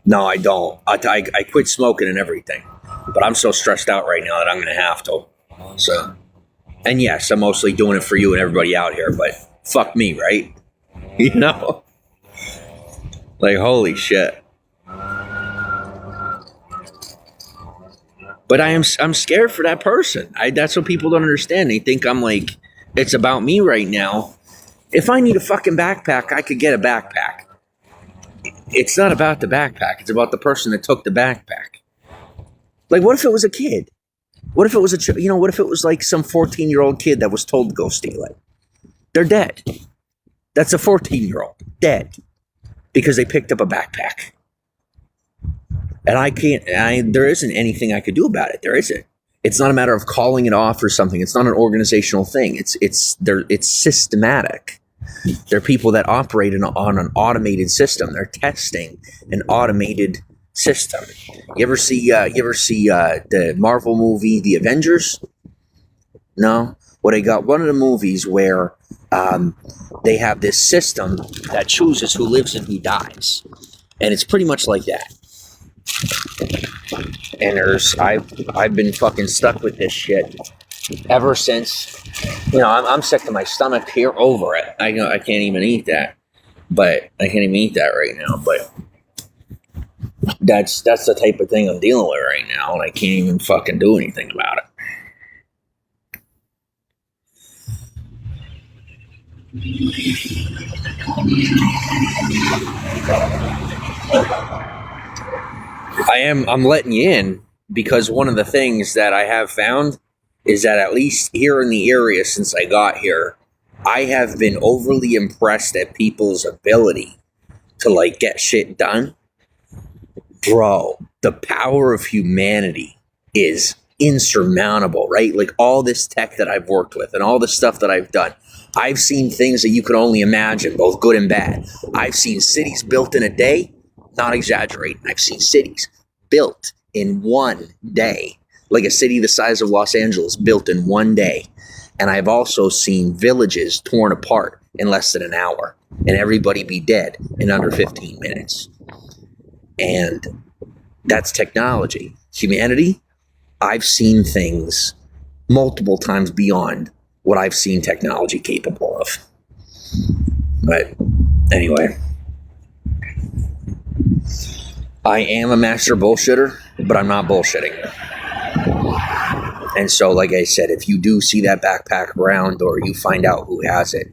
No, I don't. I quit smoking and everything, but I'm so stressed out right now that I'm going to have to. So, and yes, I'm mostly doing it for you and everybody out here, but fuck me, right? You know, like holy shit. But I'm scared for that person. That's what people don't understand. They think I'm like, it's about me right now. If I need a fucking backpack, I could get a backpack. It's not about the backpack. It's about the person that took the backpack. Like, what if it was a kid? What if it was what if it was like some 14-year-old kid that was told to go steal it? They're dead. That's a 14-year-old dead because they picked up a backpack. And there isn't anything I could do about it. There isn't. It's not a matter of calling it off or something. It's not an organizational thing. It's systematic. There are people that operate on an automated system. They're testing an automated system. You ever see the Marvel movie, The Avengers? No? Well, they got one of the movies where they have this system that chooses who lives and who dies. And it's pretty much like that. And I've been fucking stuck with this shit ever since, I'm sick to my stomach here over it. I can't even eat that, but I can't even eat that right now. But that's the type of thing I'm dealing with right now, and I can't even fucking do anything about it. I'm letting you in because one of the things that I have found is that at least here in the area since I got here, I have been overly impressed at people's ability to like get shit done. Bro, the power of humanity is insurmountable, right? Like all this tech that I've worked with and all the stuff that I've done. I've seen things that you could only imagine, both good and bad. I've seen cities built in a day, not exaggerating. I've seen cities built in one day, like a city the size of Los Angeles built in one day. And I've also seen villages torn apart in less than an hour and everybody be dead in under 15 minutes. And that's technology. Humanity, I've seen things multiple times beyond what I've seen technology capable of. But anyway, I am a master bullshitter, but I'm not bullshitting. And so, like I said, if you do see that backpack around or you find out who has it,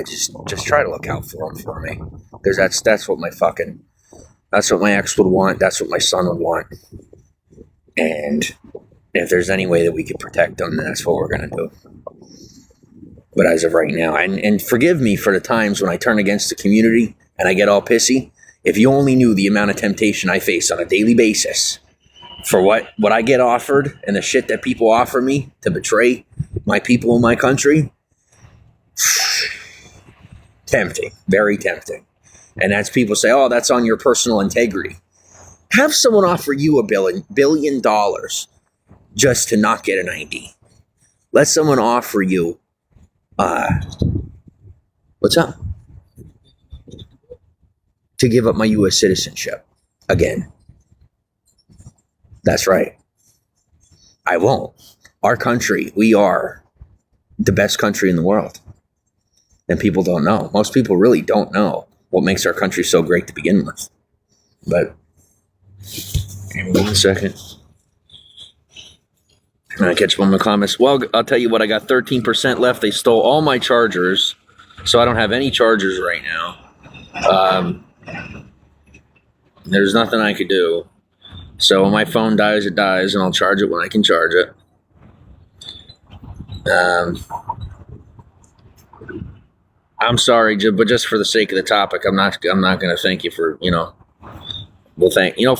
just try to look out for them for me. Because that's what my ex would want. That's what my son would want. And if there's any way that we could protect them, then that's what we're going to do. But as of right now, and forgive me for the times when I turn against the community and I get all pissy. If you only knew the amount of temptation I face on a daily basis for what I get offered and the shit that people offer me to betray my people in my country, tempting, very tempting. And as people say, oh, that's on your personal integrity. Have someone offer you $1 billion just to not get an ID. Let someone offer you, what's up? To give up my U.S. citizenship again. That's right. I won't. Our country, we are the best country in the world. And people don't know. Most people really don't know what makes our country so great to begin with. But, give me 1 second. I catch one of the comments. Well, I'll tell you what, I got 13% left. They stole all my chargers, so I don't have any chargers right now. There's nothing I could do. So when my phone dies, it dies, and I'll charge it when I can charge it. I'm sorry, but just for the sake of the topic, I'm not going to thank you for,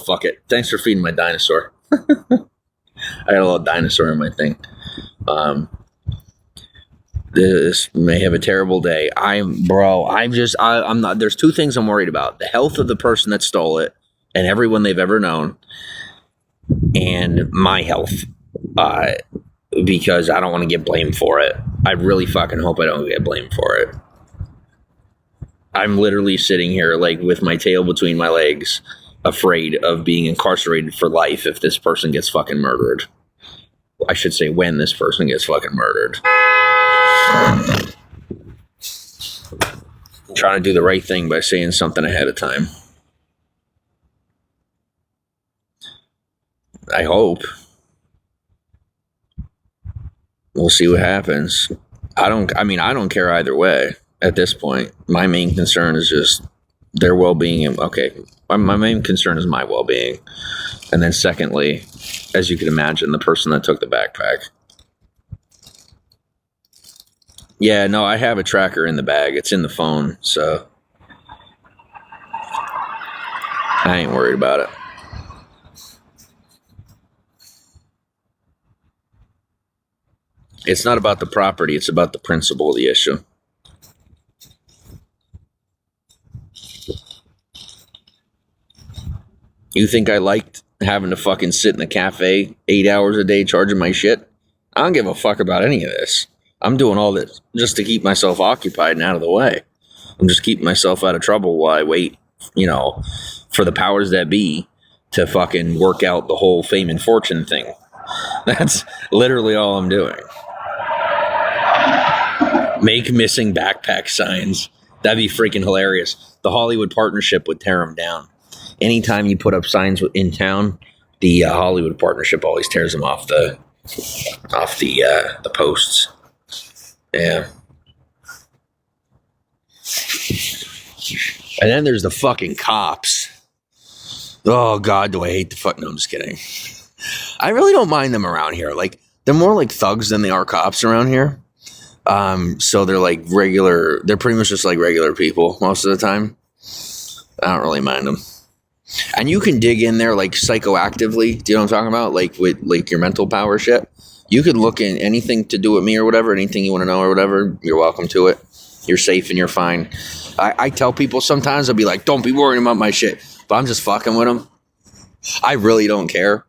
fuck it. Thanks for feeding my dinosaur. I got a little dinosaur in my thing. This may have a terrible day. I'm not. There's two things I'm worried about: the health of the person that stole it and everyone they've ever known, and my health, because I don't want to get blamed for it. I really fucking hope I don't get blamed for it. I'm literally sitting here like with my tail between my legs, afraid of being incarcerated for life if this person gets fucking murdered. I should say when this person gets fucking murdered. I'm trying to do the right thing by saying something ahead of time. I hope. We'll see what happens. I don't care either way at this point. My main concern is just their well-being. Okay, my main concern is my well-being. And then secondly, as you can imagine, the person that took the backpack. Yeah, no, I have a tracker in the bag. It's in the phone, so I ain't worried about it. It's not about the property. It's about the principle of the issue. You think I liked having to fucking sit in a cafe 8 hours a day charging my shit? I don't give a fuck about any of this. I'm doing all this just to keep myself occupied and out of the way. I'm just keeping myself out of trouble while I wait, for the powers that be to fucking work out the whole fame and fortune thing. That's literally all I'm doing. Make missing backpack signs. That'd be freaking hilarious. The Hollywood Partnership would tear them down. Anytime you put up signs in town, the Hollywood Partnership always tears them off the posts. Yeah. And then there's the fucking cops. Oh God, do I hate the fuck? No, I'm just kidding. I really don't mind them around here. Like, they're more like thugs than they are cops around here. So they're like they're pretty much just like regular people most of the time. I don't really mind them. And you can dig in there like psychoactively. Do you know what I'm talking about? Like with like your mental power shit. You could look in anything to do with me or whatever, anything you want to know or whatever. You're welcome to it. You're safe and you're fine. I tell people sometimes, I'll be like, don't be worrying about my shit. But I'm just fucking with them. I really don't care.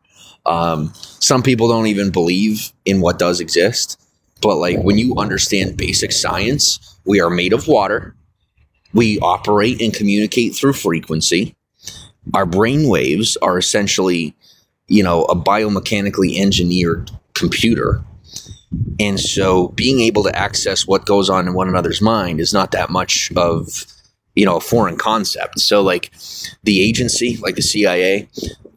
Some people don't even believe in what does exist. But like when you understand basic science, we are made of water. We operate and communicate through frequency. Our brain waves are essentially, a biomechanically engineered computer. And so being able to access what goes on in one another's mind is not that much of, a foreign concept. So like the agency, like the CIA,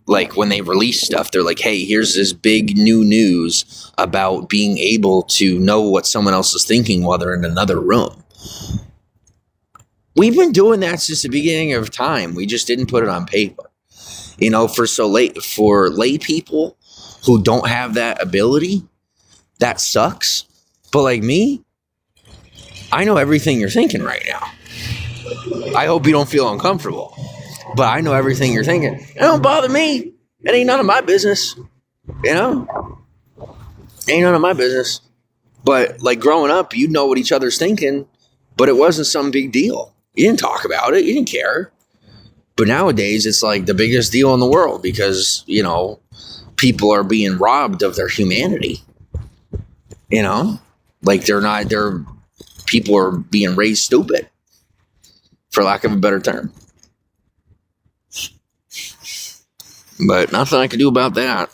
like when they release stuff, they're like, hey, here's this big new news about being able to know what someone else is thinking while they're in another room. We've been doing that since the beginning of time. We just didn't put it on paper. For lay people who don't have that ability, that sucks. But like me, I know everything you're thinking right now. I hope you don't feel uncomfortable. But I know everything you're thinking. It don't bother me. It ain't none of my business. Ain't none of my business. But like growing up, you'd know what each other's thinking, but it wasn't some big deal. You didn't talk about it. You didn't care. But nowadays, it's like the biggest deal in the world because, people are being robbed of their humanity. Like people are being raised stupid, for lack of a better term. But nothing I can do about that.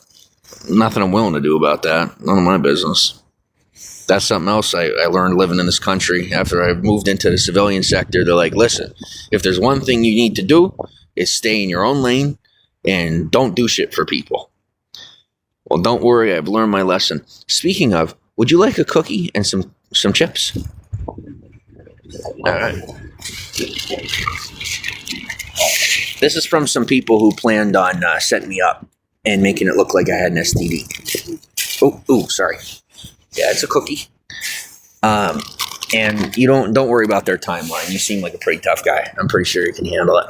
Nothing I'm willing to do about that. None of my business. That's something else I learned living in this country. After I moved into the civilian sector, they're like, listen, if there's one thing you need to do, is stay in your own lane and don't do shit for people. Well, don't worry, I've learned my lesson. Speaking of, would you like a cookie and some chips? All right. This is from some people who planned on setting me up and making it look like I had an STD. Oh, sorry. Yeah, it's a cookie. And you don't worry about their timeline. You seem like a pretty tough guy. I'm pretty sure you can handle it.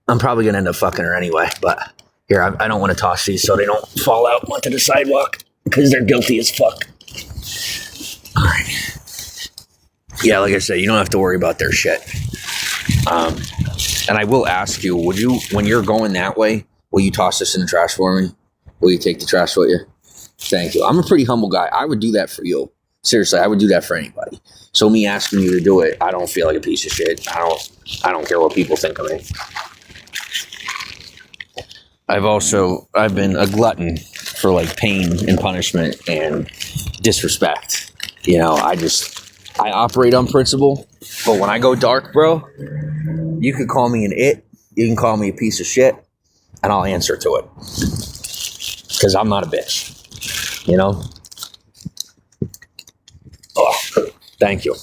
I'm probably going to end up fucking her anyway, but here, I don't want to toss these so they don't fall out onto the sidewalk because they're guilty as fuck. All right. Yeah, like I said, you don't have to worry about their shit. And I will ask you, when you're going that way, will you toss this in the trash for me? Will you take the trash with you? Thank you. I'm a pretty humble guy. I would do that for you. Seriously, I would do that for anybody. So me asking you to do it, I don't feel like a piece of shit. I don't care what people think of me. I've been a glutton for like pain and punishment and disrespect. You know, I operate on principle, but when I go dark, bro, you could call me an it, you can call me a piece of shit, and I'll answer to it. Because I'm not a bitch, you know? Oh, thank you.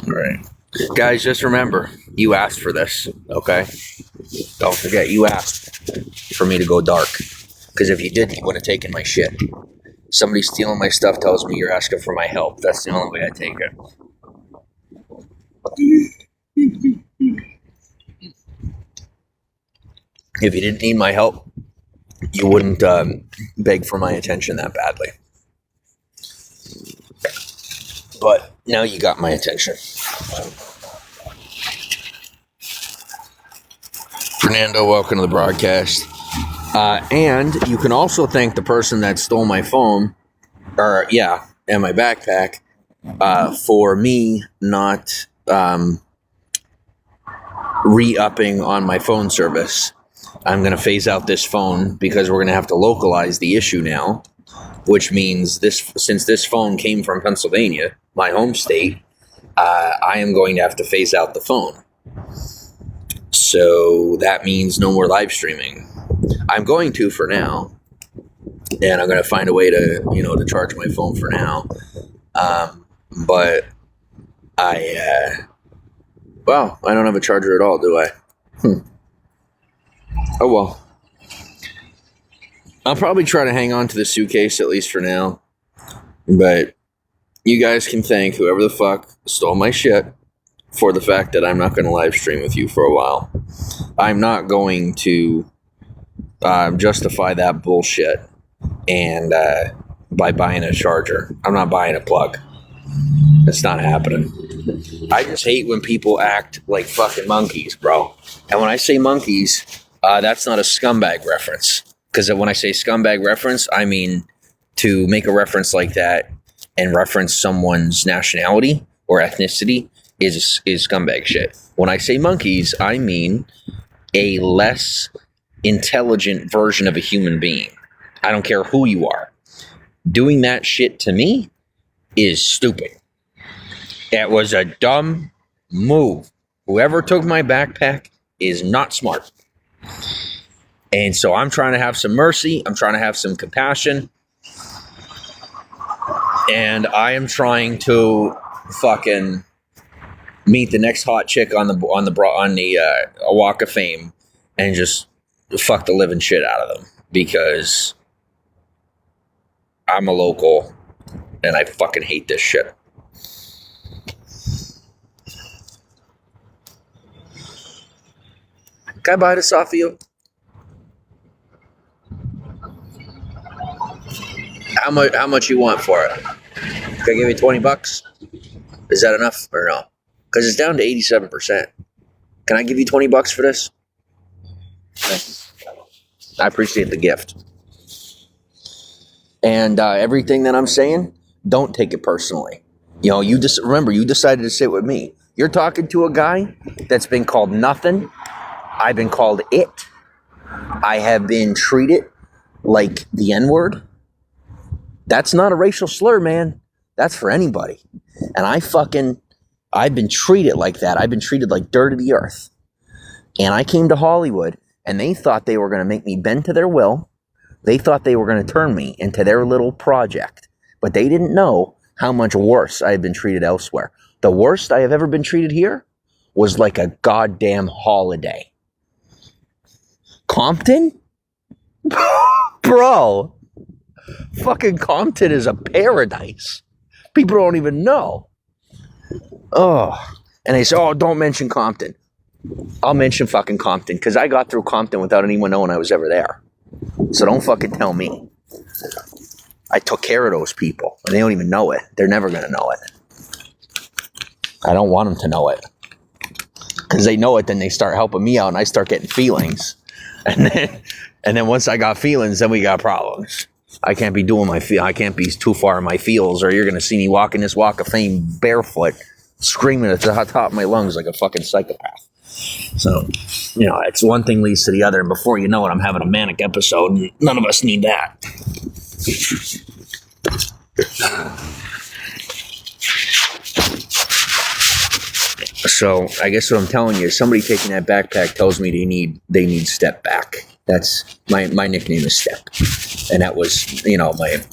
All right. Guys, just remember, you asked for this, okay? Don't forget, you asked for me to go dark. Because if you didn't, you would have taken my shit. Somebody stealing my stuff tells me you're asking for my help. That's the only way I take it. If you didn't need my help, you wouldn't beg for my attention that badly. But now you got my attention. Fernando, welcome to the broadcast. And you can also thank the person that stole my phone, and my backpack, for me not re-upping on my phone service. I'm going to phase out this phone because we're going to have to localize the issue now, which means since this phone came from Pennsylvania, my home state, I am going to have to phase out the phone. So that means no more live streaming. I'm going to for now, and I'm going to find a way to, to charge my phone for now. But I don't have a charger at all, do I? Oh, well. I'll probably try to hang on to the suitcase, at least for now. But you guys can thank whoever the fuck stole my shit for the fact that I'm not going to live stream with you for a while. I'm not going to justify that bullshit and by buying a charger. I'm not buying a plug. It's not happening. I just hate when people act like fucking monkeys, bro. And when I say monkeys, that's not a scumbag reference. Because when I say scumbag reference, I mean to make a reference like that and reference someone's nationality or ethnicity is scumbag shit. When I say monkeys, I mean a less intelligent version of a human being. I don't care who you are. Doing that shit to me is stupid. It was a dumb move. Whoever took my backpack is not smart. And so I'm trying to have some mercy. I'm trying to have some compassion. And I am trying to fucking meet the next hot chick on the Walk of Fame and just fuck the living shit out of them, because I'm a local and I fucking hate this shit. Can I buy this off of you? How much you want for it? Can I give you $20? Is that enough or no? Because it's down to 87%. Can I give you $20 for this? I appreciate the gift. And everything that I'm saying, don't take it personally. You decided to sit with me. You're talking to a guy that's been called nothing. I've been called it. I have been treated like the N-word. That's not a racial slur, man. That's for anybody. And I've been treated like that. I've been treated like dirt of the earth. And I came to Hollywood, and they thought they were going to make me bend to their will. They thought they were going to turn me into their little project. But they didn't know how much worse I had been treated elsewhere. The worst I have ever been treated here was like a goddamn holiday. Compton? Bro. Fucking Compton is a paradise. People don't even know. Oh. And they say, oh, don't mention Compton. I'll mention fucking Compton, because I got through Compton without anyone knowing I was ever there. So don't fucking tell me. I took care of those people, and they don't even know it. They're never going to know it. I don't want them to know it. Because they know it, then they start helping me out, and I start getting feelings. And then once I got feelings, then we got problems. I can't be doing I can't be too far in my feels, or you're going to see me walking this Walk of Fame barefoot, screaming at the top of my lungs like a fucking psychopath. So, it's one thing leads to the other, and before you know it, I'm having a manic episode, and none of us need that. So, I guess what I'm telling you is somebody taking that backpack tells me they need Step back. That's my nickname is Step. And that was, my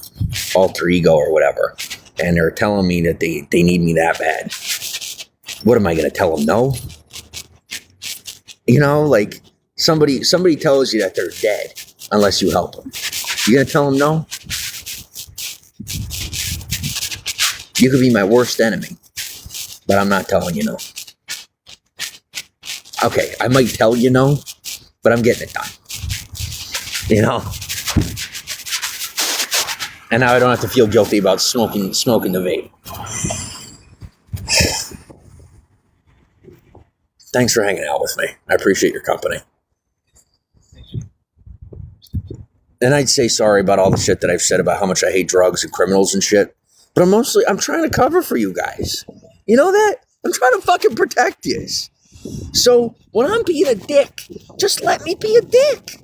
alter ego or whatever. And they're telling me that they need me that bad. What am I going to tell them no? Like somebody tells you that they're dead unless you help them. You going to tell them no? You could be my worst enemy, but I'm not telling you no. Okay, I might tell you no, but I'm getting it done. And now I don't have to feel guilty about smoking the vape. Thanks for hanging out with me. I appreciate your company. And I'd say sorry about all the shit that I've said about how much I hate drugs and criminals and shit. But I'm trying to cover for you guys. You know that? I'm trying to fucking protect you. So when I'm being a dick, just let me be a dick.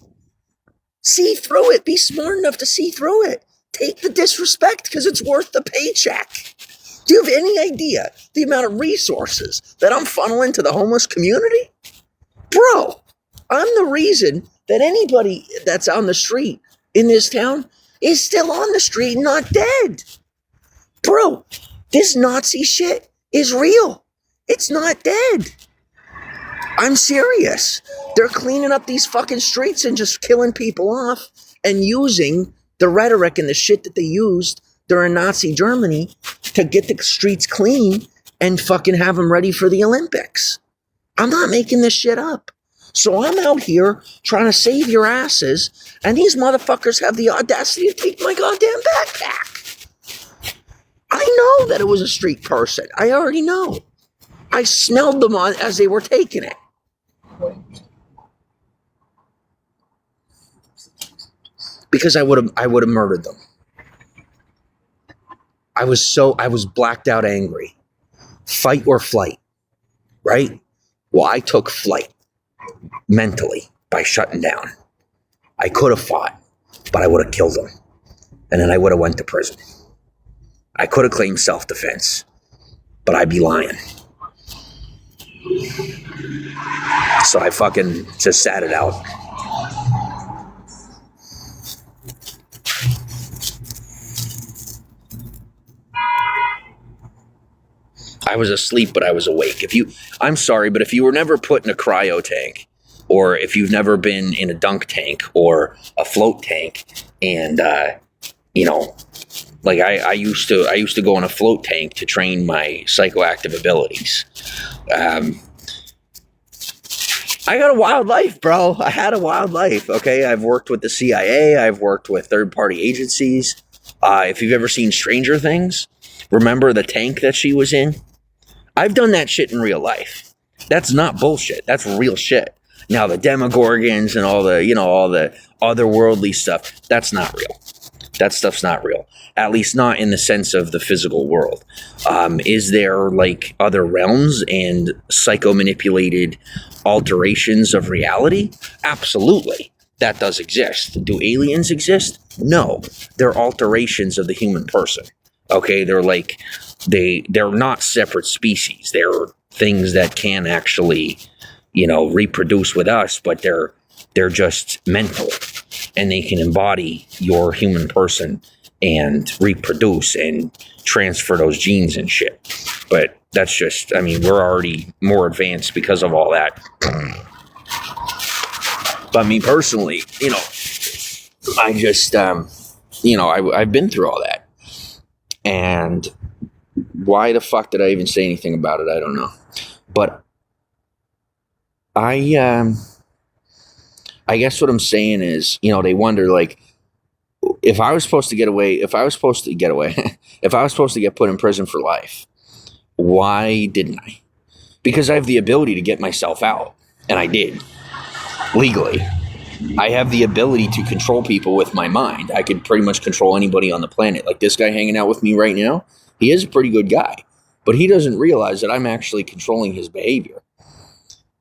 See through it. Be smart enough to see through it. Take the disrespect because it's worth the paycheck. Do you have any idea the amount of resources that I'm funneling to the homeless community? Bro, I'm the reason that anybody that's on the street in this town is still on the street and not dead. Bro, this Nazi shit is real. It's not dead. I'm serious. They're cleaning up these fucking streets and just killing people off and using the rhetoric and the shit that they used during Nazi Germany to get the streets clean and fucking have them ready for the Olympics. I'm not making this shit up. So I'm out here trying to save your asses, and these motherfuckers have the audacity to take my goddamn backpack. I know that it was a street person. I already know. I smelled them on as they were taking it. Because I would have murdered them. I was blacked out angry. Fight or flight, right? Well, I took flight mentally by shutting down. I could have fought, but I would have killed them. And then I would have went to prison. I could have claimed self-defense, but I'd be lying. So I fucking just sat it out. I was asleep, but I was awake. I'm sorry, but if you were never put in a cryo tank, or if you've never been in a dunk tank or a float tank, and like I used to go in a float tank to train my psychoactive abilities. I got a wild life, bro. I had a wild life. Okay, I've worked with the CIA. I've worked with third-party agencies. If you've ever seen Stranger Things, remember the tank that she was in? I've done that shit in real life. That's not bullshit. That's real shit. Now the Demogorgons and all the otherworldly stuff, that's not real. That stuff's not real. At least not in the sense of the physical world. Is there like other realms and psycho-manipulated alterations of reality? Absolutely. That does exist. Do aliens exist? No. They're alterations of the human person. Okay, they're like they're not separate species. They're things that can actually, reproduce with us, but they're just mental, and they can embody your human person and reproduce and transfer those genes and shit. But that's just, we're already more advanced because of all that. But me personally, I just, I've been through all that. And why the fuck did I even say anything about it? I don't know. But I guess what I'm saying is, they wonder, like, if I was supposed to get put in prison for life, why didn't I? Because I have the ability to get myself out. And I did. Legally. I have the ability to control people with my mind. I could pretty much control anybody on the planet. Like this guy hanging out with me right now, he is a pretty good guy. But he doesn't realize that I'm actually controlling his behavior.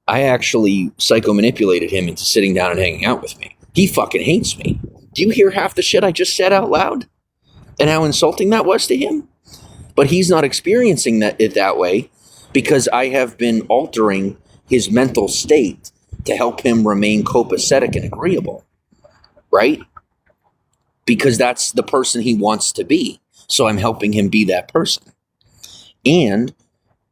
I actually psychomanipulated him into sitting down and hanging out with me. He fucking hates me. Do you hear half the shit I just said out loud? And how insulting that was to him? But he's not experiencing it that way because I have been altering his mental state to help him remain copacetic and agreeable, right? Because that's the person he wants to be. So I'm helping him be that person. And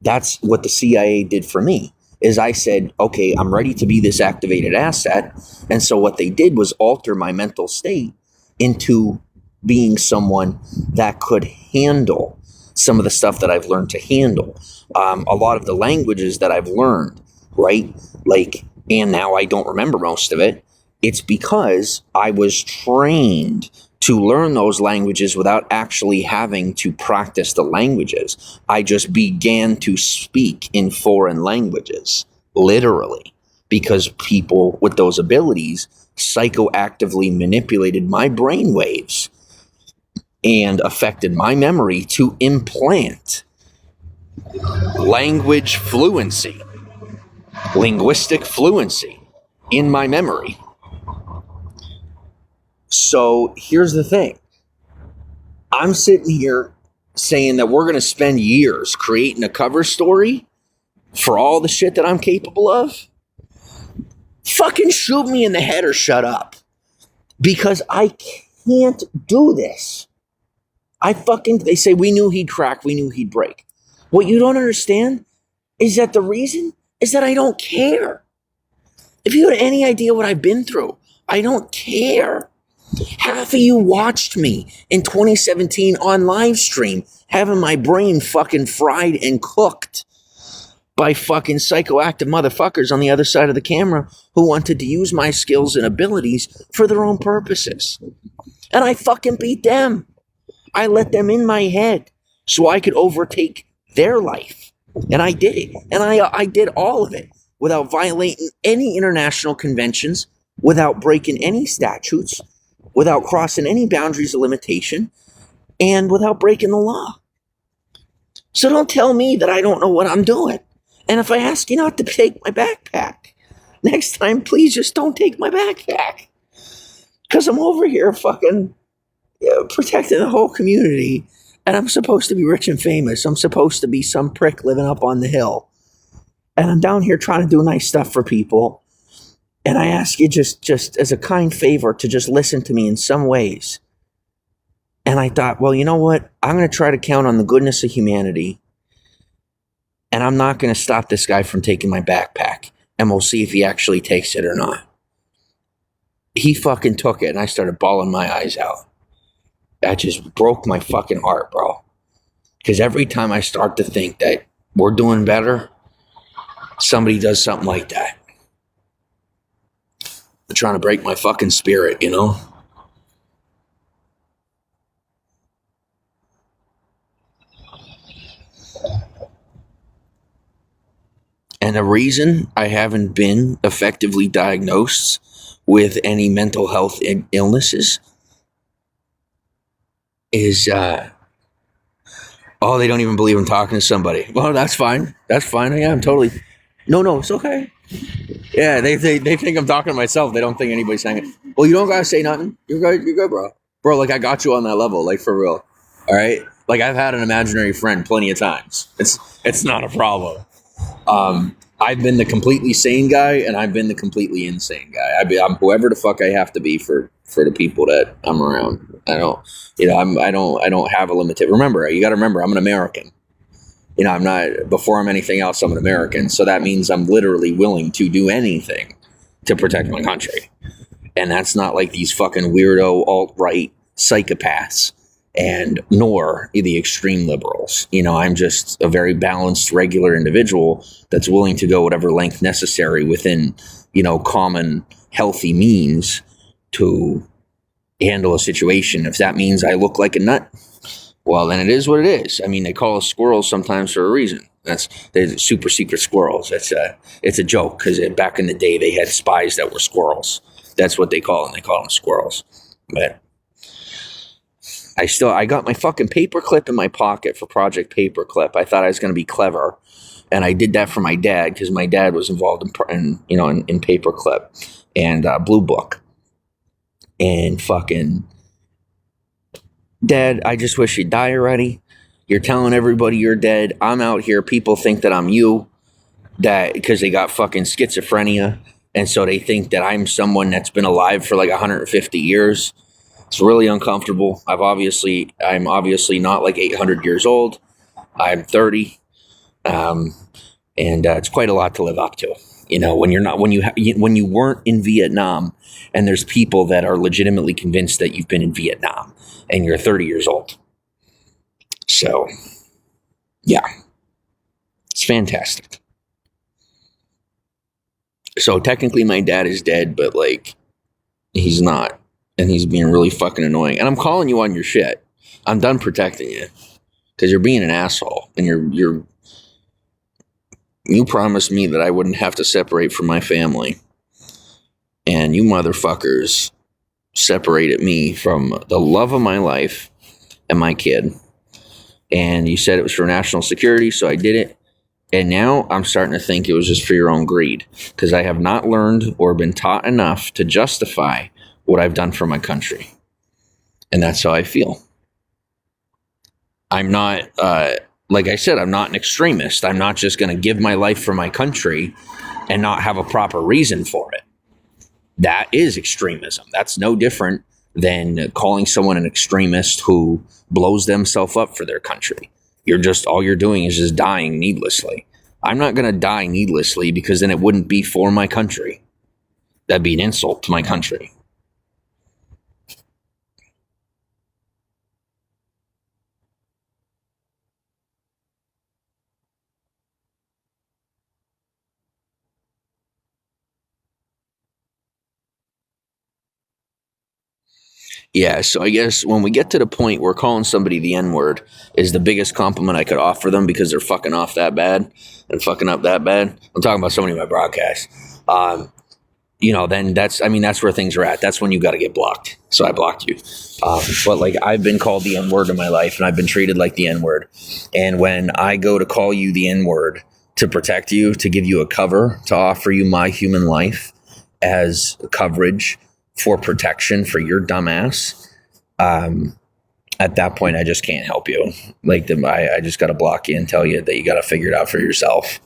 that's what the CIA did for me, is I said, okay, I'm ready to be this activated asset. And so what they did was alter my mental state into being someone that could handle some of the stuff that I've learned to handle. A lot of the languages that I've learned, right? Like, and now I don't remember most of it. It's because I was trained to learn those languages without actually having to practice the languages. I just began to speak in foreign languages, literally, because people with those abilities psychoactively manipulated my brain waves and affected my memory to implant language fluency, linguistic fluency in my memory. So here's the thing. I'm sitting here saying that we're going to spend years creating a cover story for all the shit that I'm capable of. Fucking shoot me in the head or shut up. Because I can't do this. They say we knew he'd crack, we knew he'd break. What you don't understand is that the reason is that I don't care. If you had any idea what I've been through, I don't care. Half of you watched me in 2017 on live stream, having my brain fucking fried and cooked by fucking psychoactive motherfuckers on the other side of the camera who wanted to use my skills and abilities for their own purposes. And I fucking beat them. I let them in my head so I could overtake their life. And I did it. And I did all of it without violating any international conventions, without breaking any statutes, without crossing any boundaries of limitation, and without breaking the law. So don't tell me that I don't know what I'm doing. And if I ask you not to take my backpack, next time, please just don't take my backpack. Because I'm over here fucking protecting the whole community, and I'm supposed to be rich and famous. I'm supposed to be some prick living up on the hill. And I'm down here trying to do nice stuff for people. And I ask you just as a kind favor to just listen to me in some ways. And I thought, well, you know what? I'm going to try to count on the goodness of humanity. And I'm not going to stop this guy from taking my backpack. And we'll see if he actually takes it or not. He fucking took it, and I started bawling my eyes out. That just broke my fucking heart, bro. Because every time I start to think that we're doing better, somebody does something like that. They're trying to break my fucking spirit, you know? And the reason I haven't been effectively diagnosed with any mental health illnesses is, they don't even believe I'm talking to somebody. Well, that's fine. That's fine. Yeah, I'm totally... No, it's okay. Yeah, they think I'm talking to myself. They don't think anybody's saying it. Well, you don't gotta say nothing. You're good, bro. Bro, like, I got you on that level, like, for real. All right? Like, I've had an imaginary friend plenty of times. It's not a problem. I've been the completely sane guy, and I've been the completely insane guy. I'm whoever the fuck I have to be for the people that I'm around. I don't have a limit. Remember, you got to remember, I'm an American. You know, I'm not, before I'm anything else, I'm an American. So that means I'm literally willing to do anything to protect my country. And that's not like these fucking weirdo alt-right psychopaths, and nor the extreme liberals. You know, I'm just a very balanced, regular individual that's willing to go whatever length necessary within, common, healthy means to handle a situation. If that means I look like a nut, well, then it is what it is. I mean, they call us squirrels sometimes for a reason. They're super secret squirrels. It's a joke because back in the day they had spies that were squirrels. That's what they call them. They call them squirrels. But I got my fucking paperclip in my pocket for Project Paperclip. I thought I was going to be clever And I did that for my dad because my dad was involved in Paperclip and Blue Book. And fucking, Dad, I just wish you'd die already. You're telling everybody you're dead. I'm out here. People think that I'm you, that because they got fucking schizophrenia. And so they think that I'm someone that's been alive for like 150 years. It's really uncomfortable. I'm obviously not like 800 years old. I'm 30. And it's quite a lot to live up to. You know, when you weren't in Vietnam, and there's people that are legitimately convinced that you've been in Vietnam, and you're 30 years old. So, yeah, it's fantastic. So technically, my dad is dead, but like, he's not, and he's being really fucking annoying. And I'm calling you on your shit. I'm done protecting you because you're being an asshole, and you promised me that I wouldn't have to separate from my family. And you motherfuckers separated me from the love of my life and my kid. And you said it was for national security, so I did it. And now I'm starting to think it was just for your own greed. Because I have not learned or been taught enough to justify what I've done for my country. And that's how I feel. I'm not... like I said, I'm not an extremist. I'm not just going to give my life for my country and not have a proper reason for it. That is extremism. That's no different than calling someone an extremist who blows themselves up for their country. All you're doing is just dying needlessly. I'm not going to die needlessly because then it wouldn't be for my country. That'd be an insult to my country. Yeah, so I guess when we get to the point where calling somebody the N-word is the biggest compliment I could offer them because they're fucking off that bad and fucking up that bad. I'm talking about somebody in my broadcast. Then that's where things are at. That's when you got to get blocked. So I blocked you. But like, I've been called the N-word in my life, and I've been treated like the N-word. And when I go to call you the N-word to protect you, to give you a cover, to offer you my human life as coverage for protection for your dumbass, at that point I just can't help you. Like, I just got to block you and tell you that you got to figure it out for yourself.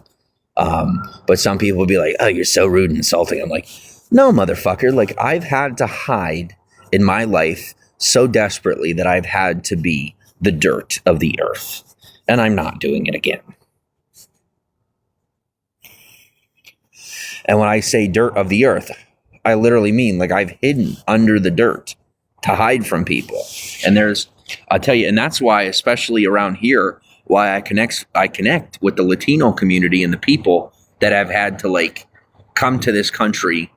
But some people will be like, oh, you're so rude and insulting. I'm like, no, motherfucker. Like, I've had to hide in my life so desperately that I've had to be the dirt of the earth, and I'm not doing it again. And when I say dirt of the earth, I literally mean like I've hidden under the dirt to hide from people. And I'll tell you, and that's why, especially around here, why I connect with the Latino community and the people that have had to like come to this country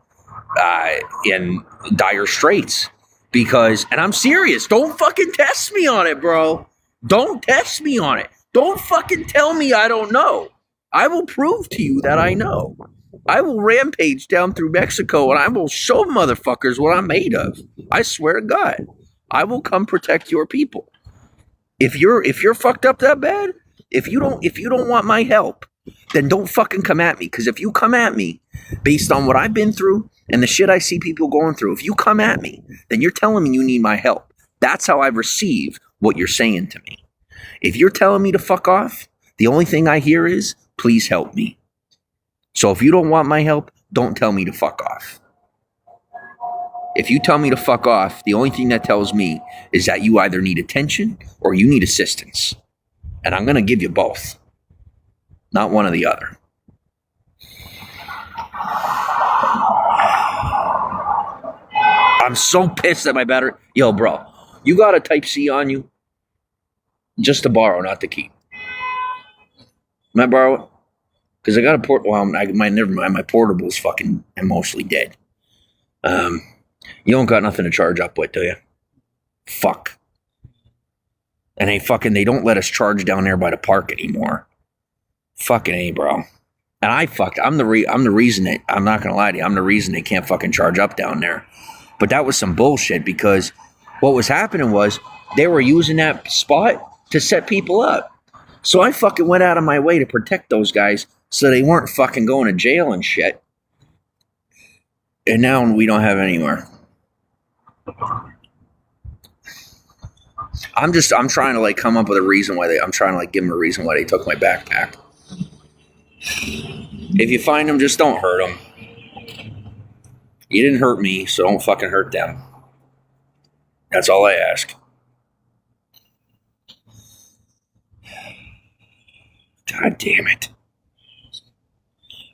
in dire straits. Because, and I'm serious, don't fucking test me on it, bro. Don't test me on it. Don't fucking tell me I don't know. I will prove to you that I know. I will rampage down through Mexico and I will show motherfuckers what I'm made of. I swear to God. I will come protect your people. If you're fucked up that bad, if you don't want my help, then don't fucking come at me. Because if you come at me based on what I've been through and the shit I see people going through, if you come at me, then you're telling me you need my help. That's how I receive what you're saying to me. If you're telling me to fuck off, the only thing I hear is, please help me. So if you don't want my help, don't tell me to fuck off. If you tell me to fuck off, the only thing that tells me is that you either need attention or you need assistance. And I'm going to give you both. Not one or the other. I'm so pissed at my battery. Yo, bro, you got a Type-C on you? Just to borrow, not to keep. Can I borrow it? Because I got a never mind. My portable's fucking mostly dead. You don't got nothing to charge up with, do you? Fuck. And they don't let us charge down there by the park anymore. Fucking A, bro. And I'm the reason I'm not gonna lie to you, I'm the reason they can't fucking charge up down there. But that was some bullshit, because what was happening was they were using that spot to set people up. So I fucking went out of my way to protect those guys so they weren't fucking going to jail and shit. And now we don't have anywhere. I'm trying to like come up with a reason why I'm trying to like give them a reason why they took my backpack. If you find them, just don't hurt them. You didn't hurt me, so don't fucking hurt them. That's all I ask. God damn it.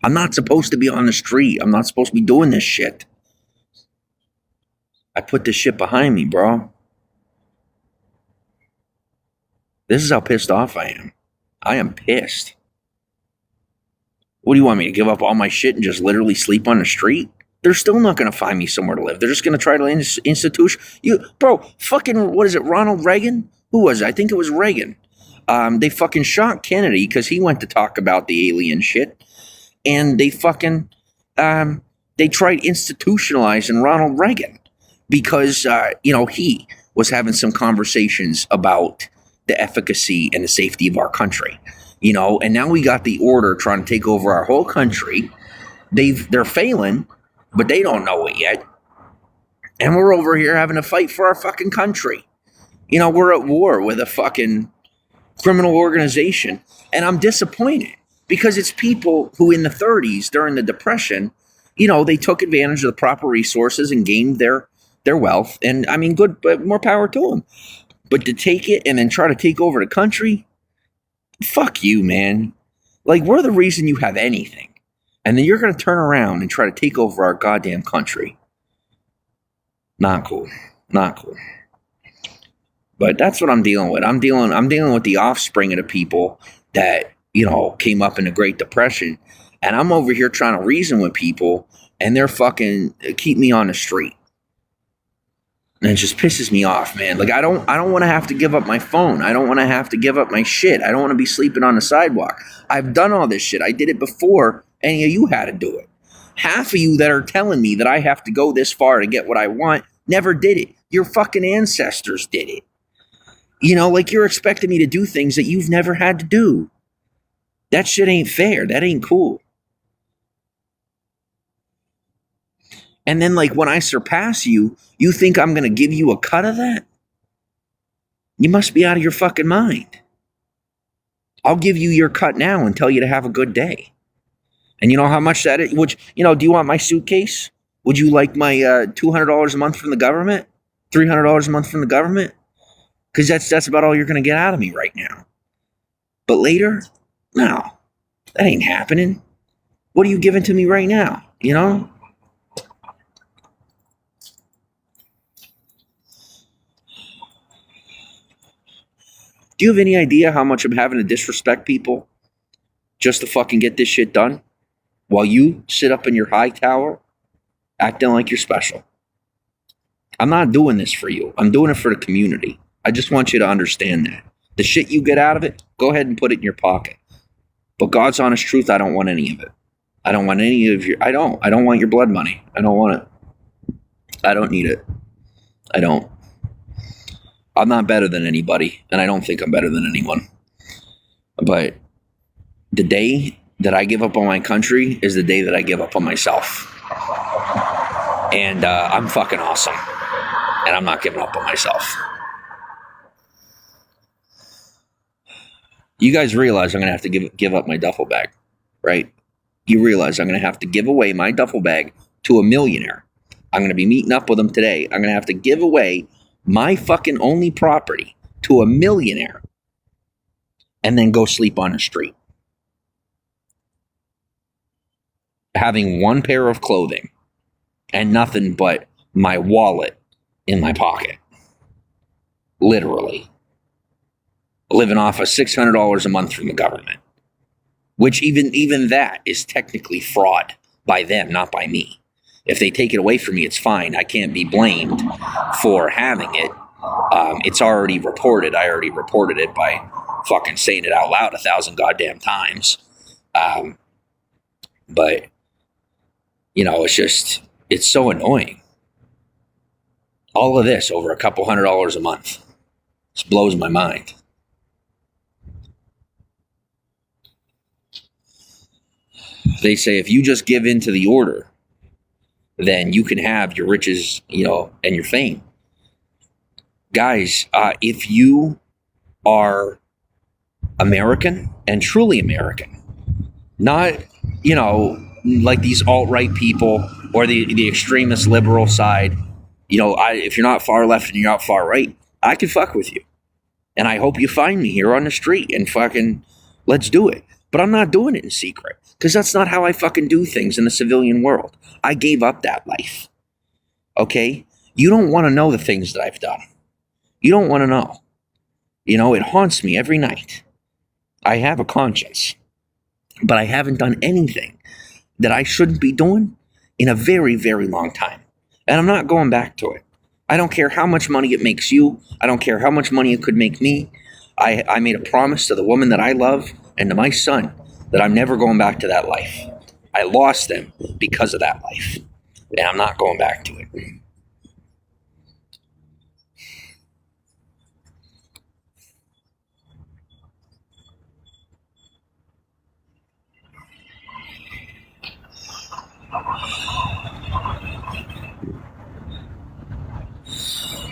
I'm not supposed to be on the street. I'm not supposed to be doing this shit. I put this shit behind me, bro. This is how pissed off I am. I am pissed. What do you want me to give up all my shit and just literally sleep on the street? They're still not going to find me somewhere to live. They're just going to try to institution. Fucking, what is it, Ronald Reagan? Who was it? I think it was Reagan. They fucking shot Kennedy because he went to talk about the alien shit. And they fucking, they tried institutionalizing Ronald Reagan because, he was having some conversations about the efficacy and the safety of our country. And now we got the order trying to take over our whole country. They're failing, but they don't know it yet. And we're over here having to fight for our fucking country. We're at war with a fucking criminal organization. And I'm disappointed because it's people who in the 30s during the Depression, they took advantage of the proper resources and gained their wealth. And I mean, good, but more power to them. But to take it and then try to take over the country, fuck you, man. Like, we're the reason you have anything. And then you're going to turn around and try to take over our goddamn country. Not cool. Not cool. But that's what I'm dealing with. I'm dealing with the offspring of the people that, came up in the Great Depression. And I'm over here trying to reason with people and they're fucking keep me on the street. And it just pisses me off, man. Like, I don't want to have to give up my phone. I don't want to have to give up my shit. I don't want to be sleeping on the sidewalk. I've done all this shit. I did it before any of you had to do it. Half of you that are telling me that I have to go this far to get what I want never did it. Your fucking ancestors did it. Like you're expecting me to do things that you've never had to do. That shit ain't fair. That ain't cool. And then, like, when I surpass you, you think I'm going to give you a cut of that? You must be out of your fucking mind. I'll give you your cut now and tell you to have a good day. And you know how much that is? Do you want my suitcase? Would you like my $200 a month from the government? $300 a month from the government? Because that's about all you're going to get out of me right now. But later? No. That ain't happening. What are you giving to me right now? Do you have any idea how much I'm having to disrespect people just to fucking get this shit done? While you sit up in your high tower acting like you're special. I'm not doing this for you. I'm doing it for the community. I just want you to understand that. The shit you get out of it, go ahead and put it in your pocket. But God's honest truth, I don't want any of it. I don't want any of your... I don't want your blood money. I don't want it. I don't need it. I don't. I'm not better than anybody, and I don't think I'm better than anyone. But the day that I give up on my country is the day that I give up on myself. And I'm fucking awesome. And I'm not giving up on myself. You guys realize I'm going to have to give up my duffel bag, right? You realize I'm going to have to give away my duffel bag to a millionaire. I'm going to be meeting up with him today. I'm going to have to give away my fucking only property to a millionaire and then go sleep on the street. Having one pair of clothing and nothing but my wallet in my pocket. Literally. Living off of $600 a month from the government. Which even that is technically fraud by them, not by me. If they take it away from me, it's fine. I can't be blamed for having it. It's already reported. I already reported it by fucking saying it out loud 1,000 goddamn times. But, it's so annoying. All of this over a couple $100 a month. Just blows my mind. They say if you just give in to the order, then you can have your riches, and your fame. Guys, if you are American and truly American, not, like these alt-right people or the extremist liberal side, if you're not far left and you're not far right, I can fuck with you. And I hope you find me here on the street and fucking let's do it. But I'm not doing it in secret because that's not how I fucking do things in the civilian world. I gave up that life. Okay? You don't want to know the things that I've done. You don't want to know. It haunts me every night. I have a conscience, but I haven't done anything that I shouldn't be doing in a very, very long time. And I'm not going back to it. I don't care how much money it makes you. I don't care how much money it could make me. I made a promise to the woman that I love and to my son that I'm never going back to that life. I lost them because of that life. And I'm not going back to it.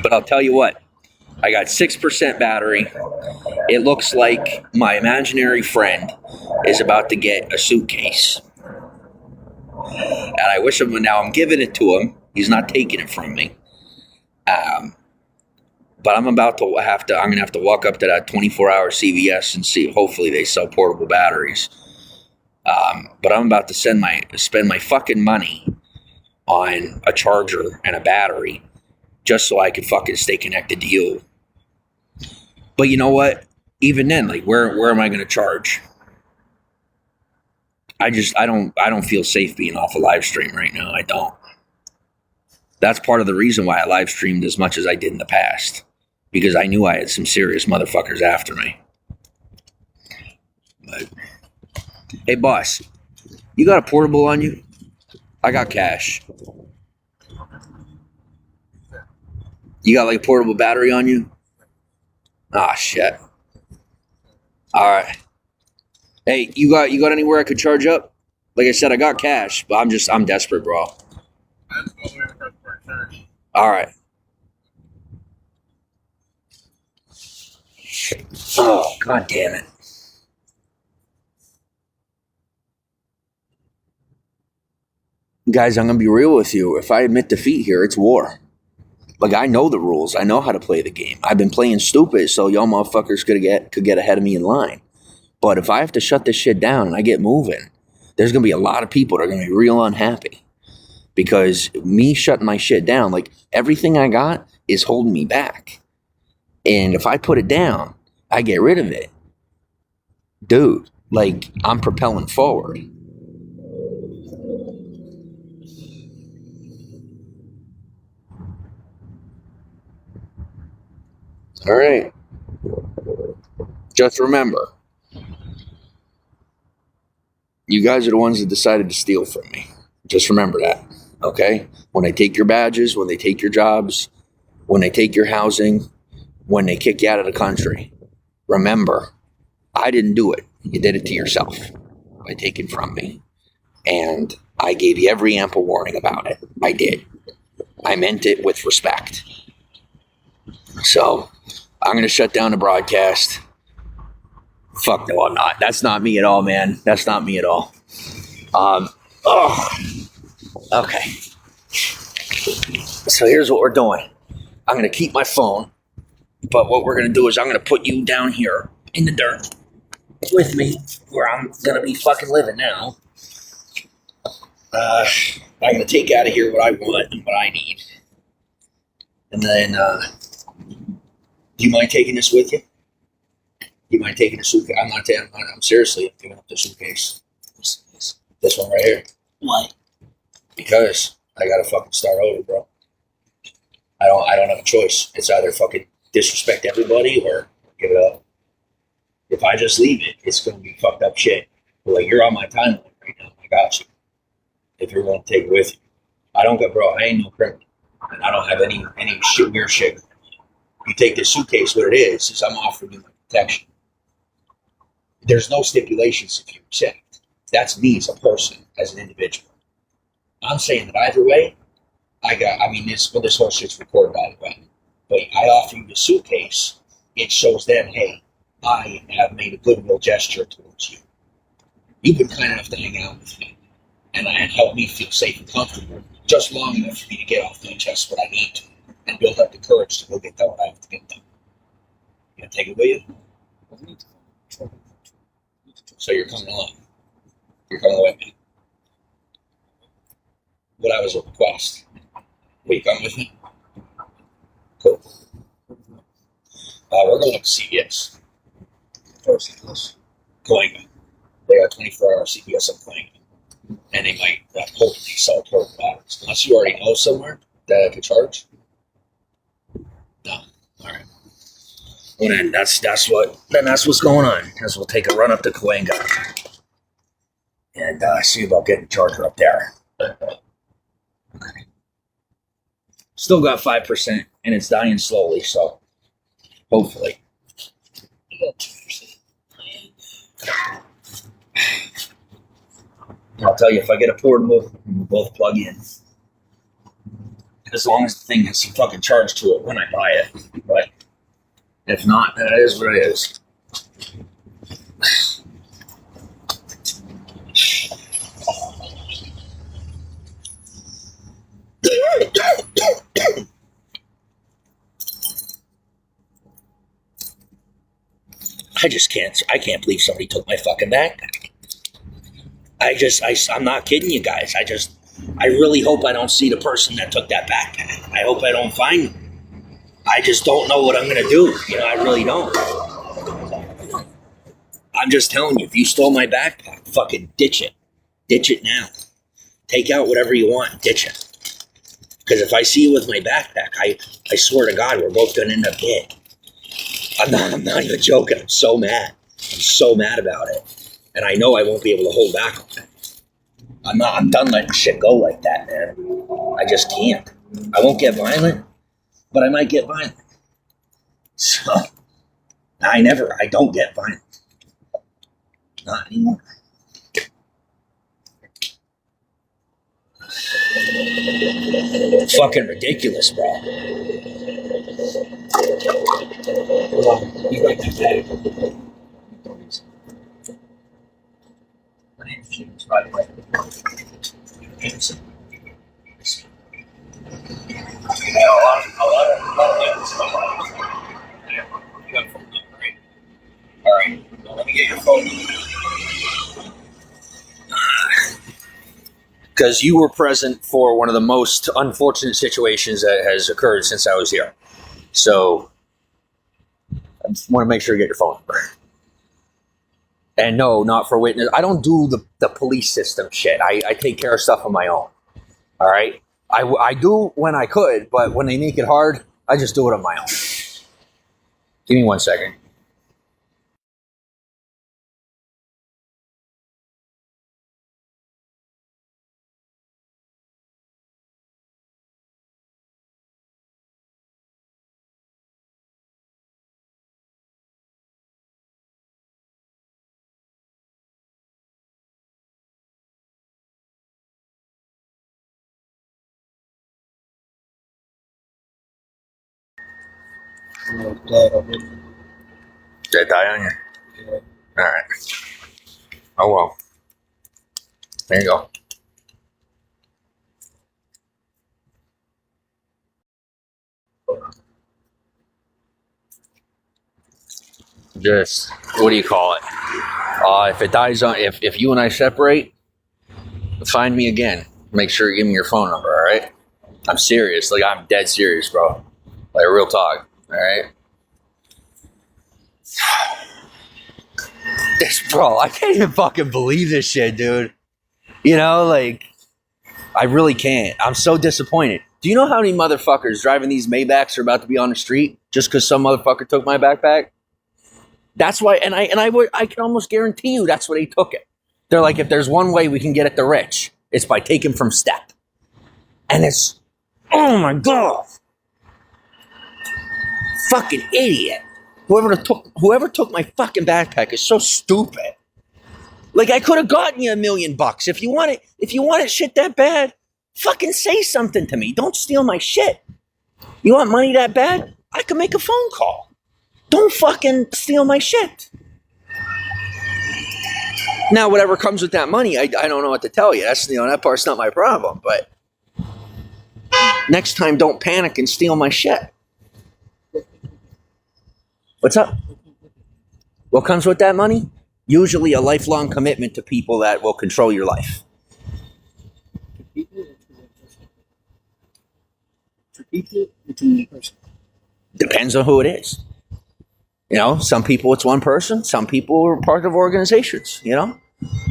But I'll tell you what, I got 6% battery. It looks like my imaginary friend is about to get a suitcase. And I wish him, now I'm giving it to him. He's not taking it from me. But I'm going to have to walk up to that 24-hour CVS and see, hopefully they sell portable batteries. But I'm about to spend my fucking money on a charger and a battery just so I can fucking stay connected to you. But you know what? Even then, like, where am I going to charge? I don't feel safe being off a live stream right now. I don't. That's part of the reason why I live streamed as much as I did in the past, because I knew I had some serious motherfuckers after me. But, hey, boss, you got a portable on you? I got cash. You got like a portable battery on you? Ah, shit. All right. Hey, you got anywhere I could charge up? Like I said, I got cash, but I'm desperate, bro. All right. Oh, god damn it. Guys, I'm gonna be real with you. If I admit defeat here, it's war. Like, I know the rules. I know how to play the game. I've been playing stupid, so y'all motherfuckers could get ahead of me in line. But if I have to shut this shit down and I get moving, there's going to be a lot of people that are going to be real unhappy. Because me shutting my shit down, like, everything I got is holding me back. And if I put it down, I get rid of it. Dude, like, I'm propelling forward. All right. Just remember, you guys are the ones that decided to steal from me. Just remember that, okay? When they take your badges, when they take your jobs, when they take your housing, when they kick you out of the country, remember, I didn't do it. You did it to yourself by taking from me. And I gave you every ample warning about it. I did. I meant it with respect. So, I'm going to shut down the broadcast. Fuck no, I'm not. That's not me at all, man. That's not me at all. Okay. So here's what we're doing. I'm going to keep my phone, but what we're going to do is I'm going to put you down here in the dirt with me, where I'm going to be fucking living now. I'm going to take out of here what I want and what I need. And then, do you mind taking this with you? You mind taking the suitcase? I'm seriously giving up the suitcase. This one right here. Why? Because I gotta fucking start over, bro. I don't have a choice. It's either fucking disrespect everybody or give it up. If I just leave it, it's gonna be fucked up shit. But like, you're on my timeline right now. I got you. If you're gonna take it with you. I ain't no criminal. And I don't have any shit, weird shit. You take this suitcase, what it is I'm offering you my protection. There's no stipulations if you accept. That's me as a person, as an individual. I'm saying that either way, this whole shit's recorded by the way. But I offer you the suitcase, it shows them, hey, I have made a goodwill gesture towards you. You've been kind enough to hang out with me and help me feel safe and comfortable just long enough for me to get off my chest what I need to and build up the courage to go get done what I have to get done. You gonna take it with you? So you're coming along. You're coming with me. What I was a request. Will you come with me? Cool. We're going up to CVS. Coinga. They got 24-hour CVS at Coinga. And they might hopefully sell portable batteries. Unless you already know somewhere that I could charge. No. All right. Well then that's what's going on. Because we'll take a run up to Coinga and see about getting a charger up there. Okay. Still got 5%, and it's dying slowly. So hopefully. I'll tell you, if I get a portable, we'll both plug in. As long as the thing has some fucking charge to it when I buy it. But if not, that is what it is. I can't believe somebody took my fucking backpack. I'm not kidding you guys. I really hope I don't see the person that took that backpack. I hope I don't find them. I just don't know what I'm going to do. I really don't. I'm just telling you, if you stole my backpack, fucking ditch it. Ditch it now. Take out whatever you want, ditch it. Because if I see you with my backpack, I swear to God, we're both going to end up dead. I'm not even joking. I'm so mad. I'm so mad about it. And I know I won't be able to hold back on it. I'm done letting shit go like that, man. I just can't. I won't get violent, but I might get violent. So, I don't get violent. Not anymore. Fucking ridiculous, bro. Hold on. You got that bag. My name's James, by the way. Jameson. A lot of yeah, you got a phone number, right? All right. Well, let me get your phone number. Because you were present for one of the most unfortunate situations that has occurred since I was here. So, I just want to make sure you get your phone number. And no, not for witness. I don't do the police system shit. I take care of stuff on my own. All right? I do when I could, but when they make it hard, I just do it on my own. Give me 1 second. Did it die on you? Yeah. All right. Oh, well. There you go. Just, what do you call it? If it dies on, if you and I separate, find me again. Make sure you give me your phone number, all right? I'm serious. Like, I'm dead serious, bro. Like, real talk, all right? Bro, I can't even fucking believe this shit, dude. Like, I really can't. I'm so disappointed. Do you know how many motherfuckers driving these Maybachs are about to be on the street just because some motherfucker took my backpack? That's why, and I can almost guarantee you that's why they took it. They're like, if there's one way we can get at the rich, it's by taking from step. And it's, oh my God. Fucking idiot. Whoever took my fucking backpack is so stupid. Like, I could have gotten you $1 million. If you want it shit that bad, fucking say something to me. Don't steal my shit. You want money that bad? I can make a phone call. Don't fucking steal my shit. Now, whatever comes with that money, I don't know what to tell you. That's, that part's not my problem. But next time, don't panic and steal my shit. What's up? What comes with that money? Usually a lifelong commitment to people that will control your life. For people, it's one person. Depends on who it is. Some people it's one person. Some people are part of organizations,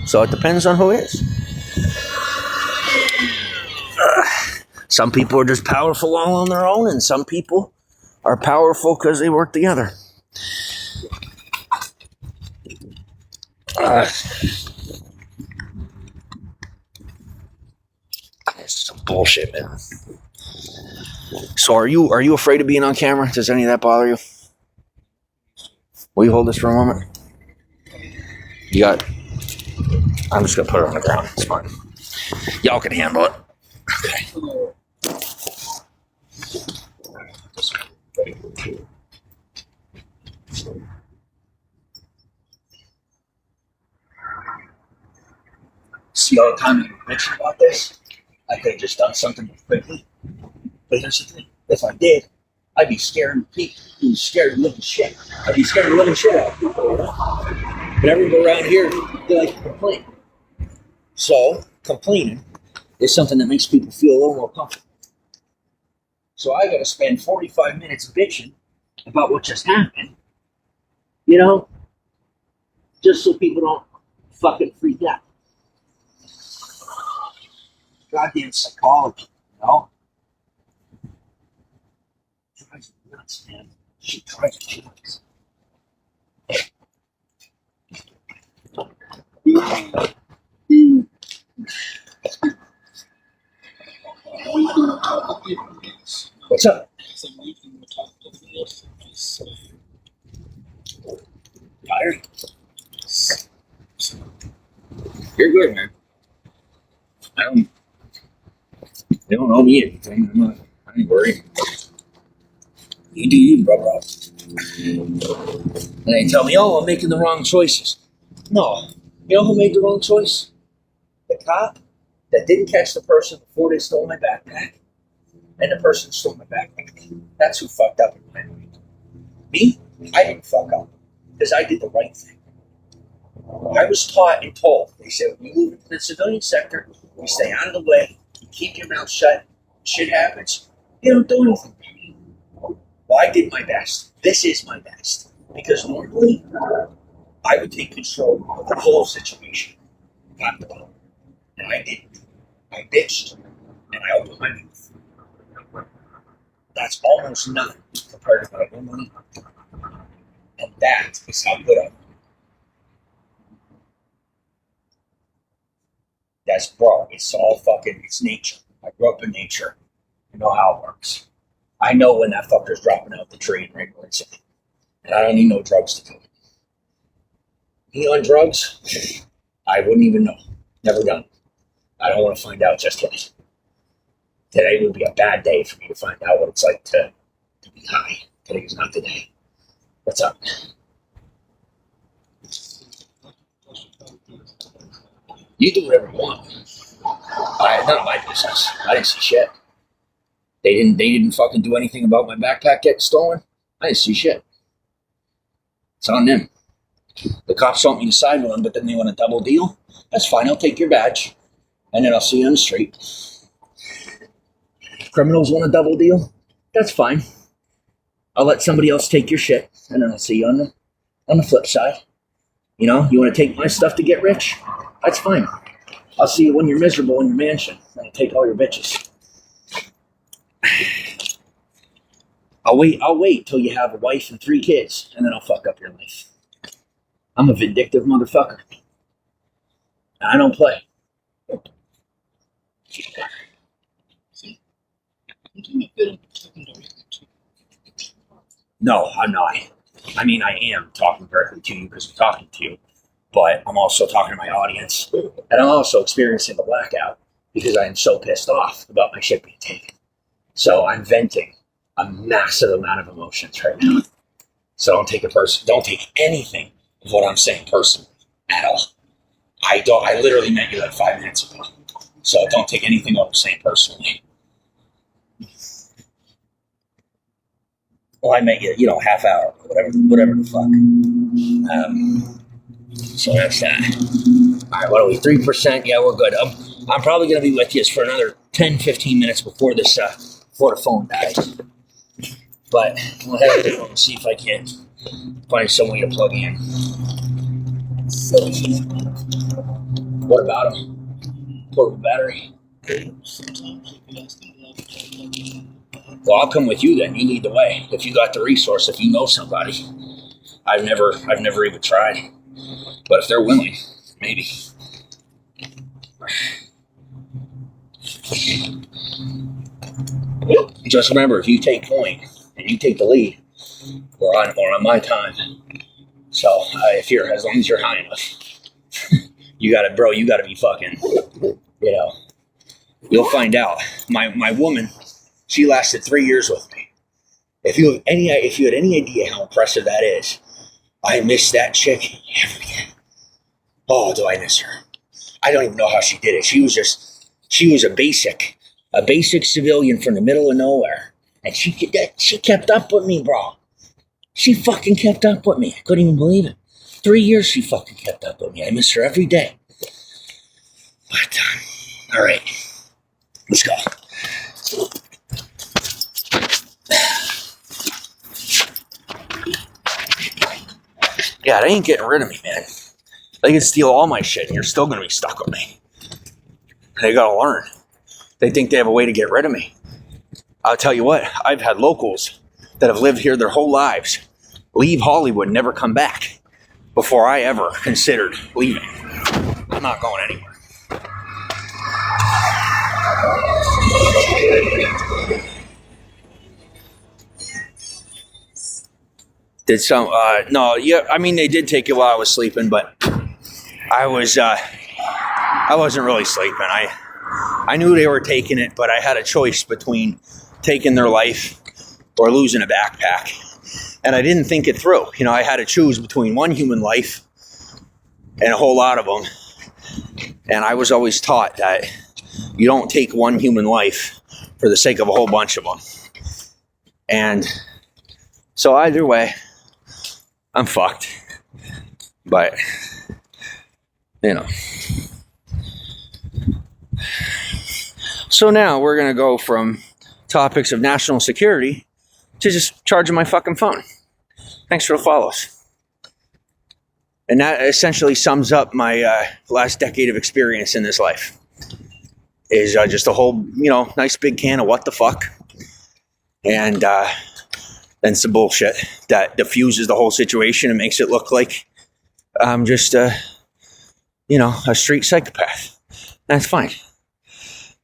So it depends on who it is. Some people are just powerful all on their own, and some people are powerful because they work together. This is some bullshit, man. So are you afraid of being on camera? Does any of that bother you? Will you hold this for a moment? I'm just gonna put it on the ground. It's fine. Y'all can handle it. Okay. See all the time you bitching about this? I could have just done something quickly. But here's the thing. If I did, I'd be scared of people. I'd be scared of living shit. I'd be scared of living shit out of people. But everybody around here, they like to complain. So, complaining is something that makes people feel a little more comfortable. So I gotta spend 45 minutes bitching about what just happened, just so people don't fucking freak out. Goddamn psychology, Drives me nuts, man. She drives me nuts. What's up? Tired? You're good, man. They don't owe me anything. I ain't worried. You do you, brother. And they tell me, I'm making the wrong choices. No. You know who made the wrong choice? The cop that didn't catch the person before they stole my backpack. And the person stole my backpack. That's who fucked up in my mind. Me? I didn't fuck up. Because I did the right thing. I was taught and told. They said, when you move into the civilian sector, you stay out of the way, you keep your mouth shut, shit happens, you don't do anything. Well, I did my best. This is my best. Because normally, I would take control of the whole situation. Not the ball. And I didn't. I bitched, and I opened my mouth. That's almost nothing compared to my own money. And that is how good I am. It's all fucking, it's nature. I grew up in nature. I know how it works. I know when that fucker's dropping out the tree and right where it's in. And I don't need no drugs to do it. Me on drugs? I wouldn't even know. Never done. I don't want to find out just yet. Today would be a bad day for me to find out what it's like to be high. Today is not the day. What's up? You do whatever you want. None of my business. I didn't see shit. They didn't fucking do anything about my backpack getting stolen. I didn't see shit. It's on them. The cops want me to side with them, but then they want a double deal. That's fine. I'll take your badge, and then I'll see you on the street. Criminals want a double deal. That's fine. I'll let somebody else take your shit, and then I'll see you on the flip side. You want to take my stuff to get rich? That's fine. I'll see you when you're miserable in your mansion, and I'll take all your bitches. I'll wait till you have a wife and 3 kids, and then I'll fuck up your life. I'm a vindictive motherfucker. I don't play. No, I'm not. I mean, I am talking directly to you because I'm talking to you. but I'm also talking to my audience, and I'm also experiencing the blackout because I am so pissed off about my shit being taken. So I'm venting a massive amount of emotions right now. So don't take anything of what I'm saying personally at all. I literally met you like 5 minutes ago. So don't take anything what I'm saying personally. Well, I met you, half hour, whatever the fuck. So that's that. All right, what are we? 3%? Yeah, we're good. I'm probably gonna be with you for another 10, 15 minutes before the phone dies. But we'll head to and see if I can find some way to plug in. What about them? Portable battery. Well, I'll come with you then. You lead the way. If you got the resource, if you know somebody. I've never even tried. But if they're willing, maybe. Just remember, if you take point and you take the lead, we're on my time. So as long as you're high enough, you gotta be fucking, you'll find out. My woman, she lasted 3 years with me. If you had any idea how impressive that is, I miss that chick every day. Oh, do I miss her? I don't even know how she did it. She was a basic civilian from the middle of nowhere. And she kept up with me, bro. She fucking kept up with me. I couldn't even believe it. 3 years she fucking kept up with me. I miss her every day. But, all right. Let's go. Yeah, they ain't getting rid of me, man. They can steal all my shit and you're still going to be stuck with me. They got to learn. They think they have a way to get rid of me. I'll tell you what, I've had locals that have lived here their whole lives leave Hollywood and never come back before I ever considered leaving. I'm not going anywhere. Did some, no, yeah, I mean, they did take it while I was sleeping, but I wasn't really sleeping. I knew they were taking it, but I had a choice between taking their life or losing a backpack. And I didn't think it through. I had to choose between one human life and a whole lot of them. And I was always taught that you don't take one human life for the sake of a whole bunch of them. And so either way, I'm fucked. But, So now we're going to go from topics of national security to just charging my fucking phone. Thanks for the follows. And that essentially sums up my last decade of experience in this life. Is just a whole, nice big can of what the fuck. And then some bullshit that diffuses the whole situation and makes it look like I'm just, a street psychopath. That's fine.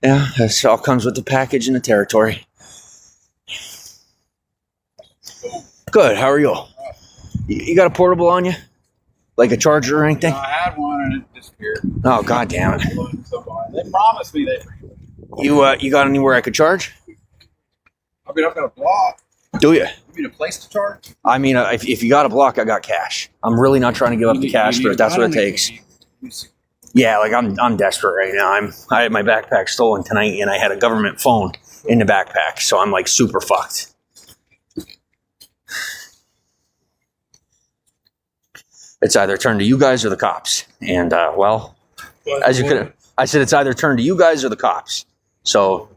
Yeah, this all comes with the package and the territory. Good, how are you? You got a portable on you? Like a charger or anything? I had one and it disappeared. Oh, god damn it. They promised me they. You got anywhere I could charge? I mean, I've got a block. Do you? You mean a place to charge? I mean, if you got a block, I got cash. I'm really not trying to give up the cash, but if that's what it takes. Yeah, like I'm desperate right now. I had my backpack stolen tonight, and I had a government phone in the backpack, so I'm like super fucked. It's either turn to you guys or the cops, and as you could, I said it's either turn to you guys or the cops. So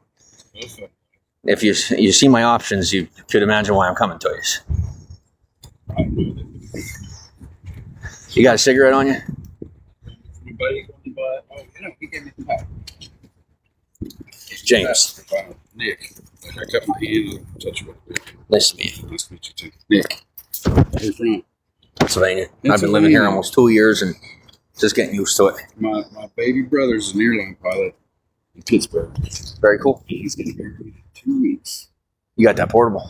if you see my options, you could imagine why I'm coming to you. You got a cigarette on you? He gave me the pack. James. Nick. I cut my hand and touch it. Nice to meet you. Nice to meet you too. Nick. Where you from? Pennsylvania. I've been living here almost 2 years and just getting used to it. My baby brother's an airline pilot in Pittsburgh. Very cool. He's getting married in 2 weeks. You got that portable?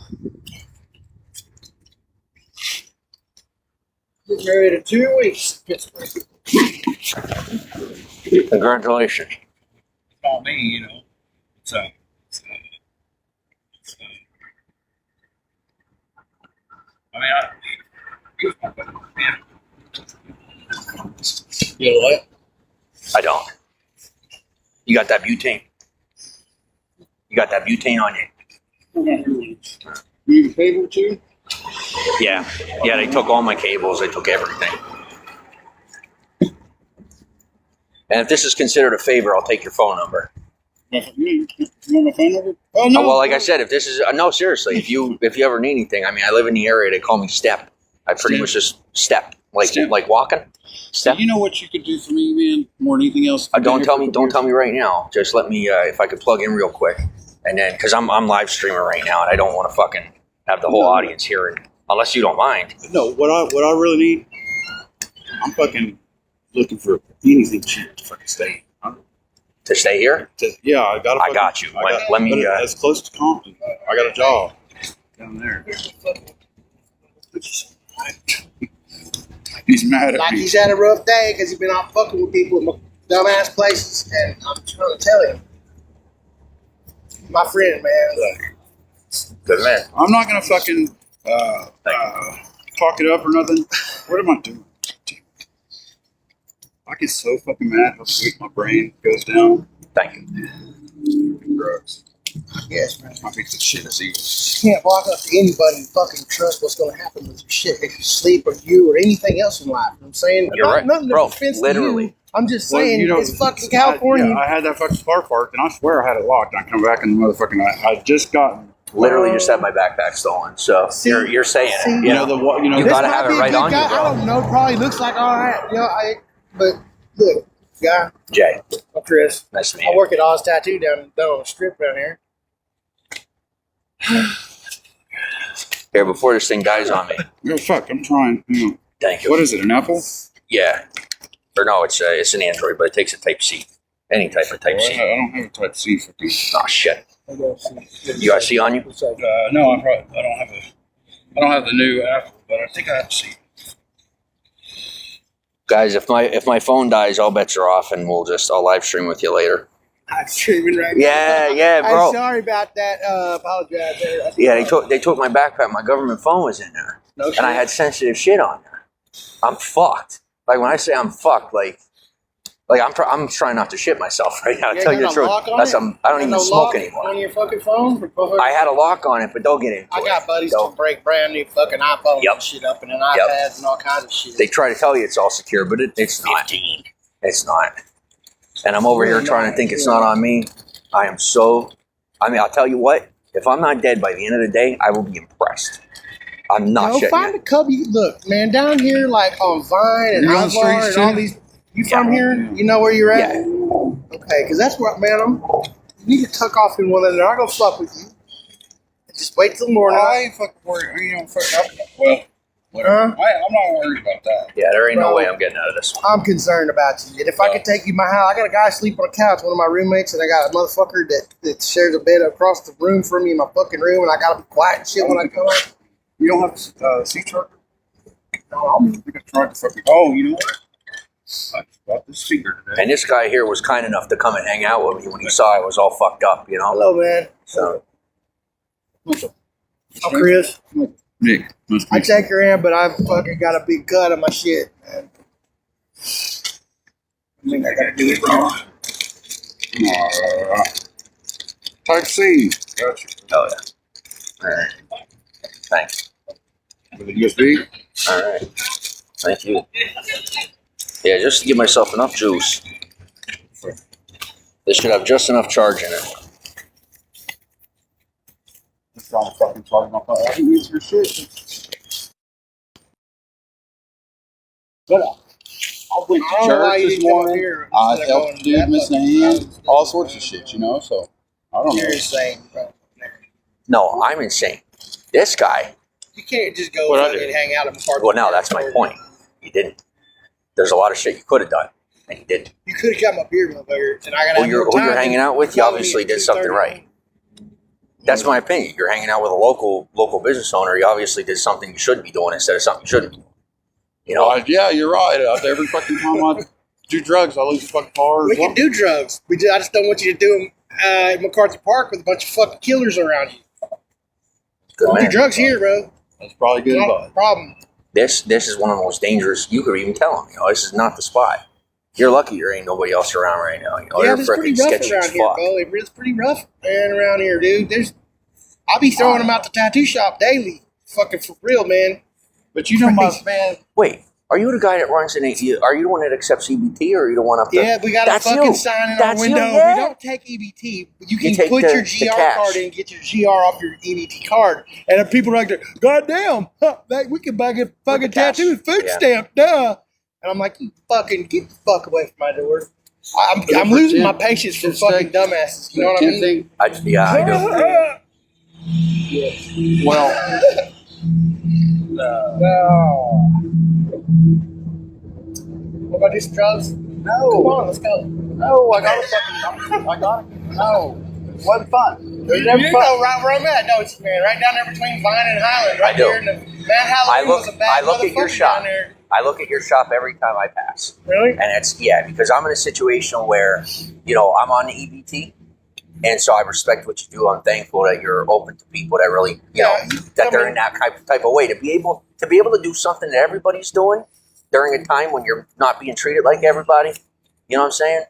Getting married in 2 weeks. Pittsburgh. Congratulations. Call me, you know. It's I mean, You know what? I don't. You got that butane? You got that butane on you? You need a cable too? Yeah. Yeah, they took all my cables. They took everything. And if this is considered a favor, I'll take your phone number. You want my phone number? Oh no. Well, like I said, if this is no, seriously, if you ever need anything, I mean, I live in the area. They call me Step. I pretty much just step, like walking. So you know what you could do for me, man? More than anything else. Don't tell me right now. Just let me, if I could plug in real quick, and then because I'm live streaming right now, and I don't want to fucking have the whole audience hearing, unless you don't mind. No, what I really need, I'm fucking looking for anything cheap to fucking stay. To stay here? Yeah, I got. I got you. Let me. As close to Compton. I got a job down there. He's mad at Like me. he's had a rough day because he's been out fucking with people in dumbass places, and I'm trying to tell him, my friend, man. Good man. I'm not gonna fucking talk it up or nothing. What am I doing? I get so fucking mad how quick my brain goes down. Thank you. Drugs. Yes, man. I think this shit is evil. You can't walk up to anybody and fucking trust what's going to happen with your shit if you sleep or you or anything else in life. I'm saying, You're right, nothing bro. offense to Literally. you. I'm just Well, saying, you know, it's fucking California. I had that fucking car parked, and I swear I had it locked. I come back and the motherfucking I just got. Literally, just had my backpack stolen. So See, you're saying see, it. You know the what? You know You This gotta might have be it a right good on you, guy. bro. I don't know. Probably looks like all right. You know, but look, guy, Jay, I'm Chris. nice to meet I you. work at Oz Tattoo down on the strip down here. Here, before this thing dies on me. Oh, fuck, I'm trying. You know, Thank you. what is it? An Apple? Yeah. Or no, it's an Android, but it takes a Type C. Any type of Type I C. don't have a Type C fucking. Oh shit. You got a C on you? No, I don't have the new Apple, but I think I have a C. Guys, if my phone dies, all bets are off, and I'll live stream with you later. I'm streaming right now. Yeah, bro. I'm sorry about that. Apologize. Yeah, they took my backpack. My government phone was in there, No and I shit. had sensitive shit on there. I'm fucked. Like when I say I'm fucked, like I'm trying not to shit myself right now. To You tell ain't you the got no truth, lock on that's it? I don't You even got no smoke lock anymore. on your fucking phone? I had a lock on it, but they'll get into I it. got buddies They'll- to break brand new fucking iPhones Yep. and shit up and then iPads and all kinds of shit. They try to tell you it's all secure, but it's not. It's not. And I'm over here trying to think it's not on me. I mean, I'll tell you what. If I'm not dead by the end of the day, I will be impressed. I'm not shitting find you. a cub. Look, man, down here like on Vine and You're on the Ivar streets, and all too? these. You from here? You know where you're at? Yeah. Okay, because that's where, man, you need to tuck off in one of them. I'm going to fuck with you. Just wait till morning. I ain't fucking worried. You know, fucking. Well, whatever. Huh? I'm not worried about that. Yeah, there ain't no Bro. way I'm getting out of this one. I'm concerned about you. And if I could take you to my house, I got a guy sleep on a couch, one of my roommates, and I got a motherfucker that shares a bed across the room from me in my fucking room, and I got to be quiet and shit when I come out. You don't have C charger? No, I think I tried to fucking. Oh, you know what? I just bought this speaker today. And this guy here was kind enough to come and hang out with me when he saw I was all fucked up, you know? hello, man. So, I'm Chris. Nick, must be. I take your hand, but I've fucking got a big cut on my shit, man. I think I gotta do it wrong. Type C. Gotcha. oh yeah. All right. Thanks. With a USB? All right. Thank you. Yeah, just to give myself enough juice. This should have just enough charge in it. Just trying to fucking charge my phone. I can use your shit. But I went to I don't know why church you this didn't come up morning. here I instead of helped going a dude that missing a fucking hand. road. All sorts of shit, you know? So, I don't know. You're insane, bro. No, I'm insane. This guy. You can't just go What I fucking do? hang out in the park. Well, now that's my point. You didn't. There's a lot of shit you could have done, and you didn't. You could have got my beer, motherfucker, and I gotta Who have you're, more who time you're hanging out with, you follow me obviously at did something 2:30. right. That's my opinion. You're hanging out with a local business owner. You obviously did something you shouldn't be doing instead of something you shouldn't be doing. You know, Yeah, you're right. Every fucking time I do drugs, I lose a fucking car. We can do drugs. I just don't want you to do them at MacArthur Park with a bunch of fucking killers around you. good We do man. drugs here, bro. That's probably good Not advice. a problem. This is one of the most dangerous. You could even tell them, you know, this is not the spot. You're lucky there ain't nobody else around right now. You know, Yeah, they're it's pretty freaking rough sketchy as around here, fuck. bro. It's pretty rough man, around here, dude. I'll be throwing them out the tattoo shop daily. Fucking for real, man. But you know, my man. Wait, are you the guy that runs in? Are you the one that accepts EBT, or are you the one up there? Yeah, we got a That's fucking you. sign in That's our you, window. yeah. We don't take EBT. You can take put the your GR cash. card in, get your GR off your EBT card, and if people are like, "God damn, we can buy a fucking cash. tattoo and food Yeah. stamp, duh." And I'm like, "You fucking get the fuck away from my door." I'm For losing 10 my patience for 10 fucking steak. dumbasses. You know what I mean? Yeah, I do. Well, No. What about these drugs? No. Come on, let's go. no, I got it. No, it wasn't fun. You know right where I'm at, don't you, man? Right down there between Vine and Highland, right I do. there. And Matt Halloween was a bad I look at your motherfucker shop. down there. I look at your shop every time I pass. Really? And it's, because I'm in a situation where, you know, I'm on the EBT. And so I respect what you do. I'm thankful that you're open to people that really, you know, that they're in that type of way. To be able to do something that everybody's doing during a time when you're not being treated like everybody, you know what I'm saying?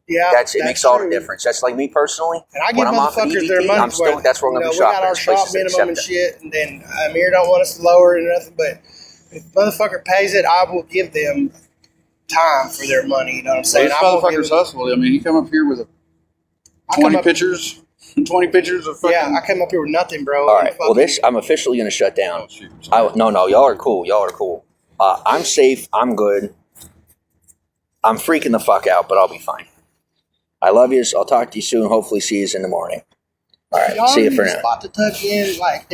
Yeah, It makes all the true. difference. That's like me personally. And I give When I'm off of motherfuckers their EBT, money's I'm still, worth. that's where I'm going to be We got shopping. our There's shop places that minimum and accept it. shit, and then Amir don't want us to lower it or nothing, but if motherfucker pays it, I will give them time for their money. You know what I'm So saying? this I won't give motherfucker's them- hustle. I mean, he come up here with I come 20 up- pictures. 20 pictures of fucking. Yeah, I came up here with nothing, bro. All and right. Well, I'm officially going to shut down. Oh, shoot, sorry. No, y'all are cool. Y'all are cool. I'm safe. I'm good. I'm freaking the fuck out, but I'll be fine. I love yous. I'll talk to you soon. Hopefully see yous in the morning. All right. Y'all See you need for a now. spot to tuck in, like,